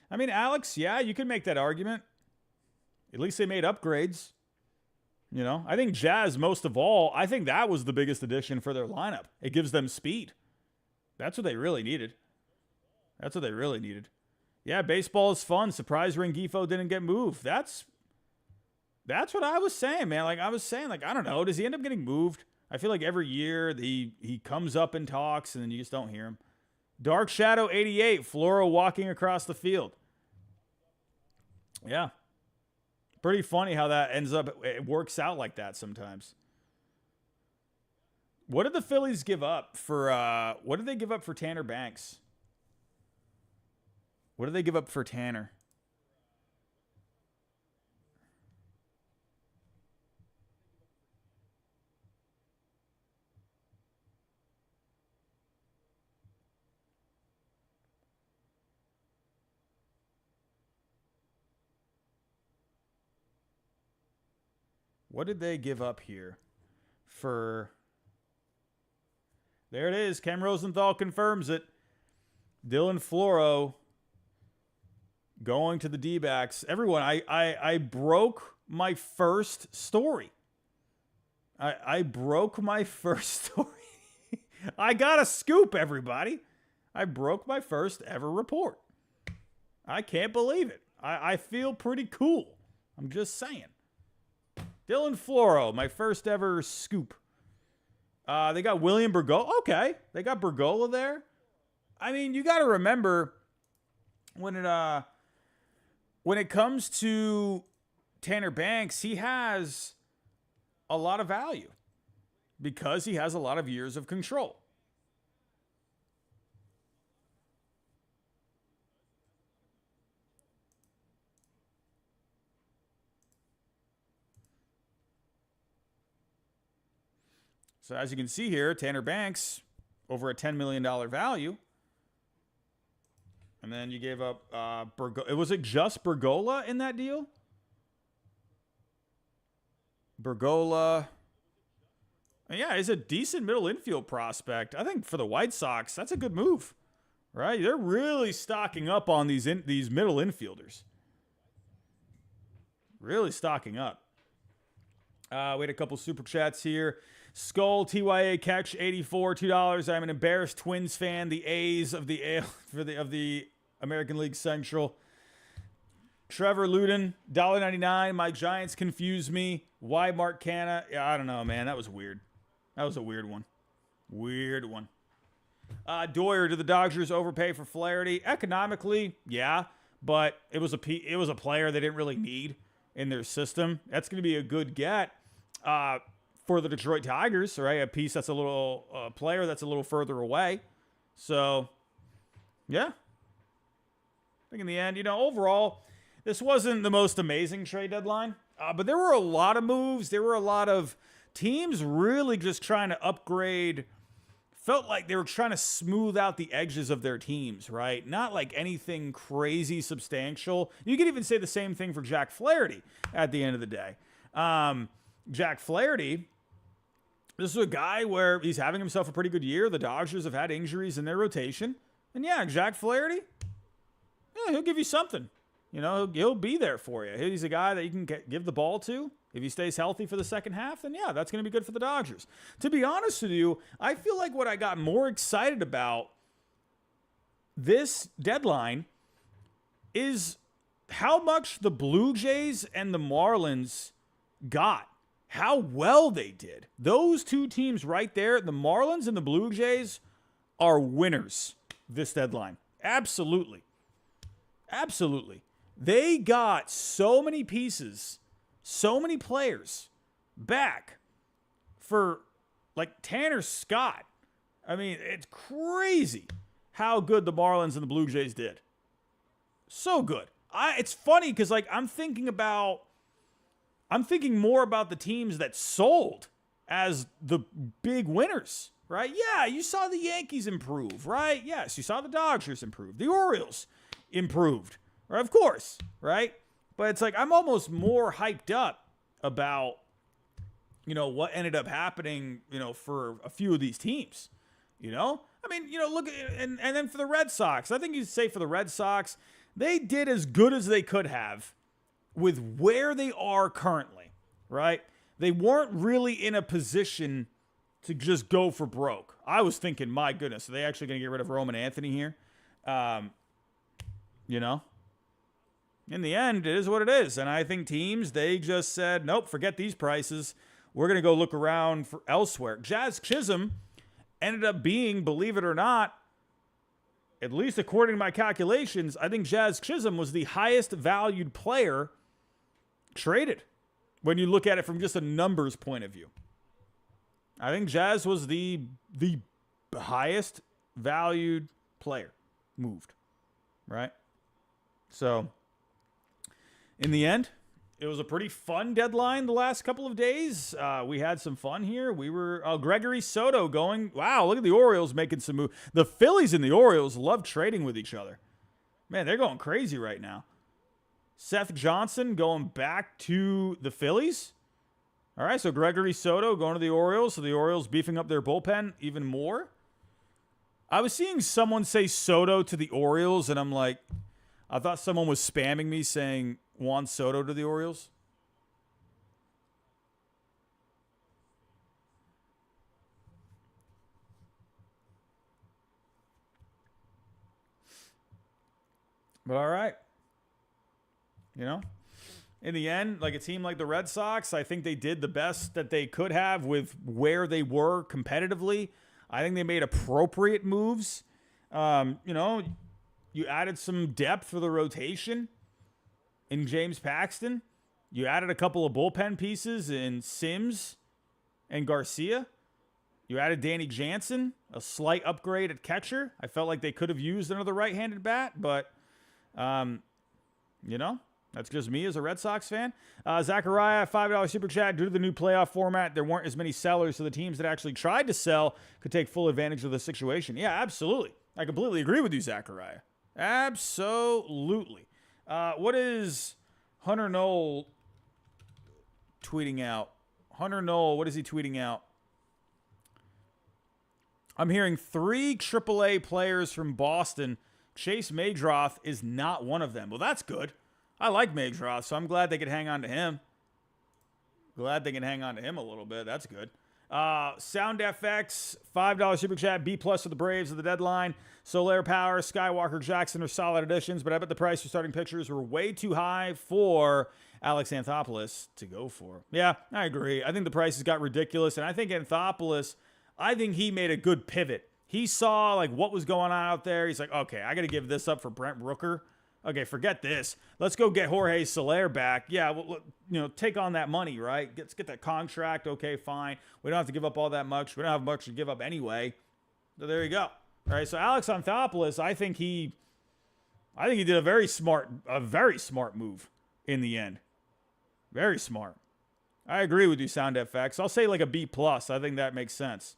I mean, Alex, yeah, you can make that argument. At least they made upgrades. You know, I think Jazz, most of all, I think that was the biggest addition for their lineup. It gives them speed. That's what they really needed. That's what they really needed. Yeah, baseball is fun. Surprised Rengifo didn't get moved. That's what I was saying, man. Like, I was saying, like, I don't know. Does he end up getting moved? I feel like every year he comes up and talks, and then you just don't hear him. Dark Shadow 88, Floro walking across the field. Yeah. Pretty funny how that ends up, it works out like that sometimes. What did the Phillies give up for, what did they give up for Tanner Banks? What did they give up for Tanner? What did they give up here for? There it is. Ken Rosenthal confirms it. Dylan Floro going to the D-backs. Everyone, I broke my first story. I broke my first story. I got a scoop, everybody. I broke my first ever report. I can't believe it. I feel pretty cool. I'm just saying. Dylan Floro, my first ever scoop. They got William Bergola. Okay, they got Bergola there. I mean, you got to remember when it comes to Tanner Banks, he has a lot of value because he has a lot of years of control. So as you can see here, Tanner Banks, over a $10 million value. And then you gave up Bergola. Was it just Bergola in that deal? Bergola. Yeah, he's a decent middle infield prospect. I think for the White Sox, that's a good move. Right? They're really stocking up on these middle infielders. Really stocking up. We had a couple super chats here. Skull TYA catch 84 $2. I'm an embarrassed Twins fan. The A's of the American League Central. Trevor Luden $1.99. My Giants confuse me. Why Mark Canna? Yeah, I don't know, man. That was weird. That was a weird one. Weird one. Doyer, did the Dodgers overpay for Flaherty? Economically, yeah, but it was a player they didn't really need in their system. That's going to be a good get. For the Detroit Tigers, right? A piece that's a little player that's a little further away. So, yeah. I think in the end, overall, this wasn't the most amazing trade deadline, but there were a lot of moves. There were a lot of teams really just trying to upgrade. Felt like they were trying to smooth out the edges of their teams, right? Not like anything crazy substantial. You could even say the same thing for Jack Flaherty at the end of the day. Jack Flaherty, this is a guy where he's having himself a pretty good year. The Dodgers have had injuries in their rotation. And yeah, Jack Flaherty, yeah, he'll give you something. He'll be there for you. He's a guy that you can give the ball to. If he stays healthy for the second half, then yeah, that's going to be good for the Dodgers. To be honest with you, I feel like what I got more excited about this deadline is how much the Blue Jays and the Marlins got, how well they did. Those two teams right there, the Marlins and the Blue Jays, are winners this deadline. Absolutely. Absolutely. They got so many pieces, so many players back for like Tanner Scott. I mean, it's crazy how good the Marlins and the Blue Jays did. So good. It's funny because like I'm thinking more about the teams that sold as the big winners, right? Yeah, you saw the Yankees improve, right? Yes, you saw the Dodgers improve. The Orioles improved, right? Of course, right? But it's like I'm almost more hyped up about, what ended up happening, for a few of these teams, I mean, look at, and then for the Red Sox, I think you'd say for the Red Sox, they did as good as they could have with where they are currently, right? They weren't really in a position to just go for broke. I was thinking, my goodness, are they actually going to get rid of Roman Anthony here? In the end, it is what it is. And I think teams, they just said, nope, forget these prices. We're going to go look around for elsewhere. Jazz Chisholm ended up being, believe it or not, at least according to my calculations, I think Jazz Chisholm was the highest valued player traded when you look at it from just a numbers point of view. I think Jazz was the highest valued player moved, right? So, in the end, it was a pretty fun deadline the last couple of days. We had some fun here. We were Gregory Soto going, wow, look at the Orioles making some moves. The Phillies and the Orioles love trading with each other. Man, they're going crazy right now. Seth Johnson going back to the Phillies. All right, so Gregory Soto going to the Orioles. So the Orioles beefing up their bullpen even more. I was seeing someone say Soto to the Orioles, and I'm like, I thought someone was spamming me saying Juan Soto to the Orioles. But all right. In the end, like a team like the Red Sox, I think they did the best that they could have with where they were competitively. I think they made appropriate moves. You added some depth for the rotation in James Paxton. You added a couple of bullpen pieces in Sims and Garcia. You added Danny Jansen, a slight upgrade at catcher. I felt like they could have used another right-handed bat, but, that's just me as a Red Sox fan. Zachariah, $5 super chat. Due to the new playoff format, there weren't as many sellers, so the teams that actually tried to sell could take full advantage of the situation. Yeah, absolutely. I completely agree with you, Zachariah. Absolutely. What is Hunter Knoll tweeting out? Hunter Knoll, what is he tweeting out? I'm hearing 3 AAA players from Boston. Chase Maydroth is not one of them. Well, that's good. I like Maydroth, so I'm glad they could hang on to him. Glad they can hang on to him a little bit. That's good. SoundFX, $5 super chat. B+ for the Braves at the deadline. Solar Power, Skywalker Jackson are solid additions, but I bet the price for starting pitchers were way too high for Alex Anthopoulos to go for. Yeah, I agree. I think the prices got ridiculous, and I think Anthopoulos, I think he made a good pivot. He saw like what was going on out there. He's like, okay, I got to give this up for Brent Rooker. Okay, forget this. Let's go get Jorge Soler back. Yeah, well, take on that money, right? Let's get that contract. Okay, fine. We don't have to give up all that much. We don't have much to give up anyway. So there you go. All right, so Alex Anthopoulos, I think he did a very smart move in the end. Very smart. I agree with you, SoundFX. I'll say like a B+. I think that makes sense.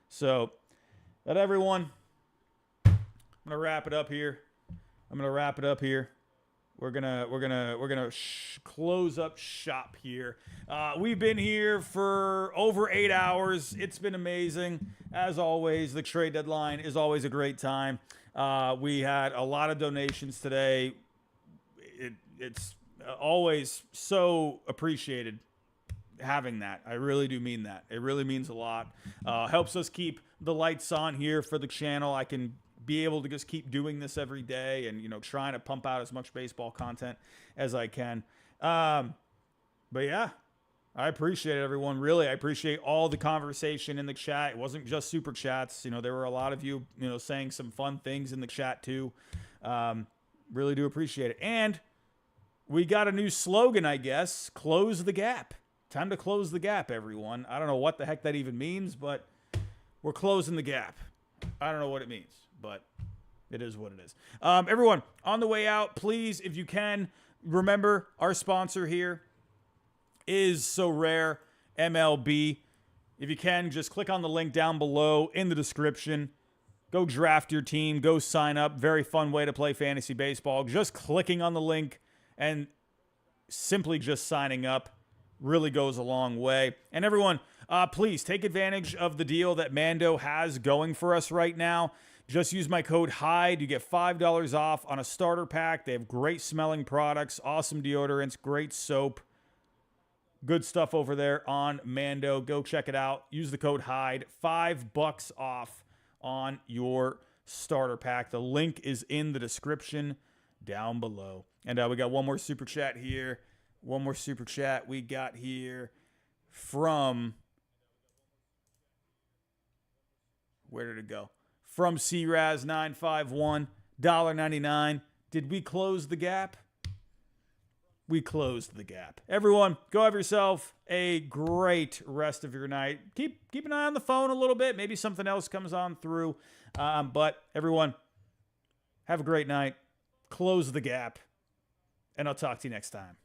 So, that everyone, I'm gonna wrap it up here. We're gonna close up shop here. We've been here for over 8 hours. It's been amazing. As always, the trade deadline is always a great time. We had a lot of donations today. It's always so appreciated having that. I really do mean that. It really means a lot. Helps us keep the lights on here for the channel. I can be able to just keep doing this every day and, trying to pump out as much baseball content as I can. But yeah, I appreciate it, everyone. Really, I appreciate all the conversation in the chat. It wasn't just super chats. You know, there were a lot of you, saying some fun things in the chat too. Really do appreciate it. And we got a new slogan, I guess. Close the gap. Time to close the gap, everyone. I don't know what the heck that even means, but we're closing the gap. I don't know what it means, but it is what it is. Everyone, on the way out, please, if you can, remember our sponsor here is So Rare MLB. If you can, just click on the link down below in the description. Go draft your team. Go sign up. Very fun way to play fantasy baseball. Just clicking on the link and simply just signing up really goes a long way. And everyone, please take advantage of the deal that Mando has going for us right now. Just use my code HYDE. You get $5 off on a starter pack. They have great smelling products, awesome deodorants, great soap. Good stuff over there on Mando. Go check it out. Use the code HYDE. $5 off on your starter pack. The link is in the description down below. And we got one more super chat here. One more super chat we got here from... Where did it go? From CRAZ951, $1.99. Did we close the gap? We closed the gap. Everyone, go have yourself a great rest of your night. Keep an eye on the phone a little bit. Maybe something else comes on through. But everyone, have a great night. Close the gap. And I'll talk to you next time.